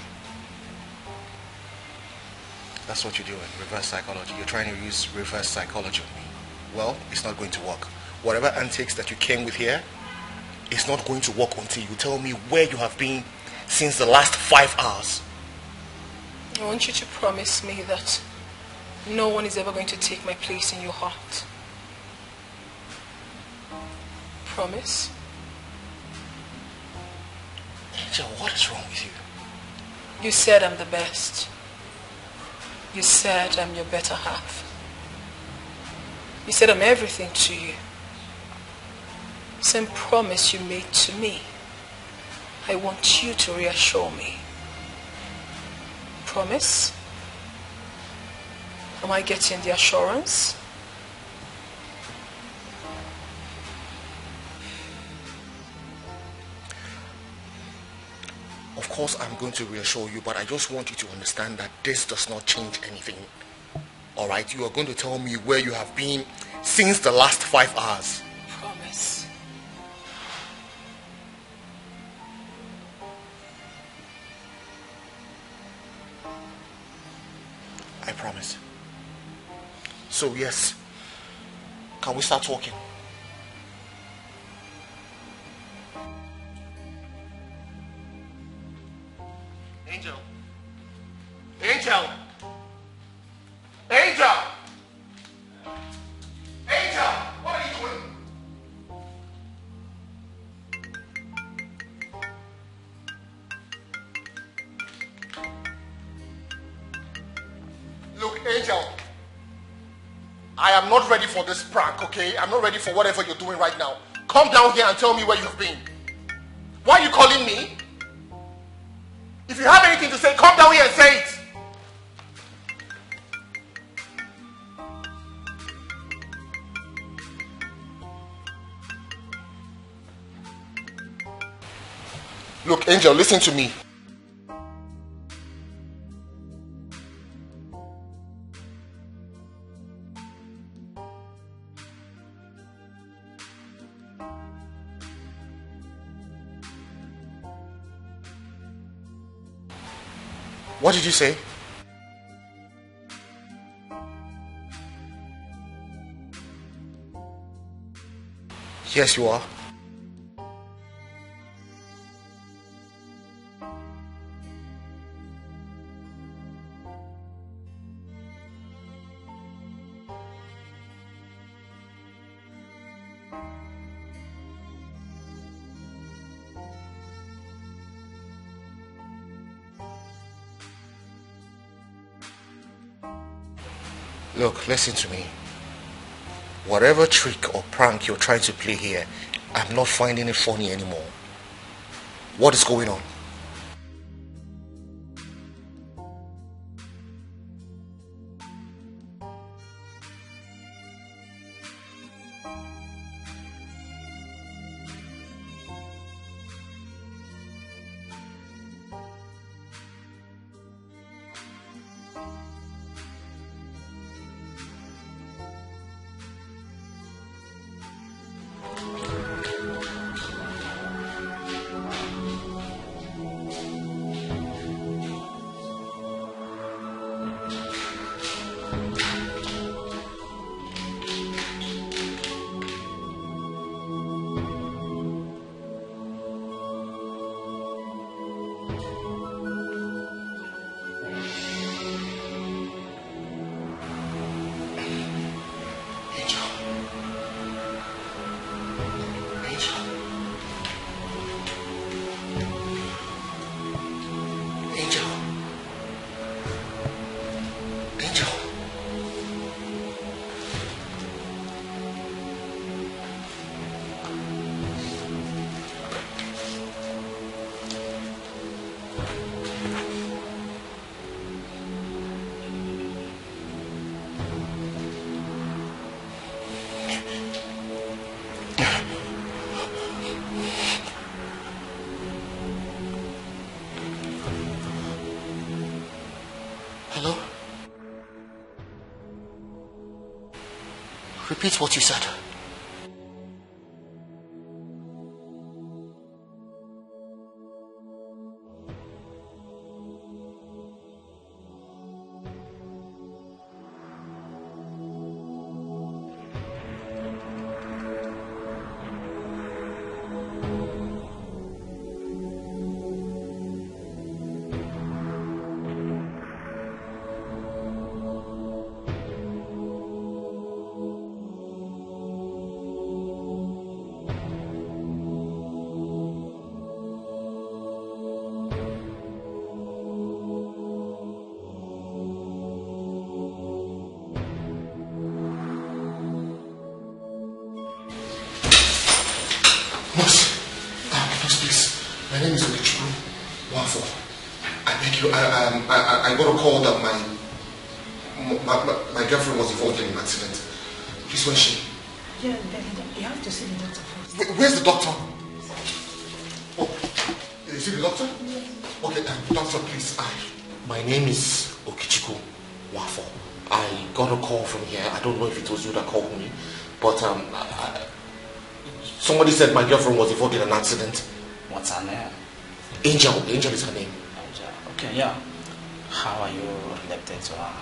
That's what you're doing, reverse psychology. You're trying to use reverse psychology on me. Well, it's not going to work. Whatever antics that you came with here, it's not going to work until you tell me where you have been since the last 5 hours. I want you to promise me that no one is ever going to take my place in your heart. Promise? Angel, what is wrong with you? You said I'm the best. You said I'm your better half. You said I'm everything to you. Same promise you made to me. I want you to reassure me. Promise? Am I getting the assurance? Of course, I'm going to reassure you, but I just want you to understand that this does not change anything. Alright, you are going to tell me where you have been since the last 5 hours. Promise. I promise. So yes, can we start talking? Angel. Angel. Angel. Angel, what are you doing? Look, Angel. I am not ready for this prank, okay? I'm not ready for whatever you're doing right now. Come down here and tell me where you've been. Why are you calling me? If you have anything to say, come down here and say it. Look, Angel, listen to me. What did you say? Yes, you are. Look, listen to me. Whatever trick or prank you're trying to play here, I'm not finding it funny anymore. What is going on? Repeat what you said. I got a call that my girlfriend was involved in an accident. Please, where's she? Yeah, you have to see the doctor first. Where's the doctor? Oh, is it the doctor? Yes. Okay, doctor, please. My name is Okichiko Wafo. I got a call from here. I don't know if it was you that called me, but somebody said my girlfriend was involved in an accident. What's her name? Angel. Angel is her name. Angel. Okay, yeah. How are you related to her?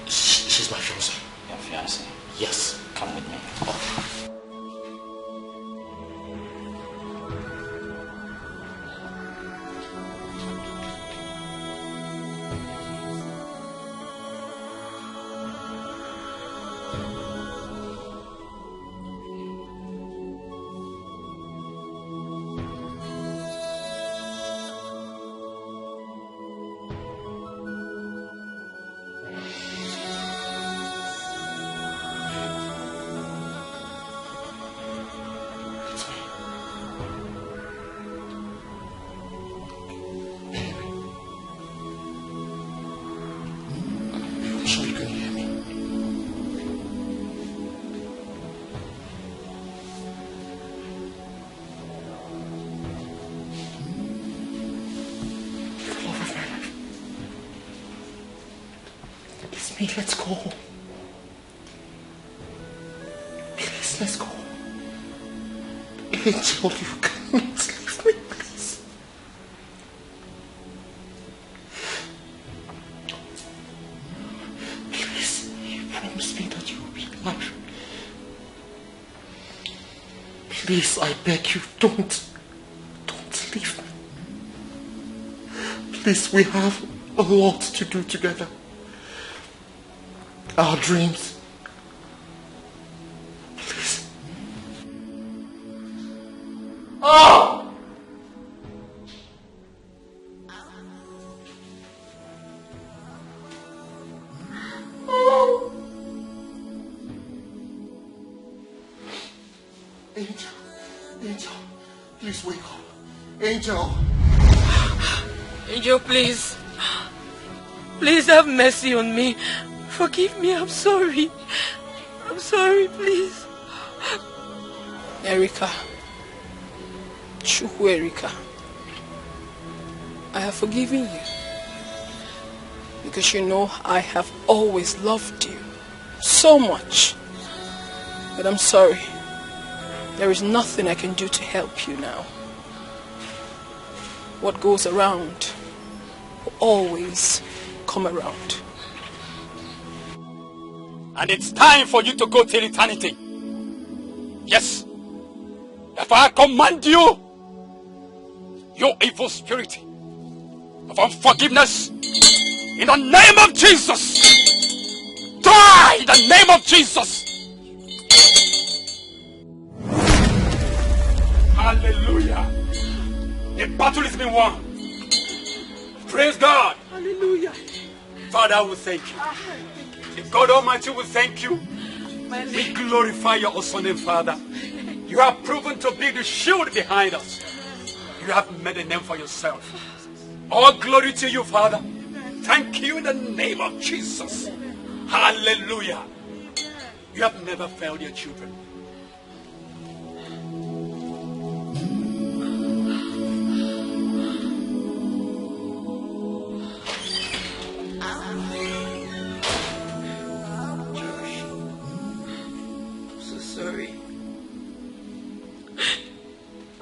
She's my fiancée. Your fiancée? Yes. Come with me. Oh. I'm sure you can hear me. Love of my life. It's me, let's go. Please, let's go. Angel, you cannot leave me, please. Please, you promised me that you will be married. Please, I beg you, don't leave me. Please, we have a lot to do together. Our dreams. Please. Oh! Oh! Angel, please wake up. Angel. Angel, please. Please have mercy on me. Forgive me, I'm sorry. I'm sorry, please. Erica. Chukwu Erica. I have forgiven you. Because you know I have always loved you. So much. But I'm sorry. There is nothing I can do to help you now. What goes around will always come around. And it's time for you to go till eternity. Yes. Therefore I command you, you evil spirit of unforgiveness, in the name of Jesus. Die in the name of Jesus. Hallelujah. The battle has been won. Praise God. Hallelujah. Father, we thank you. The God Almighty, we thank you. We glorify your awesome name, Father. You have proven to be the shield behind us. You have made a name for yourself. All glory to you, Father. Thank you in the name of Jesus. Hallelujah. You have never failed your children. Sorry.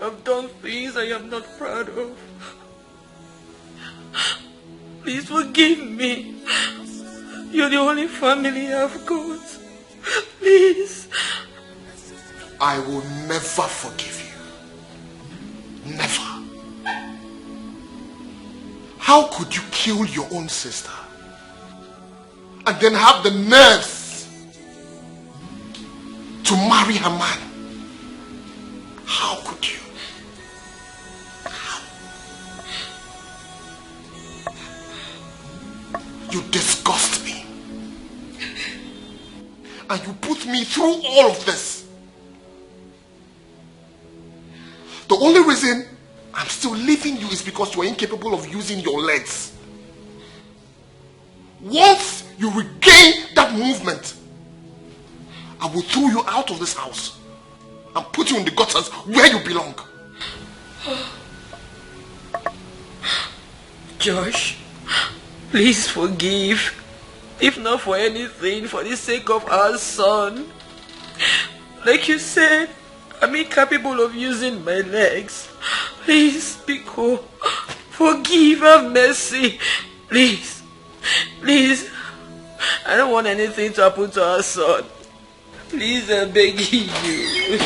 I've done things I am not proud of. Please forgive me. You're the only family I've got. Please. I will never forgive you. Never. How could you kill your own sister and then have the nerves to marry her man? How could you? How? You disgust me. And you put me through all of this. The only reason I'm still leaving you is because you are incapable of using your legs. Once you regain that movement, I will throw you out of this house and put you in the gutters where you belong. Josh, please forgive. If not for anything, for the sake of our son. Like you said, I'm incapable of using my legs. Please, Biko, forgive, have mercy. Please, please. I don't want anything to happen to our son. Please, I'm begging you.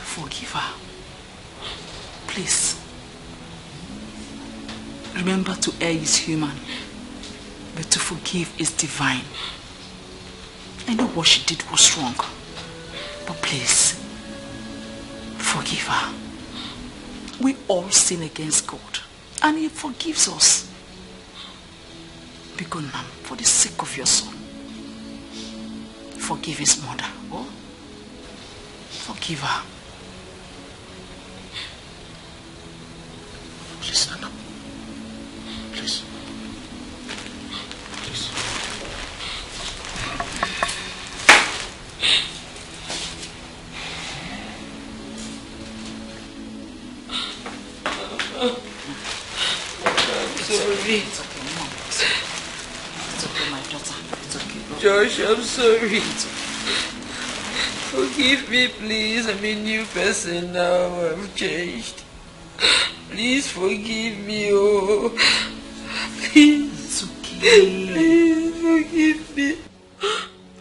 Forgive her. Please. Remember, to err is human, but to forgive is divine. I know what she did was wrong, but please, forgive her. We all sin against God, and He forgives us. Be good, ma'am, for the sake of your son. Forgive his mother. Oh, forgive her. Please stand up. Please. Please. I'm sorry. It's okay, Mom. It's okay, my daughter. It's okay. Josh, I'm sorry. Forgive me, please. I'm a new person now. I've changed. Please forgive me, oh. Please. It's okay. Please forgive me.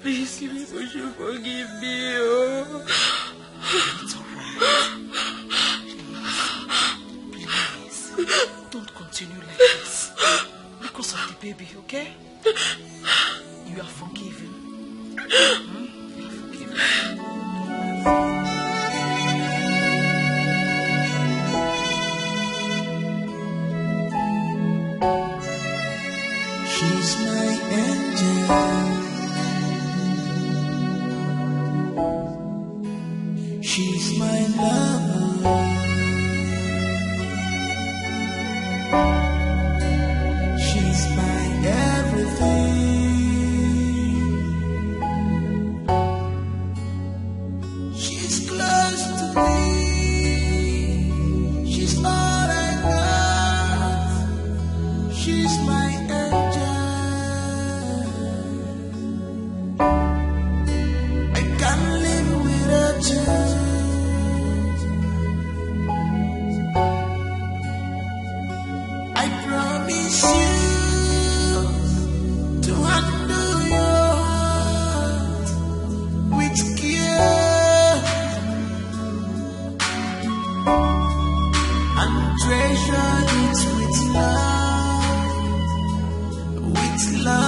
Please give me forgive me, oh. It's alright. Please. Don't continue like this. Because of the baby, okay? You are forgiven. You are forgiven. She's my angel. She's my lover. She's my everything. She's close to me. She's all I got. She's my angel. I can't live without you. I promise you to handle your heart with care and treasure it with love, with love.